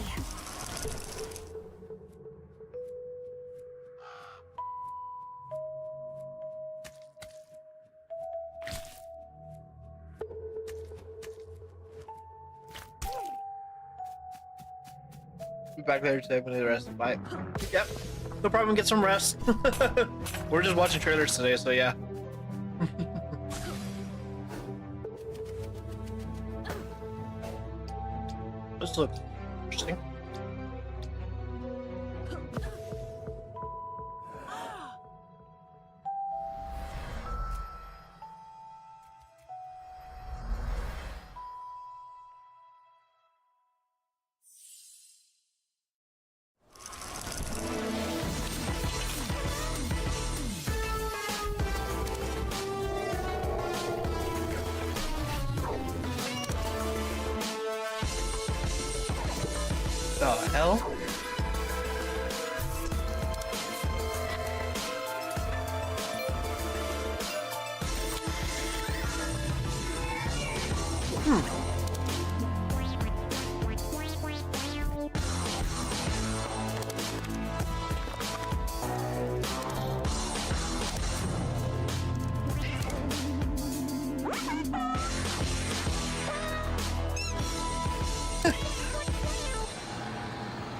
Speaker 4: Be back later today when the rest. Bye. Yep. No problem. Get some rest. We're just watching trailers today, so yeah. This looks interesting. The hell?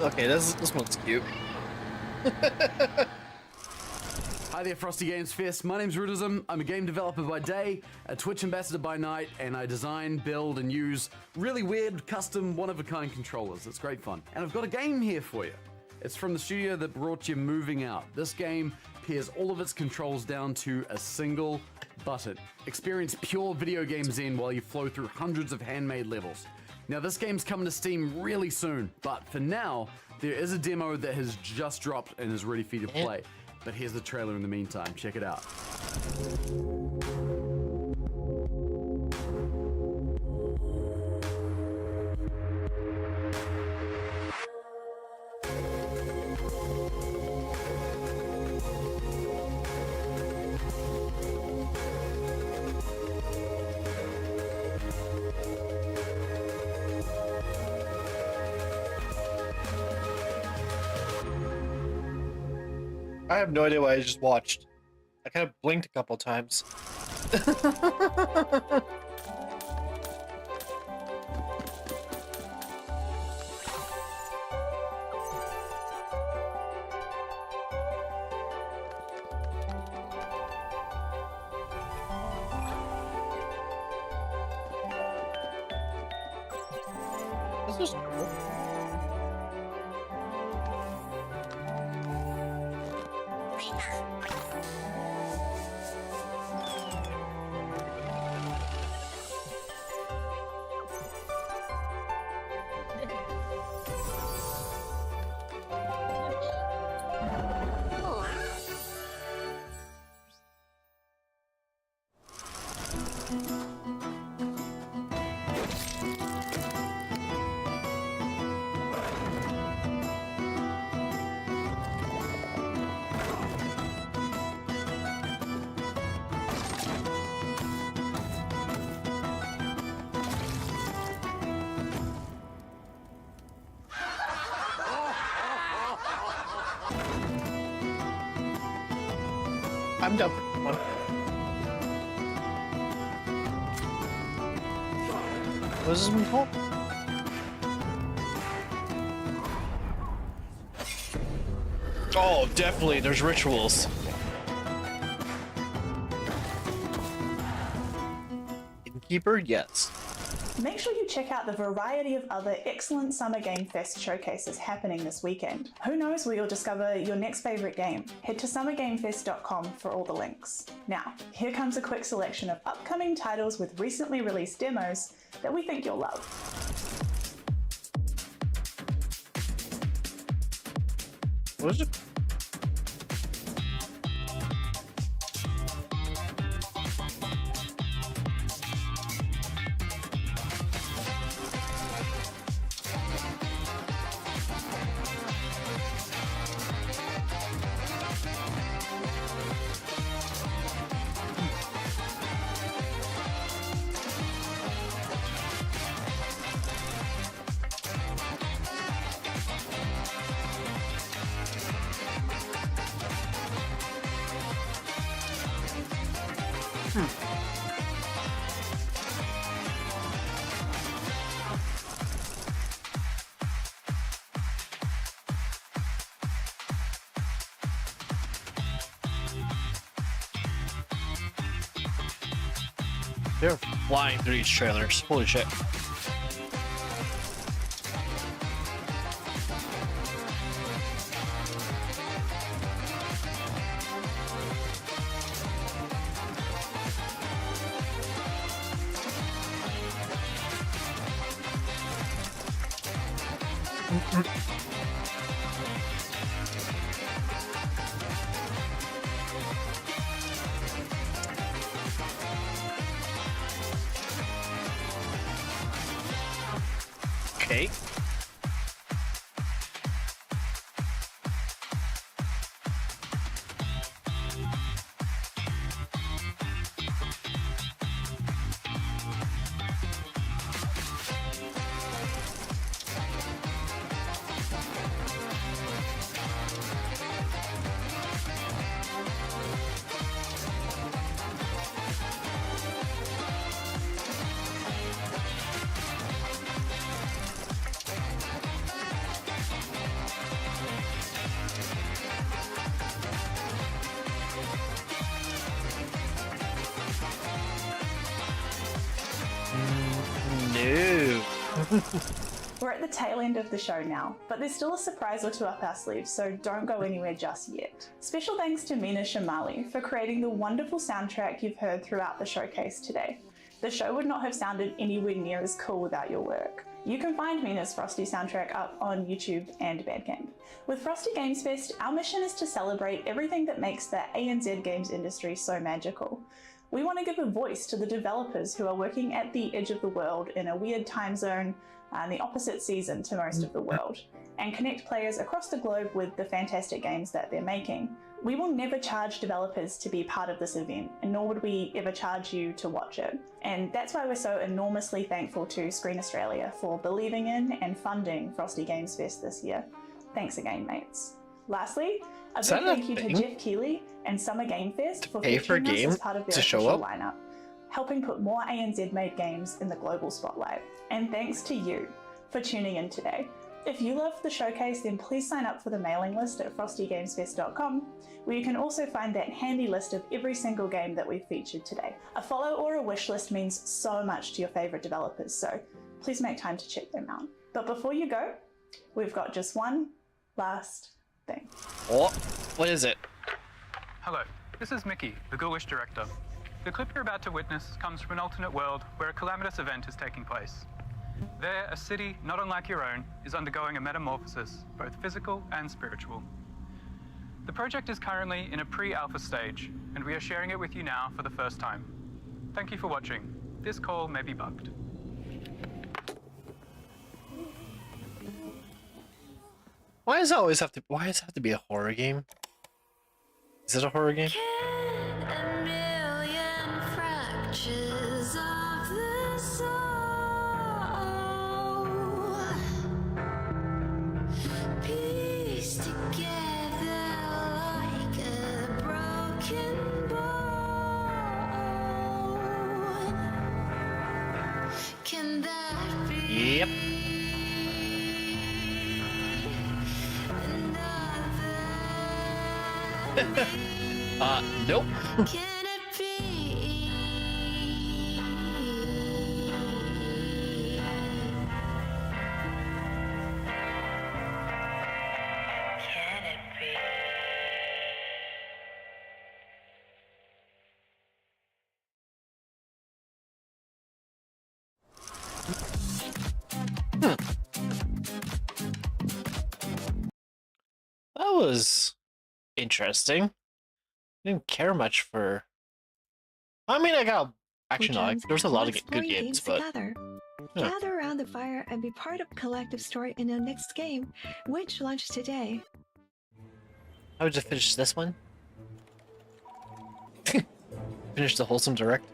Speaker 4: Okay, this one's cute.
Speaker 9: Hi there, Frosty Games Fest. My name's Rudism. I'm a game developer by day, a Twitch ambassador by night, and I design, build, and use really weird, custom, one-of-a-kind controllers. It's great fun. And I've got a game here for you. It's from the studio that brought you Moving Out. This game pares all of its controls down to a single button. Experience pure video game zen while you flow through hundreds of handmade levels. Now, this game's coming to Steam really soon, but for now, there is a demo that has just dropped and is ready for you to play. But here's the trailer in the meantime. Check it out.
Speaker 4: I have no idea what I just watched. I kind of blinked a couple times. This is cool. I'm down for one. What is this one called? Oh, definitely. There's rituals. Innkeeper, yes.
Speaker 10: Make sure you check out the variety of other excellent Summer Game Fest showcases happening this weekend. Who knows where you'll discover your next favourite game? Head to summergamefest.com for all the links. Now, here comes a quick selection of upcoming titles with recently released demos that we think you'll love.
Speaker 4: What is it? They're flying through these trailers. Holy shit. Okay.
Speaker 10: We're at the tail end of the show now, but there's still a surprise or two up our sleeves, so don't go anywhere just yet. Special thanks to Mina Shamali for creating the wonderful soundtrack you've heard throughout the showcase today. The show would not have sounded anywhere near as cool without your work. You can find Mina's Frosty soundtrack up on YouTube and Bandcamp. With Frosty Games Fest, our mission is to celebrate everything that makes the ANZ games industry so magical. We want to give a voice to the developers who are working at the edge of the world in a weird time zone and the opposite season to most of the world, and connect players across the globe with the fantastic games that they're making. We will never charge developers to be part of this event, and nor would we ever charge you to watch it. And that's why we're so enormously thankful to Screen Australia for believing in and funding Frosty Games Fest this year. Thanks again, mates. Lastly, a big thank you to Jeff Keighley and Summer Game Fest for featuring us as part of their official lineup, helping put more ANZ-made games in the global spotlight. And thanks to you for tuning in today. If you love the showcase, then please sign up for the mailing list at frostygamesfest.com, where you can also find that handy list of every single game that we've featured today. A follow or a wish list means so much to your favourite developers, so please make time to check them out. But before you go, we've got just one last thing.
Speaker 4: Oh, what is it?
Speaker 11: Hello, this is Mickey, the Ghoulish Director. The clip you're about to witness comes from an alternate world where a calamitous event is taking place. There, a city not unlike your own is undergoing a metamorphosis, both physical and spiritual. The project is currently in a pre-alpha stage, and we are sharing it with you now for the first time. Thank you for watching. This call may be bugged.
Speaker 4: Why does it have to be a horror game? Is it a horror game? Yep. Nope. That was interesting. I didn't care much for. I mean, I got actually no. There's a lot of good games, but
Speaker 13: together.
Speaker 4: Yeah.
Speaker 13: Gather around the fire and be part of collective story in the next game, which launches today.
Speaker 4: I would just finish this one. Finish the Wholesome Direct.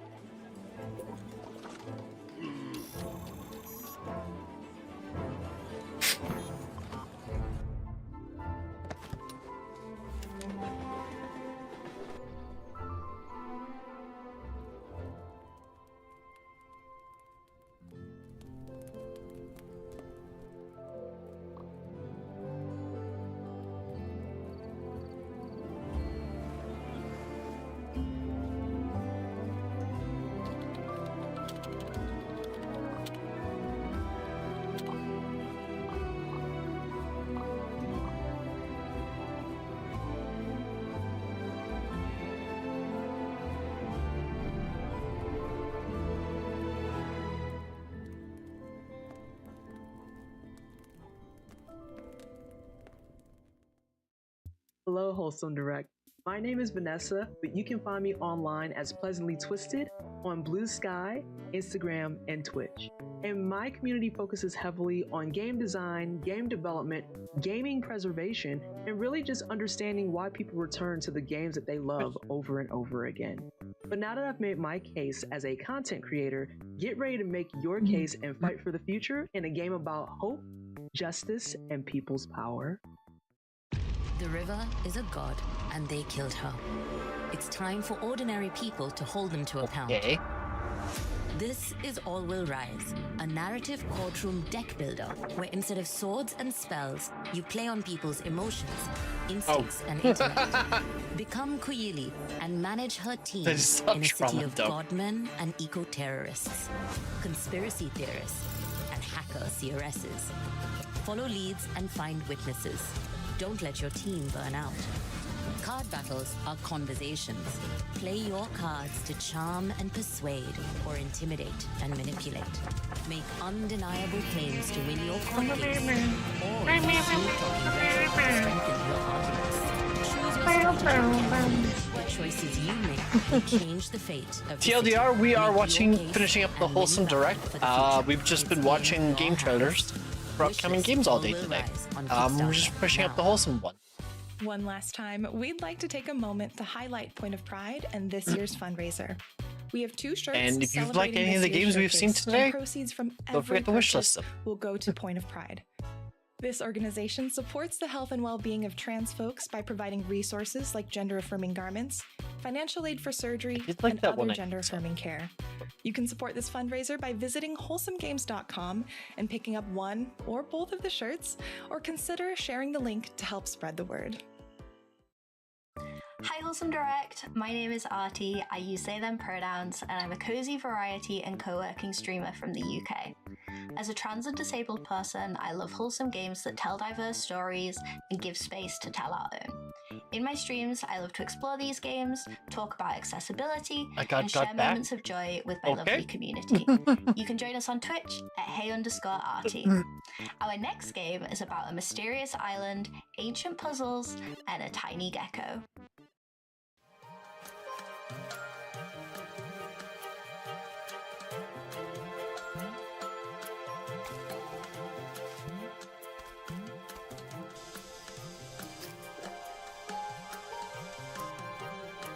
Speaker 16: Hello, Wholesome Direct. My name is Vanessa, but you can find me online as Pleasantly Twisted on Blue Sky, Instagram, and Twitch. And my community focuses heavily on game design, game development, gaming preservation, and really just understanding why people return to the games that they love over and over again. But now that I've made my case as a content creator, get ready to make your case and fight for the future in a game about hope, justice, and people's power.
Speaker 24: The river is a god, and they killed her. It's time for ordinary people to hold them to account.
Speaker 4: Okay.
Speaker 24: This is All Will Rise, a narrative courtroom deck builder where instead of swords and spells, you play on people's emotions, instincts, and intellect. Become Kuyili and manage her team in a city of godmen and eco-terrorists, conspiracy theorists, and hackers. quicker CRSs. Follow leads and find witnesses. Don't let your team burn out. Card battles are conversations. Play your cards to charm and persuade, or intimidate and manipulate. Make undeniable claims to win your court case, or use smooth talking rhetoric to strengthen your arguments. Choose your strategy. The choices you make will change the fate of the
Speaker 4: TLDR, we are
Speaker 24: city.
Speaker 4: finishing up the Wholesome Direct. We've just been watching game trailers for upcoming games all day today. We're just finishing up the Wholesome one.
Speaker 7: One last time, we'd like to take a moment to highlight Point of Pride and this year's fundraiser. We have 2 shirts.
Speaker 4: And if you've liked any of the games we've seen today,
Speaker 7: proceeds from
Speaker 4: don't forget to wishlist them.
Speaker 7: Will go to Point of Pride. This organization supports the health and well-being of trans folks by providing resources like gender-affirming garments, financial aid for surgery, and other gender-affirming care. You can support this fundraiser by visiting wholesomegames.com and picking up one or both of the shirts, or consider sharing the link to help spread the word.
Speaker 12: Hi Wholesome Direct, my name is Artie, I use they them pronouns, and I'm a cozy variety and co-working streamer from the UK. As a trans and disabled person, I love wholesome games that tell diverse stories and give space to tell our own. In my streams, I love to explore these games, talk about accessibility, and share moments of joy with my lovely community. You can join us on Twitch at hey_Artie. Our next game is about a mysterious island, ancient puzzles, and a tiny gecko.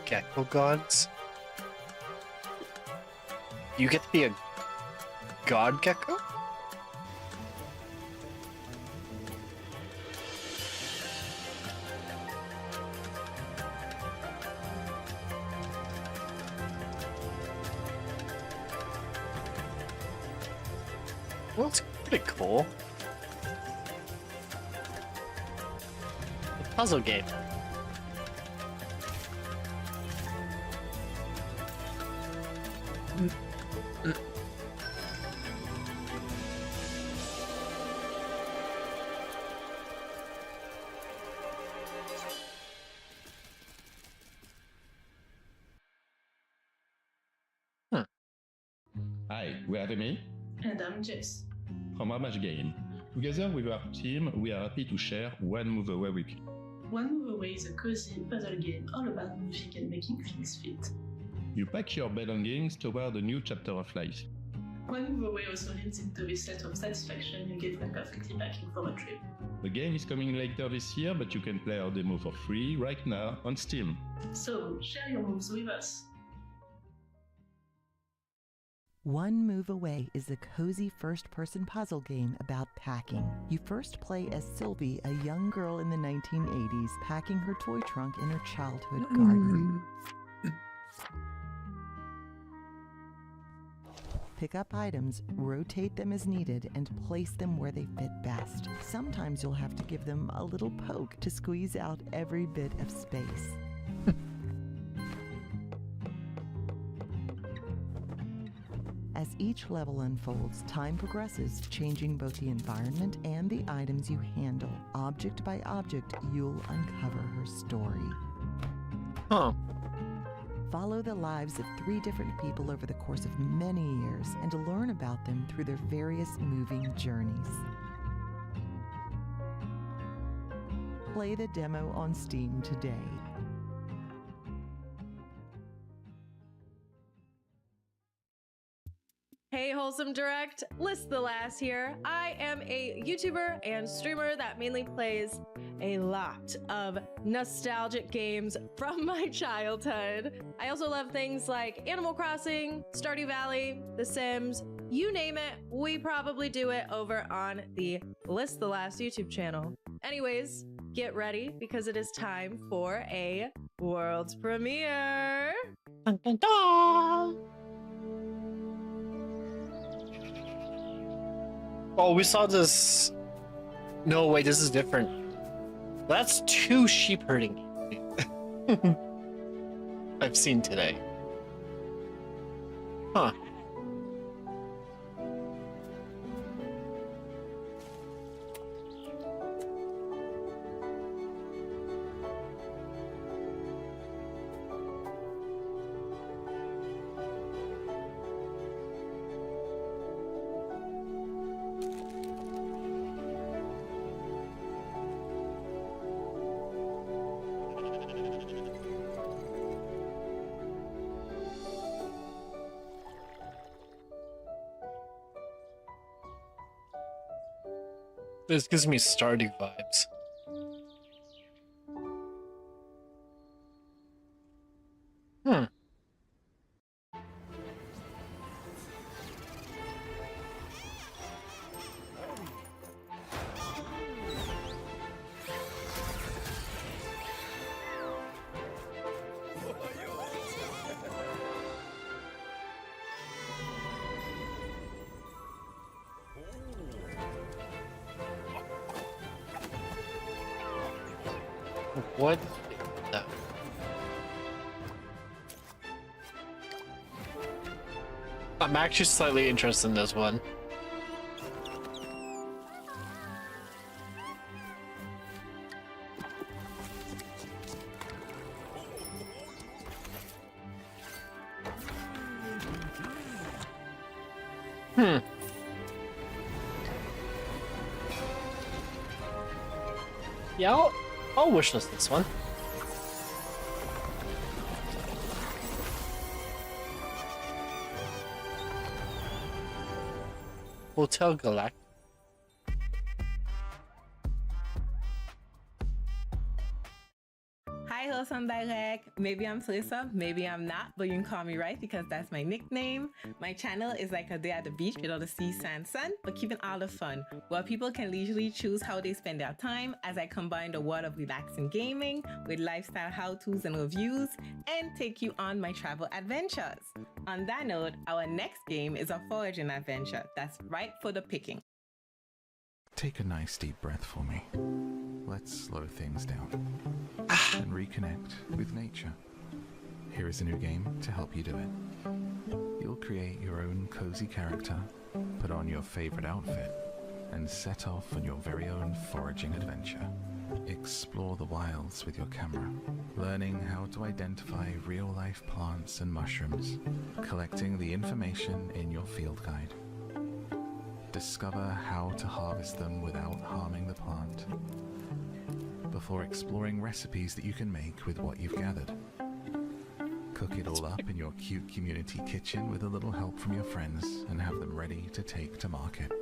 Speaker 4: Gecko gods? You get to be a god gecko? Well, it's pretty cool. A puzzle game.
Speaker 17: Hi, we are Remy.
Speaker 18: And I'm Jess.
Speaker 17: From Ramage Game. Together with our team, we are happy to share One Move Away with you.
Speaker 18: One Move Away is a cozy puzzle game all about moving and making things fit.
Speaker 17: You pack your belongings toward a new chapter of life.
Speaker 18: One Move Away also leads into this sense of satisfaction you get when perfectly packing for a trip.
Speaker 17: The game is coming later this year, but you can play our demo for free right now on Steam.
Speaker 18: So, share your moves with us.
Speaker 25: One Move Away is a cozy first-person puzzle game about packing. You first play as Sylvie, a young girl in the 1980s, packing her toy trunk in her childhood garden. Pick up items, rotate them as needed, and place them where they fit best. Sometimes you'll have to give them a little poke to squeeze out every bit of space. As each level unfolds, time progresses, changing both the environment and the items you handle. Object by object, you'll uncover her story.
Speaker 4: Huh.
Speaker 25: Follow the lives of 3 different people over the course of many years and learn about them through their various moving journeys. Play the demo on Steam today.
Speaker 26: Hey Wholesome Direct, List the Last here. I am a YouTuber and streamer that mainly plays a lot of nostalgic games from my childhood. I also love things like Animal Crossing, Stardew Valley, The Sims, you name it, we probably do it over on the List the Last YouTube channel. Anyways, get ready because it is time for a world premiere. Dun, dun, dun.
Speaker 4: Oh, we saw this. No, wait, this is different. That's 2 sheep herding I've seen today. Huh. This gives me Stardew vibes. Hmm. What? No. I'm actually slightly interested in this one. Yeah, I'll wishlist this one. Hotel Galactic.
Speaker 1: Hi, Wholesome Direct. Maybe I'm Felissa, maybe I'm not, but you can call me right because that's my nickname. My channel is like a day at the beach with all the sea, sand, sun, but keeping all the fun, where people can leisurely choose how they spend their time as I combine the world of relaxing gaming with lifestyle how-tos and reviews and take you on my travel adventures. On that note, our next game is a foraging adventure that's right for the picking.
Speaker 2: Take a nice deep breath for me. Let's slow things down and reconnect with nature. Here is a new game to help you do it. You'll create your own cozy character, put on your favorite outfit, and set off on your very own foraging adventure. Explore the wilds with your camera, learning how to identify real-life plants and mushrooms, collecting the information in your field guide. Discover how to harvest them without harming the plant, before exploring recipes that you can make with what you've gathered. Cook it all up in your cute community kitchen with a little help from your friends and have them ready to take to market.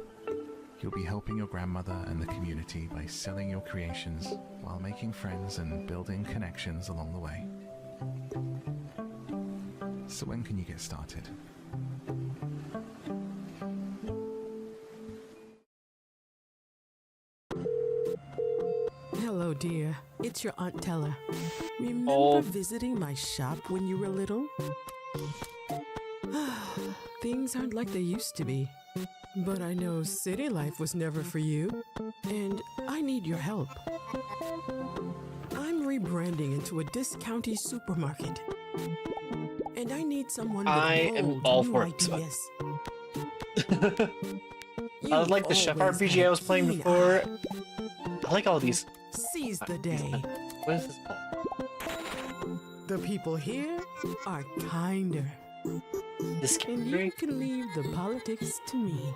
Speaker 2: You'll be helping your grandmother and the community by selling your creations while making friends and building connections along the way. So when can you get started?
Speaker 3: Hello, dear. It's your Aunt Tella. Remember visiting my shop when you were little? Things aren't like they used to be. But I know city life was never for you, and I need your help. I'm rebranding into a discounty supermarket, and I need someone with
Speaker 4: am all for it.
Speaker 3: ideas.
Speaker 4: I was like the Chef RPG I was playing before. I like all these.
Speaker 3: Seize the day.
Speaker 4: What is this called?
Speaker 3: The people here are kinder. And you can leave the politics to me.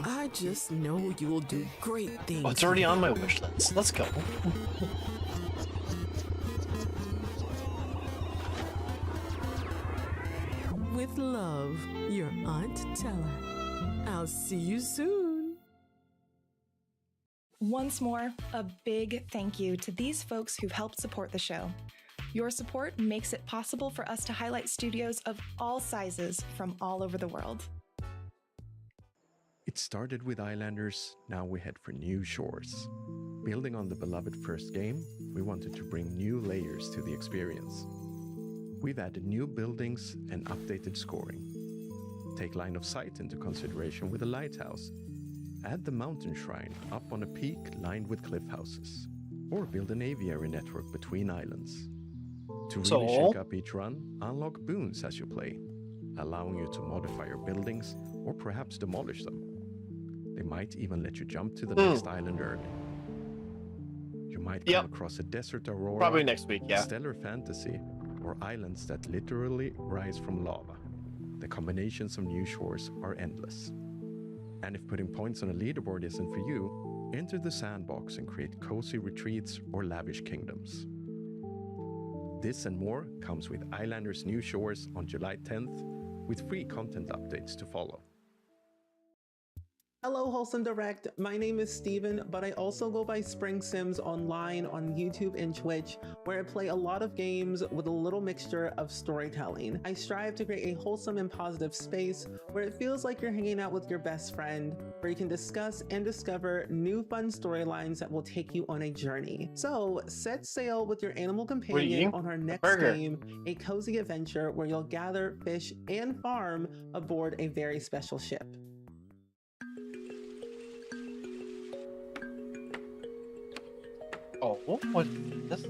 Speaker 3: I just know you'll do great things.
Speaker 4: Oh, it's already on my wish list. Let's go.
Speaker 3: With love, your Aunt Tella. I'll see you soon.
Speaker 7: Once more, a big thank you to these folks who've helped support the show. Your support makes it possible for us to highlight studios of all sizes from all over the world.
Speaker 19: It started with Islanders, now we head for new shores. Building on the beloved first game, we wanted to bring new layers to the experience. We've added new buildings and updated scoring. Take line of sight into consideration with a lighthouse. Add the mountain shrine up on a peak lined with cliff houses. Or build an aviary network between islands. To really shake up each run, unlock boons as you play, allowing you to modify your buildings or perhaps demolish them. They might even let you jump to the next island early. You might come across a desert aurora,
Speaker 4: Probably next week, yeah.
Speaker 19: stellar fantasy, or islands that literally rise from lava. The combinations of new shores are endless. And if putting points on a leaderboard isn't for you, enter the sandbox and create cozy retreats or lavish kingdoms. This and more comes with Islanders New Shores on July 10th, with free content updates to follow.
Speaker 5: Hello, Wholesome Direct. My name is Steven, but I also go by Spring Sims online on YouTube and Twitch, where I play a lot of games with a little mixture of storytelling. I strive to create a wholesome and positive space where it feels like you're hanging out with your best friend, where you can discuss and discover new fun storylines that will take you on a journey. So set sail with your animal companion on our next game, a cozy adventure where you'll gather, fish, and farm aboard a very special ship.
Speaker 4: Oh, what is this?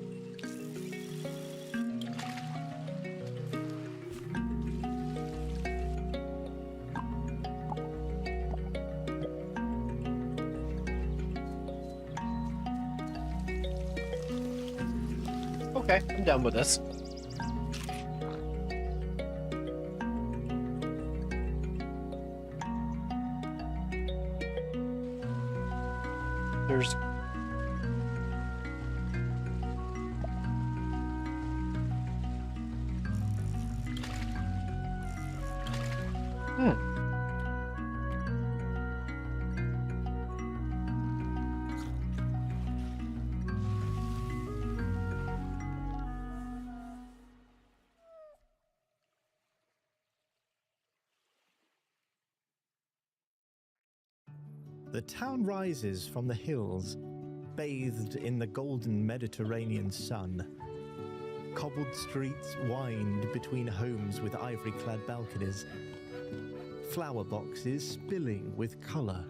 Speaker 4: Okay, I'm done with this. There's
Speaker 14: The town rises from the hills, bathed in the golden Mediterranean sun. Cobbled streets wind between homes with ivory-clad balconies. Flower boxes spilling with colour.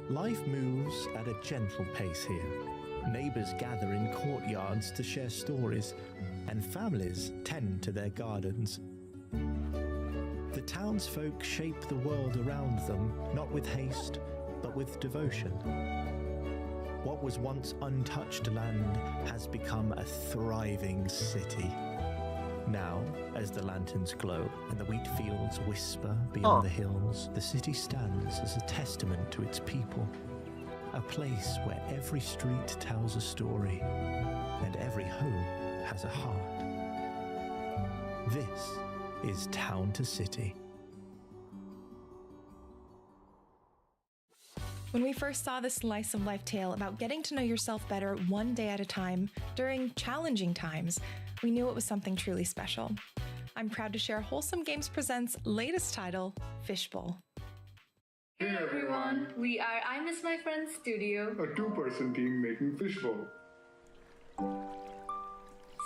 Speaker 14: Life moves at a gentle pace here. Neighbours gather in courtyards to share stories, and families tend to their gardens. The townsfolk shape the world around them, not with haste, but with devotion. What was once untouched land has become a thriving city. Now, as the lanterns glow and the wheat fields whisper beyond the hills, the city stands as a testament to its people. A place where every street tells a story and every home has a heart. This is Town to City.
Speaker 7: When we first saw this slice of life tale about getting to know yourself better one day at a time during challenging times, we knew it was something truly special. I'm proud to share Wholesome Games Presents' latest title, Fishbowl.
Speaker 15: Hey everyone, we are I Miss My Friends Studio, a two-person team making Fishbowl.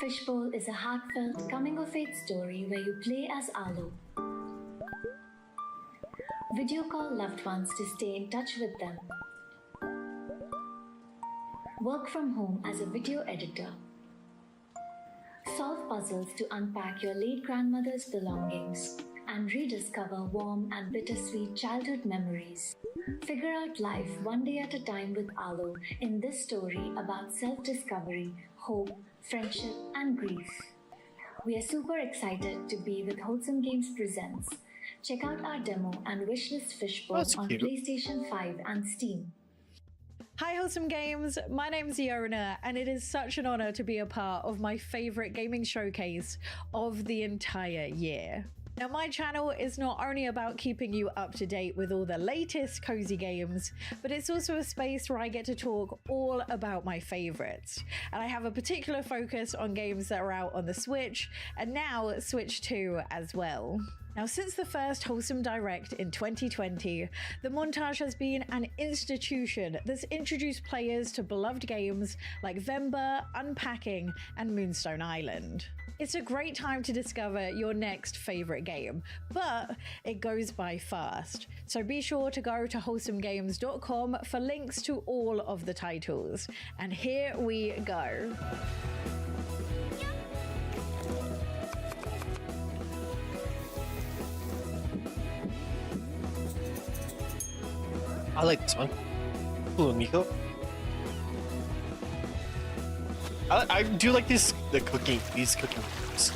Speaker 20: Fishbowl is a heartfelt coming-of-age story where you play as Arlo. Video call loved ones to stay in touch with them. Work from home as a video editor. Solve puzzles to unpack your late grandmother's belongings and rediscover warm and bittersweet childhood memories. Figure out life one day at a time with Arlo in this story about self-discovery, hope, friendship, and grief. We are super excited to be with Wholesome Games Presents. Check out our demo and wishlist Fishbowl on PlayStation 5 and Steam.
Speaker 26: Hi Wholesome Games, my name's Iona and it is such an honor to be a part of my favorite gaming showcase of the entire year. Now my channel is not only about keeping you up to date with all the latest cozy games, but it's also a space where I get to talk all about my favorites. And I have a particular focus on games that are out on the Switch and now Switch 2 as well. Now, since the first Wholesome Direct in 2020, the montage has been an institution that's introduced players to beloved games like Vember, Unpacking, and Moonstone Island. It's a great time to discover your next favorite game, but it goes by fast. So be sure to go to wholesomegames.com for links to all of the titles. And here we go.
Speaker 4: I like this one. Cool, Miko. I do like these cooking games.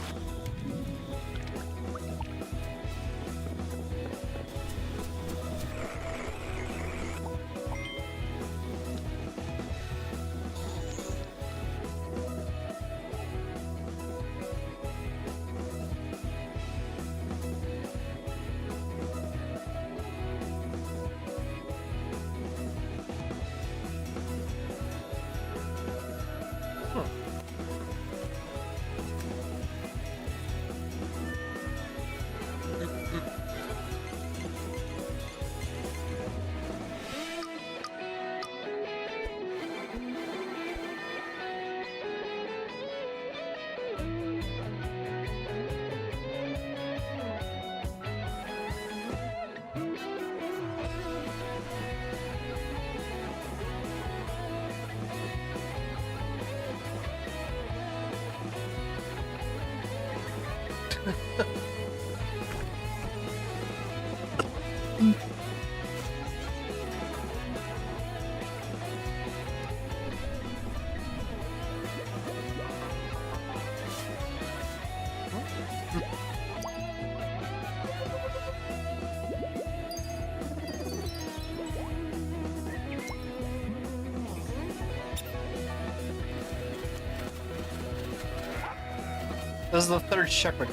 Speaker 4: This is the third shepherd.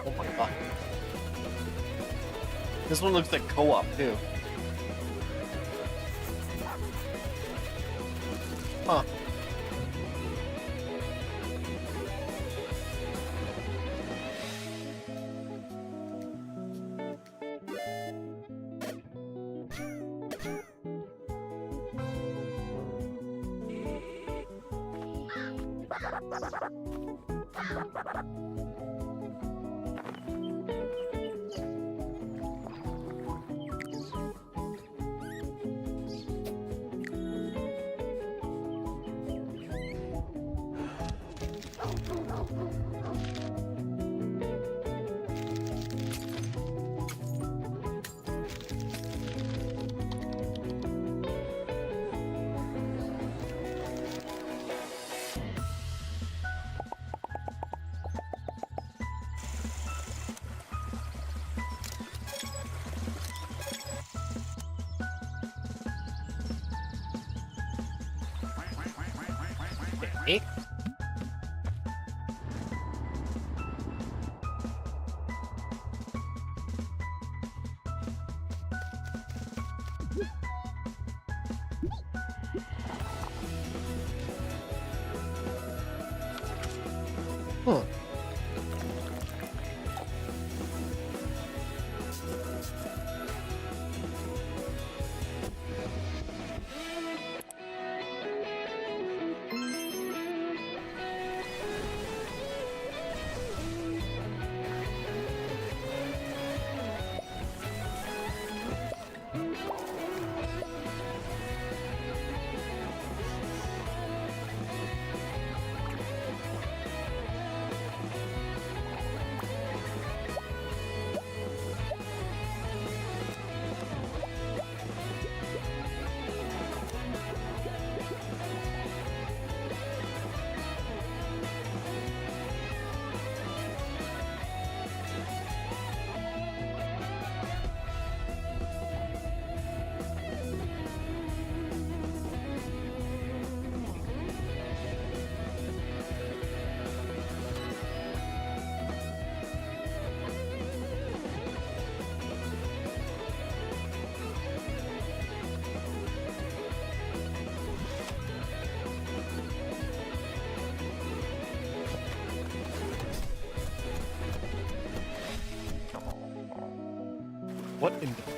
Speaker 4: Oh my god. This one looks like co-op too. Huh. Okay. Huh. What in the...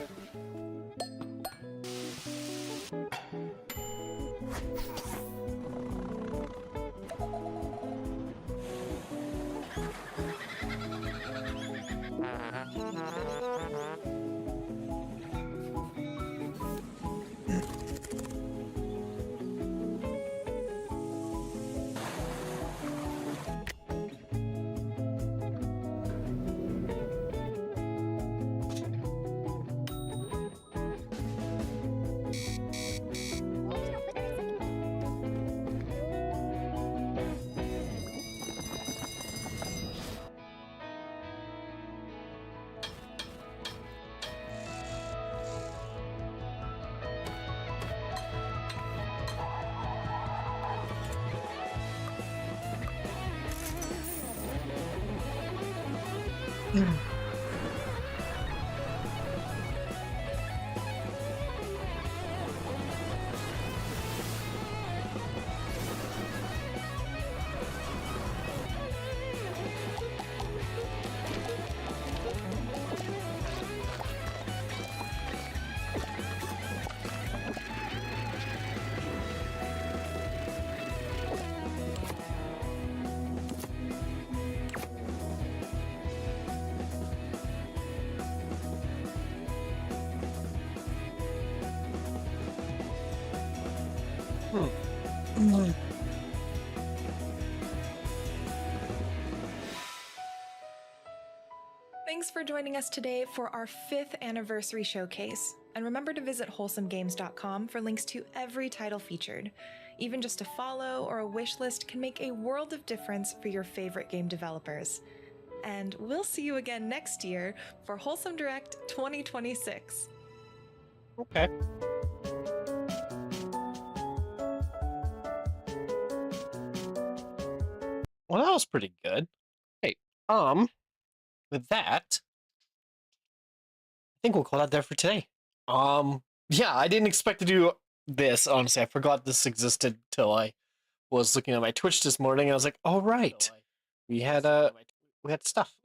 Speaker 7: for joining us today for our 5th anniversary showcase. And remember to visit wholesomegames.com for links to every title featured. Even just a follow or a wish list can make a world of difference for your favorite game developers. And we'll see you again next year for Wholesome Direct 2026.
Speaker 4: Okay. Well, that was pretty good. Hey, with that, I think we'll call that there for today. Yeah, I didn't expect to do this, honestly. I forgot this existed till I was looking at my Twitch this morning, and I was like, oh, right. We had stuff.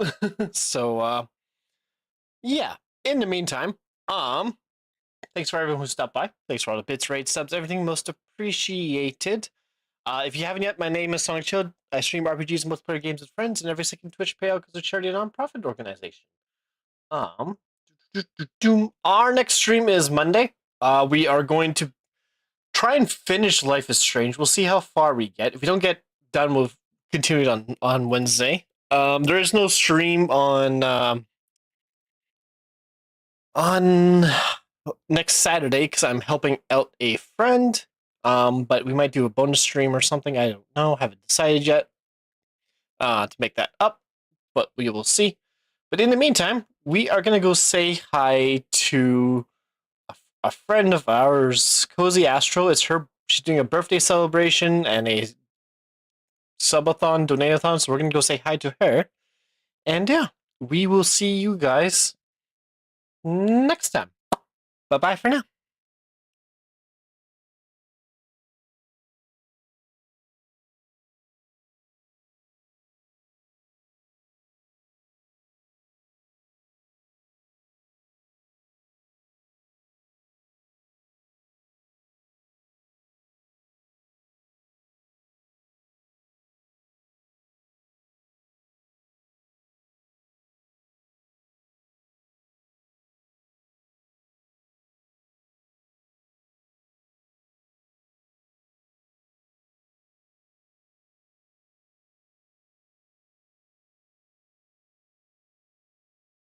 Speaker 4: So, yeah. In the meantime, thanks for everyone who stopped by. Thanks for all the bits, rates, subs, everything most appreciated. If you haven't yet, my name is Sonic Chilled. I stream RPGs and multiplayer games with friends, and every second Twitch payout goes to charity and non-profit organization. Our next stream is Monday. We are going to try and finish Life is Strange. We'll see how far we get. If we don't get done, we'll continue it on Wednesday. There is no stream on next Saturday because I'm helping out a friend. But we might do a bonus stream or something. I don't know. Haven't decided yet to make that up, but we will see. But in the meantime, we are going to go say hi to a friend of ours, Cozy Astro. It's her. She's doing a birthday celebration and a subathon, donate-a-thon, so we're going to go say hi to her. And yeah, we will see you guys next time. Bye-bye for now.